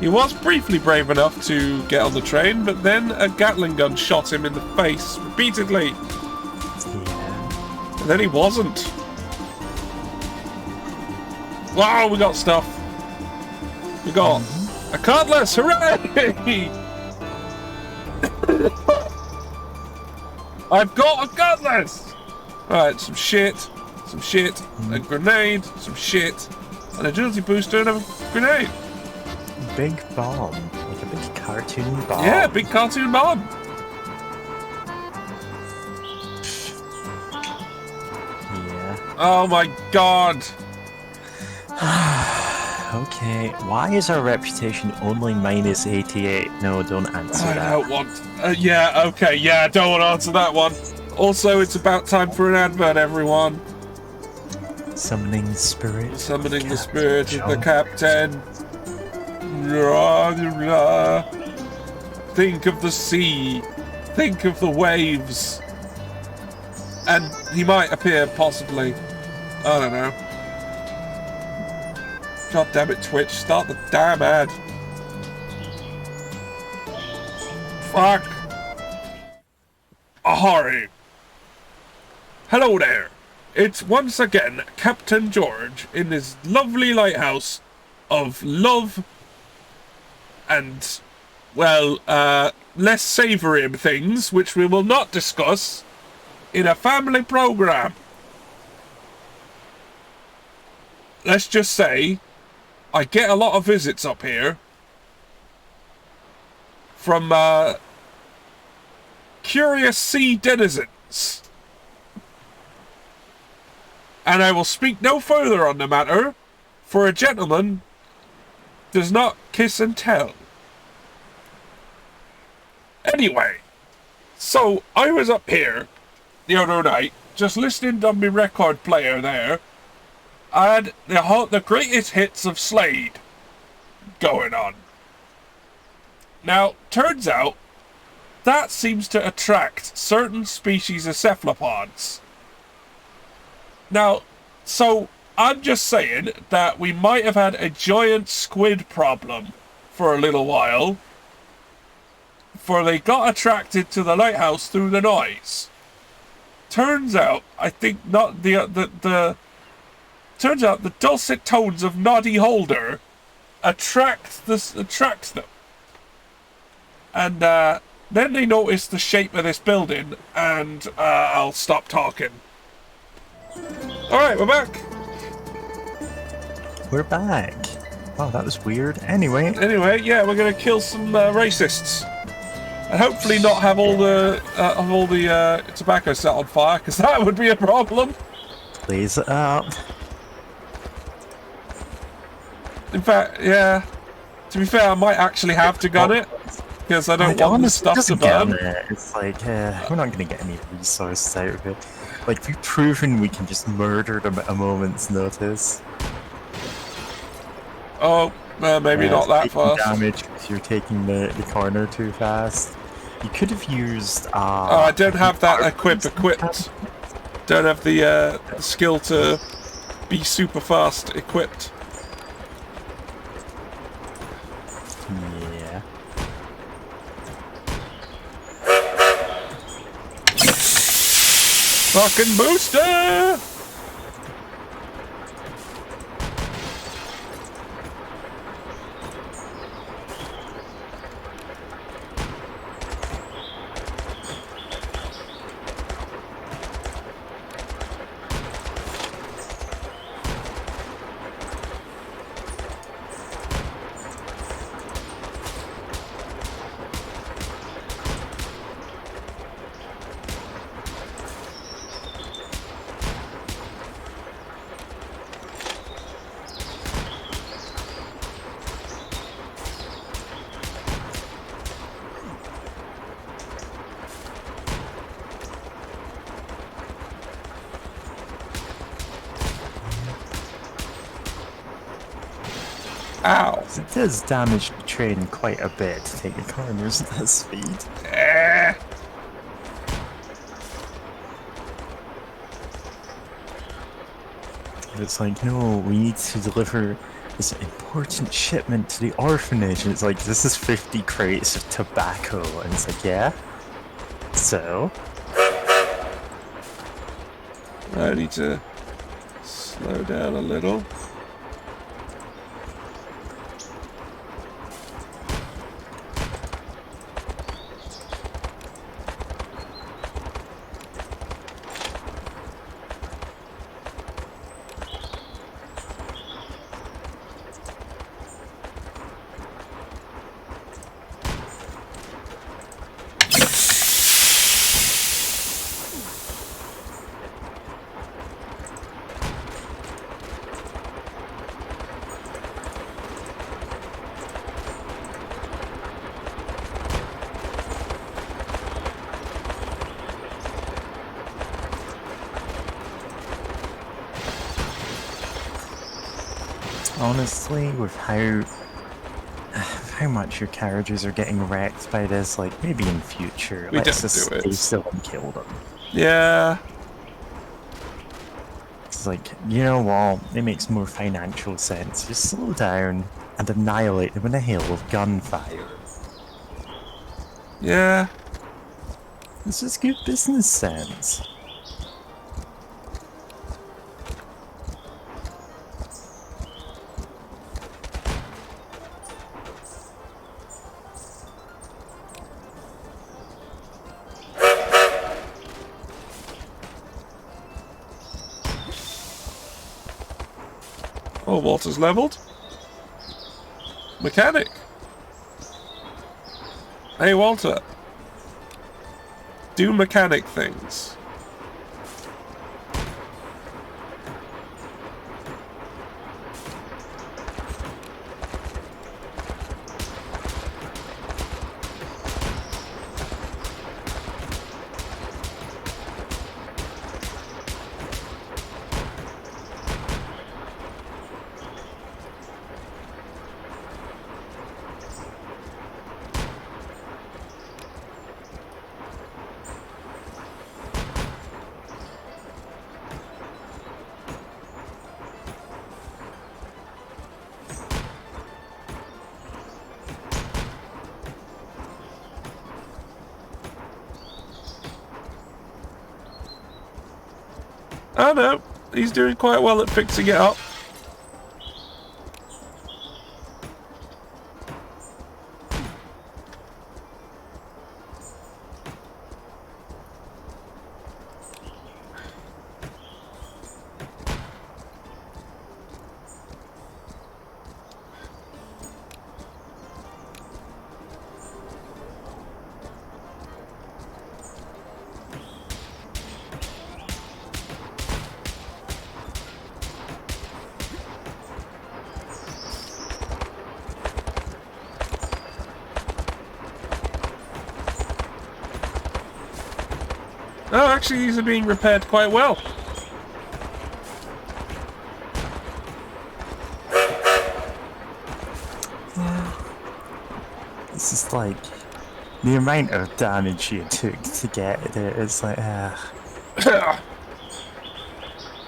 He was briefly brave enough to get on the train, but then a Gatling gun shot him in the face repeatedly. Yeah. And then he wasn't. Wow, we got stuff. We got a cutlass, hooray! I've got a cutlass! Right, some shit, a grenade, some shit, an agility booster and a grenade. Big bomb. Like a big cartoon bomb. Yeah, big cartoon bomb. Yeah. Oh my god. Okay, why is our reputation only minus 88? No, don't answer that. I don't want... yeah, okay, yeah, I don't want to answer that one. Also, it's about time for an advert, everyone. Summoning the spirit. Summoning the spirit of the captain. Think of the sea. Think of the waves. And he might appear, possibly. I don't know. God damn it, Twitch. Start the damn ad. Fuck. Ahoy. Hello there. It's once again Captain George in this lovely lighthouse of love and, well, less savoury things, which we will not discuss in a family program. Let's just say I get a lot of visits up here from curious sea denizens. And I will speak no further on the matter, for a gentleman does not kiss and tell. Anyway, so I was up here the other night, just listening on my record player there, and the greatest hits of Slade going on. Now, turns out, that seems to attract certain species of cephalopods. Now, so I'm just saying that we might have had a giant squid problem for a little while, for they got attracted to the lighthouse through the noise. Turns out, I think not turns out the dulcet tones of Noddy Holder attract them. And then they notice the shape of this building, and I'll stop talking. Alright, we're back. We're back. Oh, that was weird. Anyway, yeah, we're gonna kill some racists, and hopefully not have all the tobacco set on fire, because that would be a problem. blaze it up. In fact, yeah. To be fair, I might actually have to gun it, because I don't want the stuff to burn. It's like, we're not going to get any resources out of it. Like, we've proven we can just murder them at a moment's notice. Oh, well, maybe not that fast. Damage if you're taking the corner too fast. You could have used. Oh, I don't have that equipped. Don't have the skill to be super fast equipped. Yeah. Fucking booster! Ow. It does damage the train quite a bit to take the corners at that speed. It's like, no, we need to deliver It's an important shipment to the orphanage. And it's like, this is 50 crates of tobacco. And it's like, yeah? So? I need to slow down a little. Honestly, with how much your carriages are getting wrecked by this, like, maybe in future, We let's don't just do it. stay still and kill them. Yeah. It's like, you know what, it makes more financial sense. Just slow down and annihilate them in a hail of gunfire. Yeah. This is good business sense. Oh, Walter's leveled. Mechanic. Hey, Walter. Do mechanic things. Oh no, he's doing quite well at fixing it up. Oh, actually, these are being repaired quite well. Yeah. It's just like, the amount of damage you took to get it, it's like,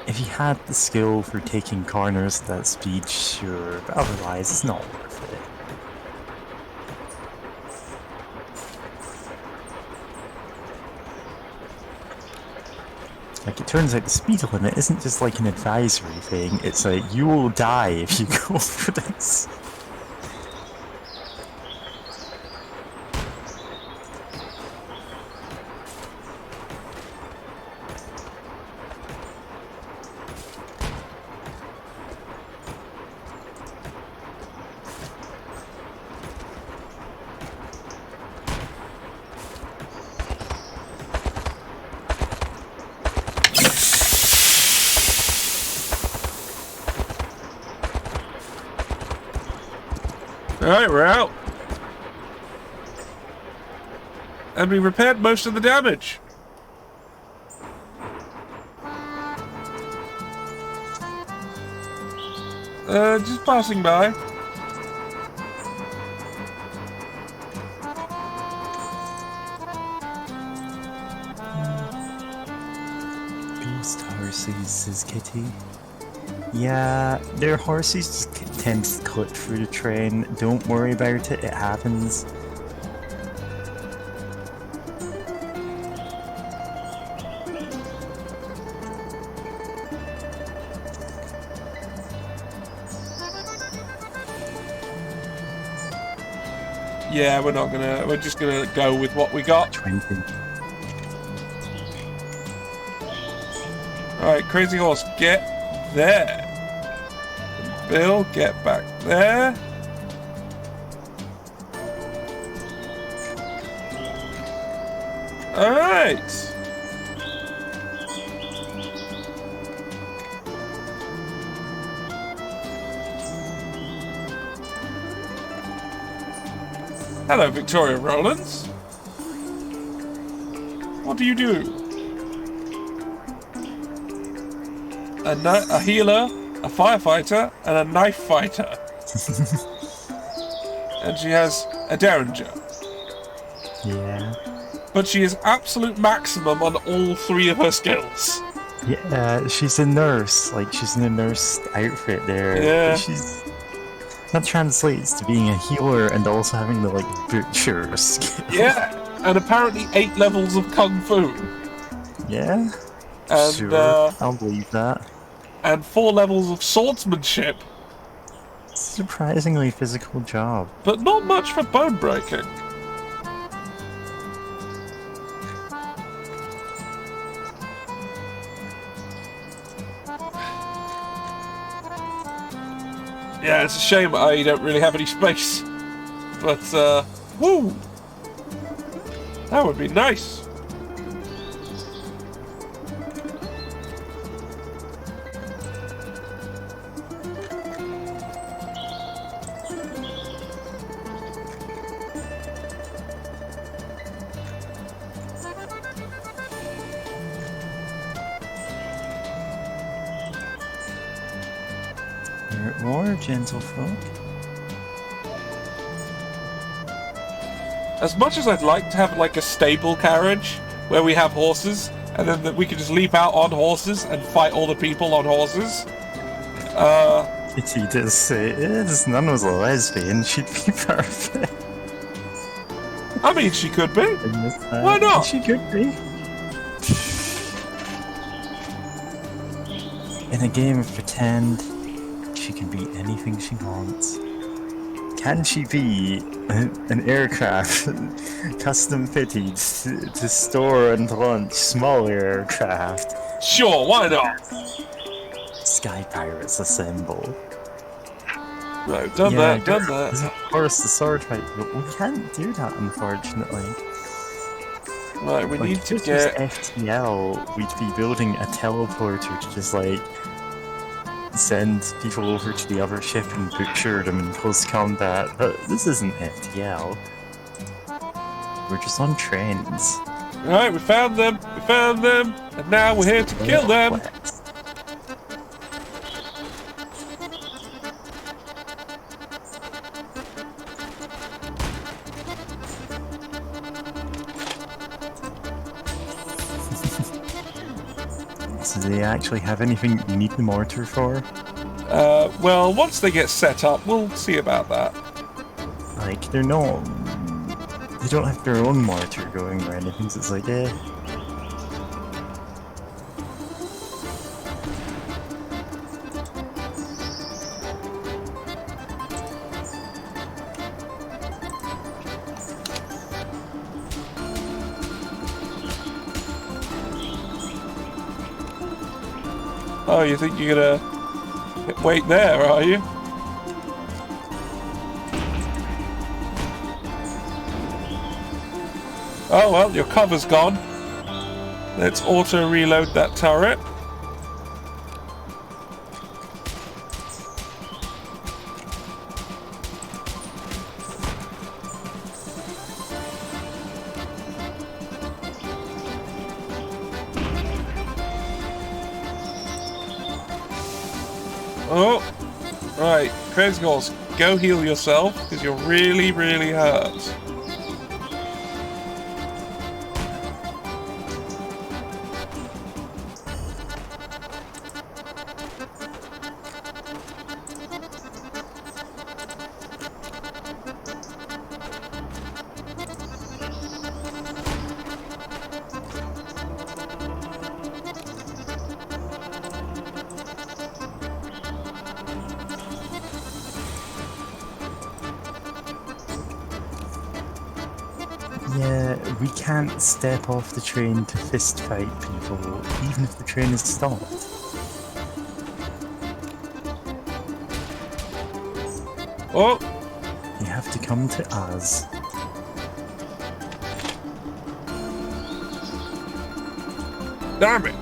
if you had the skill for taking corners at that speed, sure, but otherwise it's not worth it. Like, it turns out the speed limit isn't just like an advisory thing, it's like, you will die if you go for this. Alright, we're out. And we repaired most of the damage. Just passing by. Ghost horses, says Kitty. Yeah, their horses just tend to clip through the train. Don't worry about it, it happens. Yeah, we're just gonna go with what we got. 20. Alright, Crazy Horse, get there. Bill, get back there. Alright. Hello, Victoria Rowlands. What do you do? A healer, a firefighter, and a knife fighter. And she has a derringer. Yeah. But she is absolute maximum on all 3 of her skills. Yeah, she's a nurse. Like, she's in a nurse outfit there. Yeah. But she's... That translates to being a healer and also having the, like, butcher skill. Yeah, and apparently 8 levels of Kung Fu. Yeah? And, sure, I'll believe that. And 4 levels of swordsmanship. Surprisingly physical job. But not much for bone breaking. Yeah, it's a shame I don't really have any space. But, woo! That would be nice. More gentlefolk. As much as I'd like to have like a stable carriage where we have horses and then we can just leap out on horses and fight all the people on horses. If he does say this nun was a lesbian, she'd be perfect. I mean, she could be. Why not? She could be. In a game of pretend, she can be anything she wants. Can she be an aircraft custom fitted to store and launch small aircraft? Sure, why not? Sky pirates assemble. Right, done that. There's of course the sword fight, but we can't do that unfortunately. Right, we need to if get... it was FTL, we'd be building a teleporter to just like send people over to the other ship and butcher them in post-combat, but this isn't FTL. We're just on trains. Right, we found them, and now we're here to kill them! So do they actually have anything you need the mortar for? Well, once they get set up, we'll see about that. Like, they're not... They don't have their own mortar going or anything, so it's like, eh... Oh, you think you're gonna wait there, are you? Oh well, your cover's gone. Let's auto-reload that turret. Oh, right, Crazy Horse, go heal yourself, because you're really, really hurt. Yeah, we can't step off the train to fist fight people, even if the train is stopped. Oh, You have to come to us. damn it.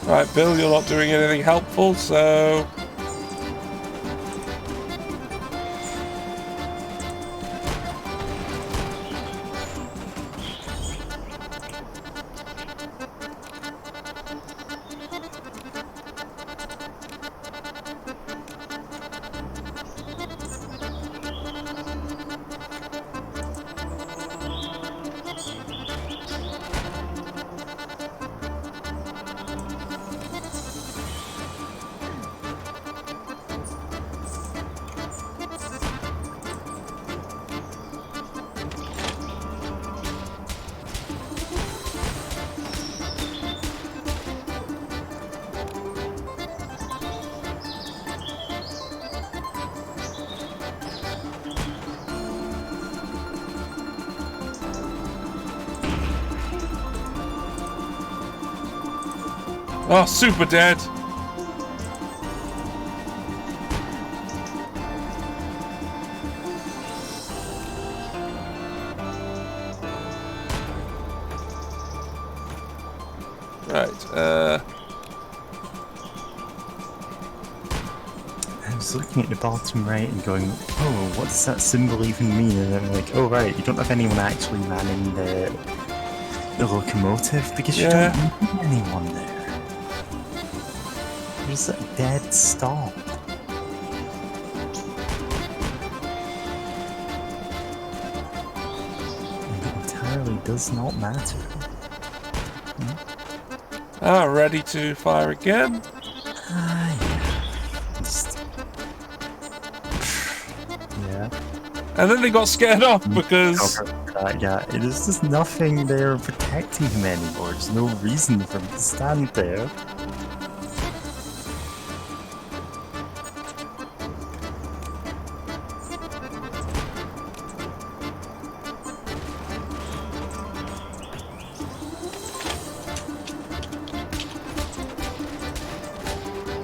Right, Bill, you're not doing anything helpful, so... Oh, super dead. Right, I was looking at the bottom right and going, oh, what does that symbol even mean? And then I'm like, oh right, you don't have anyone actually manning the locomotive because you don't need anyone there. There's a dead stop. And it entirely does not matter. ready to fire again. Yeah. And then they got scared off because... yeah, there's just nothing there protecting him anymore. There's no reason for him to stand there.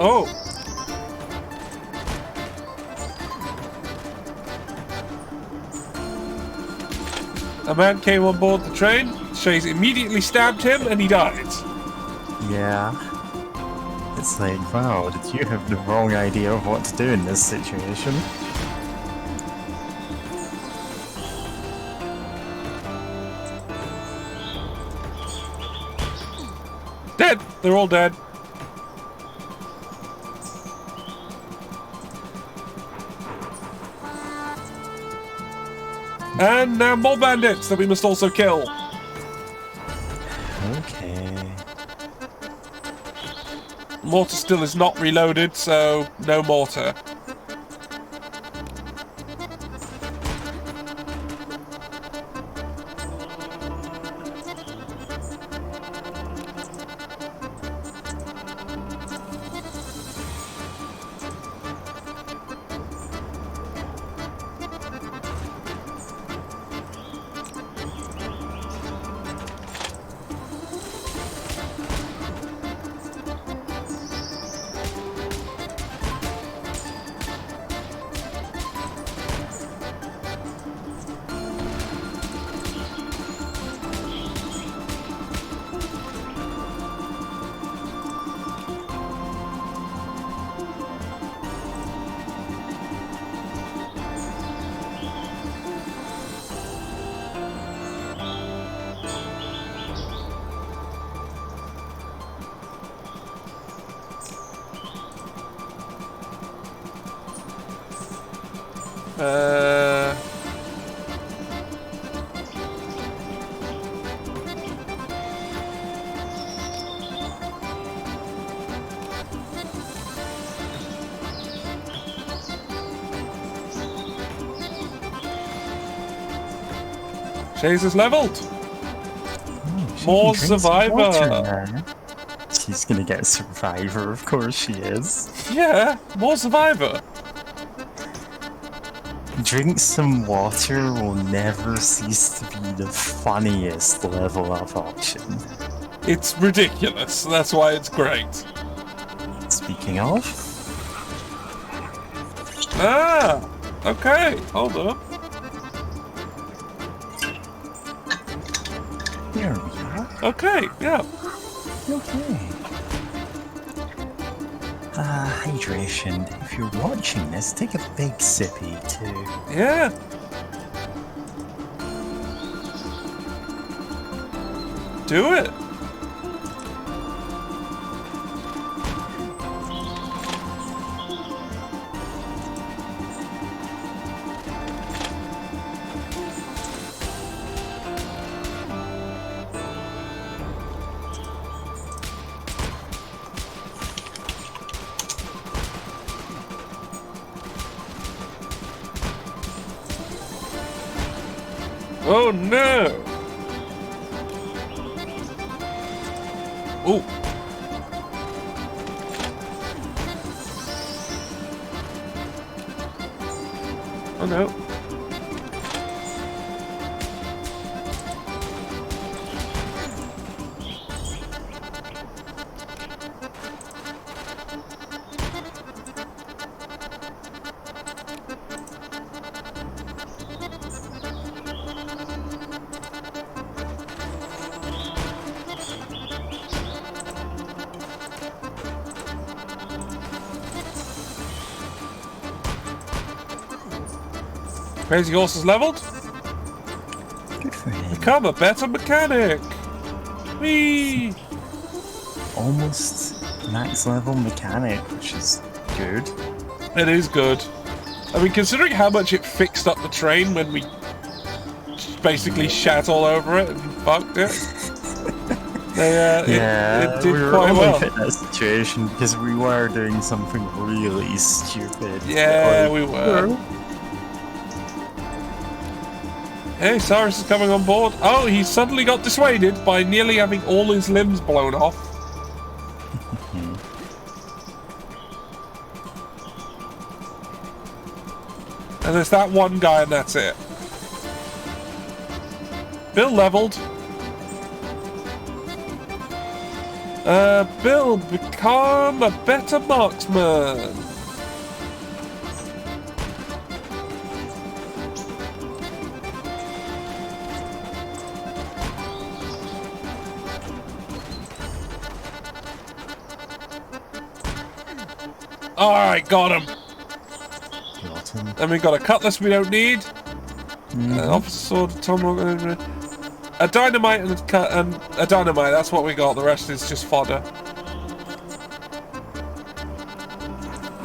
Oh! A man came on board the train, Chase immediately stabbed him, and he died. Yeah. It's like, wow, did you have the wrong idea of what to do in this situation? Dead! They're all dead. And now more bandits that we must also kill. Okay. Mortar still is not reloaded, so no mortar. Chase is leveled. Oh, she More can drink some water survivor. now. She's gonna get a survivor, of course she is. Yeah, more survivor. Drink some water will never cease to be the funniest level up option. It's ridiculous. That's why it's great. Speaking of, Ah, okay. Hold up. there we are. Okay, yeah. Okay. Hydration. If you're watching this, take a big sippy too. Yeah. Do it. Oh no! Oh. Oh no. Crazy Horse is leveled. Good for him. Become a better mechanic. Whee! Almost max level mechanic, which is good. It is good. I mean, considering how much it fixed up the train when we basically shat all over it and fucked it. It did we were quite only well. in that situation because we were doing something really stupid. Yeah, Like, we were. Hey, Cyrus is coming on board. Oh, he suddenly got dissuaded by nearly having all his limbs blown off. And there's that one guy and that's it. Bill leveled. Bill, become a better marksman. Alright, got him. And we got a cutlass we don't need. An officer sword, a tomahawk, a dynamite and a dynamite. That's what we got. The rest is just fodder.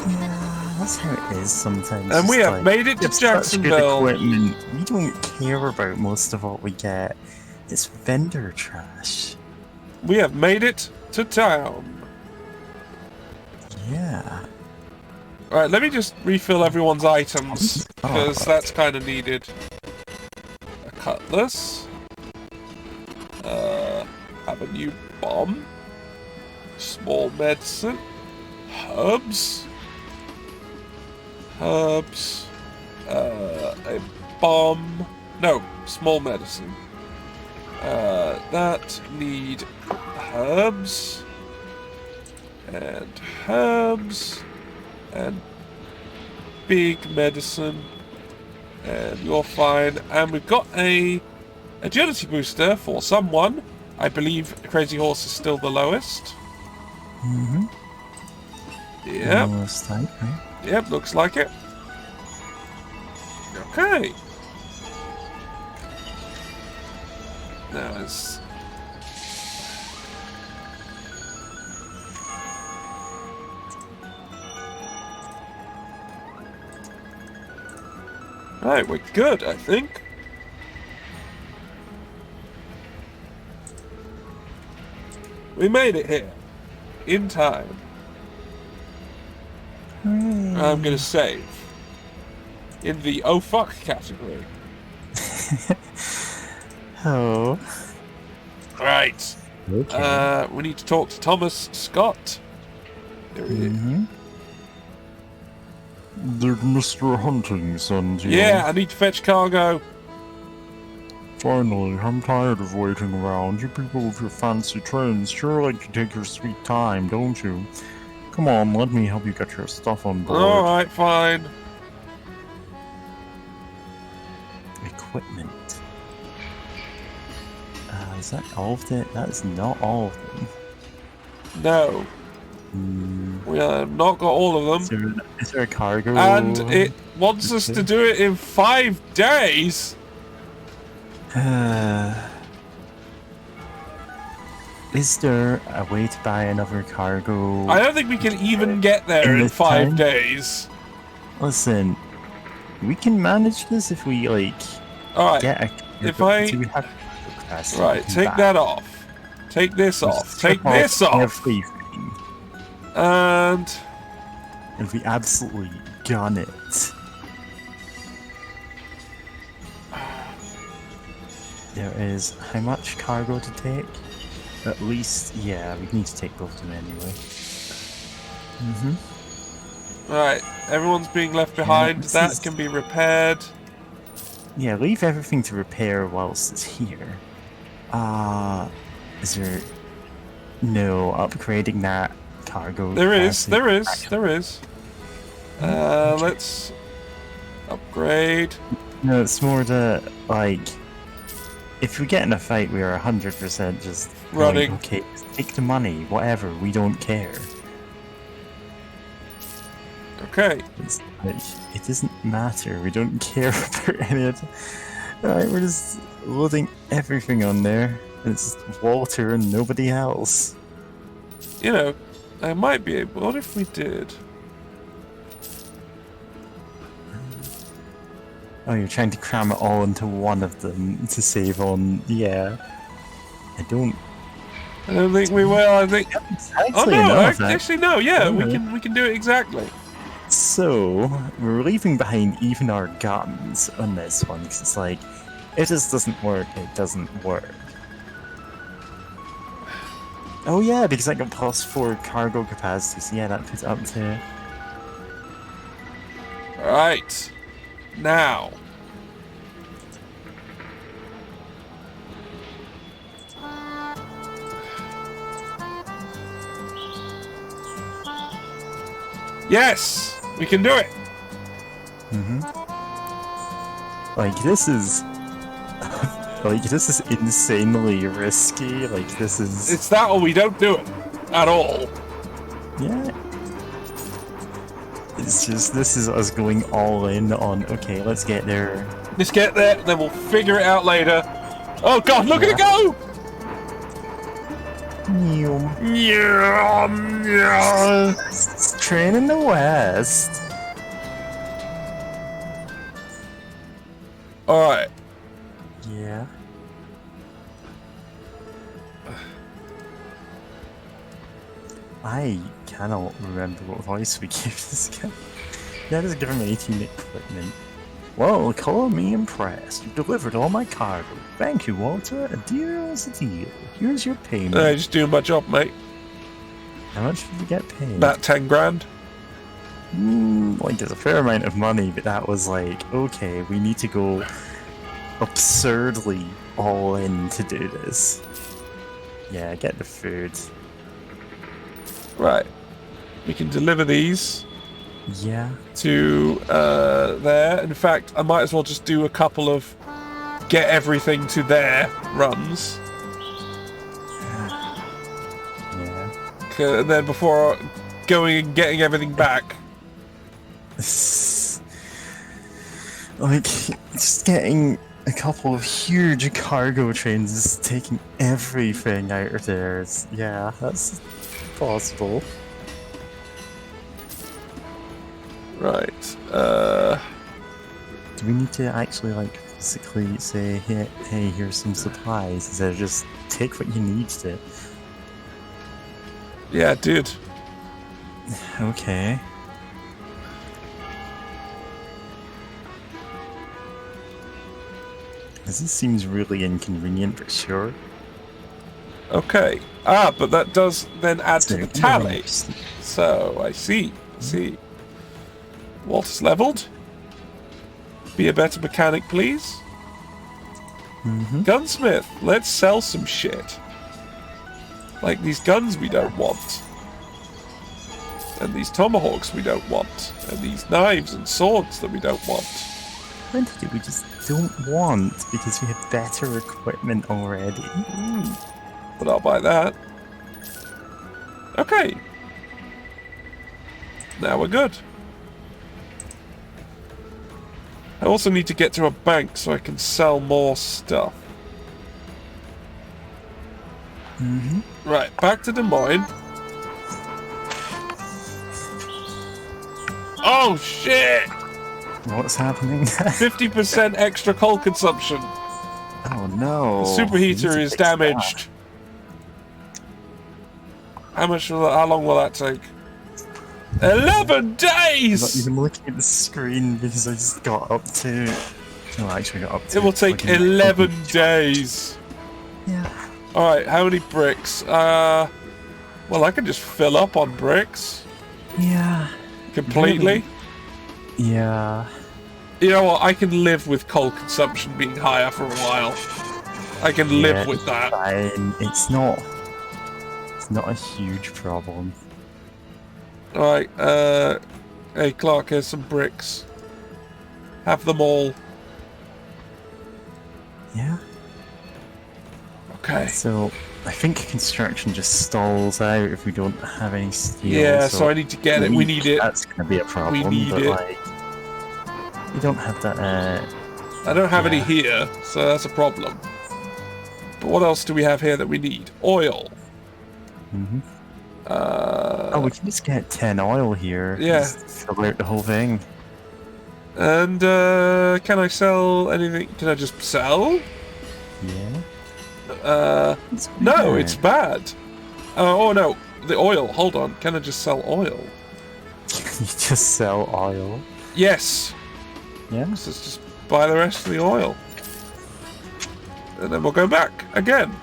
Yeah, that's how it is sometimes. And we Just have like, made it to it's such good Jacksonville. equipment. We don't care about most of what we get. It's vendor trash. We have made it to town. Yeah. Alright, let me just refill everyone's items, because that's kind of needed. A cutlass. Have a new bomb. Small medicine. Herbs. Herbs. A bomb. No, small medicine. That need herbs. And herbs. And big medicine. And you're fine. And we've got a agility booster for someone. I believe Crazy Horse is still the lowest. Mm-hmm. Yep. Almost like, right? Yep, looks like it. Okay. Now it's... Right, we're good, I think. We made it here. In time. I'm gonna save. In the oh fuck category. Oh. Right. Okay. We need to talk to Thomas Scott. There he is. Did Mr. Hunting send you? Yeah, I need to fetch cargo. Finally, I'm tired of waiting around. You people with your fancy trains sure like to take your sweet time, don't you? Come on, let me help you get your stuff on board. Alright, fine. Equipment. Is that all of it? That is not all of them. No. We have not got all of them. Is there a cargo? And it wants us to do it in 5 days. Is there a way to buy another cargo? I don't think we can even get there in this 5 time? days. Listen, we can manage this if we like Alright, get a. if I- do we have capacity right, to take buy? that off. Take this off. Strip Take this off. everything, And and we absolutely gun it. There is how much cargo to take? At least, yeah, we need to take both of them anyway. right, everyone's being left behind. this That is- can be repaired. Yeah, leave everything to repair whilst it's here. Is there no upgrading that cargo? There is, capacity? there is, there is. Let's upgrade. No, it's more the like. If we get in a fight, we are 100% just going, Running. okay, take the money, whatever. We don't care. Okay. It's like, it doesn't matter. We don't care about any of it. Alright, we're just loading everything on there. It's just Walter and nobody else. You know, I might be able. What if we did? Oh, you're trying to cram it all into one of them to save on. Yeah. I don't. I don't think we will. I think. Exactly Oh no! enough, Actually, no. Yeah, we Yeah. can do it exactly. So, we're leaving behind even our guns on this one, because it's like, if this doesn't work, it doesn't work. Oh yeah, because I got +4 cargo capacity, so yeah, that puts it up to... Right. Now. Yes! We can do it! Like, this is... like, this is insanely risky, like, this is... It's that or we don't do it. At all. Yeah. It's just, this is us going all in on, okay, let's get there. Let's get there, then we'll figure it out later. Oh god, look at it go! Yeah. It's train in the west. Alright. Yeah. I cannot remember what voice we gave this guy. Yeah, just give him 18 equipment. Well, call me impressed. You delivered all my cargo. Thank you, Walter. A deal is a deal. Here's your payment. Just doing my job, mate. How much did we get paid? About 10 grand. Like, there's a fair amount of money, but that was like, okay, we need to go absurdly all in to do this. Yeah, get the food. Right. We can deliver these Yeah. to there. In fact, I might as well just do a couple of get everything to there runs. Yeah. And then before going and getting everything back. Like, just getting a couple of huge cargo trains is taking everything out of there. Yeah, that's possible. Right. Do we need to actually, like, physically say, hey, here's some supplies, instead of just take what you need to? Yeah, dude. Okay. This seems really inconvenient, but sure. Okay. Ah, but that does then add to So, the tally. So, I see. Water's leveled. Be a better mechanic, please. Gunsmith, let's sell some shit. Like these guns we don't want. And these tomahawks we don't want. And these knives and swords that we don't want. Plenty we just don't want, because we have better equipment already. But I'll buy that. Okay. Now we're good. I also need to get to a bank so I can sell more stuff. Right, back to Des Moines. Oh shit! What's happening? 50% extra coal consumption. Oh no. The superheater is damaged. How long will that take? 11 days! I'm looking at the screen because I just got up to... No, I actually got up to... It will take 11 days. Yeah. Alright, how many bricks? Well, I can just fill up on bricks. Yeah. Completely. Yeah. You know what? I can live with coal consumption being higher for a while. I can live with that. Fine. It's not a huge problem. Alright, hey Clark, here's some bricks. Have them all. Yeah. Okay. So, I think construction just stalls out if we don't have any steel. Yeah, so I need to get it. We need it. That's going to be a problem. We need it. Like, you don't have that, I don't have any here, so that's a problem. But what else do we have here that we need? Oil. Oh, we can just get 10 oil here. Yeah. Just fill out the whole thing. And, can I sell anything? Can I just sell? Yeah. No, it's bad. Oh no, the oil. Hold on. Can I just sell oil? You just sell oil. Yes. Yeah. So let's just buy the rest of the oil. And then we'll go back again.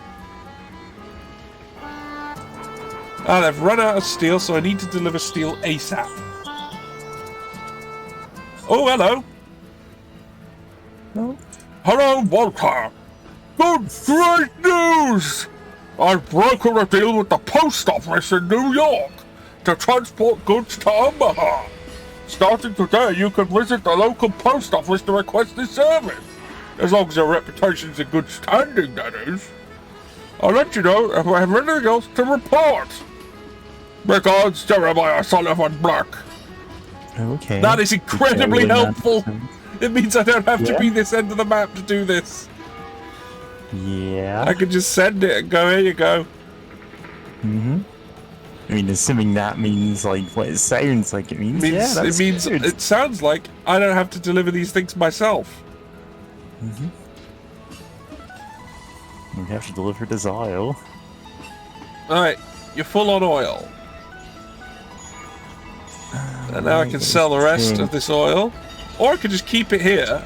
Ah, they've run out of steel, so I need to deliver steel ASAP. Oh, hello. No. Hello, Walter. Great news! I've brokered a deal with the post office in New York to transport goods to Omaha. Starting today, you can visit the local post office to request this service. As long as your reputation's in good standing, that is. I'll let you know if I have anything else to report. Regards, Jeremiah Sullivan Black. Okay. That is incredibly helpful. Anderson. It means I don't have to Yeah. be this end of the map to do this. Yeah. I can just send it and go, here you go. I mean, assuming that means like what it sounds like it means. Yeah, that's good. It sounds like I don't have to deliver these things myself. We have to deliver this oil. Alright, you're full on oil. And now I can sell the rest of this oil. Or I could just keep it here,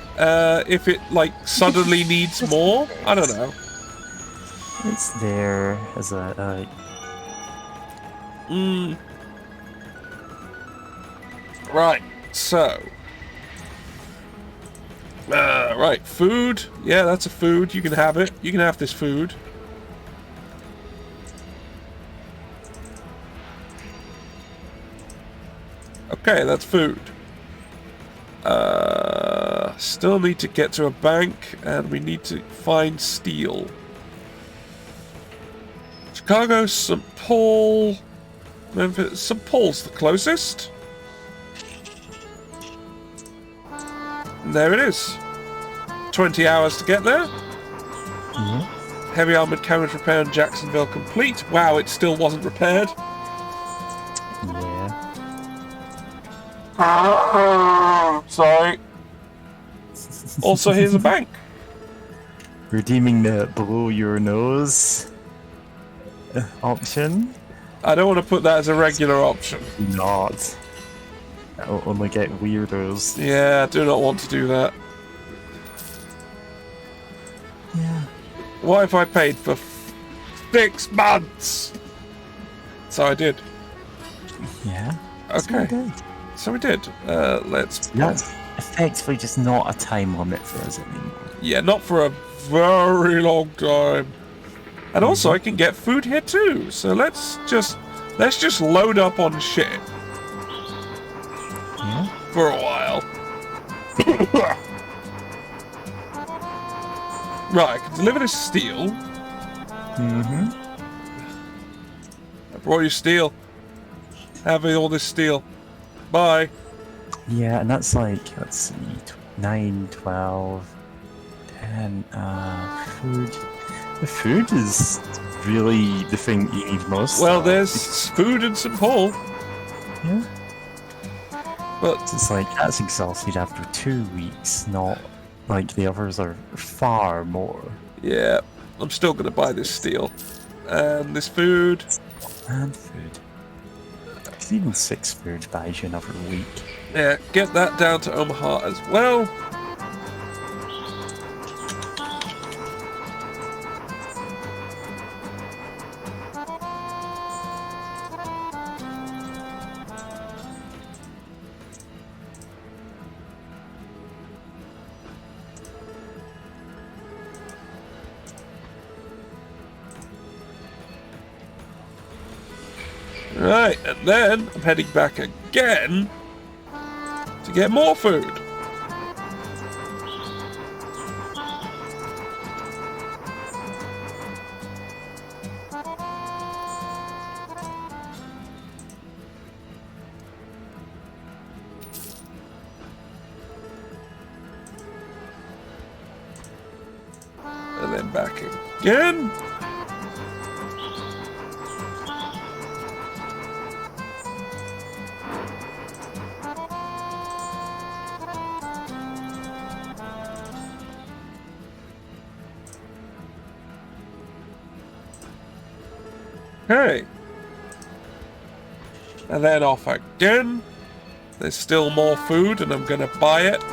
if it, like, suddenly needs more. I don't know. It's there as a... Right, so... right, food. Yeah, that's a food. You can have it. You can have this food. Okay, that's food. Still need to get to a bank, and we need to find steel. Chicago, St. Paul, Memphis. St. Paul's the closest. And there it is. 20 hours to get there. Heavy armored carriage repair in Jacksonville complete. Wow, it still wasn't repaired. Yeah. Sorry. Also, here's a bank. Redeeming the below your nose option? I don't want to put that as a regular option. Not. That'll only get weirdos. Yeah, I do not want to do that. Yeah. What if I paid for 6 months? So I did. Yeah. Okay. So we did. So we did. Let's... That's effectively just not a time limit for us anymore. Yeah, not for a very long time. And also, I can get food here too. So let's just load up on shit Yeah. for a while. Right, I can deliver this steel. Mm-hmm. I brought you steel. Have all this steel. Bye. Yeah, and that's like, let's see, 9, 12, 10, food. The food is really the thing you need most. Well, though. there's food and some coal. Yeah. But It's like, that's exhausted after 2 weeks, not like the others are far more. yeah, I'm still gonna buy this steel. And this food. And food. Because even 6 food buys you another week. Yeah, get that down to Omaha as well. Right, and then I'm heading back again to get more food. And then back again. Okay. And then off again. There's still more food and I'm gonna buy it.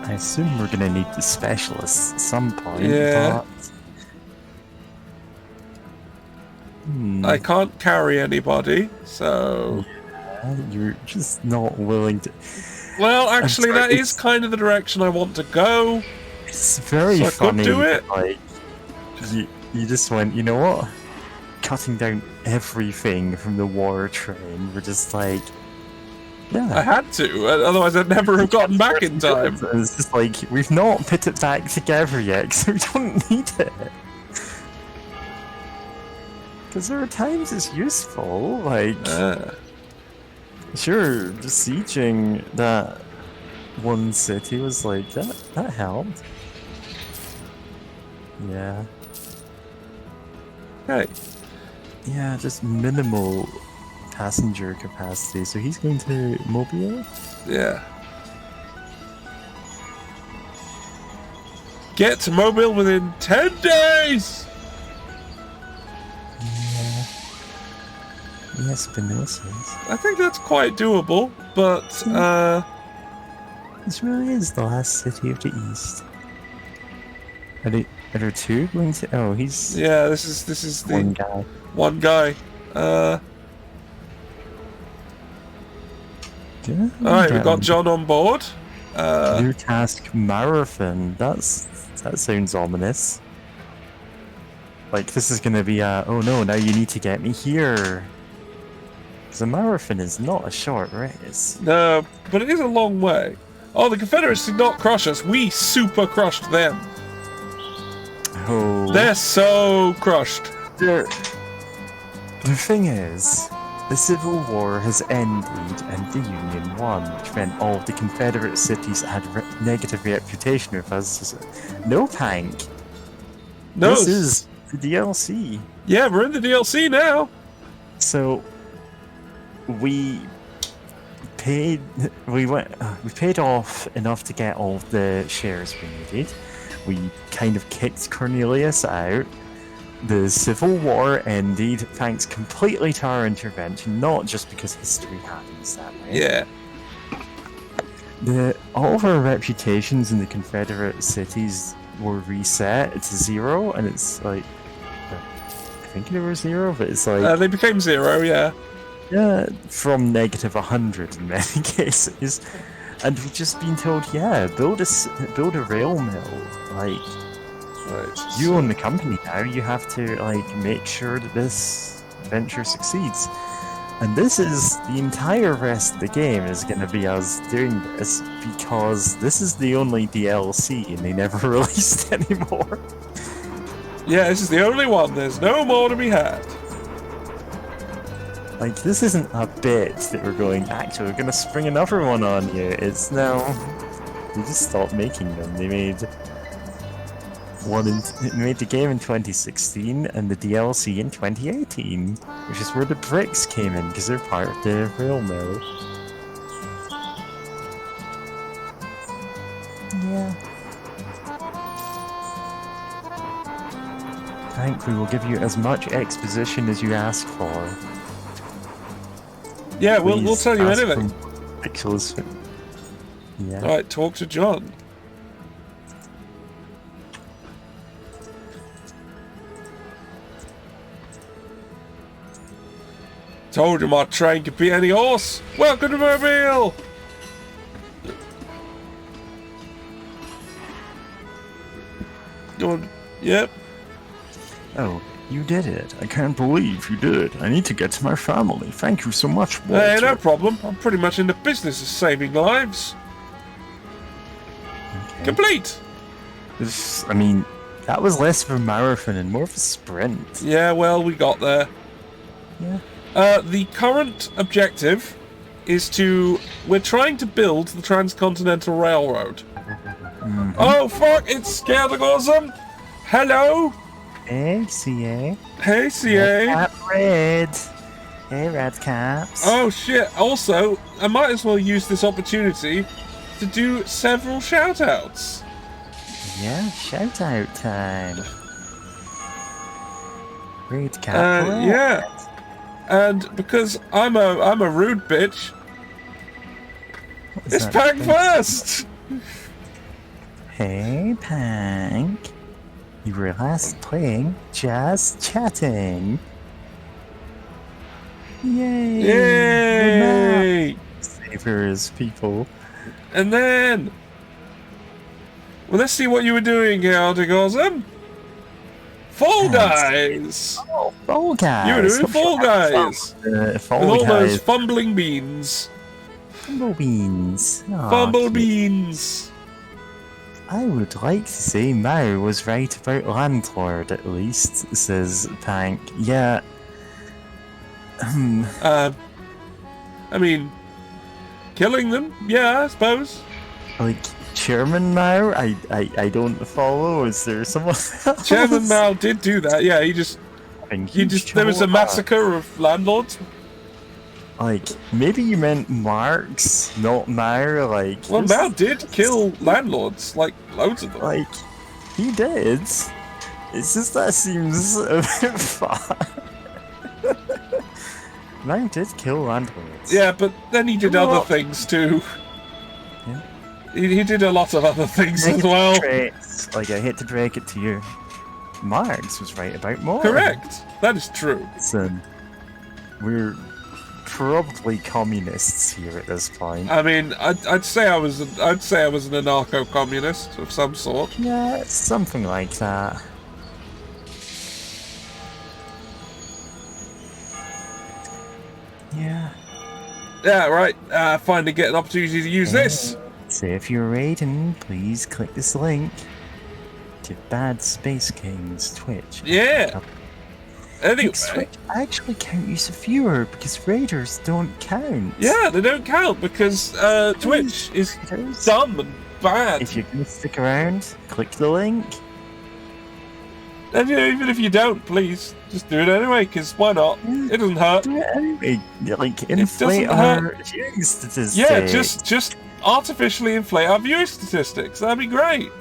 I assume we're gonna need the specialists at some point, Yeah. but... I can't carry anybody, so... You're just not willing to... Well, actually, sorry, that is it's- kind of the direction I want to go. It's very So I could funny, do it. like, you just went, you know what? Cutting down everything from the war train, we're just like... Yeah. I had to, otherwise I'd never have gotten back in time. And it's just like, we've not put it back together yet, because we don't need it. Because there are times it's useful, like... Sure, besieging that one city was like, that helped. Yeah. Okay. Yeah, just minimal passenger capacity. So he's going to Mobile? Yeah. Get to Mobile within 10 days! Yeah. Yes, Spinoza's. I think that's quite doable, but, This really is the last city of the East. Are there two going to... Oh, he's yeah, this is the one guy. one guy. Yeah, Alright, we got John on board. New task marathon. That sounds ominous. Like this is gonna be a, oh no, now you need to get me here. Because a marathon is not a short race. No, but it is a long way. Oh, the Confederacy did not crush us. We super crushed them. Oh. They're so crushed. The thing is, the Civil War has ended and the Union won, which meant all of the Confederate cities that had negative reputation with us. No, Hank. No. This is the DLC. Yeah, we're in the DLC now. So we paid off enough to get all of the shares we needed. We kind of kicked Cornelius out. The Civil War ended thanks completely to our intervention, not just because history happens that way. Yeah. All of our reputations in the Confederate cities were reset to 0, and it's like, I think they were 0, but it's like They became 0, yeah. yeah, from -100 in many cases. And we've just been told, yeah, build a rail mill. Like, Right. you own the company now. You have to like make sure that this venture succeeds. And this is the entire rest of the game is going to be us doing this because this is the only DLC and they never released any more. Yeah, this is the only one. There's no more to be had. Like, this isn't a bit that we're going, actually, we're going to spring another one on you. It's no. They just stopped making them. They made the game in 2016 and the DLC in 2018, which is where the bricks came in because they're part of the rail mill. Yeah. Hank, we will give you as much exposition as you ask for. Yeah, we'll Please tell you ask anything. for pixels. Yeah. Alright, talk to John. Told you my train could beat any horse. Welcome to Mobile. Yep. Oh, you did it. I can't believe you did it. I need to get to my family. Thank you so much, Walter. Hey, no problem. I'm pretty much in the business of saving lives. Okay. Complete. I mean, that was less of a marathon and more of a sprint. Yeah, well, we got there. Yeah. The current objective is we're trying to build the Transcontinental Railroad. Mm-hmm. Oh, fuck, it's scared awesome. Hello? Hey, CA. Hey, CA. Red. Hey, Red Caps. Oh, shit. Also, I might as well use this opportunity to do several shout-outs. Yeah, shout out time. Red Cap. Red. Yeah. And because I'm a rude bitch, it's Pank first! Hey, Pank. You were last playing Just Chatting. Yay! Yay! Savers, people. And then... Well, let's see what you were doing here, Artigosm. Fall Guys! Oh, Fall Guys! You were doing Fall Guys! Fall With all Guys. those fumbling beans. Bumblebeans. Aw, Bumblebeans! I would like to say Mao was right about Landlord, at least, says Pank. Yeah. I mean, killing them? Yeah, I suppose. Like, Chairman Mao? I don't follow. Is there someone else? Chairman Mao did do that, yeah, there was a massacre of landlords. Like, maybe you meant Marx, not Mao, like... Well, Mao did kill landlords, like, loads of them. Like, he did. It's just that seems a bit far. Mao did kill landlords. Yeah, but then he did other things, too. Yeah. He did a lot of other things as well. Traits. Like, I hate to break it to you. Marx was right about more. Correct. That is true. Listen, we're probably communists here at this point. I mean, I'd say I was an anarcho-communist of some sort. Yeah, it's something like that. Yeah. Yeah, right. Finally get an opportunity to use this. So if you're raiding, please click this link to BadSpaceKing's Twitch. Yeah. Anyway. Twitch actually count you as a viewer because raiders don't count. Yeah, they don't count because Twitch is dumb and bad. If you're gonna stick around, click the link. And even if you don't, please just do it anyway, because why not? It doesn't hurt. Do it anyway. Like, inflate our viewing statistics. Yeah, just artificially inflate our viewing statistics. That'd be great.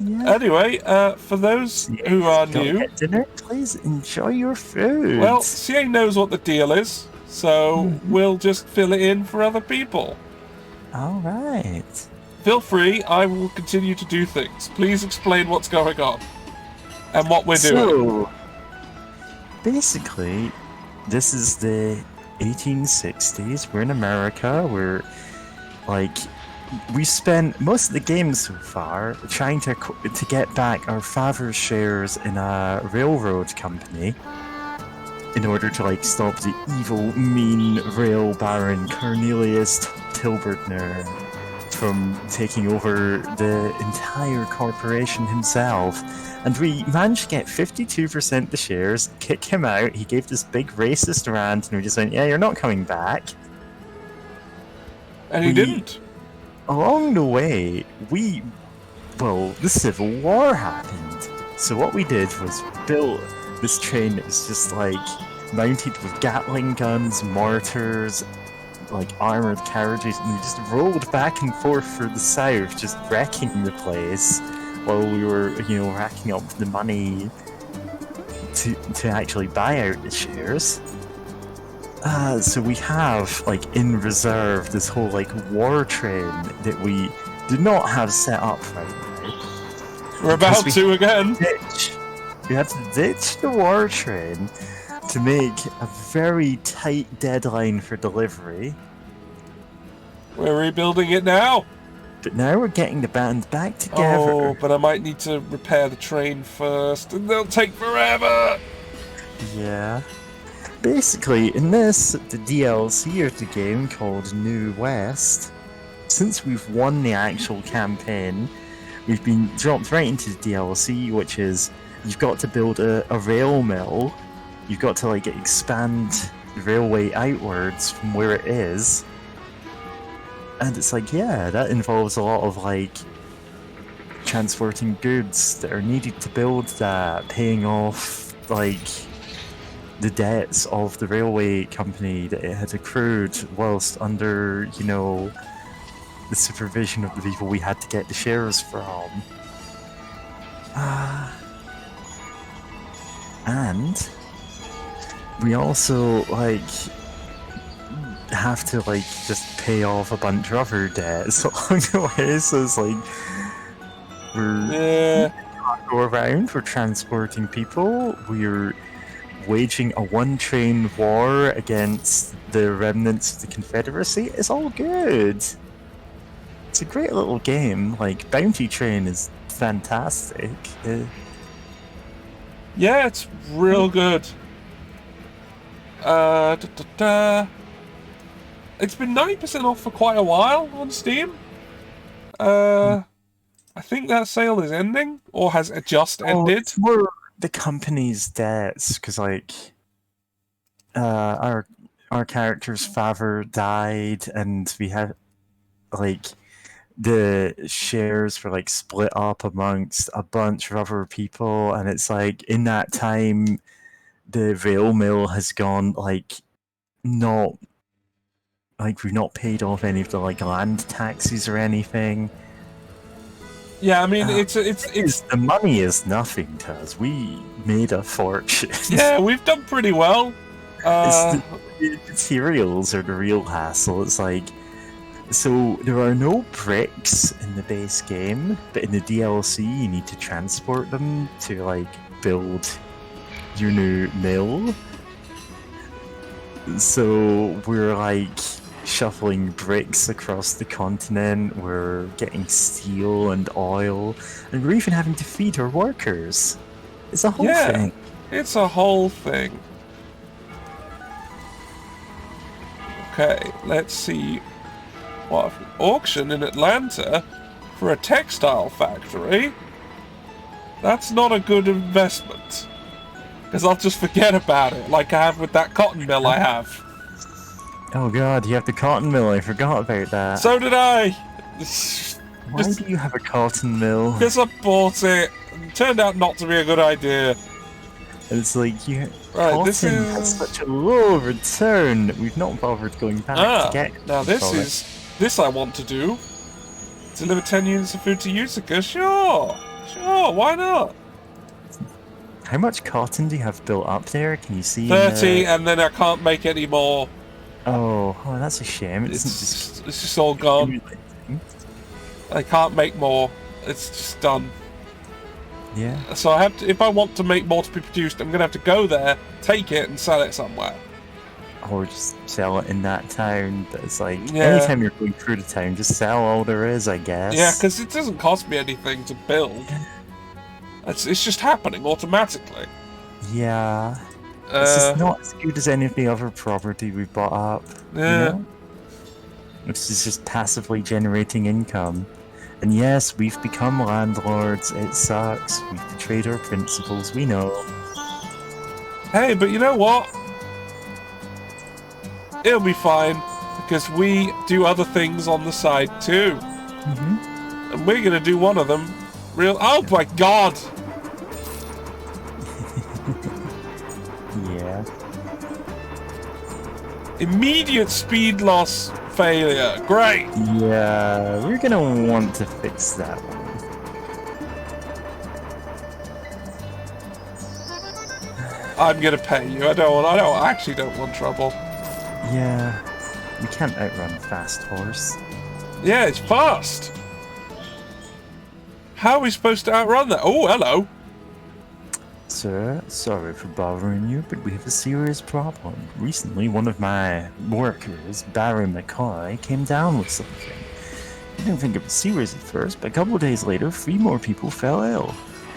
Yeah. Anyway, for those who are new, at dinner, please enjoy your food. well, CA knows what the deal is, so we'll just fill it in for other people. All right. Feel free. I will continue to do things. Please explain what's going on and what we're doing. So, basically, this is the 1860s. We're in America. We're like, we spent most of the game so far trying to get back our father's shares in a railroad company in order to like stop the evil, mean rail baron Cornelius Tilburtner from taking over the entire corporation himself. And we managed to get 52% of the shares, kick him out. He gave this big racist rant, and we just went, yeah, you're not coming back. And he didn't. Along the way, the Civil War happened. So what we did was build this train that was just like mounted with Gatling guns, mortars, like armored carriages, and we just rolled back and forth through the south, just wrecking the place while we were, racking up the money to actually buy out the shares. So we have, like, in reserve this whole, like, war train that we did not have set up right now. We're about to again. We had to ditch the war train to make a very tight deadline for delivery. We're rebuilding it now. But now we're getting the band back together. Oh, but I might need to repair the train first, and they'll take forever. Yeah. Basically, in this, the DLC of the game called New West, since we've won the actual campaign, we've been dropped right into the DLC, which is you've got to build a rail mill. You've got to like expand the railway outwards from where it is. And it's like, yeah, that involves a lot of like transporting goods that are needed to build that, paying off like the debts of the railway company that it had accrued whilst under, the supervision of the people we had to get the shares from. And we also, have to, just pay off a bunch of other debts along the way, so it's like, we're go around, we're transporting people, we're waging a one-train war against the remnants of the Confederacy. It's all good. It's a great little game. Like, Bounty Train is fantastic. Yeah, it's real good. It's been 90% off for quite a while on Steam. I think that sale is ending, or has it just ended? It's more the company's debts, because our character's father died, and we had the shares were split up amongst a bunch of other people, and it's in that time the rail mill has gone not we've not paid off any of the land taxes or anything. Yeah, I mean, it's the money is nothing to us. We made a fortune. Yeah, we've done pretty well. The materials are the real hassle. It's so there are no bricks in the base game, but in the DLC you need to transport them to build your new mill. So we're shuffling bricks across the continent, we're getting steel and oil, and we're even having to feed our workers. It's a whole thing. It's a whole thing. Okay, let's see. What, auction in Atlanta for a textile factory? That's not a good investment. Because I'll just forget about it, like I have with that cotton mill I have. Oh god, you have the cotton mill, I forgot about that. So did I! Why do you have a cotton mill? Because I bought it. It turned out not to be a good idea. It's like you. Right, Cotton this is... has such a low return that we've not bothered going back to get. Now this for it. is... This I want to do. Deliver 10 units of food to Utica. Sure, why not? How much cotton do you have built up there? Can you see? 30, and then I can't make any more. Oh, that's a shame. It's just all gone. I can't make more. It's just done. Yeah. So I have to, if I want to make more to be produced, I'm gonna have to go there, take it, and sell it somewhere. Or just sell it in that town. But it's like Yeah. anytime you're going through the town, just sell all there is, I guess. Yeah, because it doesn't cost me anything to build. It's just happening automatically. Yeah. It's just not as good as any of the other property we bought up. Yeah. You know? Which is just passively generating income. And yes, we've become landlords. It sucks. We've betrayed our principles. We know. Hey, but you know what? It'll be fine because we do other things on the side too. And we're gonna do one of them. Oh my god! Yeah. Immediate speed loss failure. Great. Yeah, we're gonna want to fix that one. I'm gonna pay you. I actually don't want trouble. Yeah. We can't outrun Fast Horse. Yeah, it's fast. How are we supposed to outrun that? Oh, hello. Sir, sorry for bothering you, but we have a serious problem. Recently, one of my workers, Barry McCoy, came down with something. I didn't think it was serious at first, but a couple of days later, 3 more people fell ill.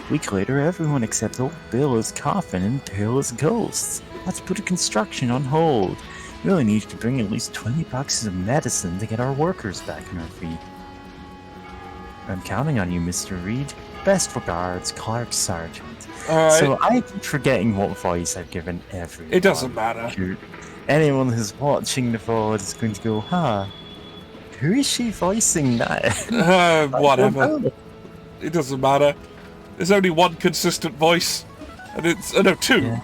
A week later, everyone except old Bill is coughing and pale as ghosts. Let's put the construction on hold. We only need to bring at least 20 boxes of medicine to get our workers back on our feet. I'm counting on you, Mr. Reed. Best regards, Clark Sargent. So I keep forgetting what voice I've given everyone. It doesn't matter. Anyone who's watching the VOD is going to go, who is she voicing that? Whatever. It doesn't matter. There's only one consistent voice. And it's, no, 2. Yeah.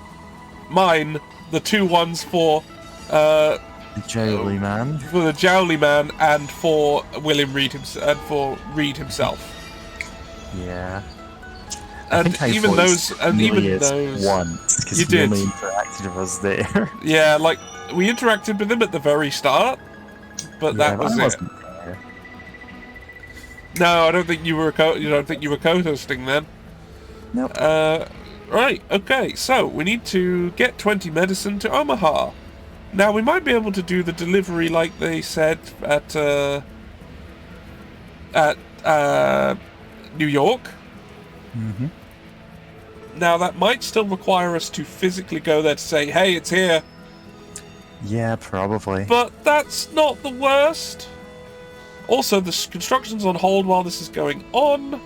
Mine, the 2 ones for... The Jowly Man. For the Jowly Man and for William Reed himself. Yeah. And even those, once because you he did. only interacted with us there. Yeah, like we interacted with him at the very start, but that was it. There. No, I don't think you were. You don't think you were co-hosting then? Nope. Right. Okay. So we need to get 20 medicine to Omaha. Now we might be able to do the delivery like they said at New York. Mm-hmm. Now that might still require us to physically go there to say, "Hey, it's here." Yeah, probably. But that's not the worst. Also, the construction's on hold while this is going on.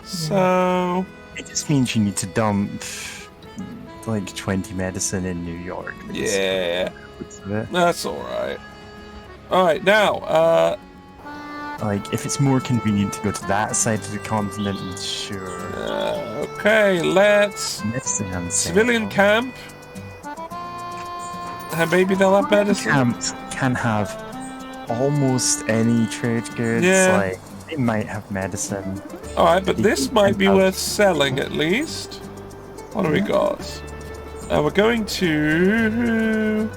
So... It just means you need to dump like 20 medicine in New York. Yeah. That's alright. Alright, now, like, if it's more convenient to go to that side of the continent, sure. Okay, let's... Medicine and civilian camp. Maybe they'll have medicine. Camps can have almost any trade goods. Yeah. Like, they might have medicine. Alright, but this might be worth selling at least. What do we got? We're going to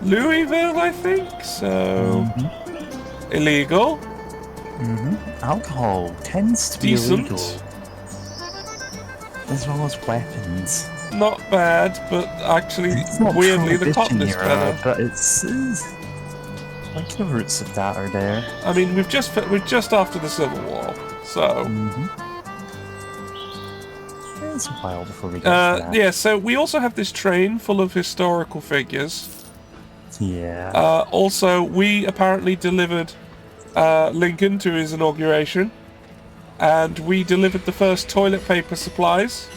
Louisville, I think. So illegal. Alcohol tends to Decent. be illegal, as well as weapons. Not bad, but actually, It's not weirdly, the cotton is Prohibition better. era, but it's like the roots of that are there. I mean, we're just after the Civil War, so It's a while before we get to that. yeah. So we also have this train full of historical figures. Yeah. Also, we apparently delivered Lincoln to his inauguration, and we delivered the first toilet paper supplies.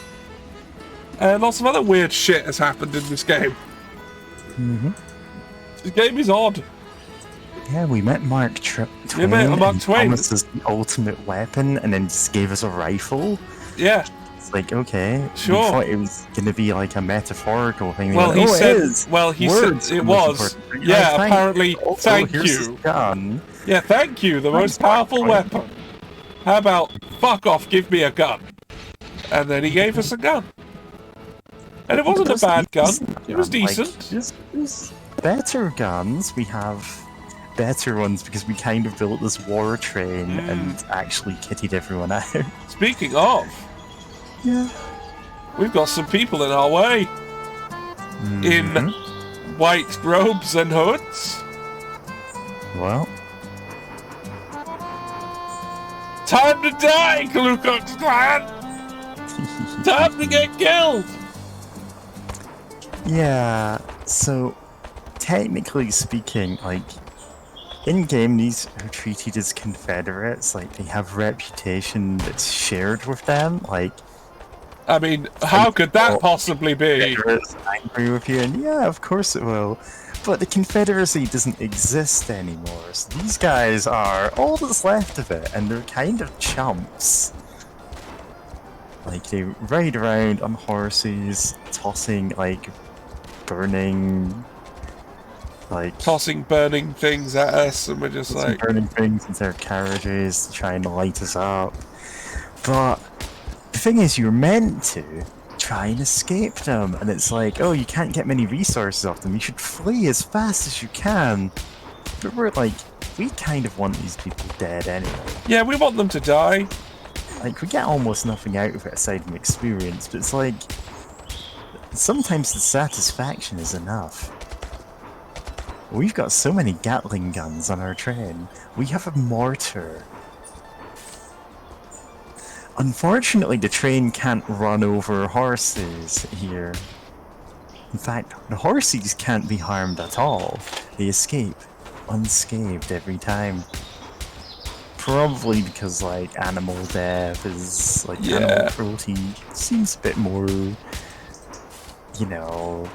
And lots of other weird shit has happened in this game. This game is odd. Yeah, we met Mark Twain. We met Mark and Twain. promised us the ultimate weapon, and then just gave us a rifle. Yeah. It's like, okay, Sure. we thought it was gonna be like a metaphorical thing. Well, like, he oh, said. it is. Well, he Words said it are most was. important. Yeah. Oh, Apparently, also, thank here's you. this gun. Yeah, thank you. The most Mark powerful Twain. weapon. How about fuck off? Give me a gun. And then he gave us a gun. And it wasn't a bad gun. It was decent. Like, there's better guns. We have better ones because we kind of built this war train and actually kitted everyone out. Speaking of, Yeah. we've got some people in our way. In white robes and hoods. Well, Time to die, Ku Klux Klan! Time to get killed! yeah. So, technically speaking, like, in-game, these are treated as Confederates. Like, they have reputation that's shared with them. Like, I mean, how could that possibly be? Confederates angry with you, and yeah, of course it will. But the Confederacy doesn't exist anymore, so these guys are all that's left of it, and they're kind of chumps. Like, they ride around on horses, tossing, like, burning, like... Tossing burning things at us, and we're just like... burning things into their carriages, trying to light us up. But the thing is, you're meant to try and escape them, and it's like, oh, you can't get many resources off them, you should flee as fast as you can. But we're like, we kind of want these people dead anyway. Yeah, we want them to die. Like, we get almost nothing out of it aside from experience, but it's like, sometimes the satisfaction is enough. We've got so many Gatling guns on our train. We have a mortar. Unfortunately, the train can't run over horses here. In fact, the horses can't be harmed at all. They escape unscathed every time. Probably because, like, animal death is, like, animal cruelty seems a bit more, you know,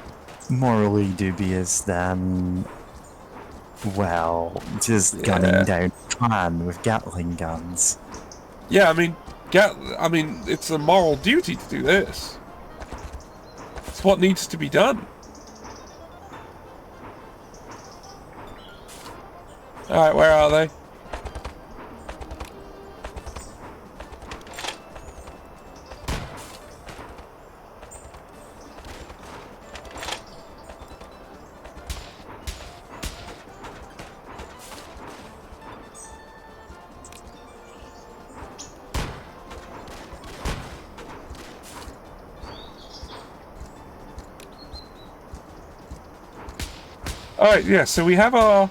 morally dubious than, well, just gunning down a clan with Gatling guns. Yeah, I mean, it's a moral duty to do this. It's what needs to be done. Alright, where are they? Alright, yeah, so we have our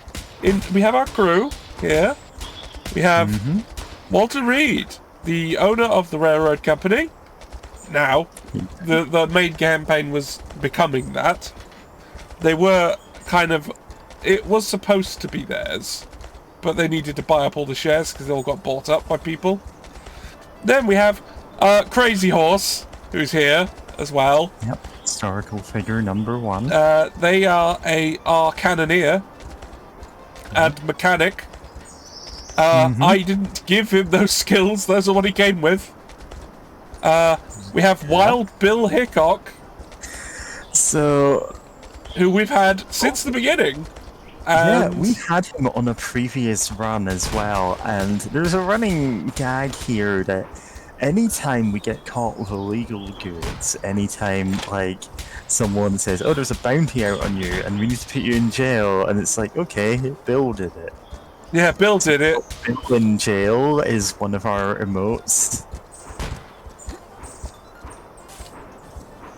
crew here. We have Walter Reed, the owner of the railroad company. Now, the main campaign was becoming that. They were kind of... It was supposed to be theirs, but they needed to buy up all the shares because they all got bought up by people. Then we have Crazy Horse, who's here as well. Yep, historical figure number 1. They are our cannoneer and mechanic. I didn't give him those skills, those are what he came with. We have Wild Bill Hickok. So... who we've had since the beginning. Yeah, we had him on a previous run as well, and there's a running gag here that anytime we get caught with illegal goods, anytime, like, someone says, oh, there's a bounty out on you, and we need to put you in jail, and it's like, okay, Bill did it. Yeah, Bill did it. Bill in jail is one of our emotes.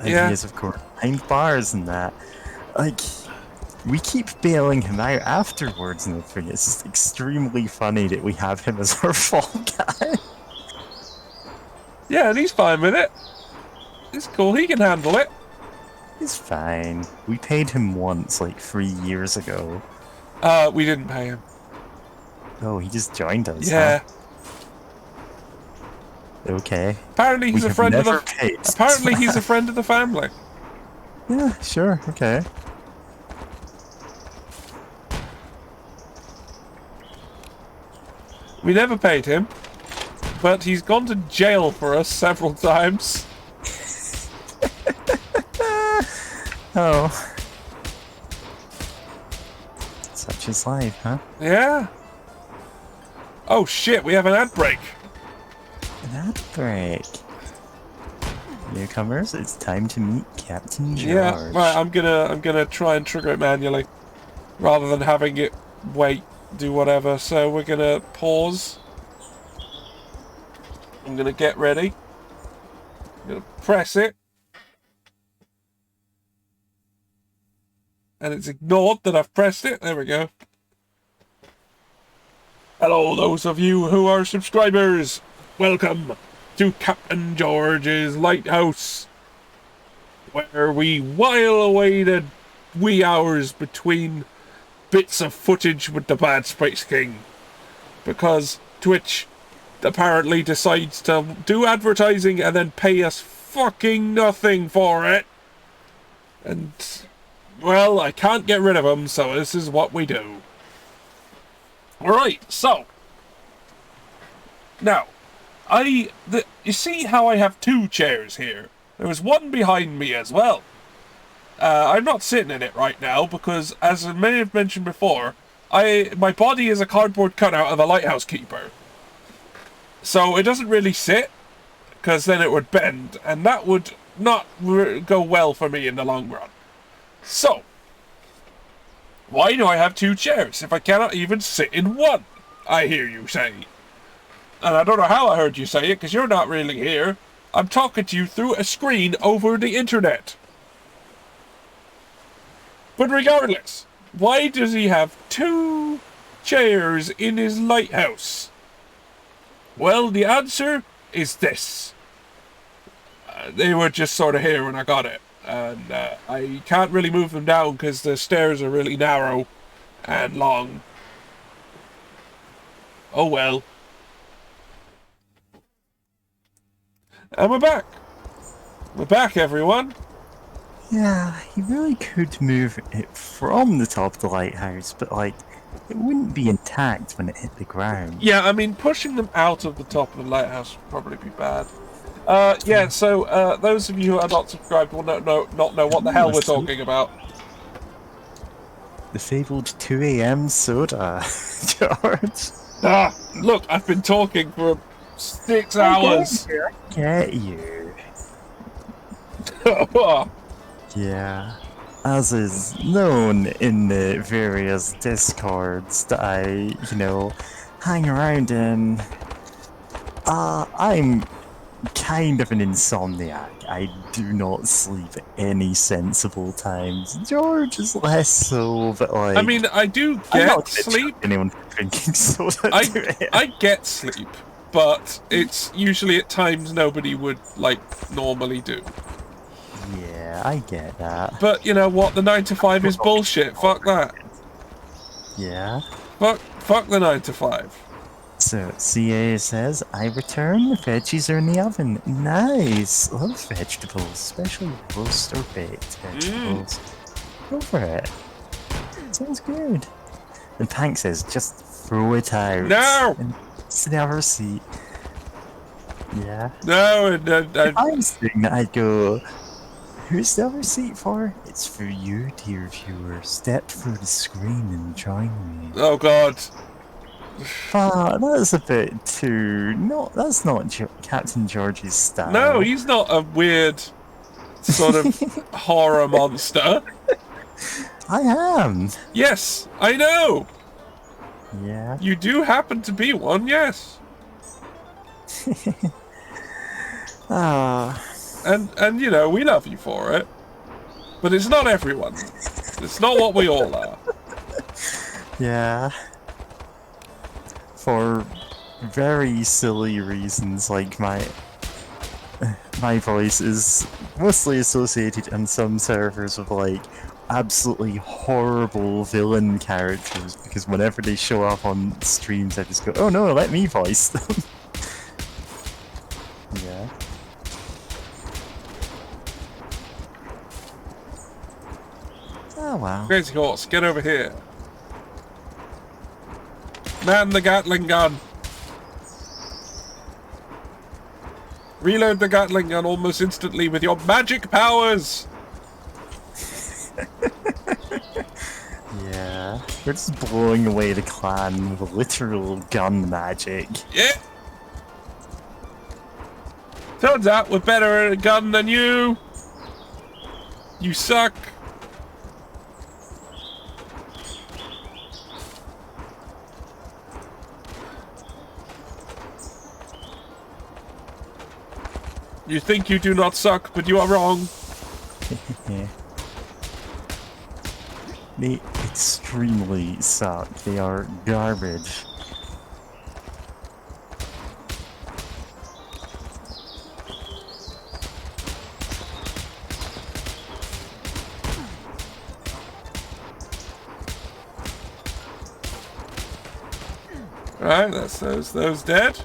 And Yeah. he is, of course, behind bars and that. Like, we keep bailing him out afterwards and everything. It's just extremely funny that we have him as our fall guy. Yeah, and he's fine with it. It's cool, he can handle it. He's fine. We paid him once, like 3 years ago. We didn't pay him. Oh, he just joined us. Yeah. Huh? Okay. Apparently he's We a have friend of never the... paid. Apparently he's a friend of the family. Yeah, sure, okay. We never paid him, but he's gone to jail for us several times. Oh. Such is life, huh? Yeah. Oh shit, we have an ad break. An ad break. Newcomers, it's time to meet Captain George. Yeah, right, I'm gonna try and trigger it manually. Rather than having it wait, do whatever. So we're gonna pause. I'm gonna get ready. I'm gonna press it. And it's ignored that I've pressed it. There we go. Hello, those of you who are subscribers. Welcome to Captain George's Lighthouse, where we while away the wee hours between bits of footage with the BadSpaceKing, because Twitch apparently decides to do advertising and then pay us fucking nothing for it. And, well, I can't get rid of them, so this is what we do. Alright, so now you see how I have two chairs here? There was one behind me as well. I'm not sitting in it right now because, as I may have mentioned before, my body is a cardboard cutout of a lighthouse keeper. So it doesn't really sit, because then it would bend, and that would not go well for me in the long run. So, why do I have two chairs if I cannot even sit in one? I hear you say. And I don't know how I heard you say it, because you're not really here. I'm talking to you through a screen over the internet. But regardless, why does he have two chairs in his lighthouse? Well, the answer is this. They were just sort of here when I got it. And I can't really move them down because the stairs are really narrow and long. Oh well. And we're back. We're back, everyone. Yeah, he really could move it from the top of the lighthouse, but like, it wouldn't be intact when it hit the ground. Yeah, I mean, pushing them out of the top of the lighthouse would probably be bad. Yeah, so those of you who are not subscribed will not know what the hell we're talking about. The fabled 2 a.m. soda, George. Ah, look, I've been talking for 6 hours. I get you. Yeah. As is known in the various discords that I, hang around in, I'm kind of an insomniac. I do not sleep any sensible times. George is less so, but like... I mean, I do get sleep. Anyone drinking soda I get sleep, but it's usually at times nobody would, normally do. Yeah, I get that. But you know what? The 9 to 5 is bullshit. Fuck that. Yeah. Fuck the 9 to 5. So, CA says, I return, the veggies are in the oven. Nice! Love vegetables, especially roast or baked vegetables. Go for it. Sounds good. And Pank says, just throw it out. No! And sit in our seat. Yeah. No, If I was sitting there, I'd go, who's the other seat for? It's for you, dear viewer. Step through the screen and join me. Oh god. That's a bit too... No, that's not Captain George's style. No, he's not a weird sort of horror monster. I am. Yes, I know. Yeah. You do happen to be one, yes. And you know, we love you for it. But it's not everyone. It's not what we all are. Yeah. For very silly reasons, like my voice is mostly associated on some servers with like absolutely horrible villain characters, because whenever they show up on streams I just go, oh no, let me voice them. Yeah. Oh wow. Crazy horse, get over here. Man the Gatling gun. Reload the Gatling gun almost instantly with your magic powers! Yeah. We're just blowing away the clan with literal gun magic. Yeah! Turns out we're better at a gun than you! You suck! You think you do not suck, but you are wrong. Yeah. They extremely suck. They are garbage. Alright, that's those dead.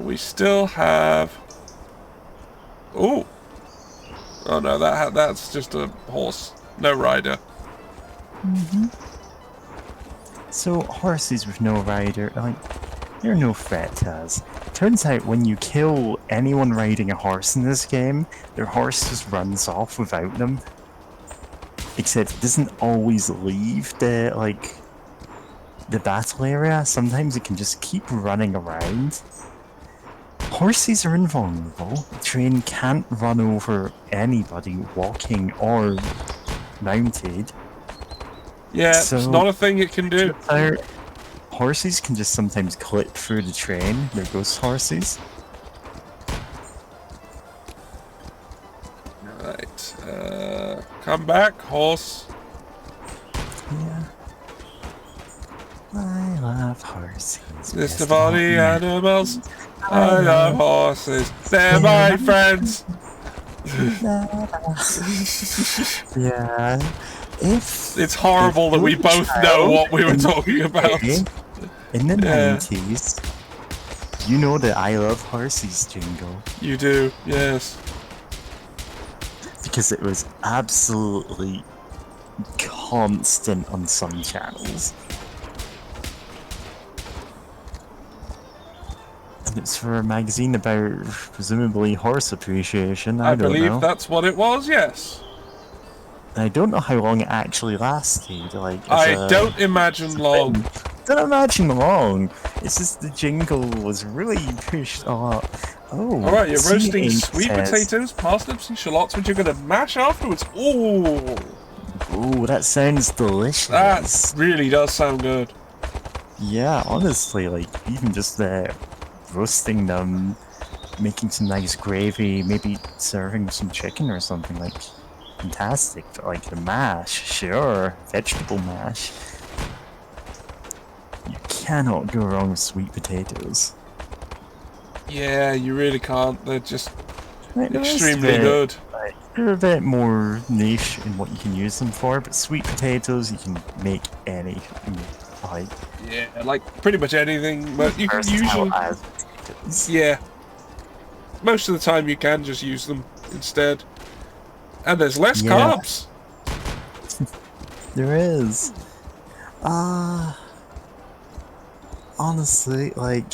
We still have... Ooh! Oh no, that's just a horse. No rider. So, horses with no rider, like, they're no threat to us. Turns out when you kill anyone riding a horse in this game, their horse just runs off without them. Except it doesn't always leave the, like, the battle area. Sometimes it can just keep running around. Horses are invulnerable. The train can't run over anybody walking or mounted. Yeah, So, it's not a thing it can do. Horses can just sometimes clip through the train. They're ghost horses. Right. Come back, horse. Yeah. I love horses. Mr. Body animals. I love horses. They're my friends. Yeah. It's horrible that we both know what we were talking about. In the 90s, you know the I love horses jingle. You do, yes. Because it was absolutely constant on some channels. And it's for a magazine about presumably horse appreciation. I don't believe know. that's what it was, yes. I don't know how long it actually lasted. Like, I don't imagine long. Don't imagine long. It's just the jingle was really pushed a lot. Oh, alright, you're roasting C8 sweet says- potatoes, parsnips, and shallots, which you're gonna mash afterwards. Ooh, Ooh, that sounds delicious. that really does sound good. Yeah, honestly, like, even just roasting them, making some nice gravy, maybe serving some chicken or something, like, fantastic. But, like, the mash, sure, vegetable mash. You cannot go wrong with sweet potatoes. Yeah, you really can't. They're just Like, the rest of extremely it, good. like, they're a bit more niche in what you can use them for, but sweet potatoes, you can make anything. Like, Yeah, like pretty much anything, but you can usually... as potatoes. Yeah. Most of the time you can just use them instead. And there's less Yeah. carbs. There is. Honestly, like,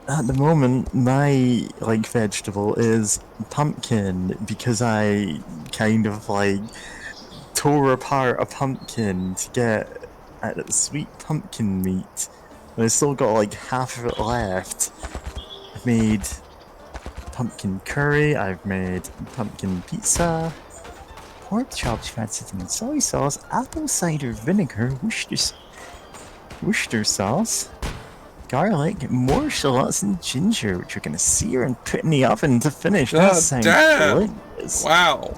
at the moment, my, like, vegetable is pumpkin, because I kind of, like, tore apart a pumpkin to get at the sweet pumpkin meat. And I still got, like, half of it left. I've made pumpkin curry, I've made pumpkin pizza, pork chops fancied in soy sauce, apple cider vinegar, Worcester sauce, garlic, more shallots and ginger, which we're gonna sear and put in the oven to finish. That sounds damn! delicious. Wow.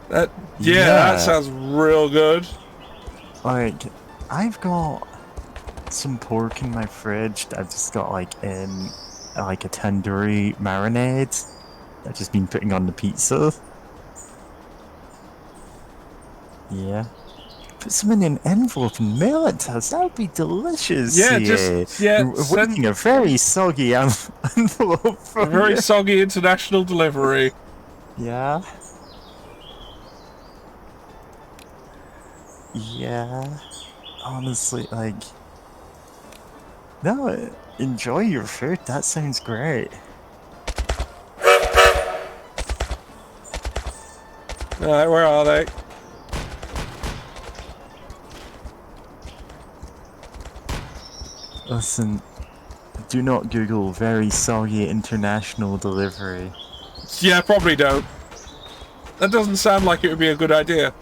That Yeah. that sounds real good. Like, I've got some pork in my fridge that I've just got, like, in, like, a tandoori marinade I've just been putting on the pizza. Yeah. Put some in an envelope and mail it to us. That would be delicious. Yeah, We're making a very soggy envelope A from very you. soggy international delivery. Yeah. Yeah. Honestly, like, No, enjoy your food. That sounds great. Alright, where are they? Listen, do not Google very soggy international delivery. Yeah, probably don't. That doesn't sound like it would be a good idea.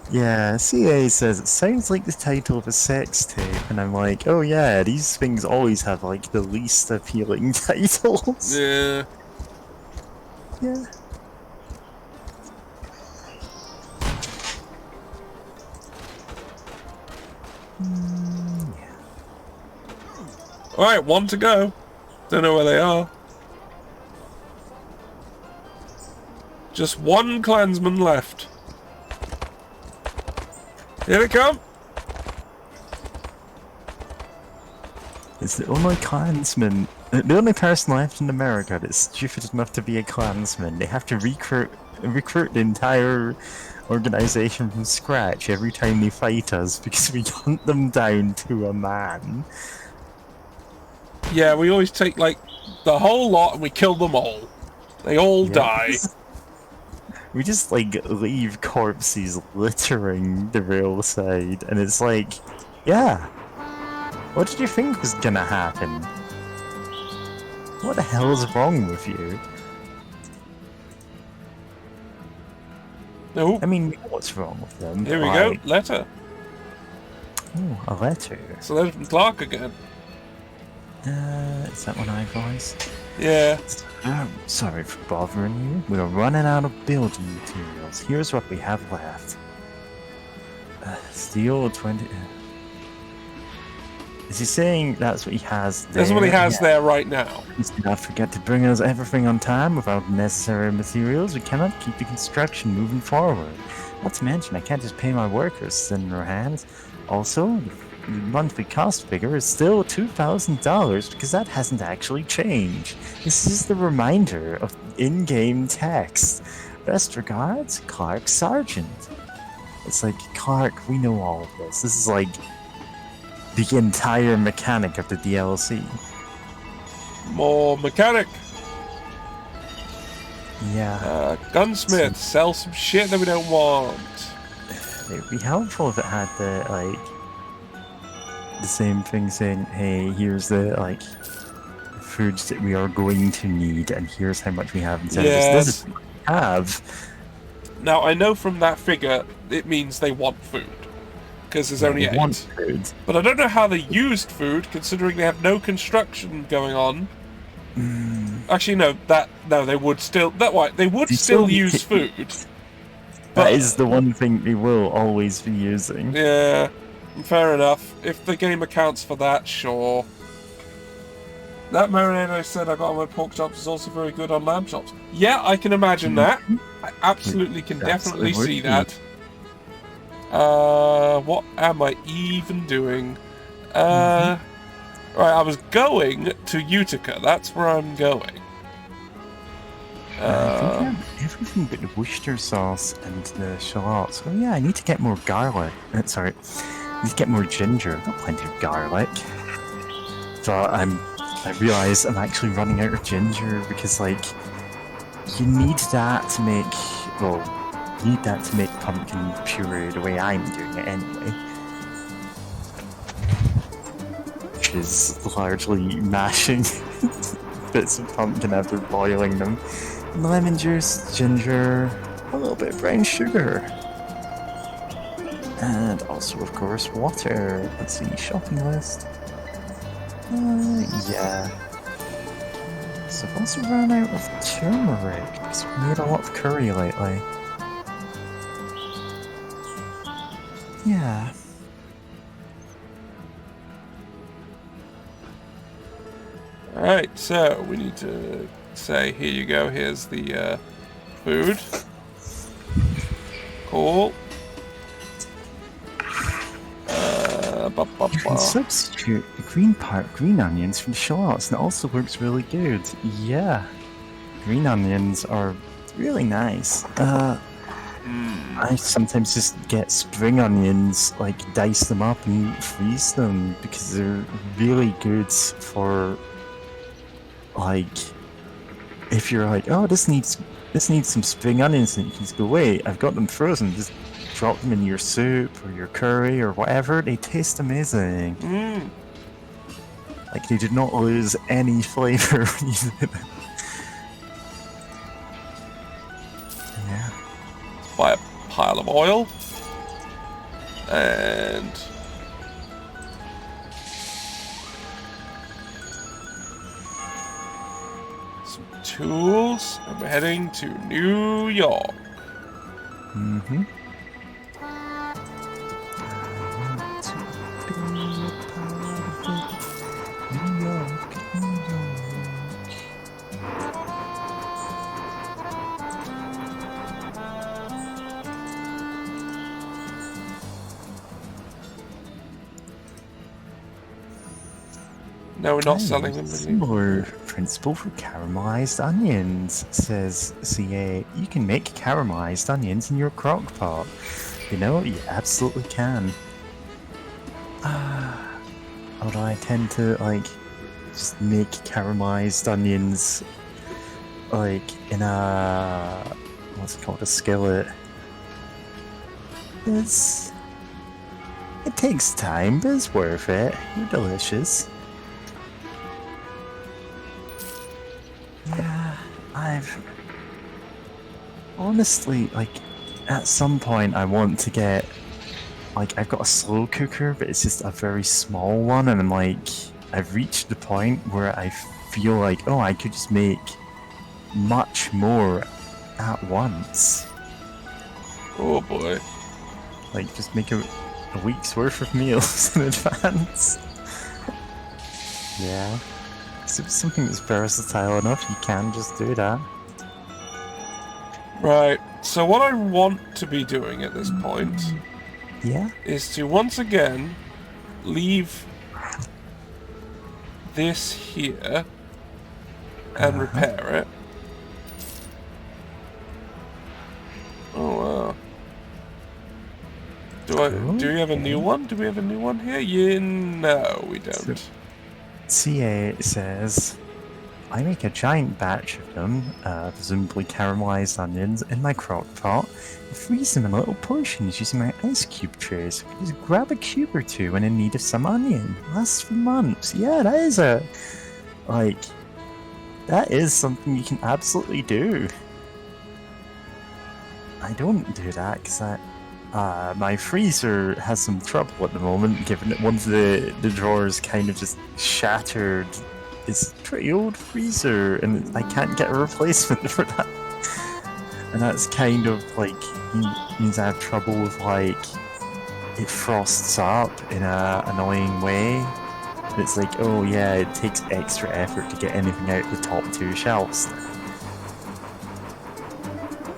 Yeah, CA says it sounds like the title of a sex tape, and I'm like, oh yeah, these things always have like the least appealing titles. Yeah. Yeah. Alright, one to go. Don't know where they are. Just one clansman left. Here they come! It's the only clansman, the only person left in America that's stupid enough to be a clansman. They have to recruit the entire organization from scratch every time they fight us because we hunt them down to a man. Yeah, we always take, like, the whole lot and we kill them all. They all die. We just, like, leave corpses littering the rail side, and it's like, yeah. What did you think was gonna happen? What the hell is wrong with you? No. I mean, what's wrong with them? Here we go. Letter. Oh, a letter. It's a letter from Clark again. Is that one I voiced? Yeah. Sorry for bothering you. We're running out of building materials. Here's what we have left. Steel 20... Is he saying that's what he has there? That's what he has there right now. Please do not forget to bring us everything on time. Without necessary materials, we cannot keep the construction moving forward. Not to mention, I can't just pay my workers sitting in their hands. Also, the monthly cost figure is still $2,000 because that hasn't actually changed. This is the reminder of in-game text. Best regards, Clark Sargent. It's like, Clark, we know all of this. This is like the entire mechanic of the DLC. More mechanic. Yeah. Gunsmith, sell some shit that we don't want. It would be helpful if it had the same thing saying, hey, here's the foods that we are going to need, and here's how much we have instead of just this is what we have. Now I know from that figure it means they want food. Because there's only 8. Food. But I don't know how they used food, considering they have no construction going on. Actually, no, they would still. They would still use food. That is the one thing they will always be using. Yeah, fair enough. If the game accounts for that, sure. That marinade I said I got on my pork chops is also very good on lamb chops. Yeah, I can imagine that. I absolutely can definitely see that. What am I even doing? Right, I was going to Utica. That's where I'm going. I think I have everything but the Worcester sauce and the shallots. Oh yeah, I need to get more garlic. Sorry, I need to get more ginger. I've got plenty of garlic. But I realise I'm actually running out of ginger because, like, you need that to make, well, you need that to make pumpkin puree the way I'm doing it anyway. Which is largely mashing bits of pumpkin after boiling them. Lemon juice, ginger, a little bit of brown sugar. And also, of course, water. Let's see, shopping list. Yeah. So I've also run out of turmeric, because we've made a lot of curry lately. Yeah. Alright, so we need to say, here you go, here's the food. Cool. You can substitute the green onions for the shallots, and it also works really good. Yeah. Green onions are really nice. I sometimes just get spring onions, like dice them up and freeze them because they're really good for, like, if you're like, oh, this needs some spring onions, and you can just go, wait, I've got them frozen. Just drop them in your soup or your curry or whatever. They taste amazing. Like they did not lose any flavor when you did it. Yeah. Buy a pile of oil. And some tools. And we're heading to New York. Mm-hmm. New York, New York. No, we're not selling them. Similar principle for caramelized onions, says CA. You can make caramelized onions in your crock pot. You know, you absolutely can. Although I tend to, like, just make caramelized onions, like, in a... what's it called? A skillet. It takes time, but it's worth it. They're delicious. Yeah, honestly, like, at some point I want to get, like, I've got a slow cooker, but it's just a very small one, and I'm like, I've reached the point where I feel like, oh, I could just make much more at once. Oh boy. Like, just make a week's worth of meals in advance. Yeah. So if it's something that's versatile enough, you can just do that. Right, so what I want to be doing at this point is to once again leave this here and repair it. Oh wow. Do we have a new one? Do we have a new one here? Yeah, no, we don't. CA says, I make a giant batch of them, presumably caramelized onions, in my crock pot, and freeze them in little portions using my ice cube trays. I can just grab a cube or two when in need of some onion. Lasts for months. Yeah, that is something you can absolutely do. I don't do that because my freezer has some trouble at the moment, given that one of the drawers kind of just shattered. It's a pretty old freezer, and I can't get a replacement for that. And that's kind of like means I have trouble with, like, it frosts up in a annoying way. It's like, oh yeah, it takes extra effort to get anything out the top two shelves.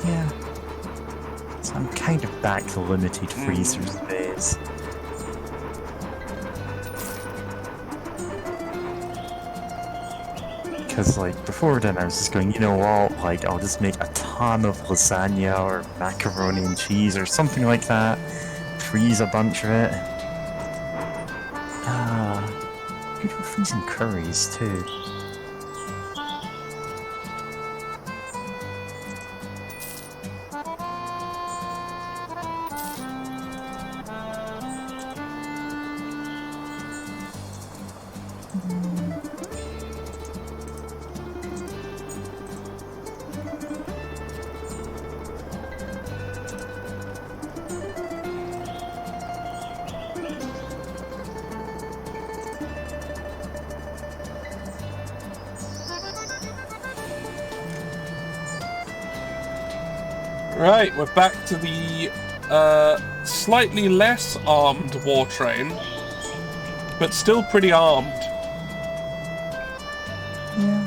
Yeah. So I'm kind of back to limited freezers days. Because, like, before then I was just going, you know what, like, I'll just make a ton of lasagna or macaroni and cheese or something like that, freeze a bunch of it. Good for freezing curries too. Right, we're back to the slightly less armed war train, but still pretty armed. Yeah.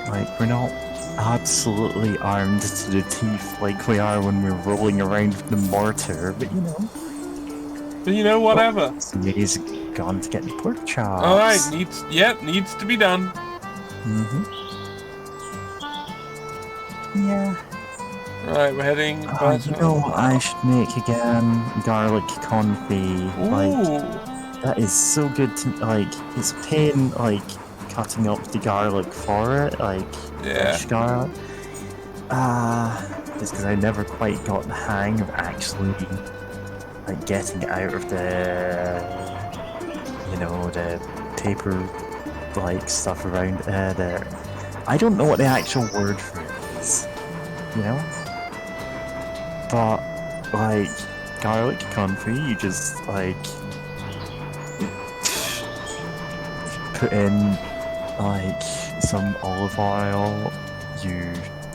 Like, we're not absolutely armed to the teeth like we are when we're rolling around with the mortar, but you know, But you know, whatever. Somebody's gone to get the pork chops. Alright, needs to be done. Yeah. Right, we're heading back. You know what I should make again? Garlic confit. Like, Ooh. that is so good to, like, it's pain, like, cutting up the garlic for it, like, fresh garlic. Just because I never quite got the hang of actually, like, getting it out of the, you know, the paper, like, stuff around there. I don't know what the actual word for it is, you know? But, like, garlic confit, you just, like, put in, like, some olive oil, you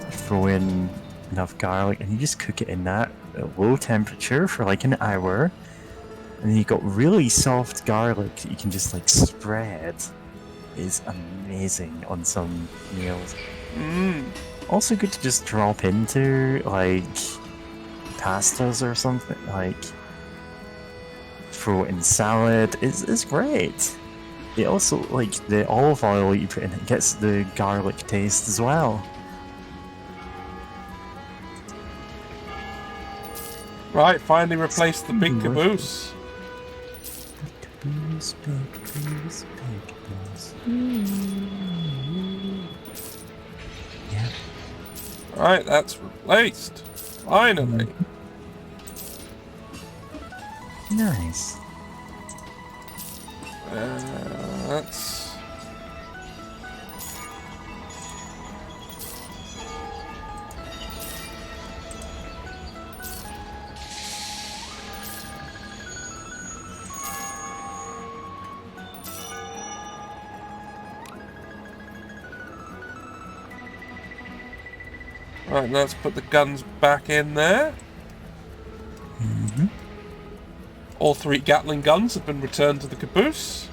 throw in enough garlic, and you just cook it in that at low temperature for like an hour, and then you got really soft garlic that you can just like spread. It is amazing on some meals. Also good to just drop into like pastas or something, like throw it in salad. It's great. It also, like, the olive oil you put in, it gets the garlic taste as well. Right, finally replaced the big caboose. Caboose, big caboose, big caboose. Yeah. Right, that's replaced. Finally. Nice. That's... Right, let's put the guns back in there. All 3 Gatling guns have been returned to the caboose.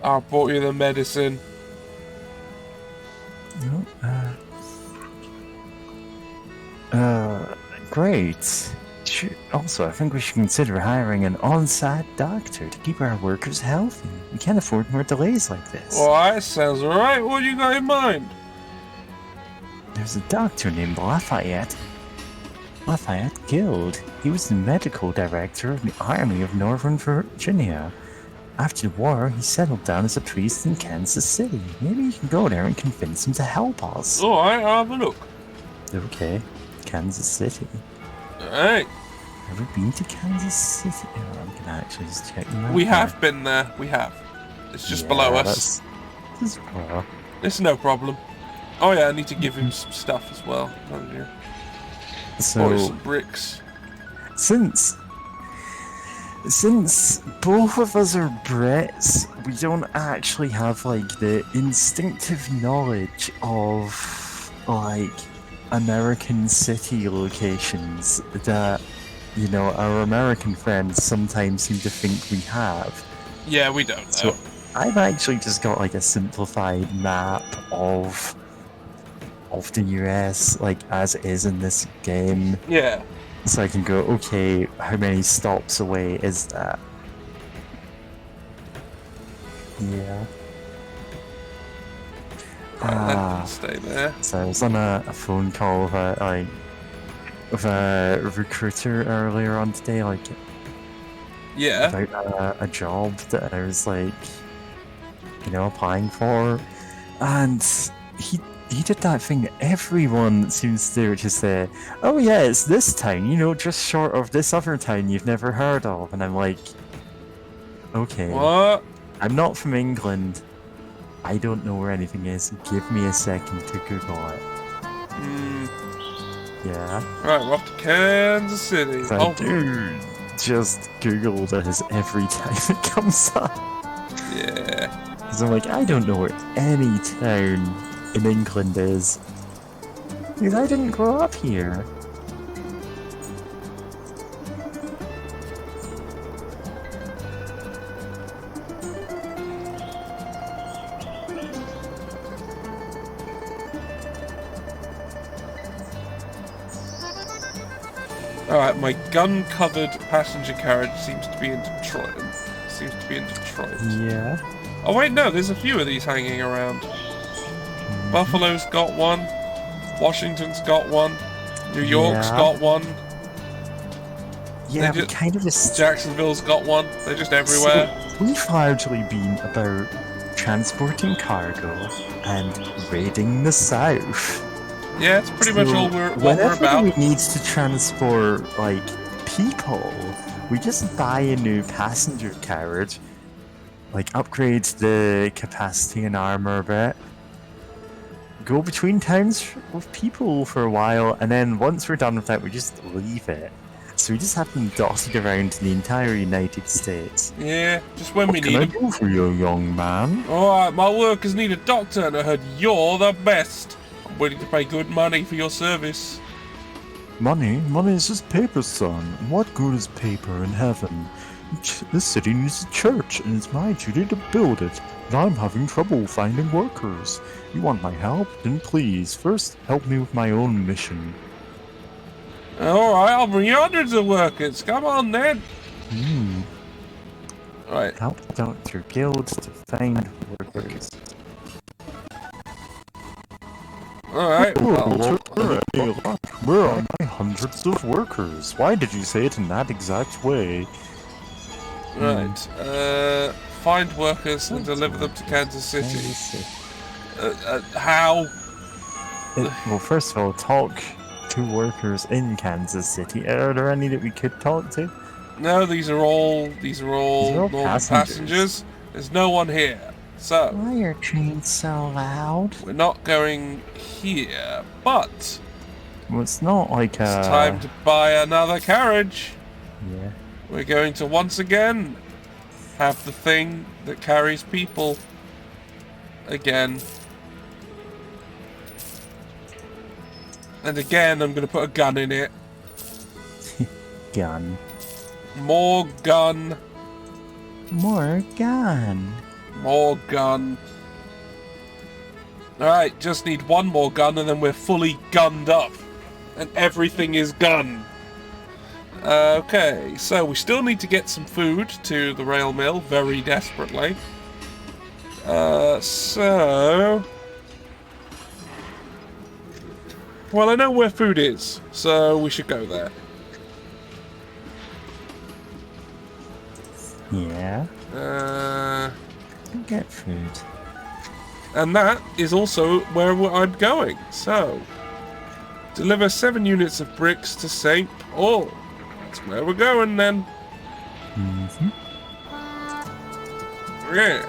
I brought you the medicine. Great. Also, I think we should consider hiring an on-site doctor to keep our workers healthy. We can't afford more delays like this. Alright, sounds alright. What you got in mind? There's a doctor named Lafayette Guild. He was the medical director of the Army of Northern Virginia. After the war, he settled down as a priest in Kansas City. Maybe you can go there and convince him to help us. Alright, I'll have a look. Okay, Kansas City. Alright. Ever been to Kansas City? Oh, I'm gonna actually just check them out. We have been there. We have. It's just below us. Well. It's no problem. Oh yeah, I need to give him some stuff as well. Don't you? So, some bricks. Since both of us are Brits, we don't actually have like the instinctive knowledge of like American city locations that, you know, our American friends sometimes seem to think we have. Yeah, we don't know. So I've actually just got like a simplified map of the US, like as it is in this game. Yeah. So I can go, okay, how many stops away is that? Yeah. Right, stay there. So I was on a phone call with a recruiter earlier on today, like Yeah. about a job that I was like, you know, applying for, and he did that thing that everyone seems to do, which is say, oh yeah, it's this town, you know, just short of this other town you've never heard of, and I'm like, okay, What? I'm not from England. I don't know where anything is. Give me a second to Google it. Yeah. Right, we're off to Kansas City. So I do just Google this every time it comes up. Yeah. Because I'm like, I don't know where any town in England is. Because I didn't grow up here. Alright, my gun-covered passenger carriage seems to be in Detroit. Yeah. Oh wait, no, there's a few of these hanging around. Buffalo's got one. Washington's got one. New York's got one. Yeah, but kind of just... Jacksonville's got one. They're just everywhere. So we've largely been about transporting cargo and raiding the South. Yeah, it's pretty much all what we're about. Whenever we need to transport, like, people, we just buy a new passenger carriage, like, upgrade the capacity and armor a bit, go between towns with people for a while, and then once we're done with that, we just leave it. So we just have them dotted around the entire United States. Yeah, just when we need them. What can I do for you, young man? Alright, my workers need a doctor, and I heard you're the best. I'm willing to pay good money for your service. Money? Money is just paper, son. And what good is paper in heaven? This city needs a church, and it's my duty to build it. And I'm having trouble finding workers. You want my help? Then please, first help me with my own mission. Alright, I'll bring you hundreds of workers. Come on, then. Right. Help Dr. Guild to find workers. Alright, well... Where are my hundreds of workers? Why did you say it in that exact way? Right, find workers and deliver them to Kansas City. How? Well, first of all, talk to workers in Kansas City. Are there any that we could talk to? No, these are all normal passengers. There's no one here. So why are trains so loud? We're not going here, but well, it's not like it's time to buy another carriage. Yeah. We're going to once again have the thing that carries people again. And again, I'm going to put a gun in it. Gun. More gun. More gun. More gun. Alright, just need one more gun and then we're fully gunned up. And everything is gun. Okay, so we still need to get some food to the rail mill very desperately. Well, I know where food is, so we should go there. Yeah. Get food. And that is also where I'm going. So, deliver 7 units of bricks to St. Paul. That's where we're going then. Yeah.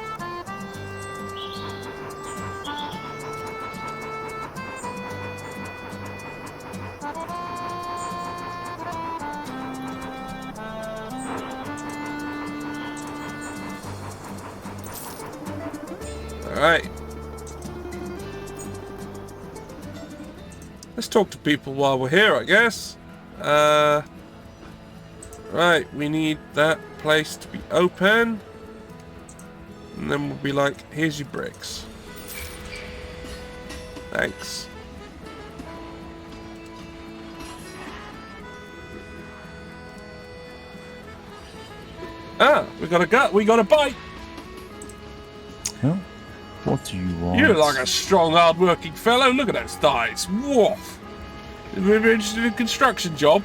Alright. Let's talk to people while we're here, I guess. Right, we need that place to be open. And then we'll be like, here's your bricks. Thanks. Ah, we got a bite! Huh? What do you want? You look like a strong, hard-working fellow. Look at those thighs. Woof. You're interested in a construction job?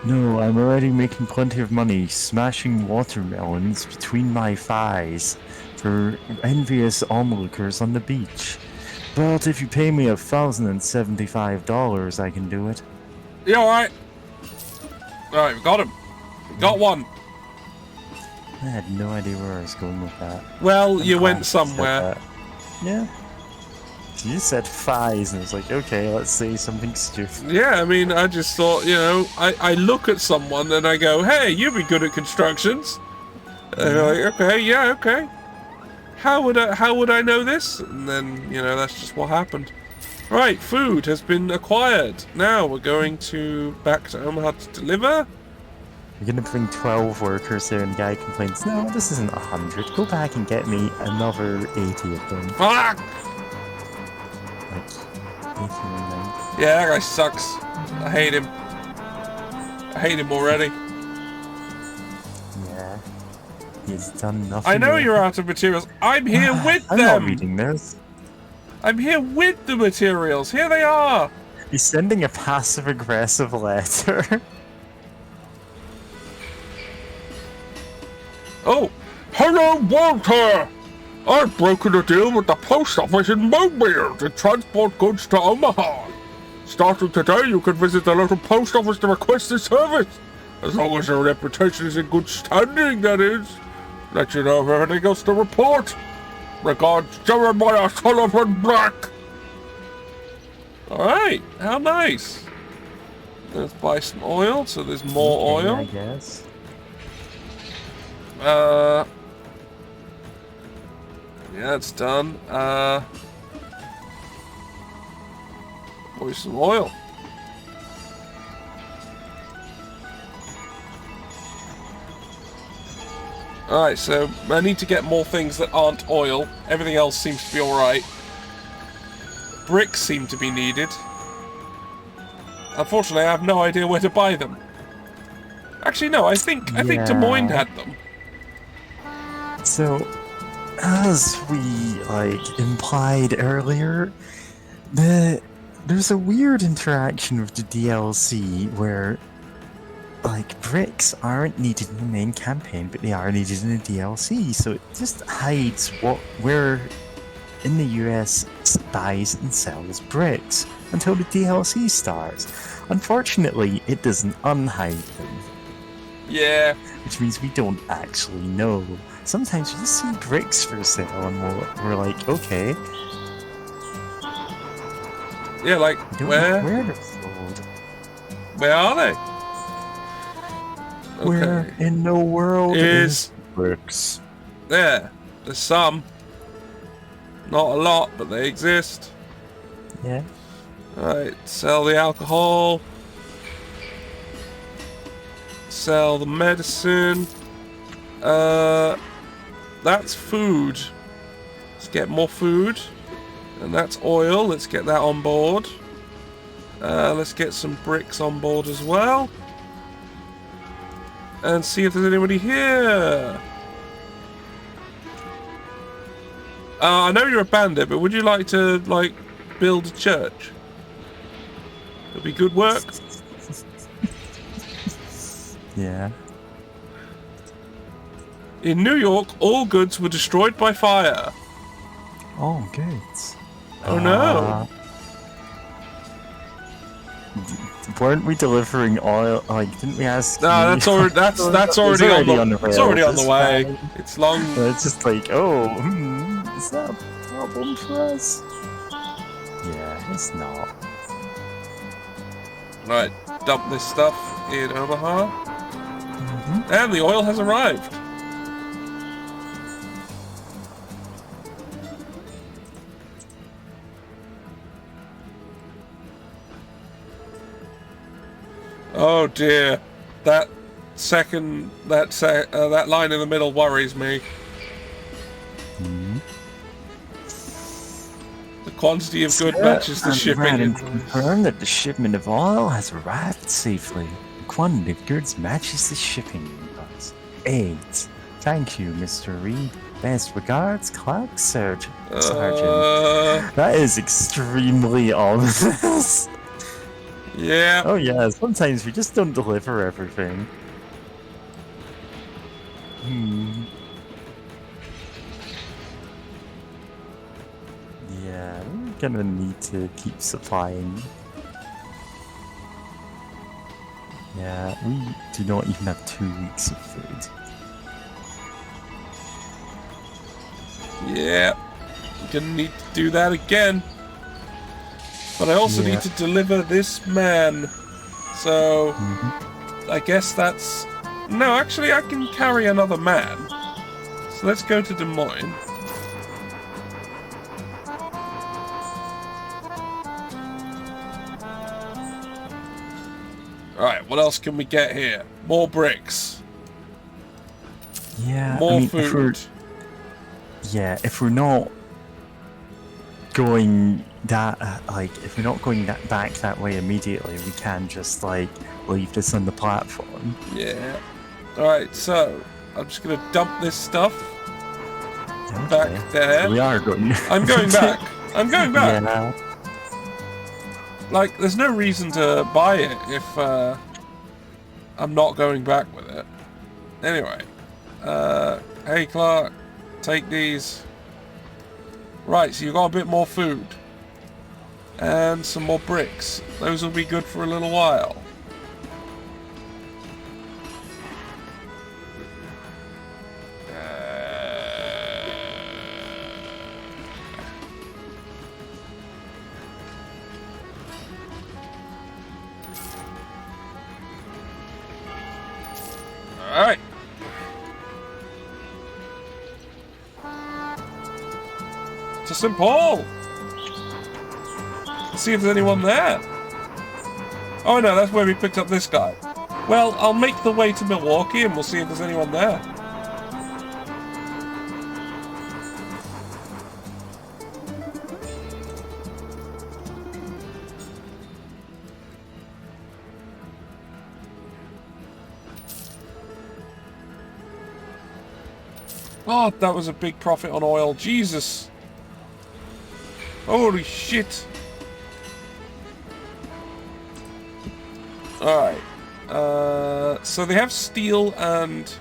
No, I'm already making plenty of money smashing watermelons between my thighs for envious onlookers on the beach. But if you pay me $1,075, I can do it. You alright? Alright, we got him. We got one. I had no idea where I was going with that. Well, you went somewhere. Yeah. You just said thighs, and I was like, okay, let's say something stupid. Yeah, I mean, I just thought, you know, I look at someone and I go, hey, you'd be good at constructions. And they're like, okay, yeah, okay. How would I know this? And then, you know, that's just what happened. Right, food has been acquired. Now we're going back to Omaha to deliver. You're gonna bring 12 workers there, and the guy complains, no, this isn't 100. Go back and get me another 80 of them. Fuck! Like, 80 and Yeah, that guy sucks. I hate him. I hate him already. Yeah. He's done nothing. I know yet. you're out of materials. I'm here with I'm them. not reading this. I'm here with the materials. Here they are. He's sending a passive-aggressive letter. Oh, hello, Walter. I've broken a deal with the post office in Mobile to transport goods to Omaha. Starting today, you can visit the local post office to request the service. As long as your reputation is in good standing, that is. Let you know of everything else to report. Regards, Jeremiah Sullivan Black. Alright, how nice. Let's buy some oil, so there's more Okay, oil. I guess. Yeah, it's done. Where's some oil? Alright, so I need to get more things that aren't oil. Everything else seems to be alright. Bricks seem to be needed. Unfortunately, I have no idea where to buy them. Actually, no, I think Des Moines had them. So, as we, implied earlier, there's a weird interaction with the DLC where, bricks aren't needed in the main campaign, but they are needed in the DLC, so it just hides where in the US buys and sells bricks until the DLC starts. Unfortunately, it doesn't unhide them. Yeah. Which means we don't actually know. Sometimes we just see bricks for sale and we're like, okay. Yeah, like, We don't where? know where they're sold. Where are they? Okay. Where in the world is bricks? There. There's some. Not a lot, but they exist. Yeah. Alright, sell the alcohol. Sell the medicine. That's food. Let's get more food. And that's oil. Let's get that on board. Let's get some bricks on board as well. And see if there's anybody here. I know you're a bandit, but would you like to, build a church? It'd be good work. Yeah. In New York, all goods were destroyed by fire. Oh, good. Oh no. Weren't we delivering oil? Didn't we ask? No, that's already on the it's already on the way. Fine. It's long. It's just is that a problem for us? Yeah, it's not. Right, dump this stuff in Omaha. And the oil has arrived. Oh dear, that line in the middle worries me. The quantity of good matches the shipping. Confirm that the shipment of oil has arrived safely. The quantity of goods matches the shipping invoice. 8. Thank you, Mr. Reed. Best regards, Clark Sergeant. That is extremely ominous. Yeah. Oh yeah, sometimes we just don't deliver everything. Yeah, we're gonna need to keep supplying. Yeah, we do not even have 2 weeks of food. Yeah. I'm gonna need to do that again. But I also need to deliver this man. So, I guess that's... No, actually, I can carry another man. So let's go to Des Moines. Alright, what else can we get here? More bricks. Yeah, More food. If we're not going that, like, if we're not going back that way immediately, we can just, like, leave this on the platform. Yeah. Alright, so I'm just gonna dump this stuff Okay. back there. So we are going. I'm going back. I'm going back. Yeah. Like, there's no reason to buy it if I'm not going back with it. Anyway. Hey Clark, take these. Right, so you got a bit more food. And some more bricks. Those will be good for a little while. Alright. To St. Paul. Let's see if there's anyone there. Oh no, that's where we picked up this guy. Well, I'll make the way to Milwaukee and we'll see if there's anyone there. Oh, that was a big profit on oil. Jesus. Holy shit. Alright. So they have steel and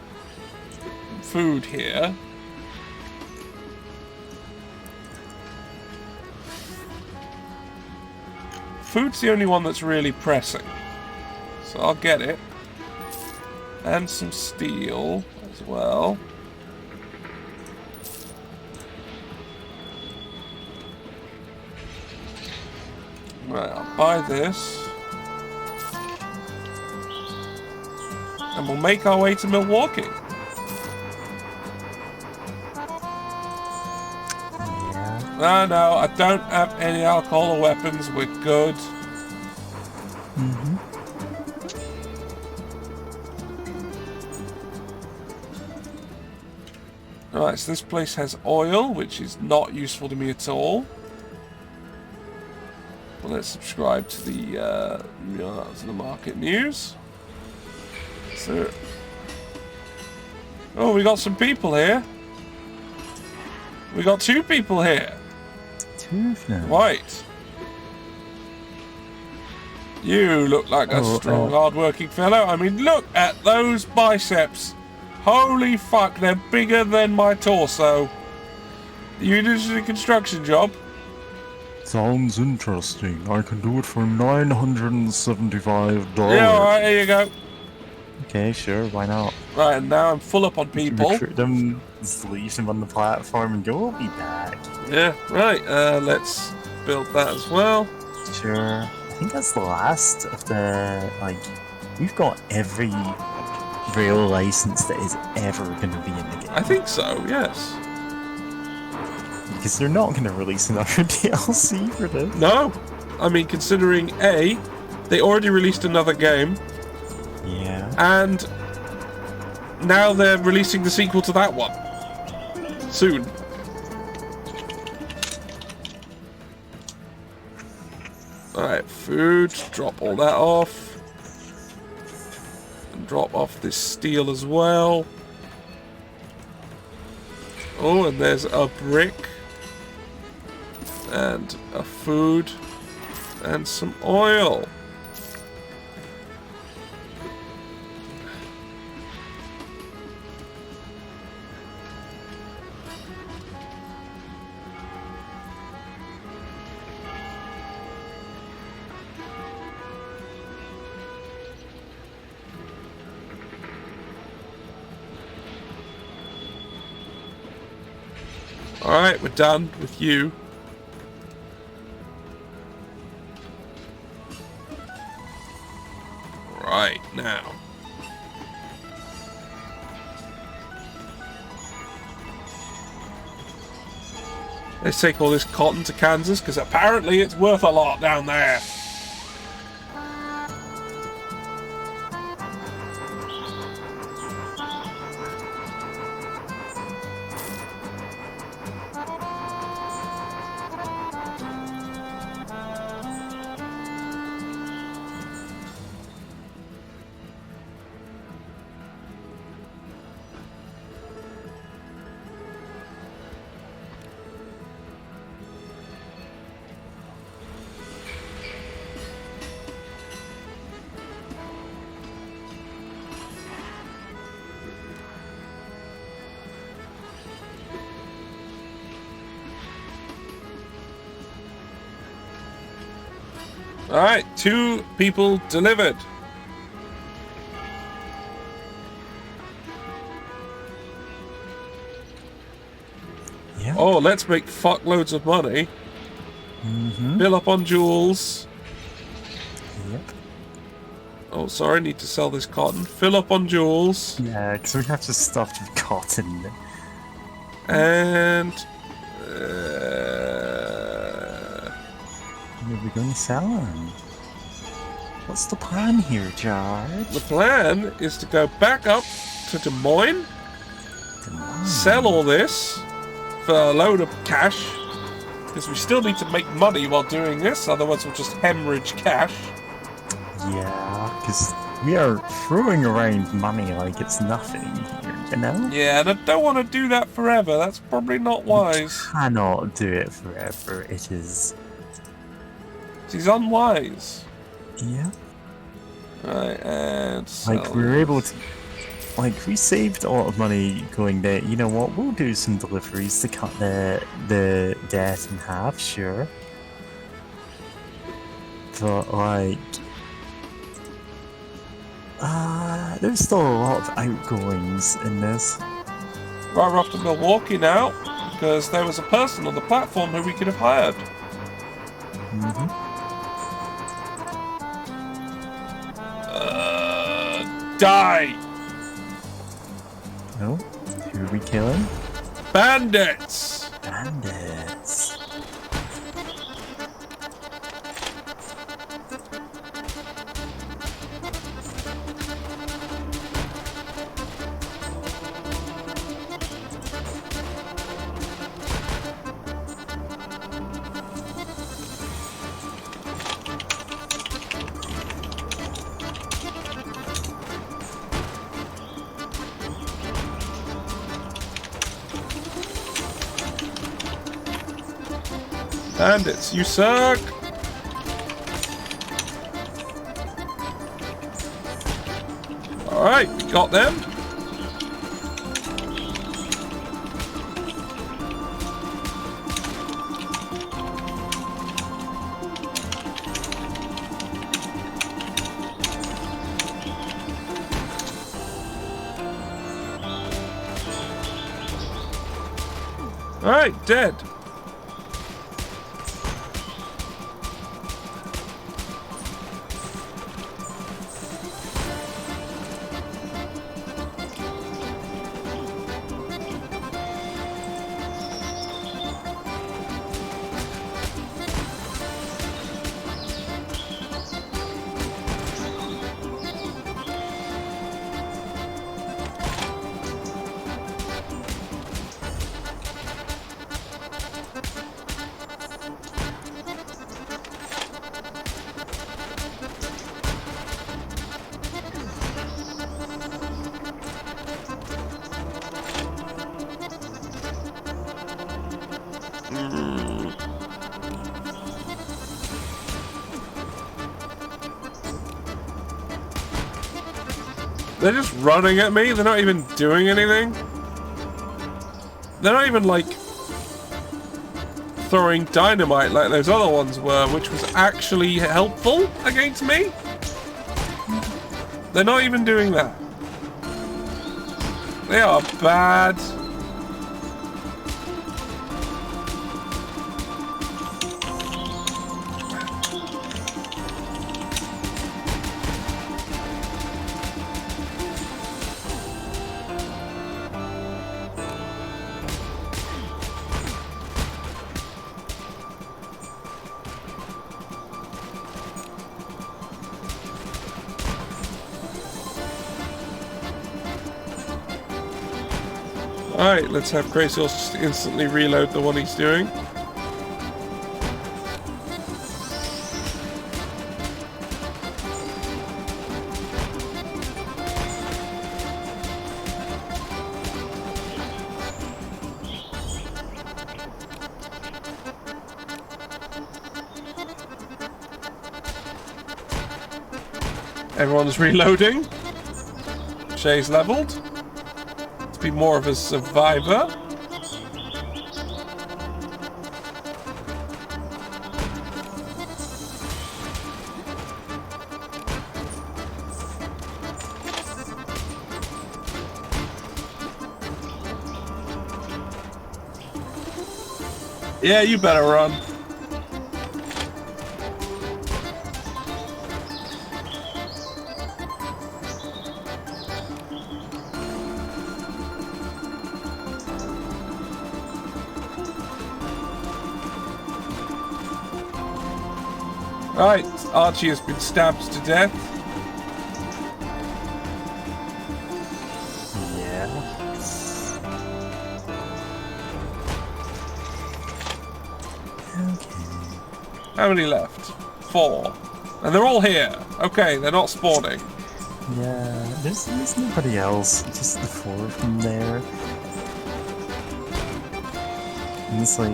food here. Food's the only one that's really pressing. So I'll get it. And some steel as well. Right, I'll buy this. And we'll make our way to Milwaukee. Yeah. No, I don't have any alcohol or weapons. We're good. Mm-hmm. Alright, so this place has oil, which is not useful to me at all. Well, let's subscribe to the market news. So, oh, we got some people here. We got 2 people here. 2 of them. Right. You look like a strong, hard-working fellow. I mean, look at those biceps. Holy fuck, they're bigger than my torso. You do a construction job? Sounds interesting. I can do it for $975. Yeah, alright, here you go. Okay, sure, why not? Right, and now I'm full up on people. Recruit them, just leave them on the platform and go, we'll be back. Yeah, right, let's build that as well. Sure. I think that's the last of the, like, we've got every rail license that is ever going to be in the game. I think so, yes. Because they're not going to release another DLC for this. No, I mean, considering A, they already released another game. Yeah. And now they're releasing the sequel to that one. Soon. Alright, food. Drop all that off. And drop off this steel as well. Oh, and there's a brick. And a food. And some oil. Alright, we're done with you. Right, now. Let's take all this cotton to Kansas, because apparently it's worth a lot down there. Alright, 2 people delivered. Yeah. Oh, let's make fuckloads of money. Fill up on jewels. Yep. Oh, sorry, need to sell this cotton. Fill up on jewels. Yeah, because we have to stuff with cotton. And... Where are we going to sell them? What's the plan here, George? the plan is to go back up to Des Moines, sell all this for a load of cash, because we still need to make money while doing this, otherwise we'll just hemorrhage cash. Yeah, because we are throwing around money like it's nothing here, you know? Yeah, and I don't want to do that forever. That's probably not wise. Cannot do it forever. It is. He's unwise. Yeah. Right, and sell Like, we were able to. Like, we saved a lot of money going there. You know what? We'll do some deliveries to cut the debt in half, sure. But, like. There's still a lot of outgoings in this. Right, we're off to Milwaukee now, because there was a person on the platform who we could have hired. Die! Oh, who are we killing? Bandits! Bandits. Bandits, you suck! Alright, we got them. Alright, dead. They're just running at me. They're not even doing anything. They're not even, like, throwing dynamite like those other ones were, which was actually helpful against me. They're not even doing that. They are bad. Alright, let's have Gracie just instantly reload the one he's doing. Everyone's reloading. Shay's leveled. Be more of a survivor. Yeah, you better run. Right, Archie has been stabbed to death. Yeah. Okay. How many left? 4. And they're all here. Okay, they're not spawning. Yeah, there's nobody else, just the 4 of them there. And it's like,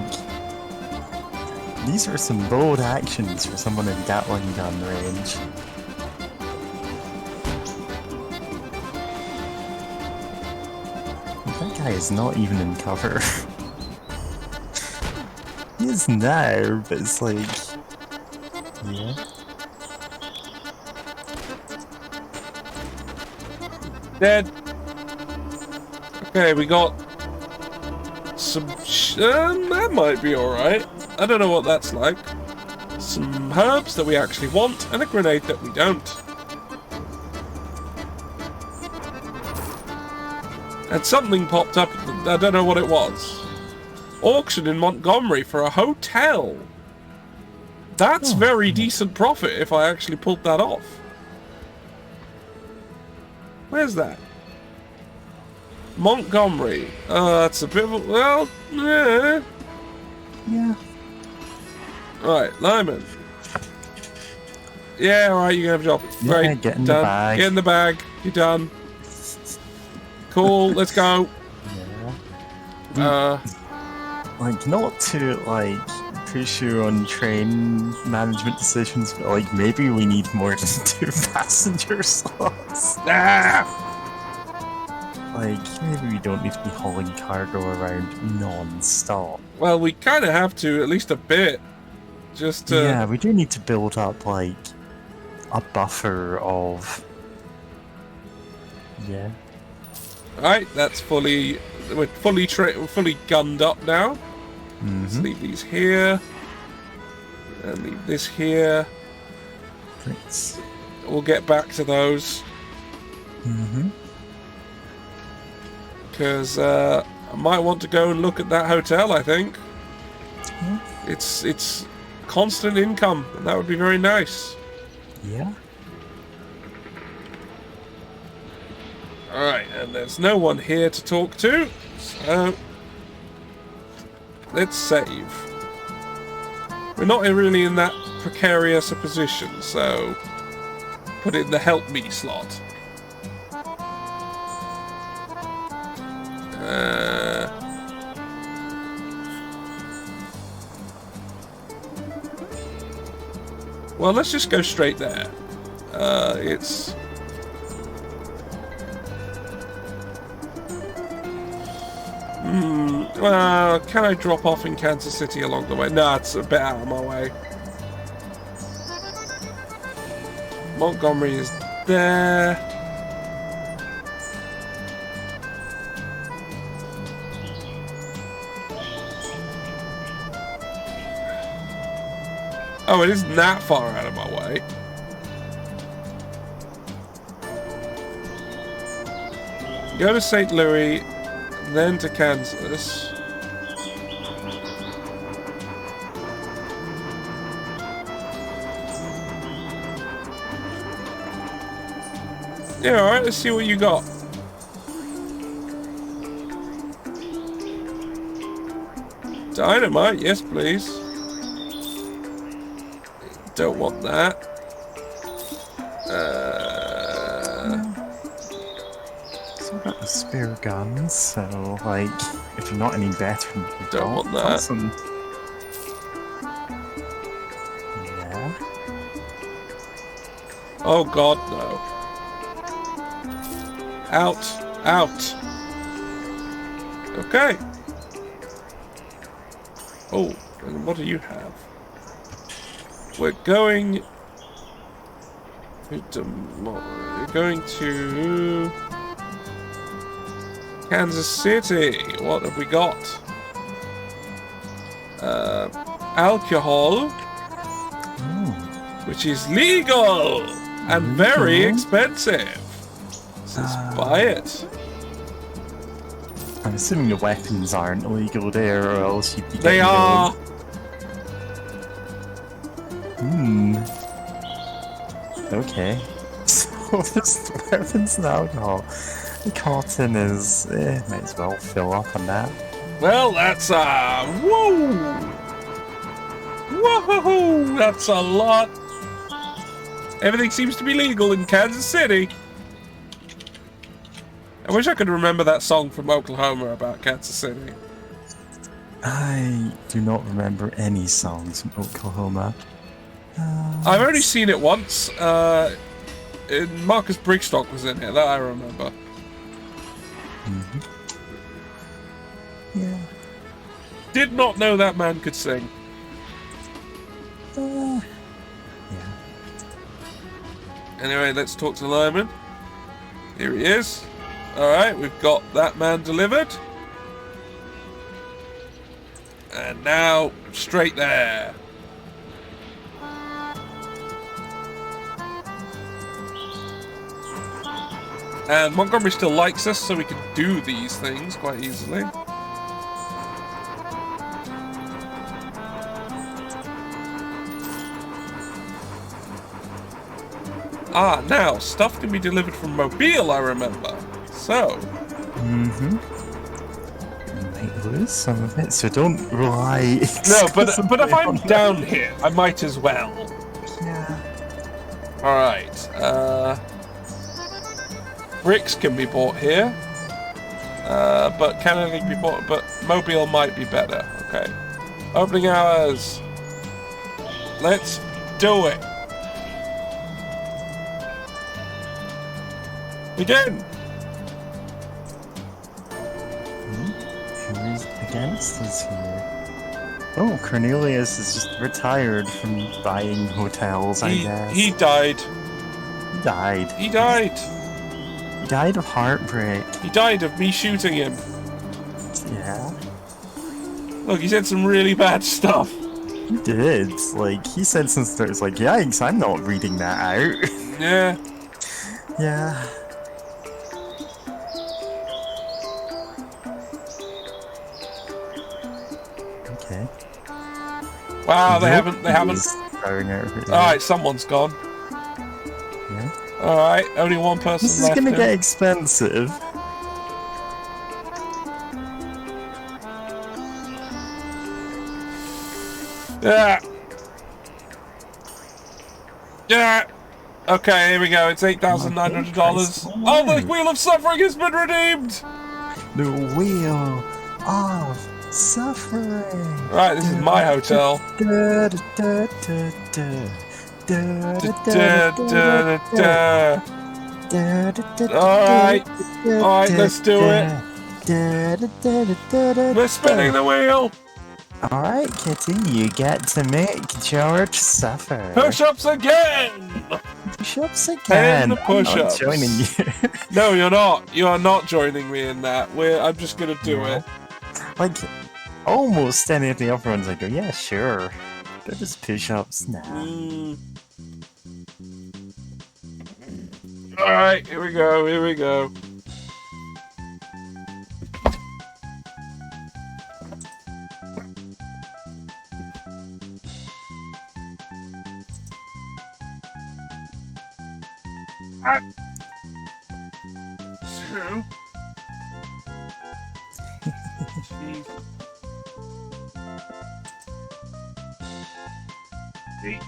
these are some bold actions for someone in Gatling gun range. That guy is not even in cover. He is now, but it's like, yeah. Dead. Okay, we got some. That might be alright. I don't know what that's like. Some herbs that we actually want, and a grenade that we don't. And something popped up. I don't know what it was. Auction in Montgomery for a hotel. That's very decent profit if I actually pulled that off. Where's that? Montgomery. That's a bit of a... Well, yeah. Yeah. Right, Lyman. Yeah, alright, you can have a job. Yeah, Great, get in done. the bag. Get in the bag. You're done. Cool, let's go. Yeah. Like, not to, like, push you on train management decisions, but, like, maybe we need more than 2 passenger slots. Ah! Like, maybe we don't need to be hauling cargo around non-stop. Well, we kind of have to, at least a bit. Just to... Yeah, we do need to build up, like, a buffer of... Yeah. Alright, that's fully... We're fully gunned up now. Let's leave these here. And leave this here. Great. We'll get back to those. Because I might want to go and look at that hotel, I think. Yeah. It's constant income, and that would be very nice. Yeah. Alright, and there's no one here to talk to, so let's save. We're not really in that precarious a position, so put it in the help me slot. Well, let's just go straight there. It's... Well, can I drop off in Kansas City along the way? No, it's a bit out of my way. Montgomery is there. Oh, it isn't that far out of my way. Go to St. Louis, then to Kansas. Yeah, alright, let's see what you got. Dynamite, yes please. Don't want that. So I've got the spare guns, so, like, if you're not any better than we've Don't want that. awesome. Yeah. Oh god, no. Out. Out. Okay. Oh, and what do you have? We're going... We're going to... Kansas City. What have we got? alcohol, which is legal and very expensive. So let's buy it. I'm assuming the weapons aren't illegal there, or else you'd be They getting are. Okay. So there's weapons and alcohol. The cotton is... might as well fill up on that. Well, that's whoa! Whoa! That's a lot. Everything seems to be legal in Kansas City. I wish I could remember that song from Oklahoma about Kansas City. I do not remember any songs from Oklahoma. I've only seen it once. Marcus Brigstock was in it, that I remember. Yeah. Did not know that man could sing. Yeah. Anyway, let's talk to Lyman. Here he is. Alright, we've got that man delivered. And now, straight there. And Montgomery still likes us, so we can do these things quite easily. Ah, now, stuff can be delivered from Mobile, I remember. So. Might lose some of it, so don't rely. No, but if I'm down here, I might as well. Yeah. Alright, bricks can be bought here. But can anything be bought? But Mobile might be better. Okay. Opening hours. Let's do it. Begin. Who's against us here? Oh, Cornelius is just retired from buying hotels, I guess. He died. He died. He died. He died of heartbreak. He died of me shooting him. Yeah. Look, he said some really bad stuff. He did. Like, he said some stuff like, yikes, I'm not reading that out. Yeah. Yeah. Okay. Wow, they haven't. Alright, someone's gone. Yeah. Alright, only one person This is left. gonna get expensive. Yeah. Yeah. Okay, here we go. It's $8,900. Oh, the Wheel of Suffering has been redeemed! The Wheel of Suffering. Right, this is my hotel. Alright. Alright, let's do it. We're spinning the wheel. Alright, Kitty, you get to make George suffer. Push-ups again! Push-ups again. 10 push-ups. I'm not joining you. No, you're not. You are not joining me in that. I'm just gonna do it. Like, almost any of the other ones I go, yeah, sure. They're just push-ups now. Alright, here we go, here we go. Two. Eight.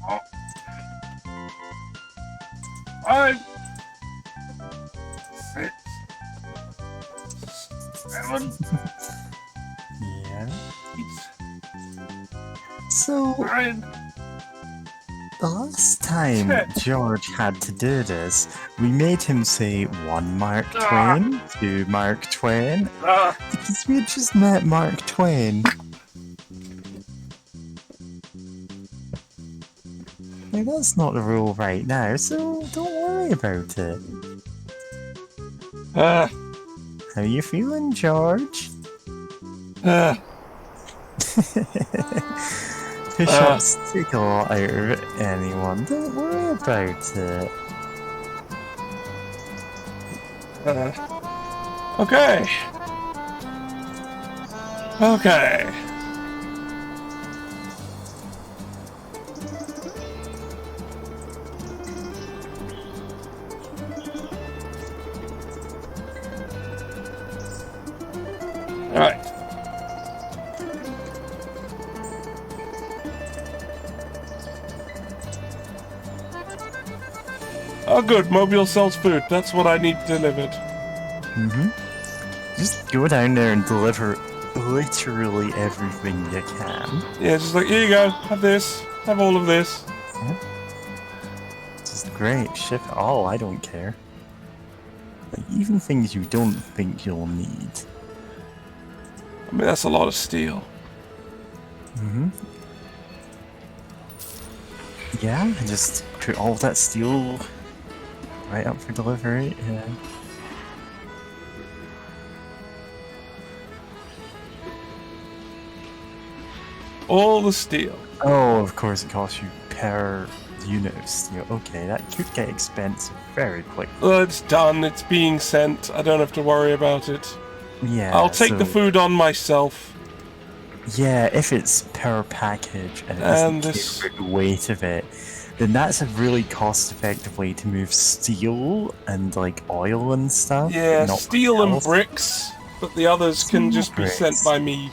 Oh. 5. 6. 7. Yeah. 8. So, 9. the last time George had to do this, we made him say 1 Mark Twain, 2 Mark Twain, because we had just met Mark Twain. Like, that's not the rule right now, so don't worry about it. How you feeling, George? Uh, Fish shots take a lot out of anyone. Don't worry about it. okay. Okay. Alright. Oh good, Mobile sells food. That's what I need delivered. Just go down there and deliver literally everything you can. Yeah, just like, here you go, have this, have all of this. Just great. Ship it all. I don't care. Like, even things you don't think you'll need. I mean, that's a lot of steel. Yeah, and just put all that steel right up for delivery. Yeah. All the steel. Oh, of course, it costs you per unit of steel. Okay, that could get expensive very quickly. Well, it's done, it's being sent. I don't have to worry about it. Yeah, I'll take the food on myself. Yeah, if it's per package and it And doesn't this- care about the weight of it, then that's a really cost-effective way to move steel and like oil and stuff. Yeah, not steel and else. bricks, but the others can just be sent Bricks. by me.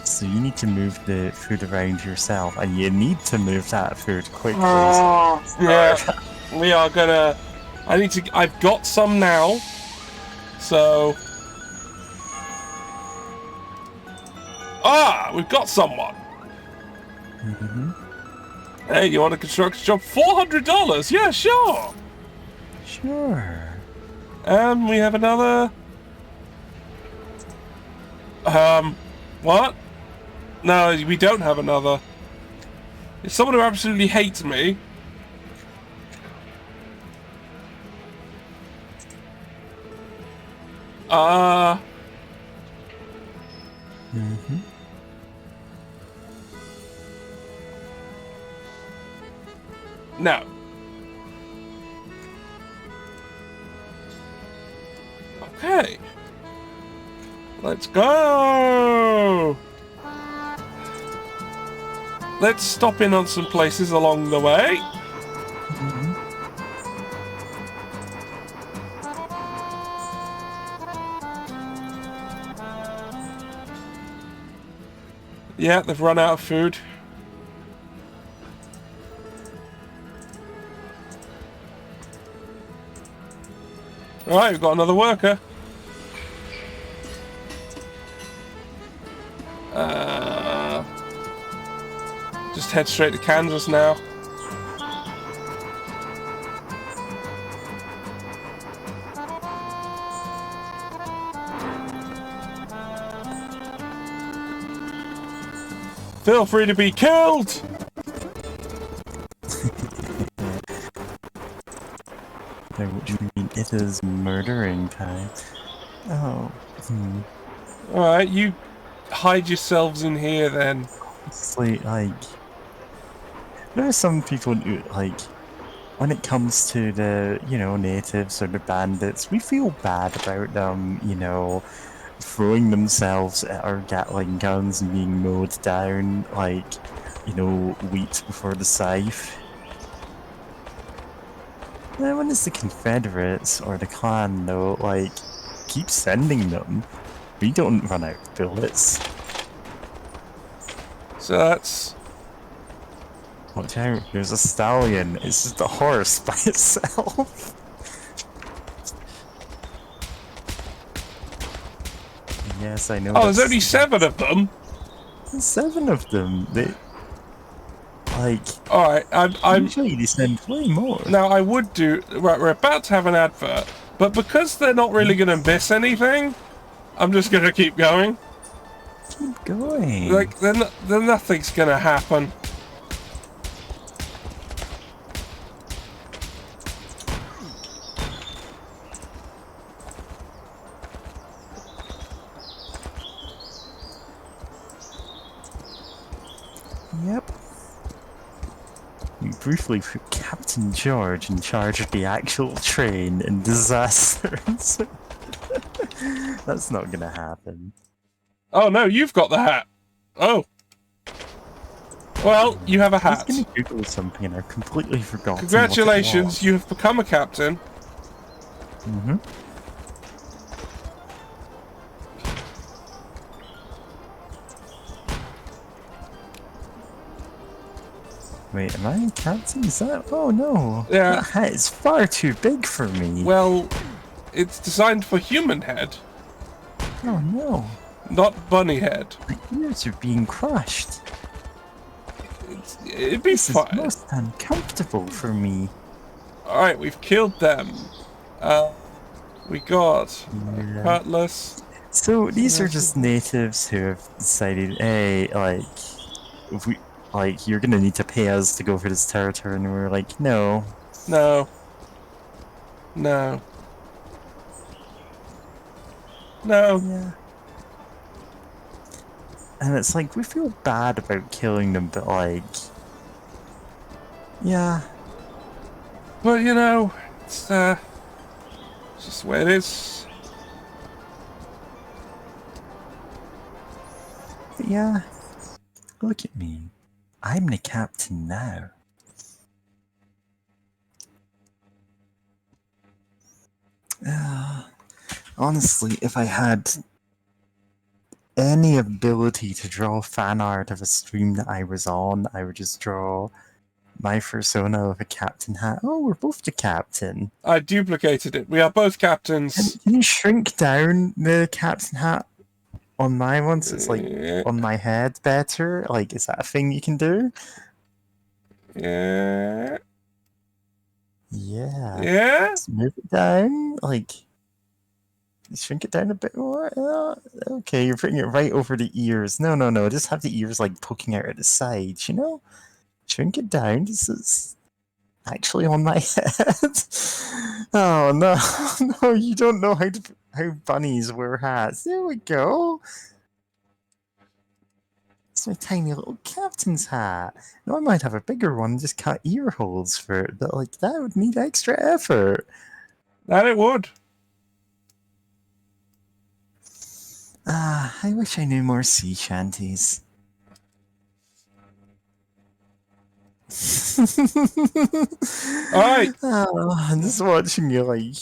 So you need to move the food around yourself, and you need to move that food quickly. Yeah, we are gonna... I've got some now, so... Ah, we've got someone! Hey, you want a construction job? $400? Yeah, sure! Sure. And we have another... What? No, we don't have another. It's someone who absolutely hates me. No. Okay. Let's go! Let's stop in on some places along the way. Yeah, they've run out of food. Alright, we've got another worker. Just head straight to Kansas now. Feel free to be killed! Now, what do you mean? It is murdering time. Oh. Alright, you hide yourselves in here then. It's like, there are some people who, like, when it comes to the, natives or the bandits, we feel bad about them, throwing themselves at our Gatling guns and being mowed down like, wheat before the scythe. Then when it's the Confederates or the Klan, though, keep sending them. We don't run out of bullets. So that's... Watch out, there's a stallion. It's just a horse by itself. Yes, I know. Oh, there's only 7 of them? There's 7 of them. They... Alright, I'm... Usually they send way more. Now, I would do... Right, we're about to have an advert, but because they're not really going to miss anything, I'm just going to keep going. Keep going. Then nothing's going to happen. briefly put Captain George in charge of the actual train in disasters. That's not gonna happen. Oh no, you've got the hat. Oh. Well, you have a I was hat. gonna Google something and I've completely forgotten. Congratulations, you have become a captain. Mm-hmm. Wait, am I a captain? Is that? Oh no. Yeah. That hat is far too big for me. Well, it's designed for human head, Oh no. not bunny head. My ears are being crushed. It'd be This is fine. most uncomfortable for me. Alright, we've killed them. We got Yeah. cutlass. So these are just natives who have decided, hey, like, if we, like, you're gonna need to pay us to go for this territory, and we're like, no. No. No. No. Yeah. And it's like, we feel bad about killing them, but like, yeah. Well, you know, it's just the way it is. But yeah. Look at me. I'm the captain now. Honestly, if I had any ability to draw fan art of a stream that I was on, I would just draw my persona with a captain hat. Oh, we're both the captain. I duplicated it. We are both captains. Can you shrink down the captain hat on my one so it's like on my head better? Like, is that a thing you can do? Yeah. Yeah. Yeah? Just move it down. Like, shrink it down a bit more. Okay, you're putting it right over the ears. No, no, no. Just have the ears like poking out at the sides, you know? Shrink it down. This is actually on my head. Oh no, no! You don't know how bunnies wear hats. There we go. It's my tiny little captain's hat. Now I might have a bigger one, just cut ear holes for it, but like that would need extra effort. That it would. Ah, I wish I knew more sea shanties. Alright. Oh, I'm just watching you like.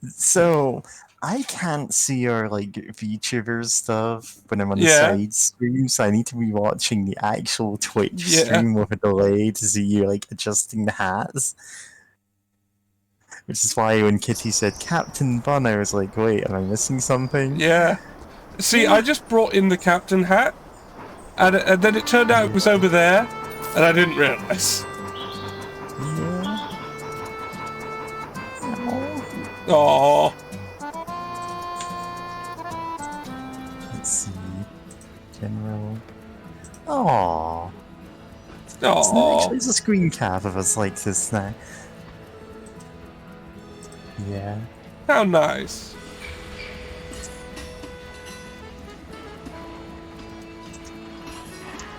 So I can't see your like VTuber stuff when I'm on the side stream, so I need to be watching the actual Twitch stream with a delay to see you like adjusting the hats. Which is why when Kitty said Captain Bun, I was like, wait, am I missing something? Yeah. See, I just brought in the captain hat, and then it turned out it was over there, and I didn't realise. Yeah. Aww. Let's see. General. Aww. Aww. There's a screen cap of us like this now. Yeah. How nice.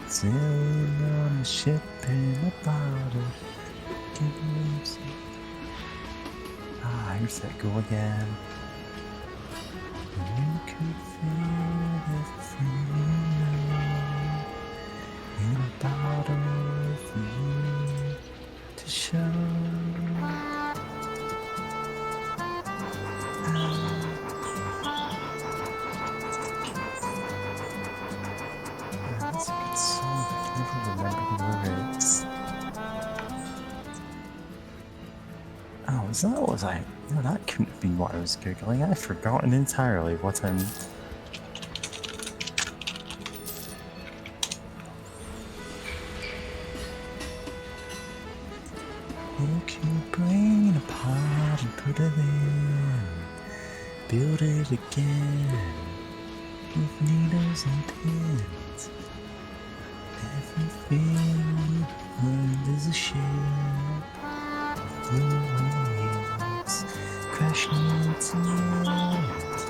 Sailing on a ship in a bottle. Ah, here's that go again. You could feel everything you know in a bottle for you to show. That's a good song. I can never remember the lyrics. Oh, is that what I... No, that couldn't have been what I was googling. I've forgotten entirely what I'm... You can bring it apart and put it in. Build it again. With needles and pins. Everything learned is a ship. Blue waves crashing into it.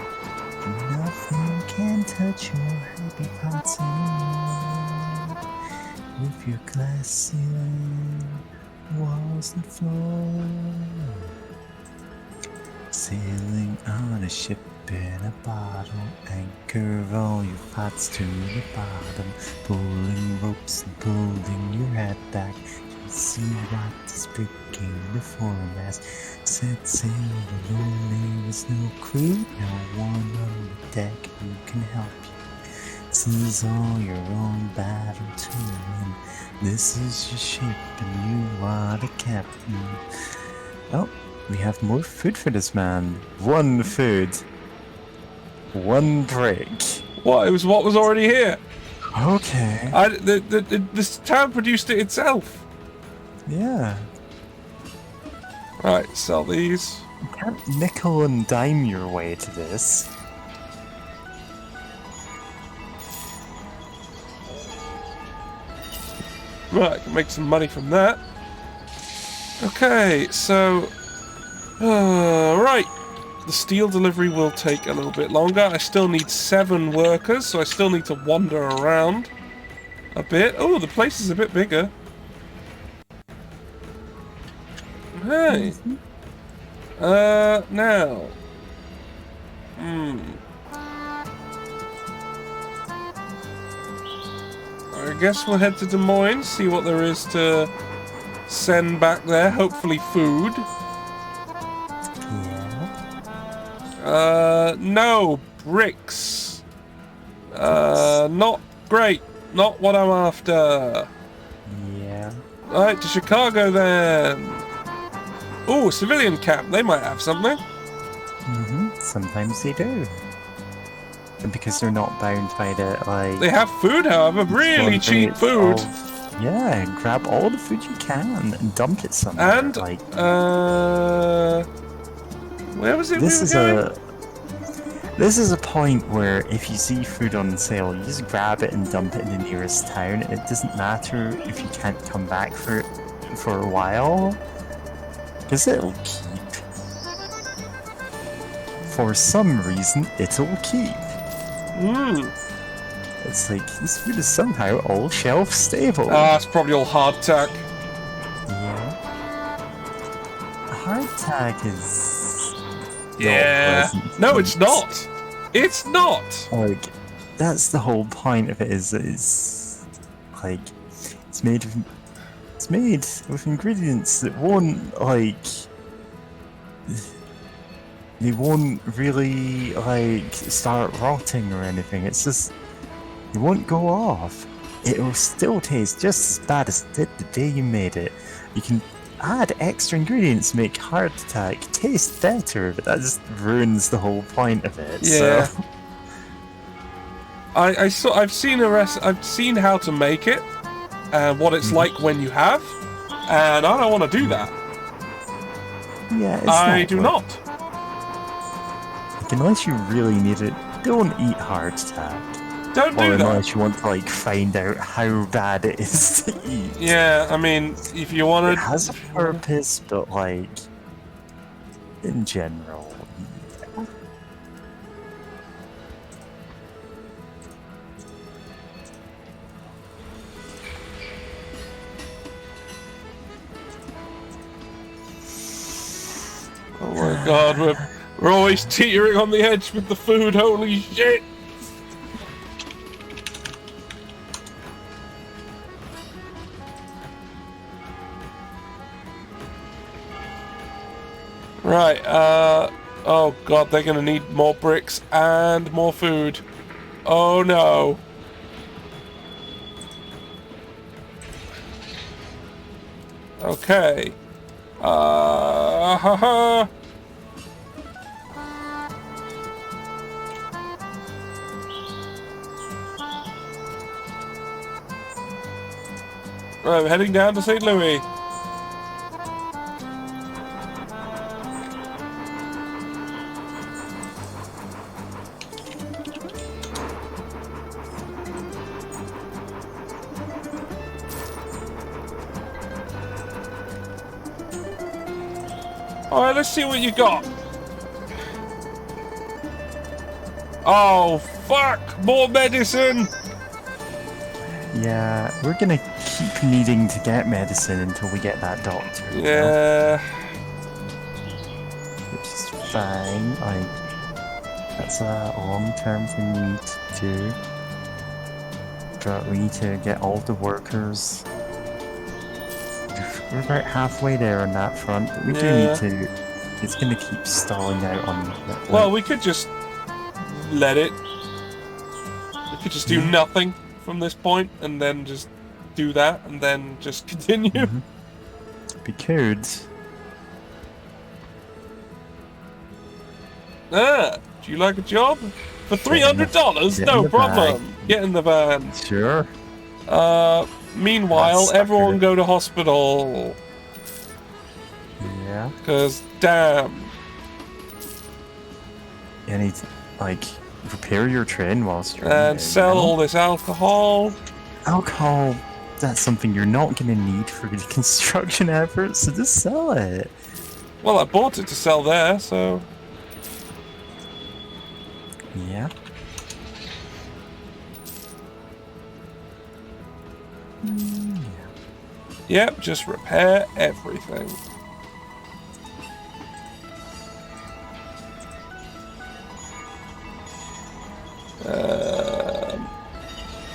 Nothing can touch your happy parts anymore. with your glass ceiling, walls and floor. Sailing on a ship in a bottle, anchor all your pots to the bottom, pulling ropes and pulling your head back to see what is breaking the foremast. Set sail alone, there is no crew, no one on the deck who can help you. This is all your own battle to win. This is your ship and you are the captain. Oh, we have more food for this man. 1 food. 1 brick. What? It was what was already here. Okay. This town produced it itself. Yeah. Right, sell these. You can't nickel and dime your way to this. Right, I can make some money from that. Okay, so... right. The steel delivery will take a little bit longer. I still need 7 workers, so I still need to wander around a bit. Oh, the place is a bit bigger. Hey. Now. I guess we'll head to Des Moines, see what there is to send back there. Hopefully food. No. Bricks. Not great. Not what I'm after. Yeah. Alright, to Chicago then. Oh, civilian camp. They might have something. Sometimes they do. And because they're not bound by the, like... They have food, however. Really cheap food. Yeah, grab all the food you can and dump it somewhere. And, like, where was it this we is were going? This is a point where if you see food on sale, you just grab it and dump it in the nearest town. It doesn't matter if you can't come back for it for a while, because it'll keep. For some reason, it'll keep. It's like, this food is somehow all shelf stable. Ah, it's probably all hardtack. Yeah. Hardtack is... Yeah. No, it's not. It's not. Like, that's the whole point of it. Is like, it's made with ingredients that won't, like, they won't really, like, start rotting or anything. It's just, it won't go off. It'll still taste just as bad as it did the day you made it. You can add extra ingredients to make hardtack taste better, but that just ruins the whole point of it. Yeah. So. I've seen how to make it and what it's like when you have, and I don't want to do that. Yeah, it's I do not. Like, unless you really need it, don't eat hardtack. Don't do or that. unless you want to, like, find out how bad it is to eat. Yeah, I mean, if you want to... It has a purpose, but, like, in general, yeah. Oh my god, we're always teetering on the edge with the food, holy shit! Right, oh god, they're gonna need more bricks and more food. Oh no. Okay. Haha. Right, we're heading down to St. Louis. Alright, let's see what you got. Oh, fuck! More medicine! Yeah, we're gonna keep needing to get medicine until we get that doctor. You know? Yeah. Which is fine. Like, that's a long-term thing we need to do. But we need to get all the workers. We're about halfway there on that front, but we do need to. It's gonna keep stalling out on. Like, Well, we could just let it. We could just do nothing from this point, and then just do that, and then just continue. we could. Ah, do you like a job? For $300? No problem. Get in the van. Sure. Meanwhile, That's everyone accurate. go to hospital. Yeah. Cause damn. You need to, like, repair your train whilst you're in And there, sell you know? all this alcohol. Alcohol. That's something you're not gonna need for the construction efforts, so just sell it. Well, I bought it to sell there, so. Yeah. Yep, just repair everything.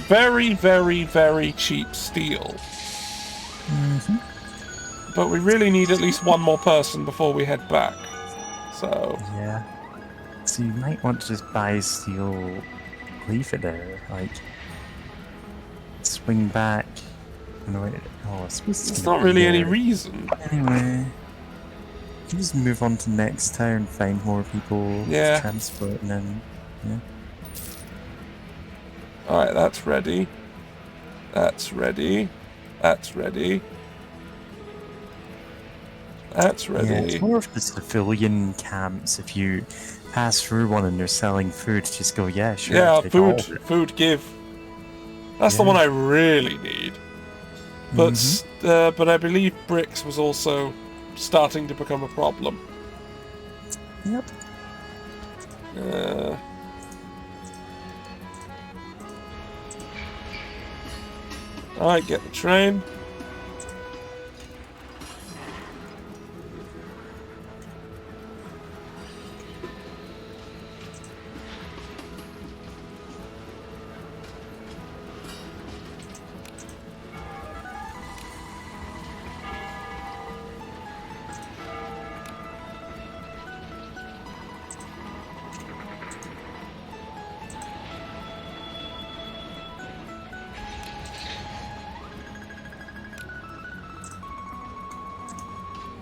Very, very, very cheap steel. But we really need at least one more person before we head back. So. Yeah. So you might want to just buy steel, leave it there, like, swing back. No, wait, I suppose There's not really any reason. Anyway, you just move on to the next town, find more people to transport, and then, yeah. Alright, that's ready. That's ready. That's ready. That's ready. Yeah, it's more of the civilian camps. If you pass through one and they're selling food, just go, yeah, sure. Yeah, take all food, of it. food give. That's the one I really need. But but I believe bricks was also starting to become a problem. Yep. Alright, get the train.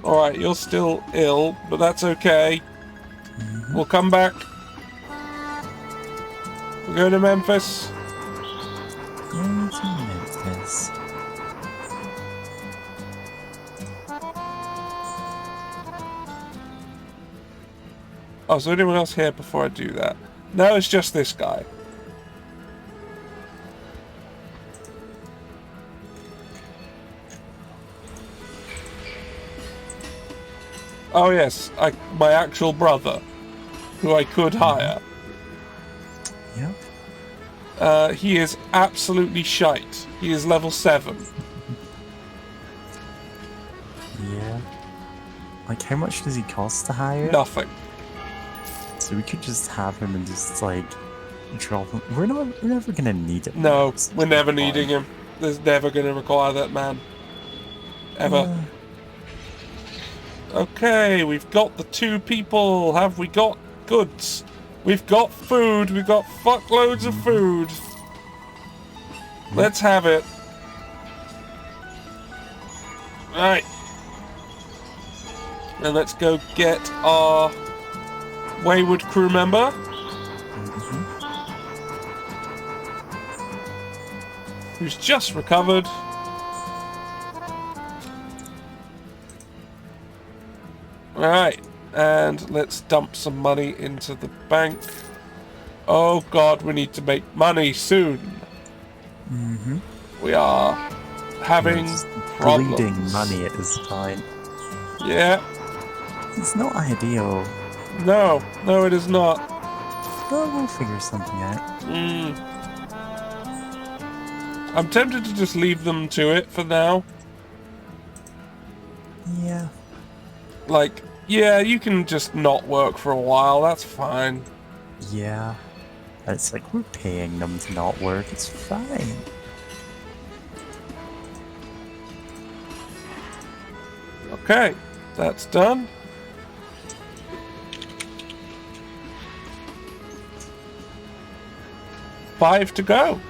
Alright, you're still ill, but that's okay. We'll come back. We'll go to Memphis. Going to Memphis. Oh, is there anyone else here before I do that? No, it's just this guy. Oh yes, my actual brother, who I could hire. Yep. He is absolutely shite. He is level 7. Yeah. Like, how much does he cost to hire? Nothing. So we could just have him and just, like, drop him. We're never gonna need it. No, we're never needing him. There's never going to require that man. Ever. Okay, we've got the 2 people. Have we got goods? We've got food. We've got fuckloads of food. Let's have it. Right. And let's go get our wayward crew member. Who's just recovered. Alright, and let's dump some money into the bank. Oh god, we need to make money soon. We are having problems. Bleeding money at this point. Yeah. It's not ideal. No, it is not. But we'll figure something out. I'm tempted to just leave them to it for now. Yeah. Like, yeah, you can just not work for a while, that's fine. Yeah. It's like we're paying them to not work, it's fine. Okay, that's done. Five to go.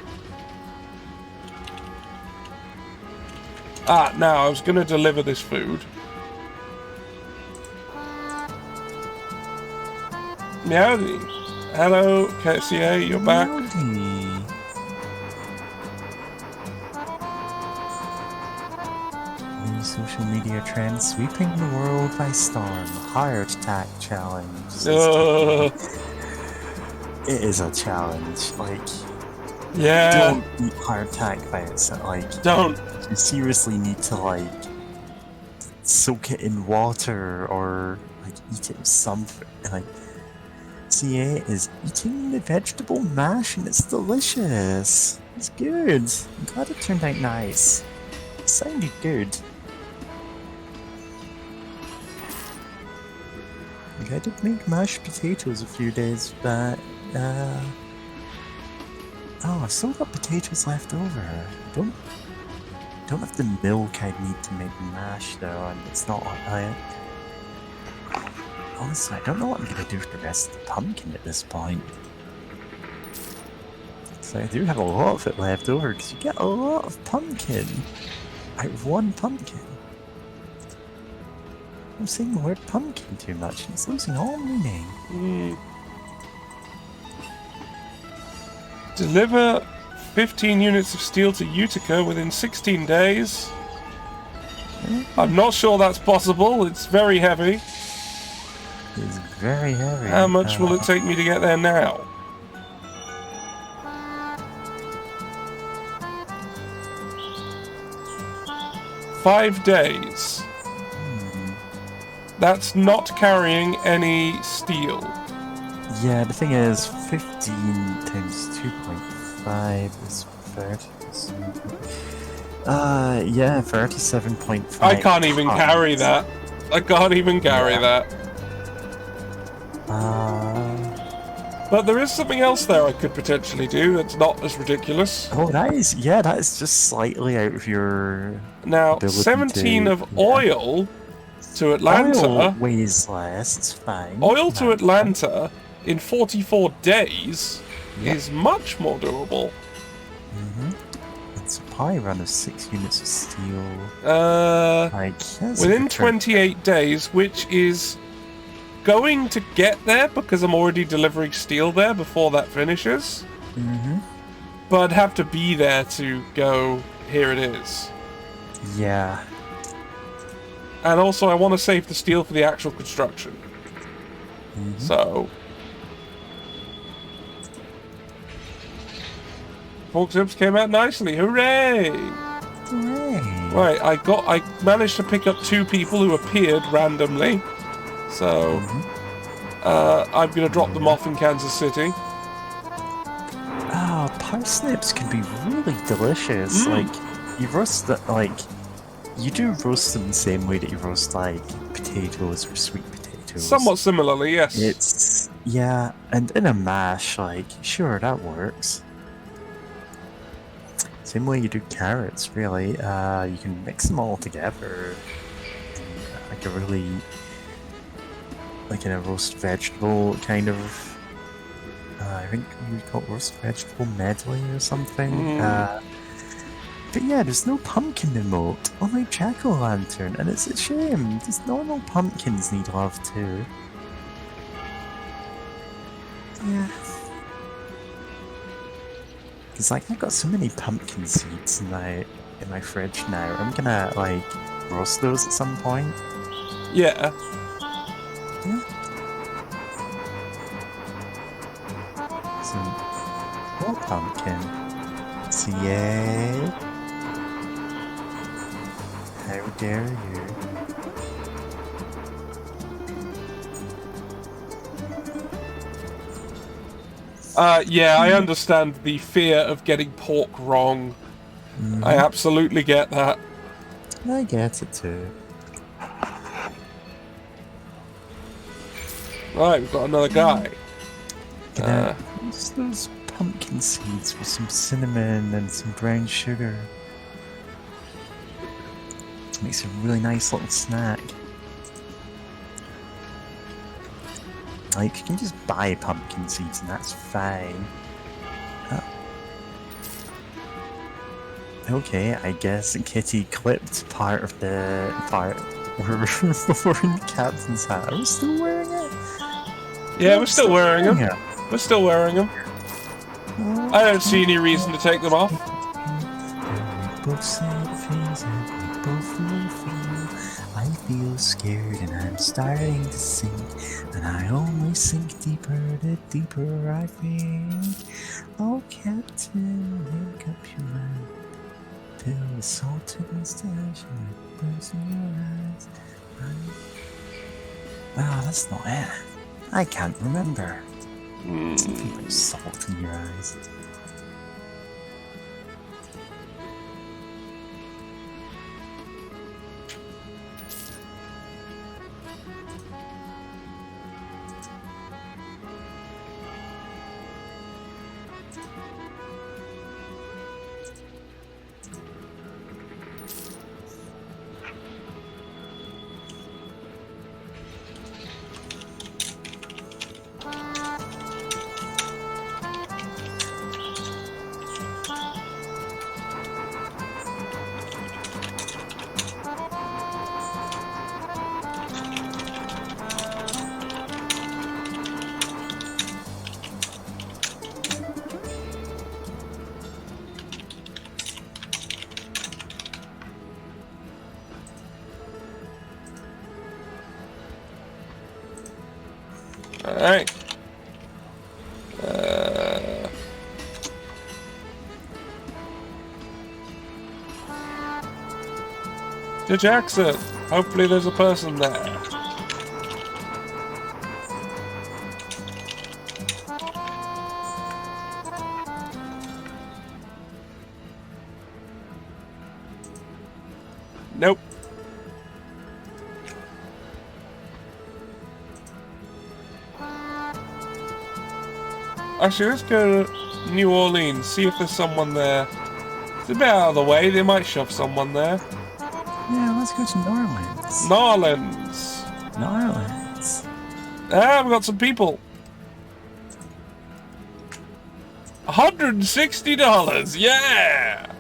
Ah, now I was going to deliver this food. Meowdy. Hello, KCA, you're back. Howdy. New social media trends sweeping the world by storm. Heart attack challenge. It is a challenge. Like, Yeah. don't eat heart attack bites. Like, Don't. you seriously need to like soak it in water or like eat it with something. Like, CA is eating the vegetable mash and it's delicious. It's good. I'm glad it turned out nice. It sounded good. Like, I did make mashed potatoes a few days back. Oh, I've still got potatoes left over. Don't have the milk I need to make mash though, and it's not like honestly, I don't know what I'm gonna do with the rest of the pumpkin at this point. So I do have a lot of it left over, because you get a lot of pumpkin out of one pumpkin. I'm saying the word pumpkin too much, and it's losing all meaning. Deliver 15 units of steel to Utica within 16 days. I'm not sure that's possible. It's very heavy. It's very heavy. How much will it take me to get there now? Five days. That's not carrying any steel. Yeah, the thing is, 15 times 2.5 is 30. Yeah, 37.5. I can't even carry that. I can't even carry that. But there is something else there I could potentially do that's not as ridiculous. Oh, that is just slightly out of your... Now, ability 17 to- of yeah. oil to Atlanta. Oil weighs less, it's fine. Oil to Atlanta in 44 days is much more doable. It's a pie run of 6 units of steel. Like, that's a Within good turn. 28 days, which is going to get there because I'm already delivering steel there before that finishes. But I'd have to be there to go, here it is. Yeah. And also I want to save the steel for the actual construction. So... Pork chips came out nicely, hooray! Hooray. Right, I managed to pick up 2 people who appeared randomly. So, I'm gonna drop them off in Kansas City. Oh, parsnips can be really delicious. Like, you roast the, like, you do roast them the same way that you roast, like, potatoes or sweet potatoes. Somewhat similarly, yes. It's, yeah, and in a mash, like, sure, that works. Same way you do carrots, really. You can mix them all together in, like, a really, like, in a roast vegetable kind of, I think we call it roast vegetable medley or something. But yeah, there's no pumpkin emote, only jack-o'-lantern, and it's a shame. These normal pumpkins need love too. Yeah. Cause like I've got so many pumpkin seeds in my fridge now. I'm gonna like roast those at some point. Yeah. Yeah. Some more pumpkin. CA. How dare you? Yeah, I understand the fear of getting pork wrong. I absolutely get that. I get it too. Right, we've got another guy. Gonna use those pumpkin seeds with some cinnamon and some brown sugar. Makes a really nice little snack. Like, you can just buy pumpkin seeds and that's fine. Okay, I guess Kitty clipped part of the part where we're wearing the captain's hat. Are we still wearing it? Yeah, we're still wearing them. Yeah. We're still wearing them. I don't see any reason to take them off. Both sad faces, we both will feel. I feel scared and I'm starting to sink, and I only sink deeper the deeper I think. Oh, Captain, wake up your mind. Till the salted mustache and burns in your eyes. Wow, that's not it. I can't remember. Something like salt in your eyes. Alright. To Jackson. Hopefully there's a person there. Nope. Actually, let's go to New Orleans, see if there's someone there. It's a bit out of the way, they might shove someone there. Yeah, let's go to New Orleans. New Orleans. New Orleans. Ah, we've got some people. $160, yeah!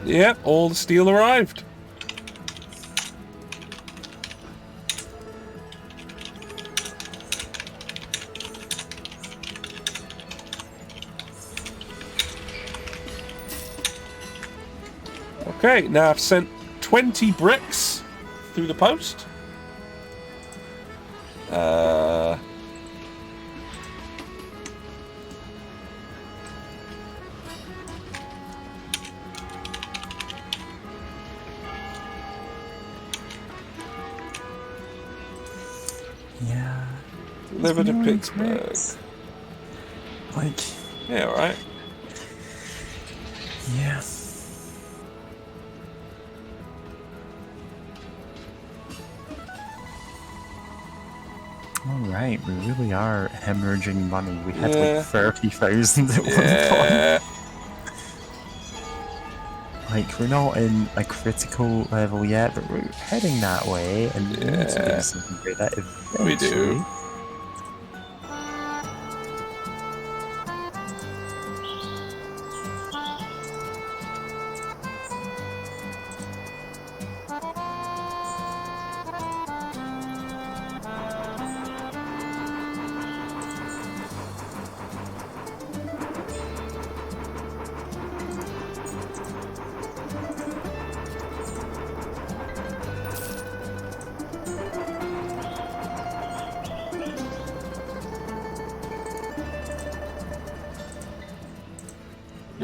Yep, all the steel arrived. Okay, now I've sent 20 bricks through the post. Yeah. Delivered to Pittsburgh. Like, Yeah, alright. yeah. Alright, we really are hemorrhaging money. We had like 30,000 at one point. Like, we're not in a critical level yet, but we're heading that way, and we need to do something about that eventually. We do.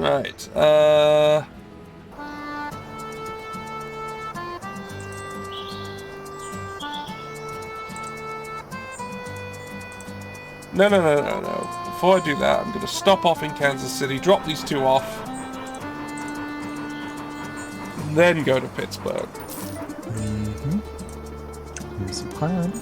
Right. No. Before I do that, I'm going to stop off in Kansas City, drop these two off, and then go to Pittsburgh. Here's the plan.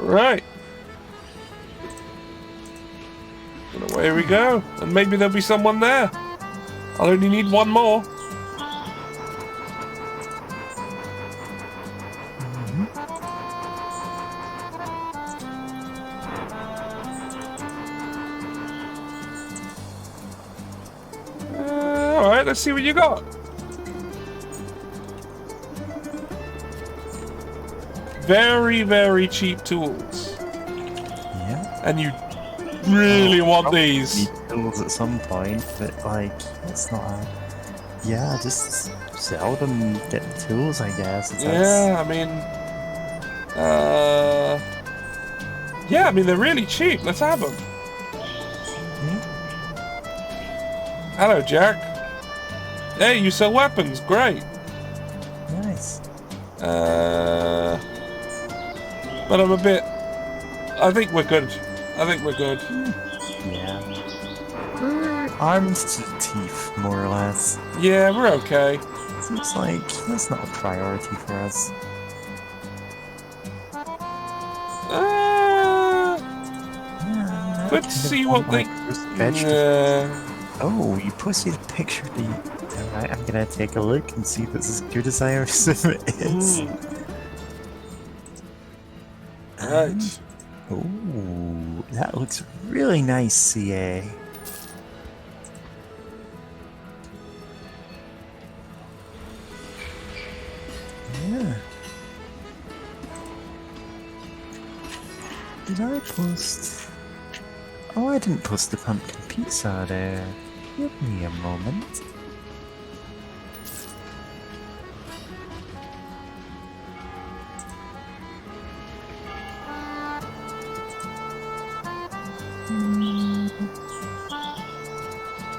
Right. And away we go. And maybe there'll be someone there. I'll only need one more. Alright, let's see what you got. Very, very cheap tools. Yeah. And you really want these. Need tools at some point, but like, it's not a... Yeah, just sell them, get the tools, I guess. Yeah, I mean, they're really cheap. Let's have them. Yeah. Hello, Jack. Hey, you sell weapons. Great. Nice. But I'm a bit... I think we're good. Yeah. We're arms to the teeth, more or less. Yeah, we're okay. Seems like that's not a priority for us. Let's see what they... Oh, you posted a picture of the... Alright, I'm gonna take a look and see if it's as good as I assume it is. Right. Oh, that looks really nice, CA. Yeah. Did I post... Oh, I didn't post the pumpkin pizza there. Give me a moment.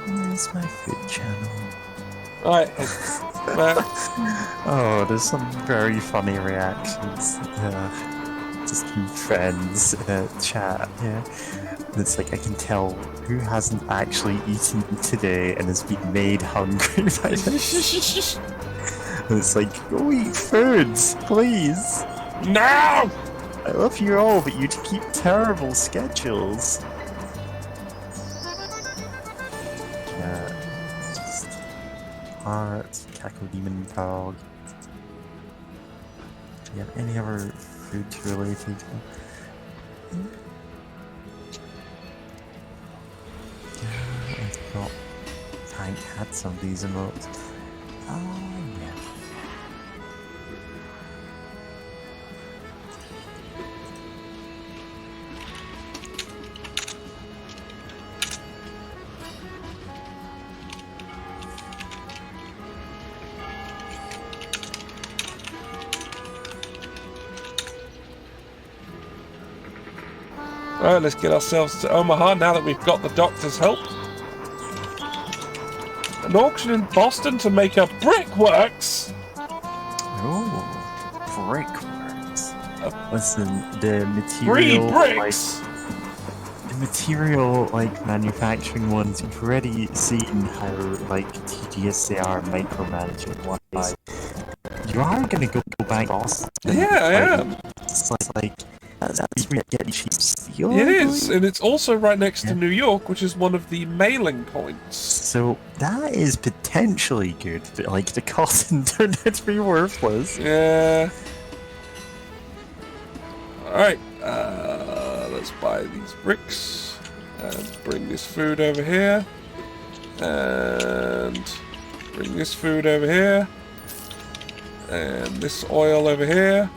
Where's my food channel? Right. Oh, there's some very funny reactions. Just from friends in a chat. Yeah, it's like I can tell who hasn't actually eaten today and has been made hungry by this. And it's like, go eat foods, please. No! I love you all, but you keep terrible schedules. Just heart, cackle demon dog. Do you have any other food related? Yeah, I forgot. Hank had some of these emotes. Oh, yeah. Alright, let's get ourselves to Omaha now that we've got the doctor's help. An auction in Boston to make a brickworks! Oh, brickworks. Listen, the Three material... bricks! The material, manufacturing ones, you've already seen how, tedious they are micromanaging-wise. You are gonna go back to Boston. Yeah, I am. It's that's where you get cheap steel. It is, and it's also right next to New York, which is one of the mailing points. So that is potentially good, but the cotton turned out to be worthless. Yeah. Alright, let's buy these bricks, and bring this food over here, and bring this food over here, and this oil over here.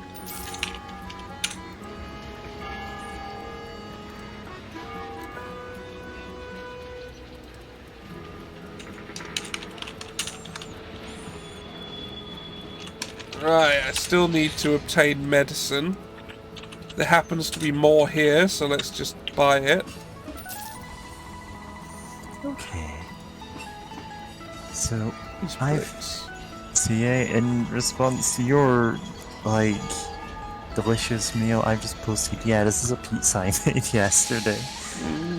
Right, I still need to obtain medicine. There happens to be more here, so let's just buy it. Okay. So, These I've... bricks. So yeah, in response to your, like, delicious meal, I've just posted, yeah, this is a pizza I made yesterday.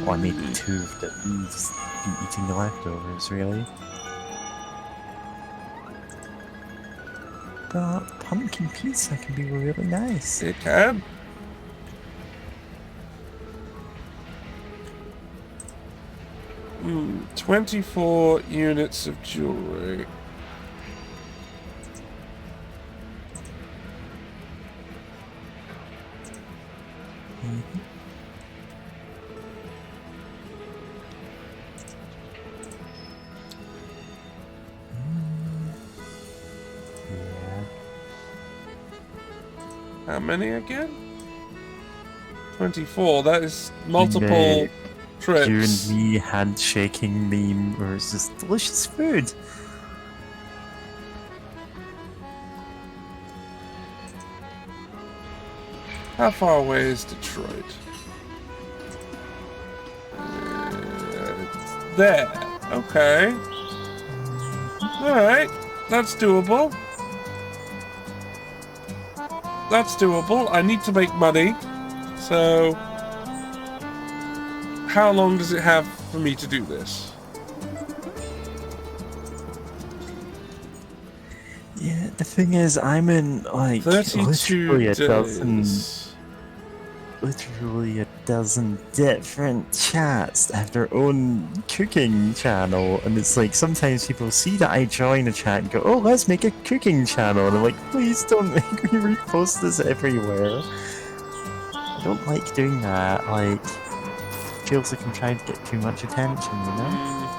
Oh, I made 2 of them. Just been eating the leftovers, really. But pumpkin pizza can be really nice. It can. Hmm, 24 units of jewelry. Yeah. How many again? 24. That is multiple You trips. and me handshaking meme, or it's just delicious food. How far away is Detroit? There. Okay. Alright. That's doable. That's doable. I need to make money. So... how long does it have for me to do this? Yeah, the thing is, I'm in, like, 32 days. literally a dozen different chats that have their own cooking channel, and it's like, sometimes people see that I join a chat and go, oh, let's make a cooking channel, and I'm like, please don't make me repost this everywhere. I don't like doing that, like, feels like I'm trying to get too much attention, you know?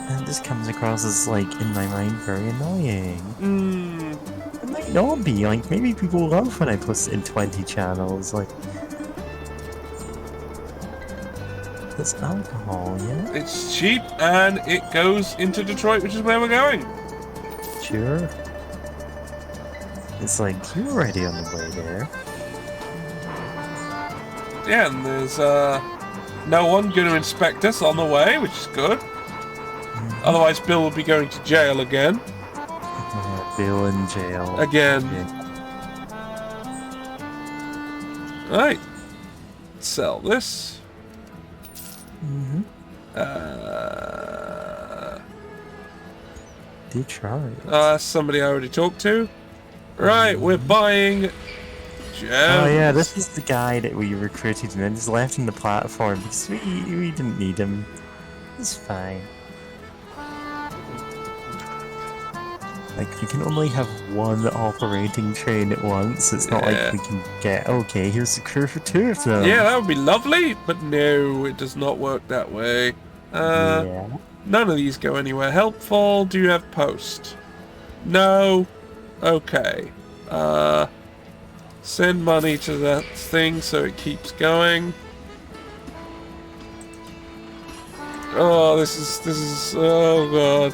And this comes across as, like, in my mind, very annoying. It might not be, like, maybe people love when I post it in 20 channels, like... There's alcohol, yeah? It's cheap and it goes into Detroit, which is where we're going. Sure. It's like, you're already on the way there. Yeah, and there's no one going to inspect us on the way, which is good. Otherwise, Bill will be going to jail again. Bill in jail. Again. Yeah. Right. Sell this. Detroit. Somebody I already talked to. Right, we're buying gems. Oh yeah, this is the guy that we recruited and then just left on the platform because we didn't need him. It's fine. Like, we can only have one operating train at once. It's not like we can get, okay, here's the crew for 2 of them. Yeah, that would be lovely, but no, it does not work that way. Yeah. None of these go anywhere helpful. Do you have post? No. Okay. Send money to that thing so it keeps going. Oh, this is, oh god.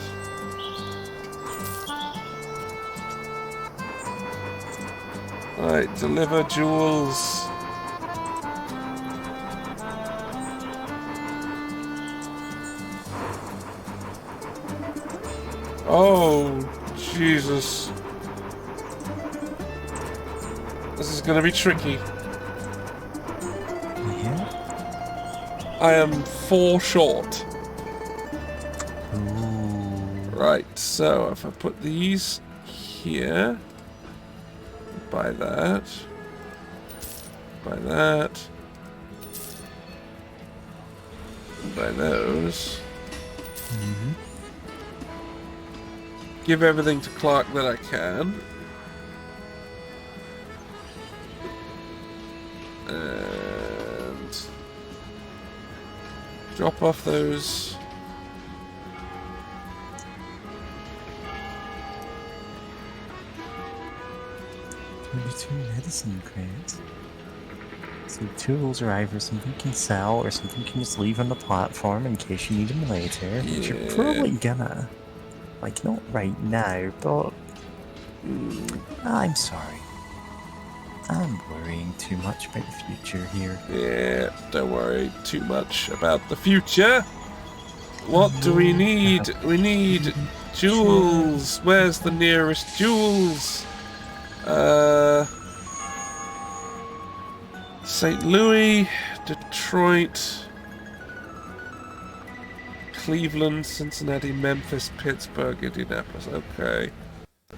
Right, deliver jewels. Oh, Jesus. This is gonna be tricky. Yeah. I am 4 short. Ooh. Right, so if I put these here, buy that, buy that, buy those. Give everything to Clark that I can. And drop off those. Two medicine crates. So tools are either something you can sell or something you can just leave on the platform in case you need them later, which you're probably gonna. Like, not right now, but... I'm sorry. I'm worrying too much about the future here. Yeah, don't worry too much about the future. What do we need? We need jewels. Where's the nearest jewels? St. Louis, Detroit, Cleveland, Cincinnati, Memphis, Pittsburgh, Indianapolis. Okay.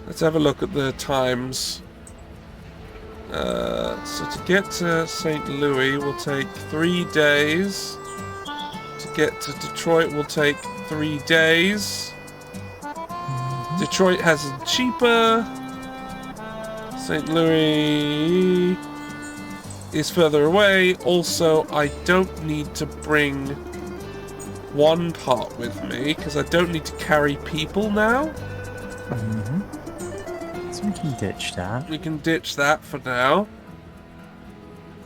Let's have a look at the times. So to get to St. Louis will take 3 days. To get to Detroit will take 3 days. Detroit has it cheaper. St. Louis is further away. Also, I don't need to bring one part with me because I don't need to carry people now. So we can ditch that. We can ditch that for now.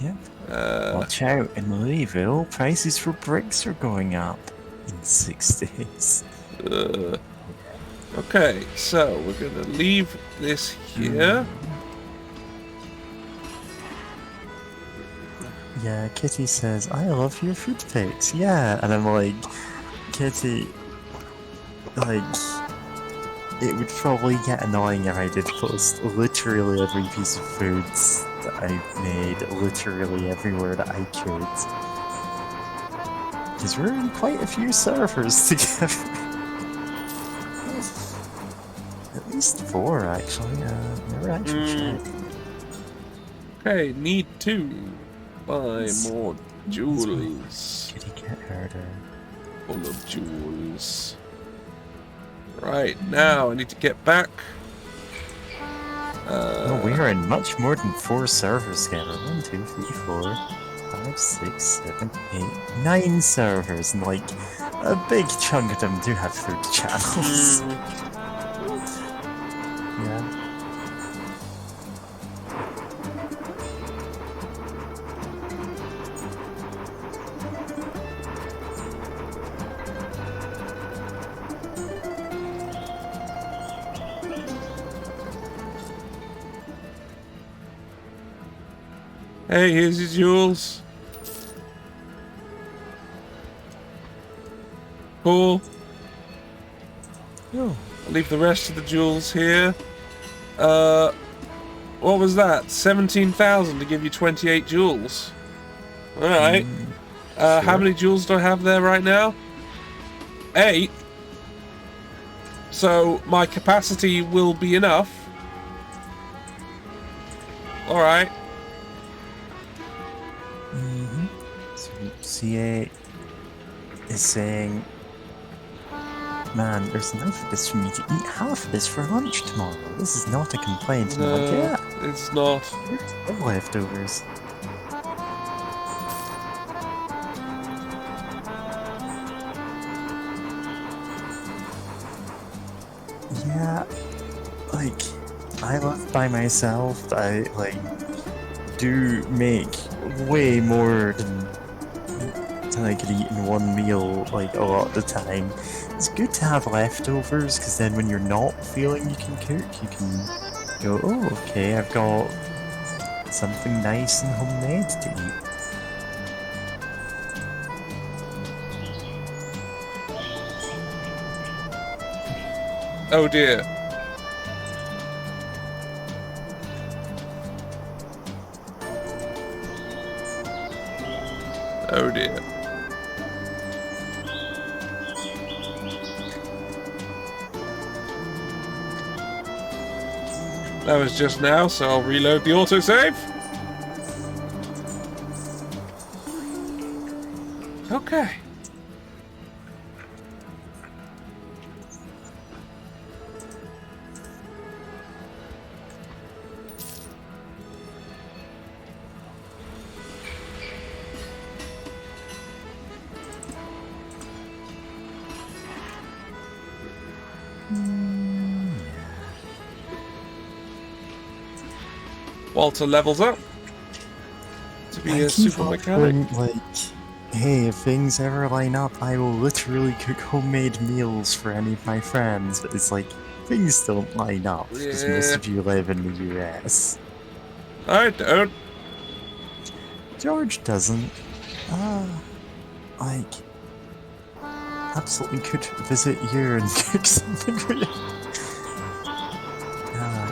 Yep. Watch out, in Louisville, prices for bricks are going up in 6 days. Okay, so we're gonna leave this here. Yeah, Kitty says, I love your food pics. Yeah, and I'm like, Kitty, like, it would probably get annoying if I did post literally every piece of foods that I've made, literally everywhere that I could. Because we're in quite a few servers together. At least 4, actually. Never actually checked. Okay, need to buy more jewels. Kitty get harder. Full of jewels. Right, now I need to get back. No, we are in much more than 4 servers together. 1, 2, 3, 4, 5, 6, 7, 8, 9 servers, and like a big chunk of them do have food channels. Yeah. Hey, here's your jewels. Cool. Oh. I'll leave the rest of the jewels here. What was that? 17,000 to give you 28 jewels. Alright. Sure. How many jewels do I have there right now? 8. So my capacity will be enough. Alright. So C8 is saying, man, there's enough of this for me to eat half of this for lunch tomorrow. This is not a complaint. And I'm like, No, yeah, it's not. there's leftovers. Yeah, like, I live by myself. I, like, do make way more than I could eat in one meal, like, a lot of the time. It's good to have leftovers, because then when you're not feeling you can cook, you can go, oh, okay, I've got something nice and homemade to eat. Oh dear. Oh dear. That was just now, so I'll reload the autosave. Okay. Walter levels up to be a super mechanic. Like, hey, if things ever line up, I will literally cook homemade meals for any of my friends. But it's like, things don't line up because most Yeah. of you live in the US. I don't. George doesn't. Like, absolutely could visit you and cook something for you.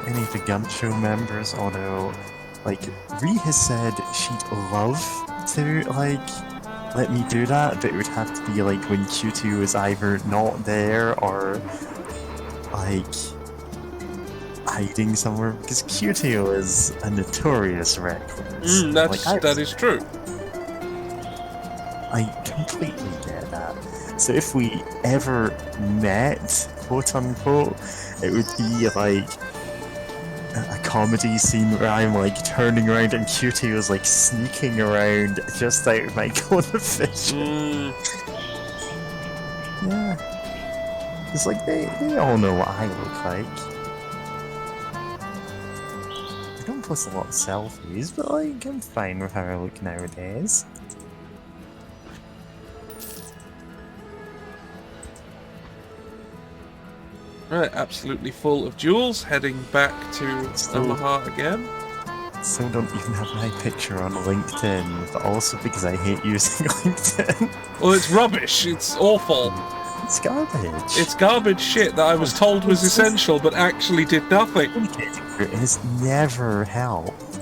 Any of the Gun Show members, although, like, Ree has said she'd love to, like, let me do that, but it would have to be, like, when Q2 is either not there or, like, hiding somewhere, because Q2 is a notorious recluse. That is true. I completely get that. So if we ever met, quote unquote, it would be like a comedy scene where I'm like turning around and Cutie was like sneaking around just out of my cone of vision. Yeah. It's like they all know what I look like. I don't post a lot of selfies, but like I'm fine with how I look nowadays. Right, absolutely full of jewels, heading back to Omaha again. Still don't even have my picture on LinkedIn, but also because I hate using LinkedIn. Well, it's rubbish. It's awful. It's garbage. It's garbage shit that I was told was essential, but actually did nothing. It has never helped.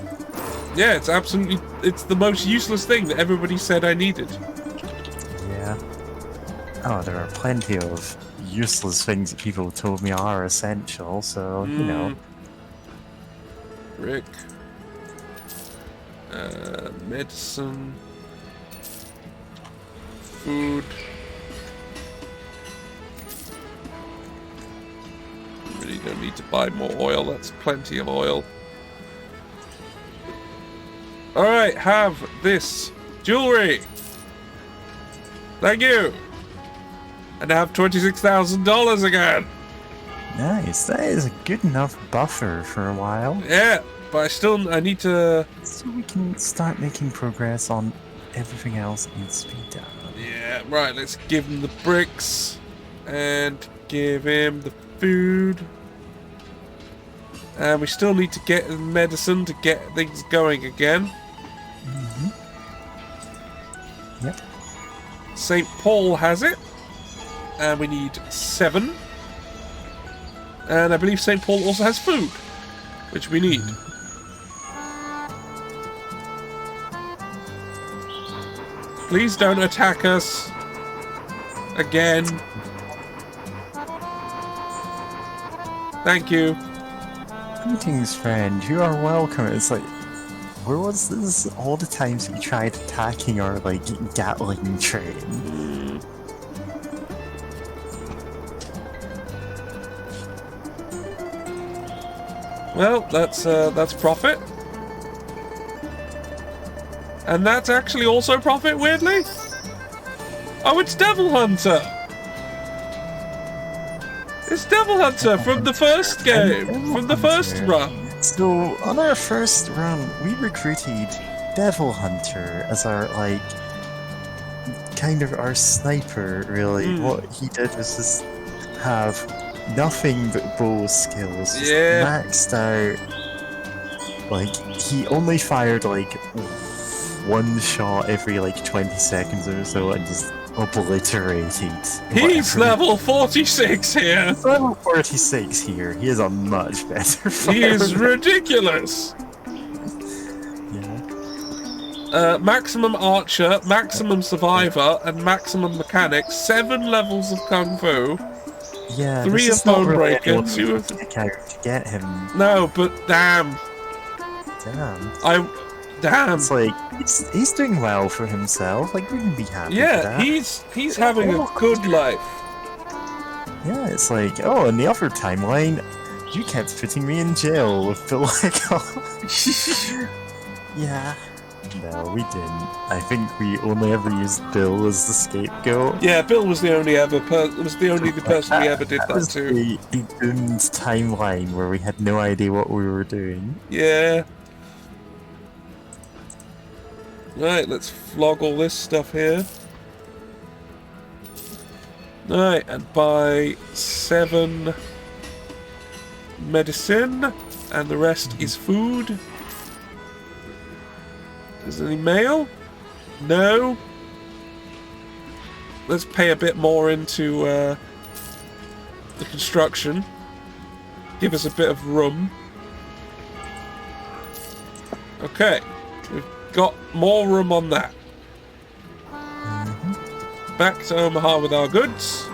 Yeah, it's absolutely... It's the most useless thing that everybody said I needed. Yeah. Oh, there are plenty of useless things that people told me are essential, so, you know. Rick. Medicine. Food. Really don't need to buy more oil, that's plenty of oil. Alright, have this jewelry. Thank you. And I have $26,000 again. Nice, that is a good enough buffer for a while. Yeah, but I need to... So we can start making progress on everything else that needs to be done. Yeah, right, let's give him the bricks. And give him the food. And we still need to get the medicine to get things going again. Yep. St. Paul has it. And we need 7. And I believe St. Paul also has food, which we need. Please don't attack us again. Thank you. Greetings, friend. You are welcome. It's like, where was this? All the times we tried attacking our, like, Gatling train. Well, that's profit. And that's actually also profit, weirdly. Oh, it's Devil Hunter. It's Devil Hunter from the first game, from the first run. So, on our first run, we recruited Devil Hunter as our, like, kind of our sniper, really. What he did was just have nothing but bow skills. Just maxed out. Like, he only fired, like, one shot every, like, 20 seconds or so and just obliterated. He's level 46 here. He's level 46 here. He is a much better fighter. He is ridiculous. Yeah. Maximum Archer, Maximum Survivor, and Maximum Mechanic. 7 levels of Kung Fu. Yeah. 3 of Bonebreaker. 2 of... to get him. No, but damn. Damn. Damn. It's like, he's doing well for himself. Like, we can be happy for that. He's having a good life. Yeah, it's like, oh, in the other timeline, you kept putting me in jail with Bill Yeah. No, we didn't. I think we only ever used Bill as the scapegoat. Yeah, Bill was the only person we ever did that to. The doomed timeline where we had no idea what we were doing. Yeah. Right, let's flog all this stuff here. Right, and buy 7 medicine, and the rest is food. Is there any mail? No. Let's pay a bit more into the construction. Give us a bit of room. Okay, we've got more room on that. Back to Omaha with our goods.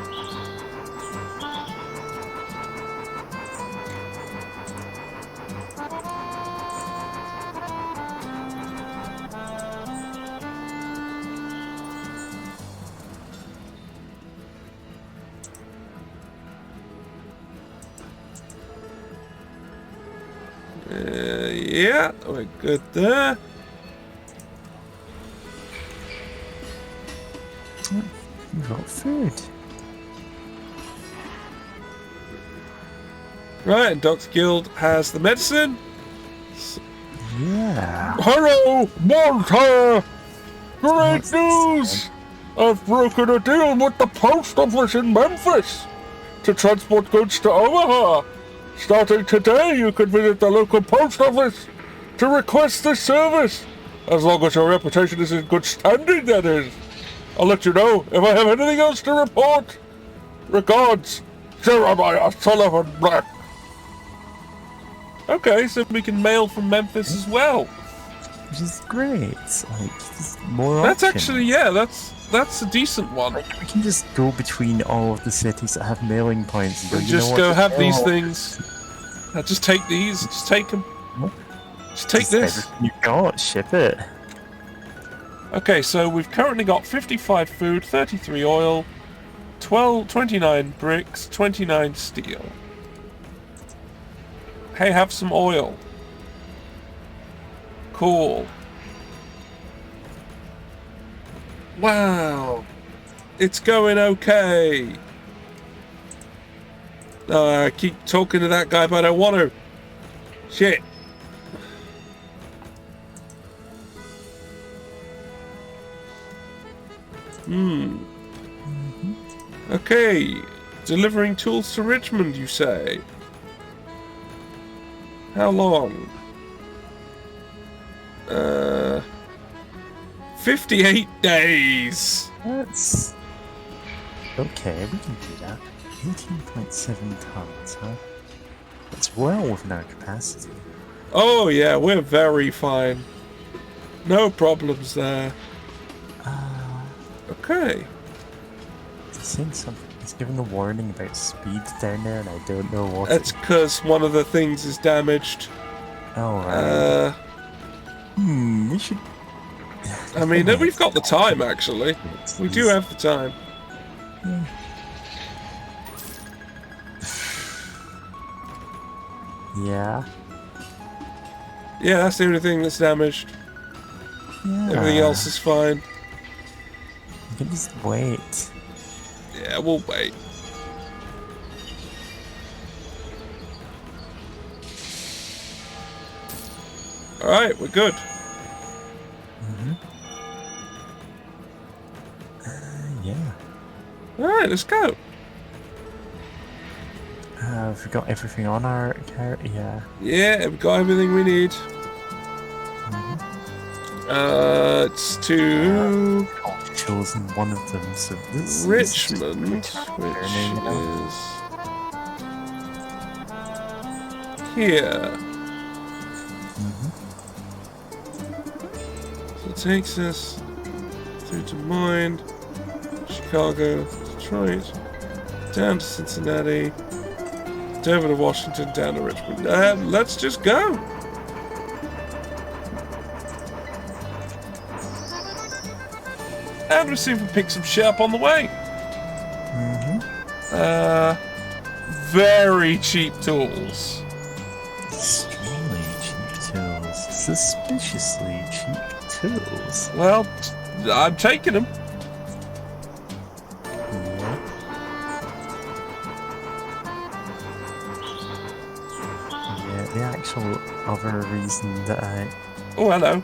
Yeah, we're good there. We've got food. Right, and Dr. Guild has the medicine. Yeah. Hello, Montana! Great news! I've broken a deal with the post office in Memphis to transport goods to Omaha. Starting today, you can visit the local post office to request this service. As long as your reputation is in good standing, that is. I'll let you know if I have anything else to report. Regards, Jeremiah Sullivan Black. Okay, so we can mail from Memphis as well. Which is great. Like, there's more That's options. actually, yeah, that's a decent one. Like, we can just go between all of the cities that have mailing points and go, And you know just what, go just have these mail things. Just take these, just take them. Just take just this. everything you got, ship it. Okay, so we've currently got 55 food, 33 oil, 29 bricks, 29 steel. Hey, have some oil. Cool. Wow. It's going okay. I keep talking to that guy, but I don't want to. Shit. Okay. Delivering tools to Richmond, you say? How long? 58 days. That's... Okay, we can do that. 18.7 tons, huh? That's well within our capacity. Oh yeah, we're very fine. No problems there. Okay. He's saying something. He's giving a warning about speed down there, and I don't know what. That's because one of the things is damaged. Oh, right. We should. I mean, we've got the time, actually. We do have the time. Yeah. Yeah, that's the only thing that's damaged. Yeah. Everything else is fine. You can just wait. Yeah, we'll wait. Alright, we're good. Yeah. Alright, let's go. Have we got everything on our car? Yeah. Yeah, we've got everything we need. It's to I've chosen one of them, so this Richmond, which now. is here. So it takes us through Des Moines, Chicago, Detroit, down to Cincinnati, Dover to Washington, down to Richmond. Let's just go. And we'll see if we pick some shit up on the way. Very cheap tools. Extremely cheap tools. Suspiciously cheap tools. Well, I'm taking them. Yeah, the actual other reason that I... Oh, hello.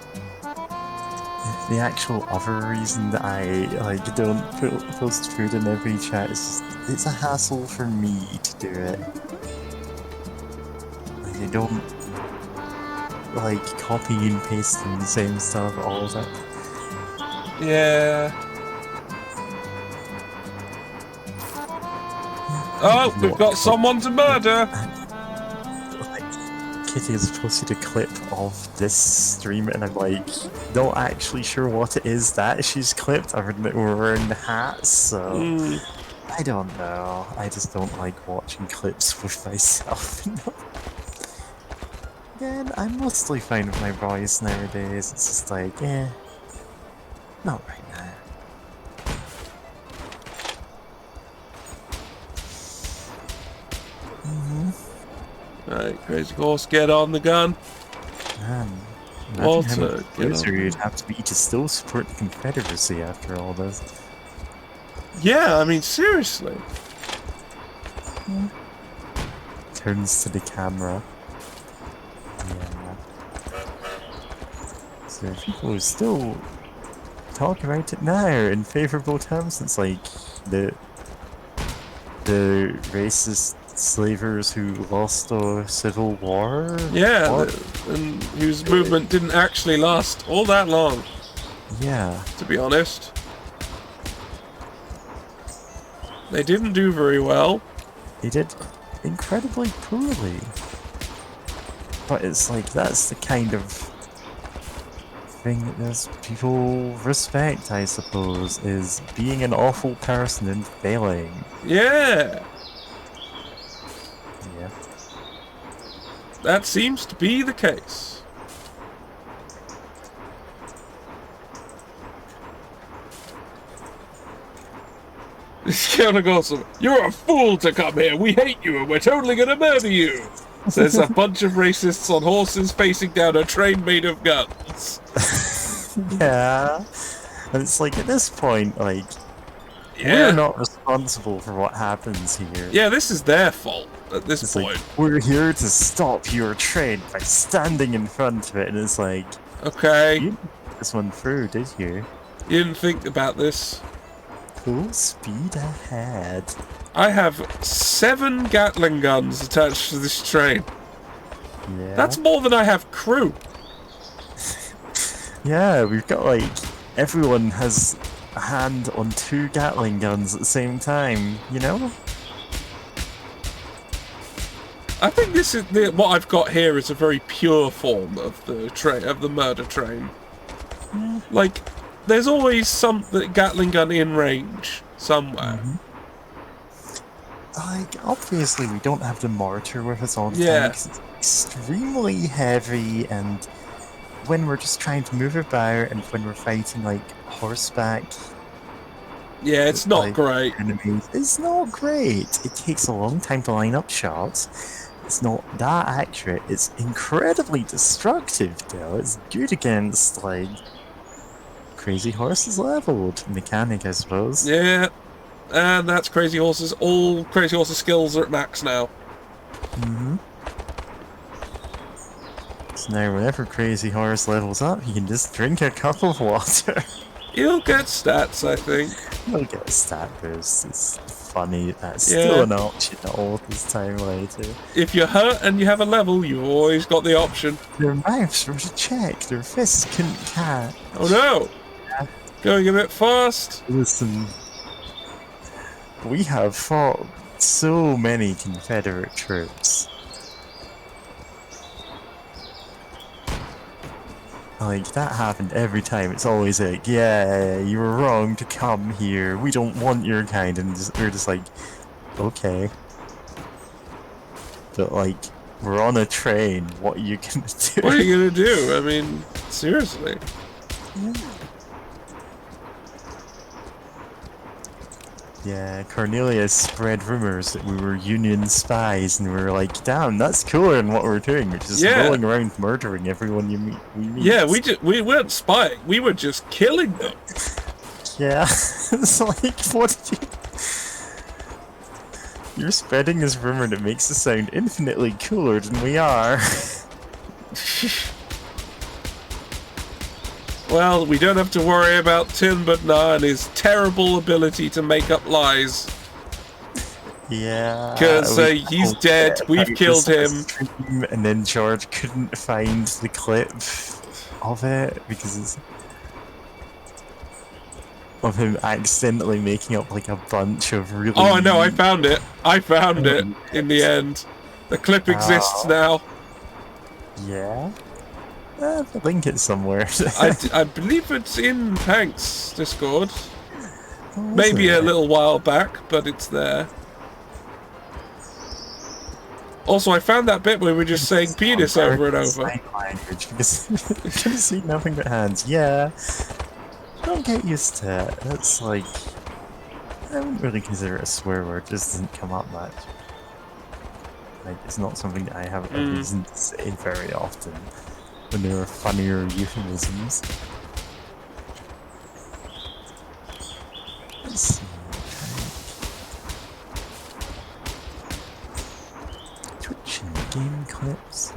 the actual other reason that I like don't post food in every chat is just it's a hassle for me to do it. Like I don't like copying and pasting the same stuff all the time. Yeah. Oh, we've got someone to murder! Like, Kitty has posted a clip of this stream, and I'm like, not actually sure what it is that she's clipped, other than that we're wearing the hats, so... I don't know. I just don't like watching clips with myself. Again, I'm mostly fine with my voice nowadays. It's just like, not right now. Right, Crazy Horse, get on the gun. Man, Walter, imagine how much get closer on. you'd have to be to still support the Confederacy after all this. Yeah, I mean, seriously. Turns to the camera. Yeah. So people are still talking about it now in favourable terms. It's like the racist slavers who lost the Civil War. Yeah, and whose movement didn't actually last all that long, Yeah. to be honest. They didn't do very well. They did incredibly poorly. But it's like, that's the kind of thing that those people respect, I suppose, is being an awful person and failing. Yeah, Yeah. that seems to be the case. Counter Gossip, you're a fool to come here. We hate you and we're totally gonna murder you. Says a bunch of racists on horses facing down a train made of guns. Yeah. And it's like, at this point, like, Yeah. we're not responsible for what happens here. Yeah, this is their fault at this It's point. like, we're here to stop your train by standing in front of it, and it's like, Okay, you didn't think this one through, did you? you didn't think about this. Full speed ahead. I have 7 Gatling guns attached to this train. Yeah. That's more than I have crew. Yeah, we've got like, everyone has a hand on 2 Gatling guns at the same time, you know? I think this is what I've got here is a very pure form of the murder train. Like, there's always some Gatling gun in range somewhere. Like, obviously we don't have the mortar with us all the Yeah. time, 'cause it's extremely heavy, and when we're just trying to move about, and when we're fighting, like, horseback Yeah, it's not like, great. enemies, it's not great. It takes a long time to line up shots. It's not that accurate. It's incredibly destructive, though. It's good against, like, Crazy Horses leveled mechanic, I suppose. Yeah, and that's Crazy Horses. All Crazy Horses skills are at max now. So now whenever Crazy Horse levels up, you can just drink a cup of water. You'll get stats, I think. You'll get a stat boost. It's funny. That's Yeah. still an option all this time later. If you're hurt and you have a level, you've always got the option. Their mouths were to check. Their fists couldn't catch. Oh no! Going a bit fast. Listen, we have fought so many Confederate troops. Like, that happened every time. It's always like, yeah, you were wrong to come here. We don't want your kind. And we're just like, okay. But, like, we're on a train. What are you gonna do? What are you gonna do? I mean, seriously. Yeah, Cornelius spread rumors that we were Union spies, and we were like, damn, that's cooler than what we're doing. We're just Yeah. rolling around murdering everyone we meet. Yeah, we weren't spying. We were just killing them. Yeah, it's like, what did you... You're spreading this rumor that makes us sound infinitely cooler than we are. Well, we don't have to worry about Tilbert now and his terrible ability to make up lies. Yeah. Because he's dead, we've killed him. And then George couldn't find the clip of it because it's of him accidentally making up like a bunch of really... Oh, I know, I found it. I found it in the end. The clip exists now. Yeah? I'll link it somewhere. I believe it's in Hank's Discord. Oh, Maybe a little while back, but it's there. Also, I found that bit where we were just saying penis over and over. Sign language, because you can see nothing but hands. Yeah. Don't get used to it. That's like... I wouldn't really consider it a swear word. It just doesn't come up much. Like, it's not something that I have a reason to say very often when there are funnier euphemisms. Let's see. Twitch and game clips.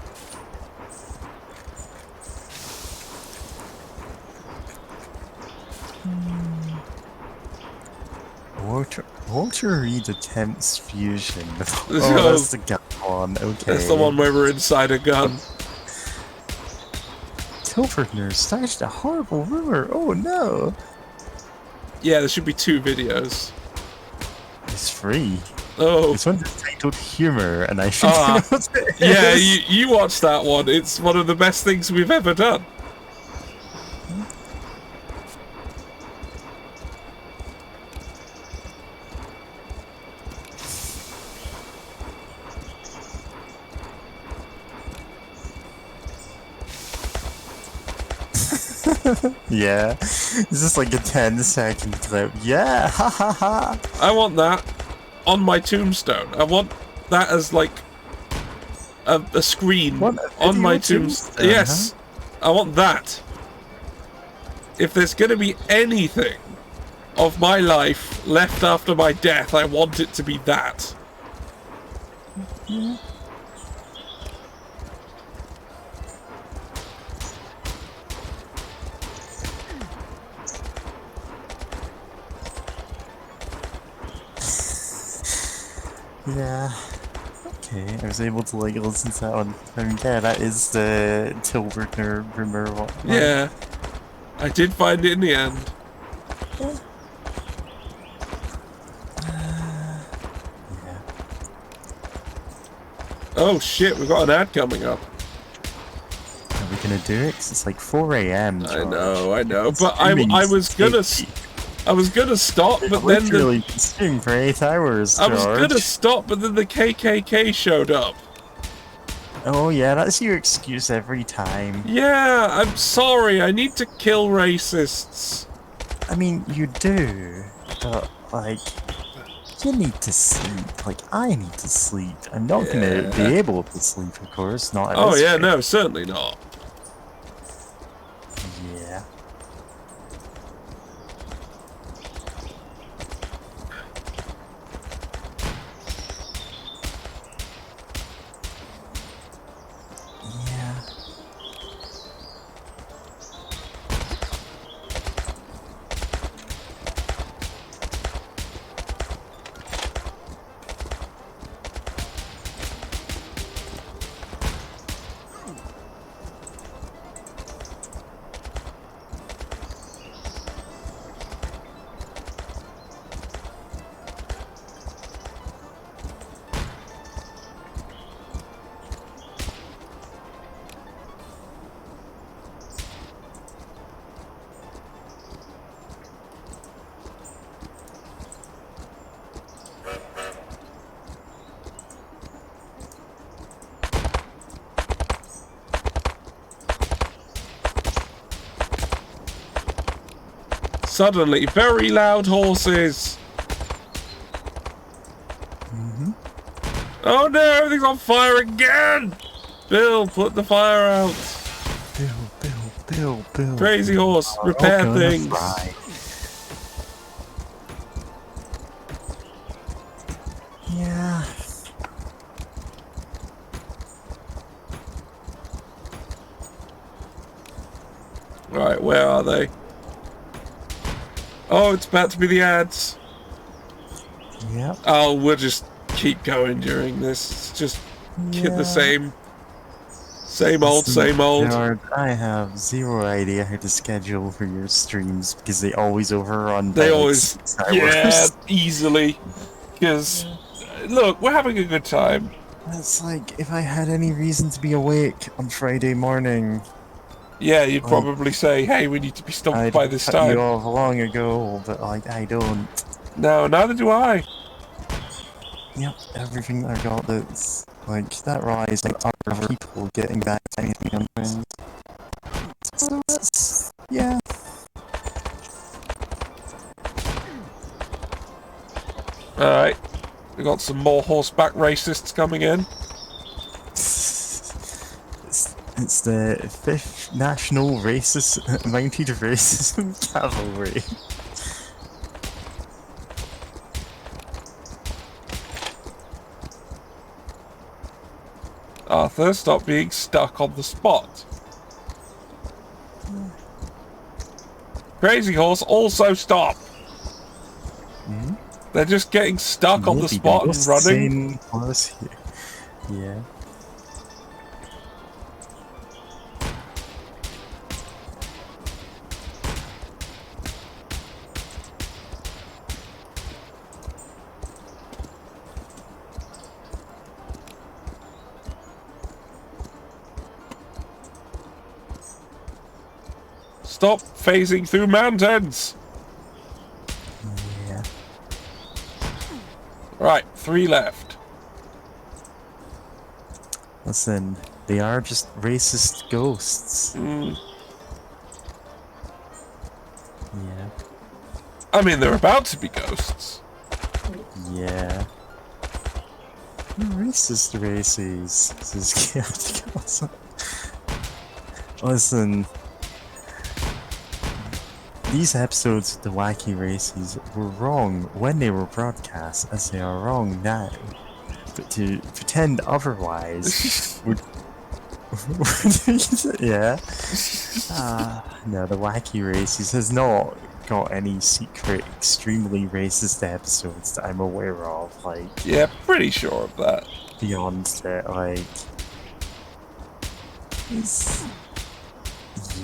Walter Reed attempts fusion. Oh, that's the gun one. Okay. That's the one where we're inside a gun. Tilburgner started a horrible rumor. Oh no. Yeah, there should be 2 videos. It's free. Oh. This one's titled Humor, and I think I know what it is. Yeah, you watch that one. It's one of the best things we've ever done. Yeah, it's just like a 10-second clip. Yeah, ha ha ha. I want that on my tombstone. I want that as like a screen on my tombstone. Yes, I want that. If there's going to be anything of my life left after my death, I want it to be that. Yeah. Yeah. Okay, I was able to like listen to that one. I mean, yeah, that is the Tilburgner rumor one. Yeah. I did find it in the end. Yeah. Oh shit, we've got an ad coming up. Are we gonna do it? 'Cause it's like 4 a.m. I know, but I was gonna stop, but then literally streaming for 8 hours, George. I was gonna stop, but then the KKK showed up. Oh yeah, that's your excuse every time. Yeah, I'm sorry, I need to kill racists. I mean, you do, but like, you need to sleep. Like, I need to sleep. I'm not gonna be able to sleep, of course, not at Oh this yeah, rate. no, certainly not. Yeah. Yeah. Suddenly, very loud horses. Oh no, everything's on fire again! Bill, put the fire out. Bill. Crazy horse, repair gonna things. fry. Yeah. Right, where are they? Oh, it's about to be the ads. Yep. Oh, we'll just keep going during this. It's just the same. Same old, same old. Gerard, I have zero idea how to schedule for your streams because they always overrun by They like always, 6 hours. yeah, easily. Because, look, we're having a good time. It's like, if I had any reason to be awake on Friday morning, Yeah, you'd probably say, hey, we need to be stopped I'd by this cut time. you off long ago, but like, I don't. No, neither do I. Yep, everything I got that's like that rise like other people getting back to me on things. So that's yeah. Alright. We got some more horseback racists coming in. It's the 5th National Racist Mounted Racism Cavalry. Arthur, stop being stuck on the spot. Crazy Horse, also stop. Hmm? They're just getting stuck on the spot and running. Horse here. Yeah. Stop phasing through mountains. Yeah. Right, 3 left. Listen, they are just racist ghosts. Mm. Yeah. I mean, they're about to be ghosts. Yeah. Racist races. This is chaotic awesome. Listen. These episodes of the Wacky Races were wrong when they were broadcast, as they are wrong now. But to pretend otherwise would... yeah? No, the Wacky Races has not got any secret, extremely racist episodes that I'm aware of, like... Yeah, pretty sure of that. Beyond that, like... It's...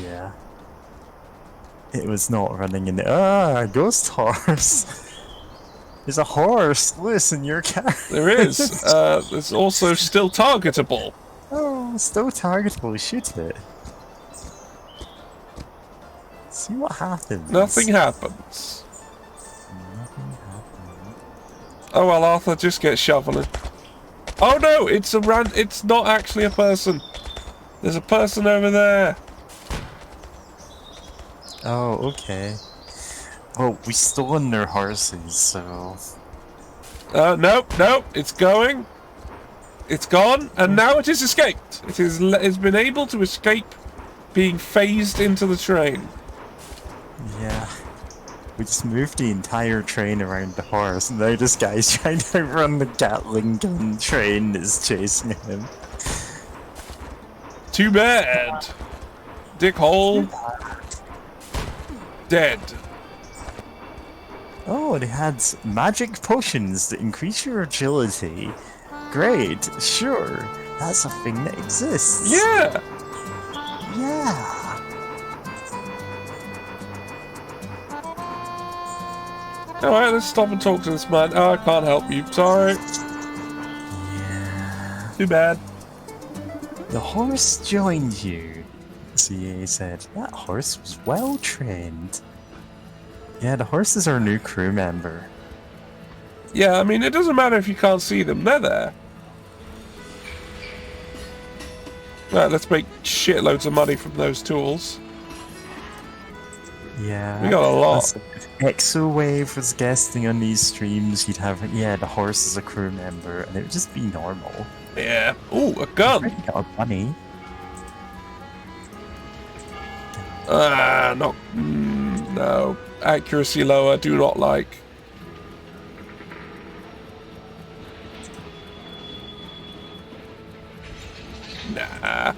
Yeah. It was not running in the ghost horse. There's a horse. Listen, your cat. There is. It's also still targetable. Oh, still targetable. Shoot it. See what happens. Nothing happens. Nothing happens. Oh well, Arthur, just get shoveling. Oh no, it's it's not actually a person. There's a person over there. Oh, okay. Well, we stolen their horses, so... Nope, it's going. It's gone, and now it has escaped. It's been able to escape being phased into the train. Yeah. We just moved the entire train around the horse, and now this guy's trying to outrun the Gatling gun train that's chasing him. Too bad. Dickhole. Dead. Oh, they had magic potions that increase your agility. Great, sure. That's a thing that exists. Yeah. Yeah. Alright, let's stop and talk to this man. Oh, I can't help you. Sorry. Yeah. Too bad. The horse joined you. CA said, that horse was well trained. Yeah, the horse is our new crew member. Yeah, I mean, it doesn't matter if you can't see them. They're there. Right, let's make shitloads of money from those tools. Yeah. We got a lot. Listen, if Exowave was guesting on these streams, he'd have, yeah, the horse as a crew member, and it would just be normal. Yeah. Ooh, a gun. Got money. No. Accuracy lower, do not like. Nah.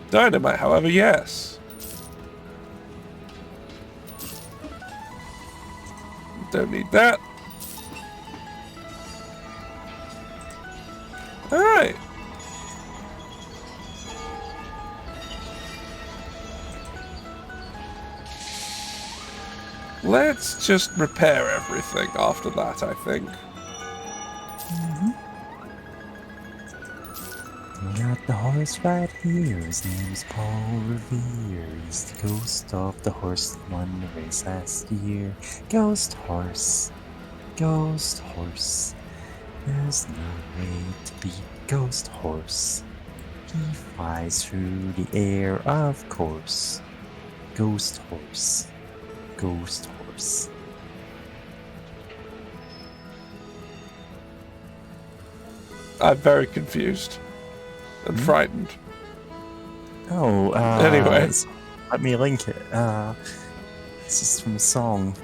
Dynamite, however, yes. Don't need that. Alright. Let's just repair everything after that, I think. We got the horse right here. His name's Paul Revere. He's the ghost of the horse that won the race last year. Ghost horse. Ghost horse. There's no way to beat Ghost horse. He flies through the air, of course. Ghost horse. Ghost horse. I'm very confused and frightened. Oh, Anyway. Let me link it. It's just from a song.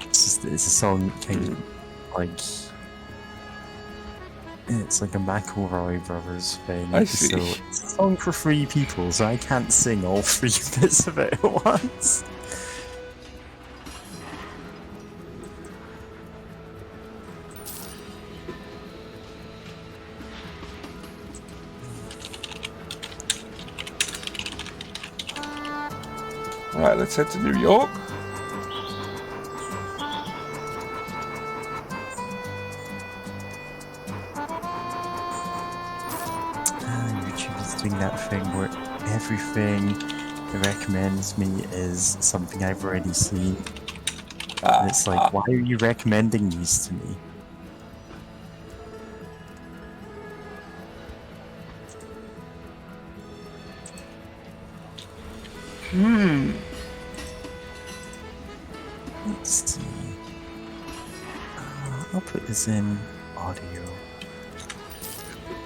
It's a song kind of like... It's like a McElroy Brothers thing. I see. So it's a song for 3 people, so I can't sing all 3 bits of it at once. Alright, let's head to New York. YouTube is doing that thing where everything it recommends me is something I've already seen. And it's like, why are you recommending these to me? Let's see. I'll put this in audio.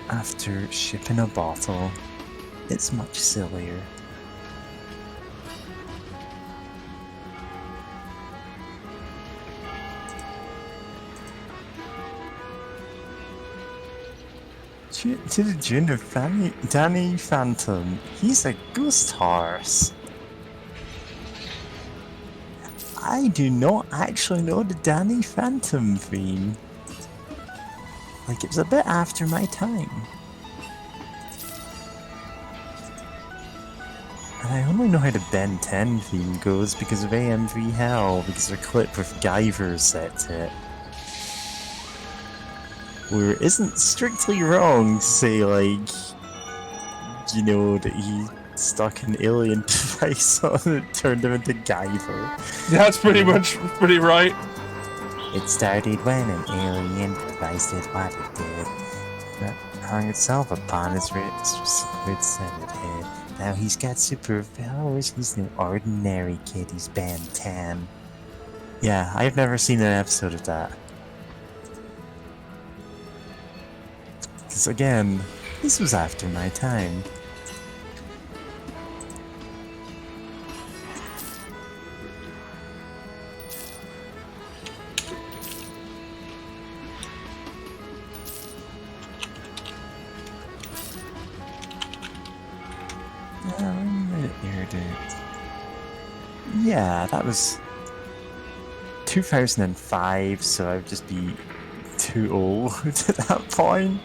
After shipping a bottle, it's much sillier. To the tune of Danny Phantom, he's a ghost horse. I do not actually know the Danny Phantom theme. Like, it was a bit after my time. And I only know how the Ben 10 theme goes because of AMV Hell, because their clip with Guyver is set to it. Where it isn't strictly wrong to say, like, you know, that he stuck an alien device on and turned him into Guyver. That's pretty right. It started when an alien device did what it did. It hung itself upon his wrist with severed head. Now he's got superpowers. He's no ordinary kid. He's Ben 10. Yeah, I've never seen an episode of that. Because again, this was after my time. Yeah, that was 2005, so I would just be too old at that point.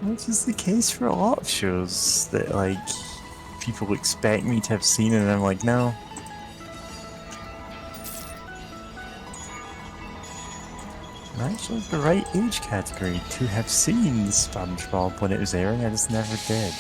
Which is the case for a lot of shows that, like, people expect me to have seen and I'm like, no. I'm actually the right age category to have seen SpongeBob when it was airing, I just never did.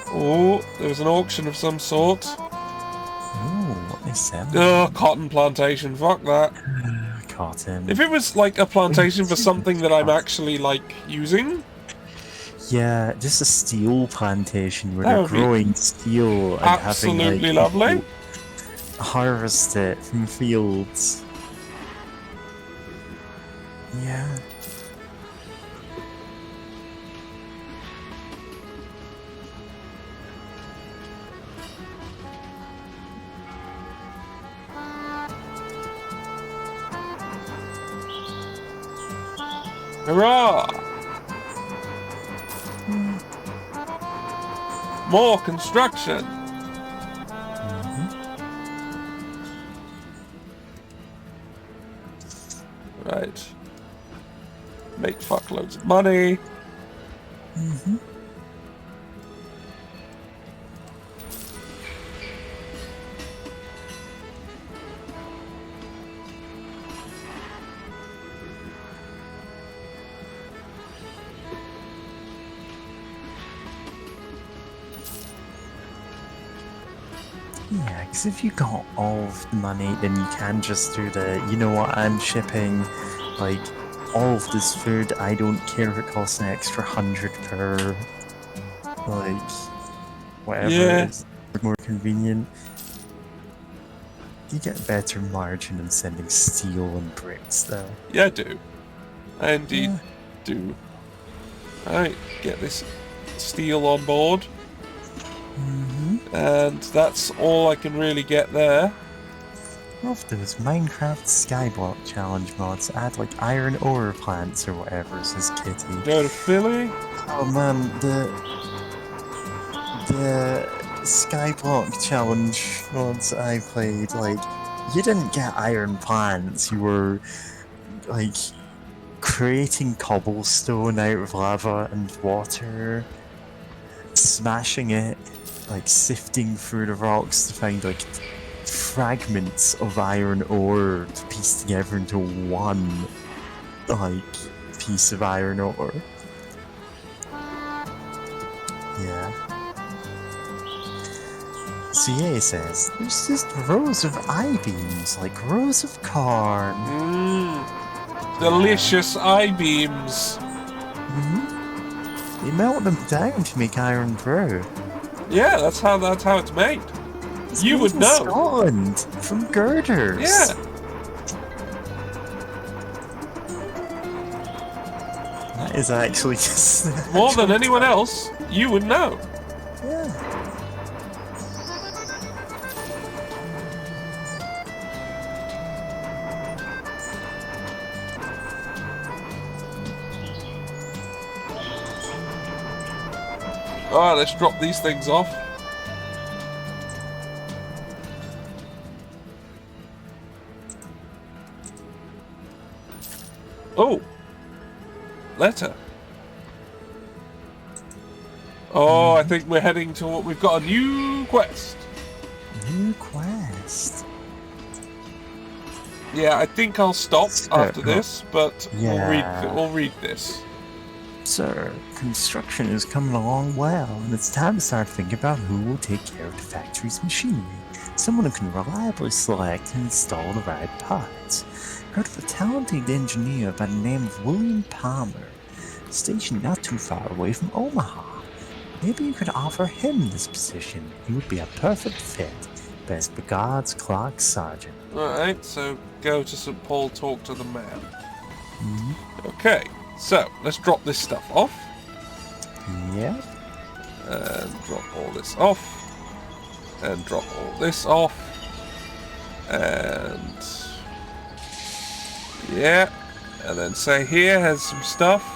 Oh, there was an auction of some sort. Oh, what they said. Oh, cotton plantation, fuck that. Cotton. If it was like a plantation for something that I'm actually like using, yeah, just a steel plantation where That they're would be growing steel and having absolutely like lovely. people harvest it from fields. Yeah. Hurrah! More construction! Right. Make fuckloads of money. Yeah, because if you got all of the money, then you can just do the, you know what, I'm shipping, like, all of this food, I don't care if it costs an extra 100 per, like, whatever Yeah. it is, more convenient. You get a better margin than sending steel and bricks, though. Yeah, I do. I indeed do. Alright, get this steel on board. And that's all I can really get there. Of those Minecraft Skyblock Challenge mods, add like iron ore plants or whatever, says Kitty. Go to Philly. Oh man, the Skyblock Challenge mods I played, like, you didn't get iron plants, you were, like, creating cobblestone out of lava and water, smashing it, like, sifting through the rocks to find, like, fragments of iron ore to piece together into one, like, piece of iron ore. Yeah. CA says, there's just rows of I-beams, like rows of corn. Delicious I-beams. They melt them down to make iron brew. Yeah, that's how it's made. It's You made would in know. Scotland, from girders. Yeah. That is actually just... More than anyone else, you would know. Yeah. Alright, let's drop these things off. Oh! Letter. Oh, I think we're heading to what we've got a new quest. New quest. Yeah, I think I'll stop after this, but Yeah. we'll read this. Sir, construction is coming along well, and it's time to start thinking about who will take care of the factory's machinery. Someone who can reliably select and install the right parts. Heard of a talented engineer by the name of William Palmer, stationed not too far away from Omaha. Maybe you could offer him this position. He would be a perfect fit. Best regards, Clark Sargent. Alright, so go to St. Paul, talk to the man. Okay, so let's drop this stuff off. Yep. And drop all this off. And drop all this off. And yeah. And then say here has some stuff.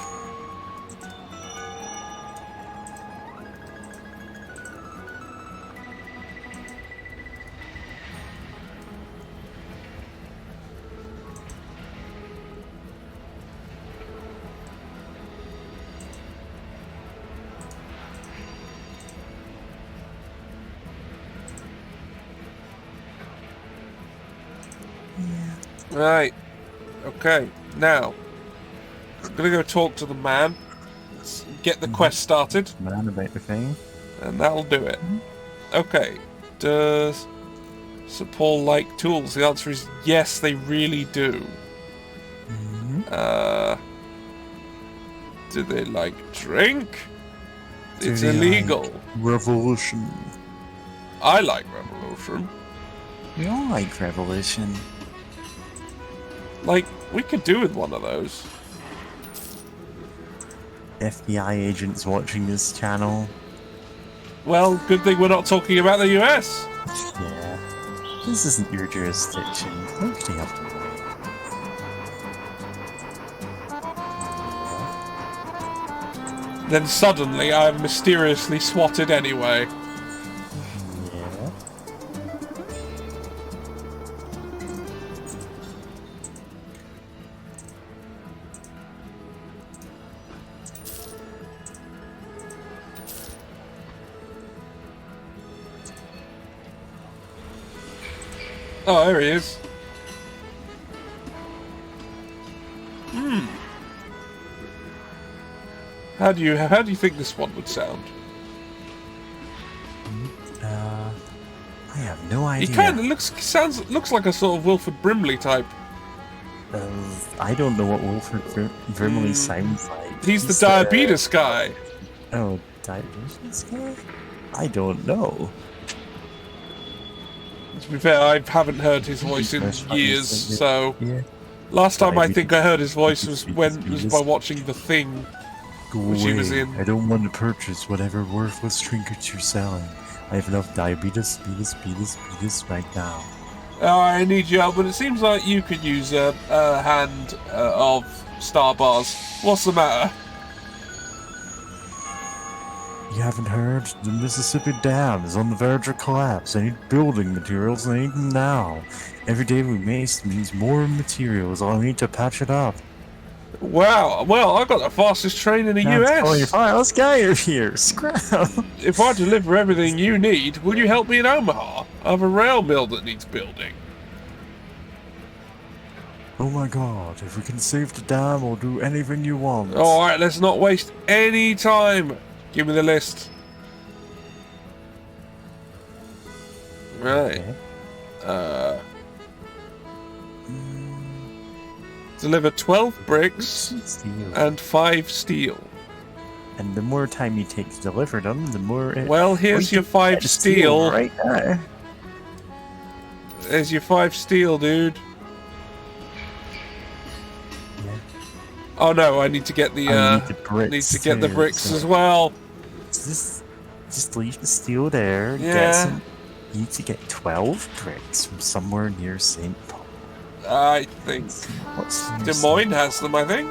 Right. Okay. Now, I'm gonna go talk to the man. Let's get the quest started, Man about the thing. and that'll do it. Okay. Does St. Paul like tools? The answer is yes, they really do. Do they like drink? It's illegal. Revolution. I like revolution. We all like revolution. Like, we could do with one of those. FBI agents watching this channel. Well, good thing we're not talking about the US. Yeah. This isn't your jurisdiction. Nobody have to Then suddenly I am mysteriously swatted anyway. Yeah. Oh, there he is. How do you think this one would sound? I have no idea. He kind of looks like a sort of Wilford Brimley type. I don't know what Wilford Brimley sounds like. He's the diabetes guy. Oh, diabetes guy? I don't know. To be fair, I haven't heard his voice in years, so... Yeah. Last time I think I heard his voice was by watching The Thing, Go which away. he was in. I don't want to purchase whatever worthless trinkets you're selling. I have enough diabetes right now. Oh, I need you help, but it seems like you could use a hand of star bars. What's the matter? You haven't heard? The Mississippi Dam is on the verge of collapse. I need building materials and I need them now. Every day we waste means more materials. I need to patch it up. Wow, well, I got the fastest train in the Oh, you're US. fine. Let's get out of here. Scrap. If I deliver everything you need, will you help me in Omaha? I have a rail mill that needs building. Oh my god, if we can save the dam, we'll do anything you want. Alright, let's not waste any time. Give me the list. Right. Okay. Deliver 12 bricks Steel. and 5 steel. And the more time you take to deliver them, the more it... Well, here's your 5 get steel. right there. There's your 5 steel, dude. Yeah. Oh no, I need to get the I need the bricks need to get the too, bricks so- as well. Just leave the steel there. Yeah. Get some... You need to get 12 bricks from somewhere near St. Paul. I think What's near Des St. Moines has them, I think.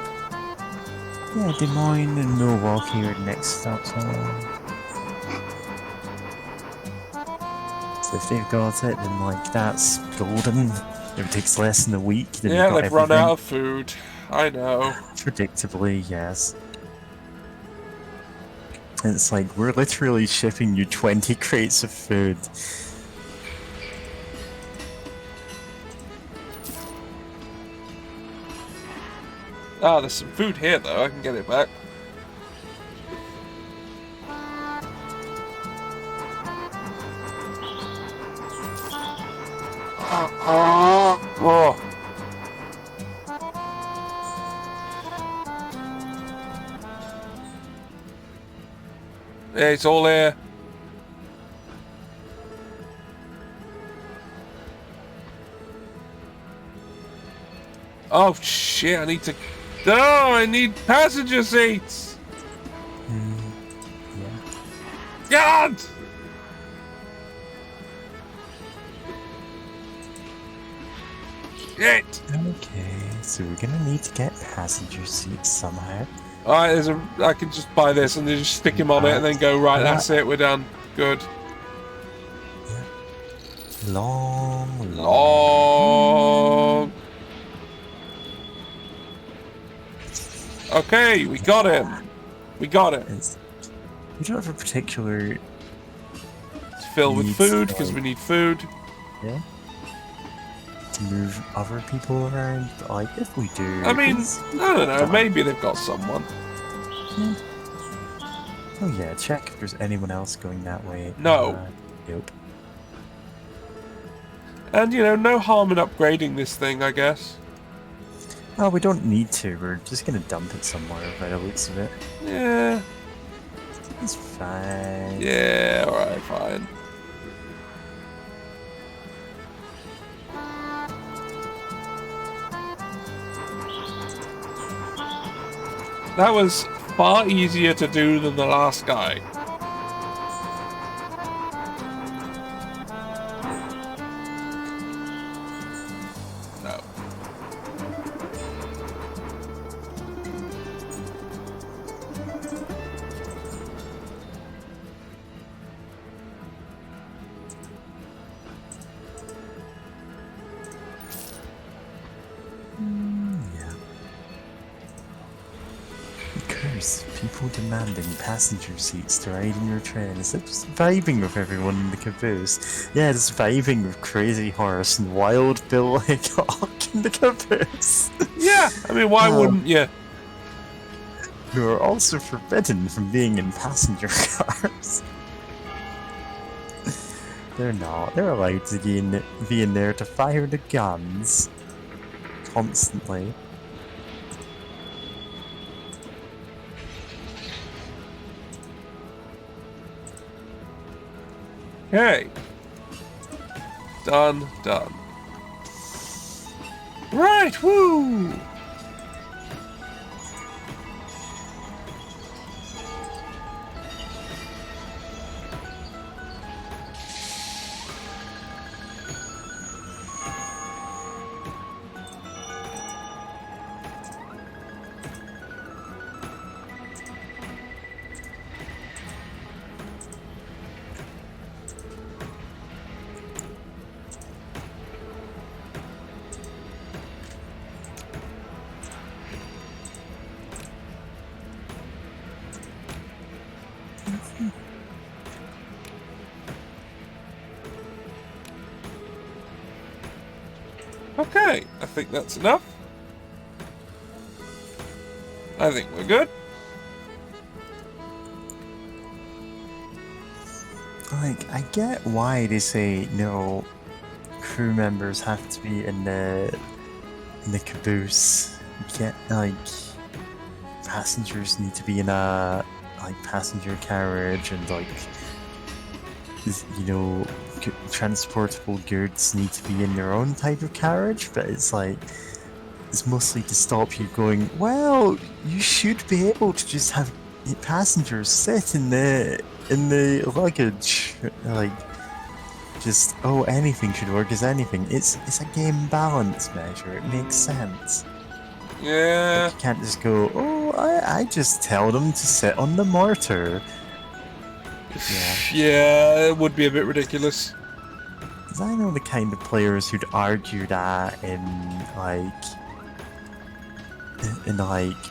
Yeah, Des Moines and Milwaukee are next stops on. So if they've got it, then like that's golden. If it takes less than a week, then Yeah, you've got they've run everything. out of food. I know. Predictably, yes. And it's like, we're literally shipping you 20 crates of food. Ah, there's some food here though. I can get it back. Oh. Yeah, it's all here. Oh shit, I need to... Oh, I need passenger seats! Yeah. God! Shit! Okay, so we're gonna need to get passenger seats somehow. Alright, I can just buy this and then just stick him on it and then go, right, that's it, we're done. Good. Long. Long. Okay, we got him. We got it. We don't have a particular... It's filled with Needs, food because we need food. Yeah? To move other people around, but like, if we do... I mean, it's- I don't know, maybe they've got someone. Oh yeah, check if there's anyone else going that way. No. Nope. And, you know, no harm in upgrading this thing, I guess. Oh, we don't need to. We're just gonna dump it somewhere by the looks of it. Yeah. It's fine. Yeah, alright, fine. That was far easier to do than the last guy. No. There's people demanding passenger seats to ride in your train. Is it just vibing with everyone in the caboose? Yeah, it's vibing with Crazy Horse and Wild Bill Hickok in the caboose. Yeah, I mean, why wouldn't you? Who are also forbidden from being in passenger cars. They're not. They're allowed to be in there to fire the guns constantly. Okay. Done. Right, woo! Okay, I think that's enough. I think we're good. Like, I get why they say no crew members have to be in the caboose. You can't, like, passengers need to be in a passenger carriage, and like, you know, transportable goods need to be in their own type of carriage. But it's like, it's mostly to stop you going, well, you should be able to just have passengers sit in the luggage, like, just, oh, anything should work as anything. It's a game balance measure. It makes sense. Yeah. Like, you can't just go, oh, I just tell them to sit on the mortar. Yeah, it would be a bit ridiculous. Because I know the kind of players who'd argue that in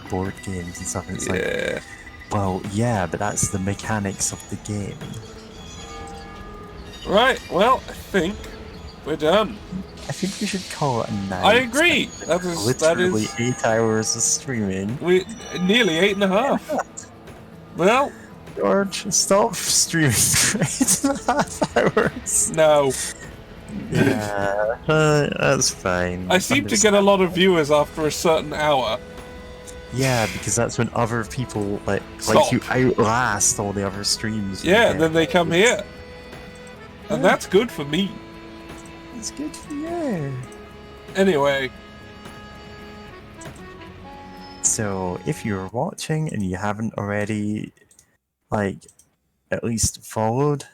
board games and stuff. And it's like, well, yeah, but that's the mechanics of the game. Right, well, I think we're done. I think we should call it a night. I agree. That Literally is 8 hours of streaming. we nearly 8.5. Well, George, stop streaming for 8.5 hours. no. Yeah, that's fine. I seem to get a lot of viewers after a certain hour. Yeah, because that's when other people like Stop. you outlast all the other streams. Yeah, and then they come here. And that's good for me. It's good for you. Anyway. So, if you're watching and you haven't already, like, at least followed,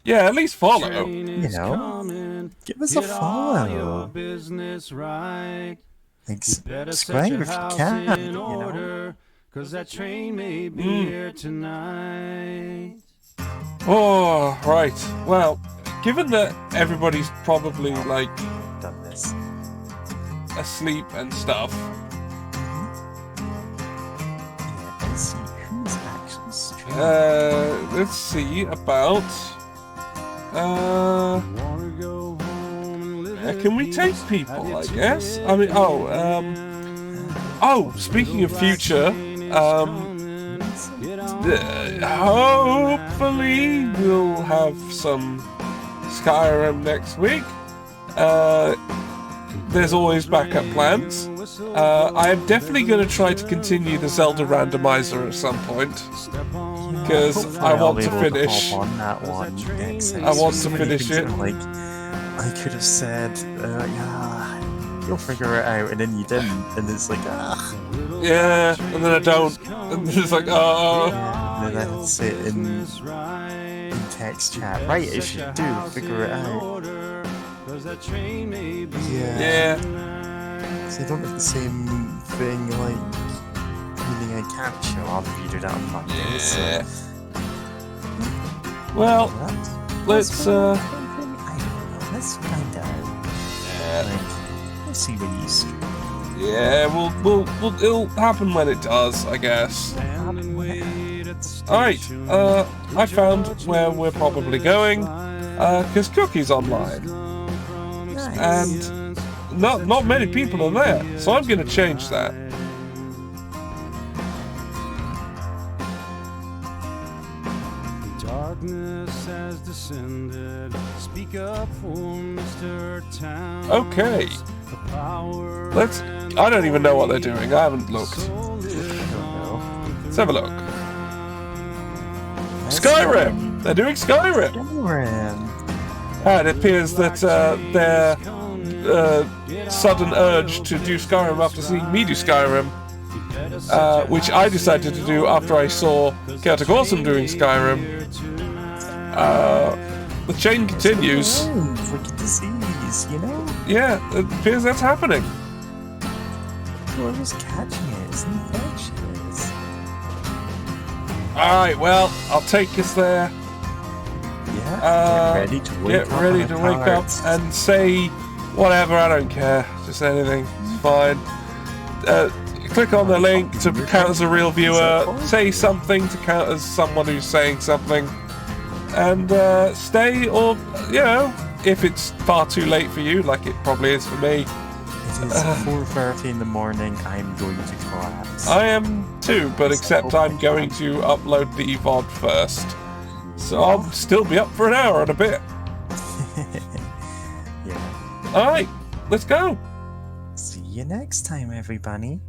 Yeah, at least follow. you know, give us a follow. Like, subscribe if you can, you know. Cause that train may be here tonight. Oh, right. Well, given that everybody's probably, like, Done this. asleep and stuff. Yeah, let's see who's actually streaming. Let's see about... can we take people, I guess? I mean, speaking of future, hopefully we'll have some Skyrim next week. There's always backup plans. I am definitely going to try to continue the Zelda randomizer at some point, because I want to finish. On that one next I want to finish it. Like, I could have said, yeah, you'll figure it out, and then you didn't, and it's like, yeah, and then I don't, and it's like, yeah, and then I say it in text chat, right, as you do, figure it out. yeah. So I don't have the same thing, like, meaning I can't show up if you do that on Monday, Yeah. so... Well, let's, I don't know, let's find out. Like, let's see when you stream. Yeah, it'll happen when it does, I guess. Alright, I found where we're probably going, because Cookie's online. Nice. And not many people are there, so I'm going to change that. Darkness has descended. Speak up for Mr. Town. Okay. I don't even know what they're doing. I haven't looked. Let's have a look. Skyrim! They're doing Skyrim! And it appears that their sudden urge to do Skyrim after seeing me do Skyrim, which I decided to do after I saw Chaotic Awesome doing Skyrim, the chain continues. Like a disease, you know? Yeah, it appears that's happening. Whoever's catching it is infectious. Alright, well, I'll take us there. Yeah, get ready to wake up and say whatever, I don't care. Just anything, it's fine. Click on the link to count as a real viewer, say something to count as someone who's saying something, and stay, or, you know, if it's far too late for you, like it probably is for me. It is 4:30 in the morning, I'm going to collapse. I am too, but except I'm going to upload the VOD first. So I'll still be up for an hour and a bit. Yeah. Alright, let's go. See you next time, everybody.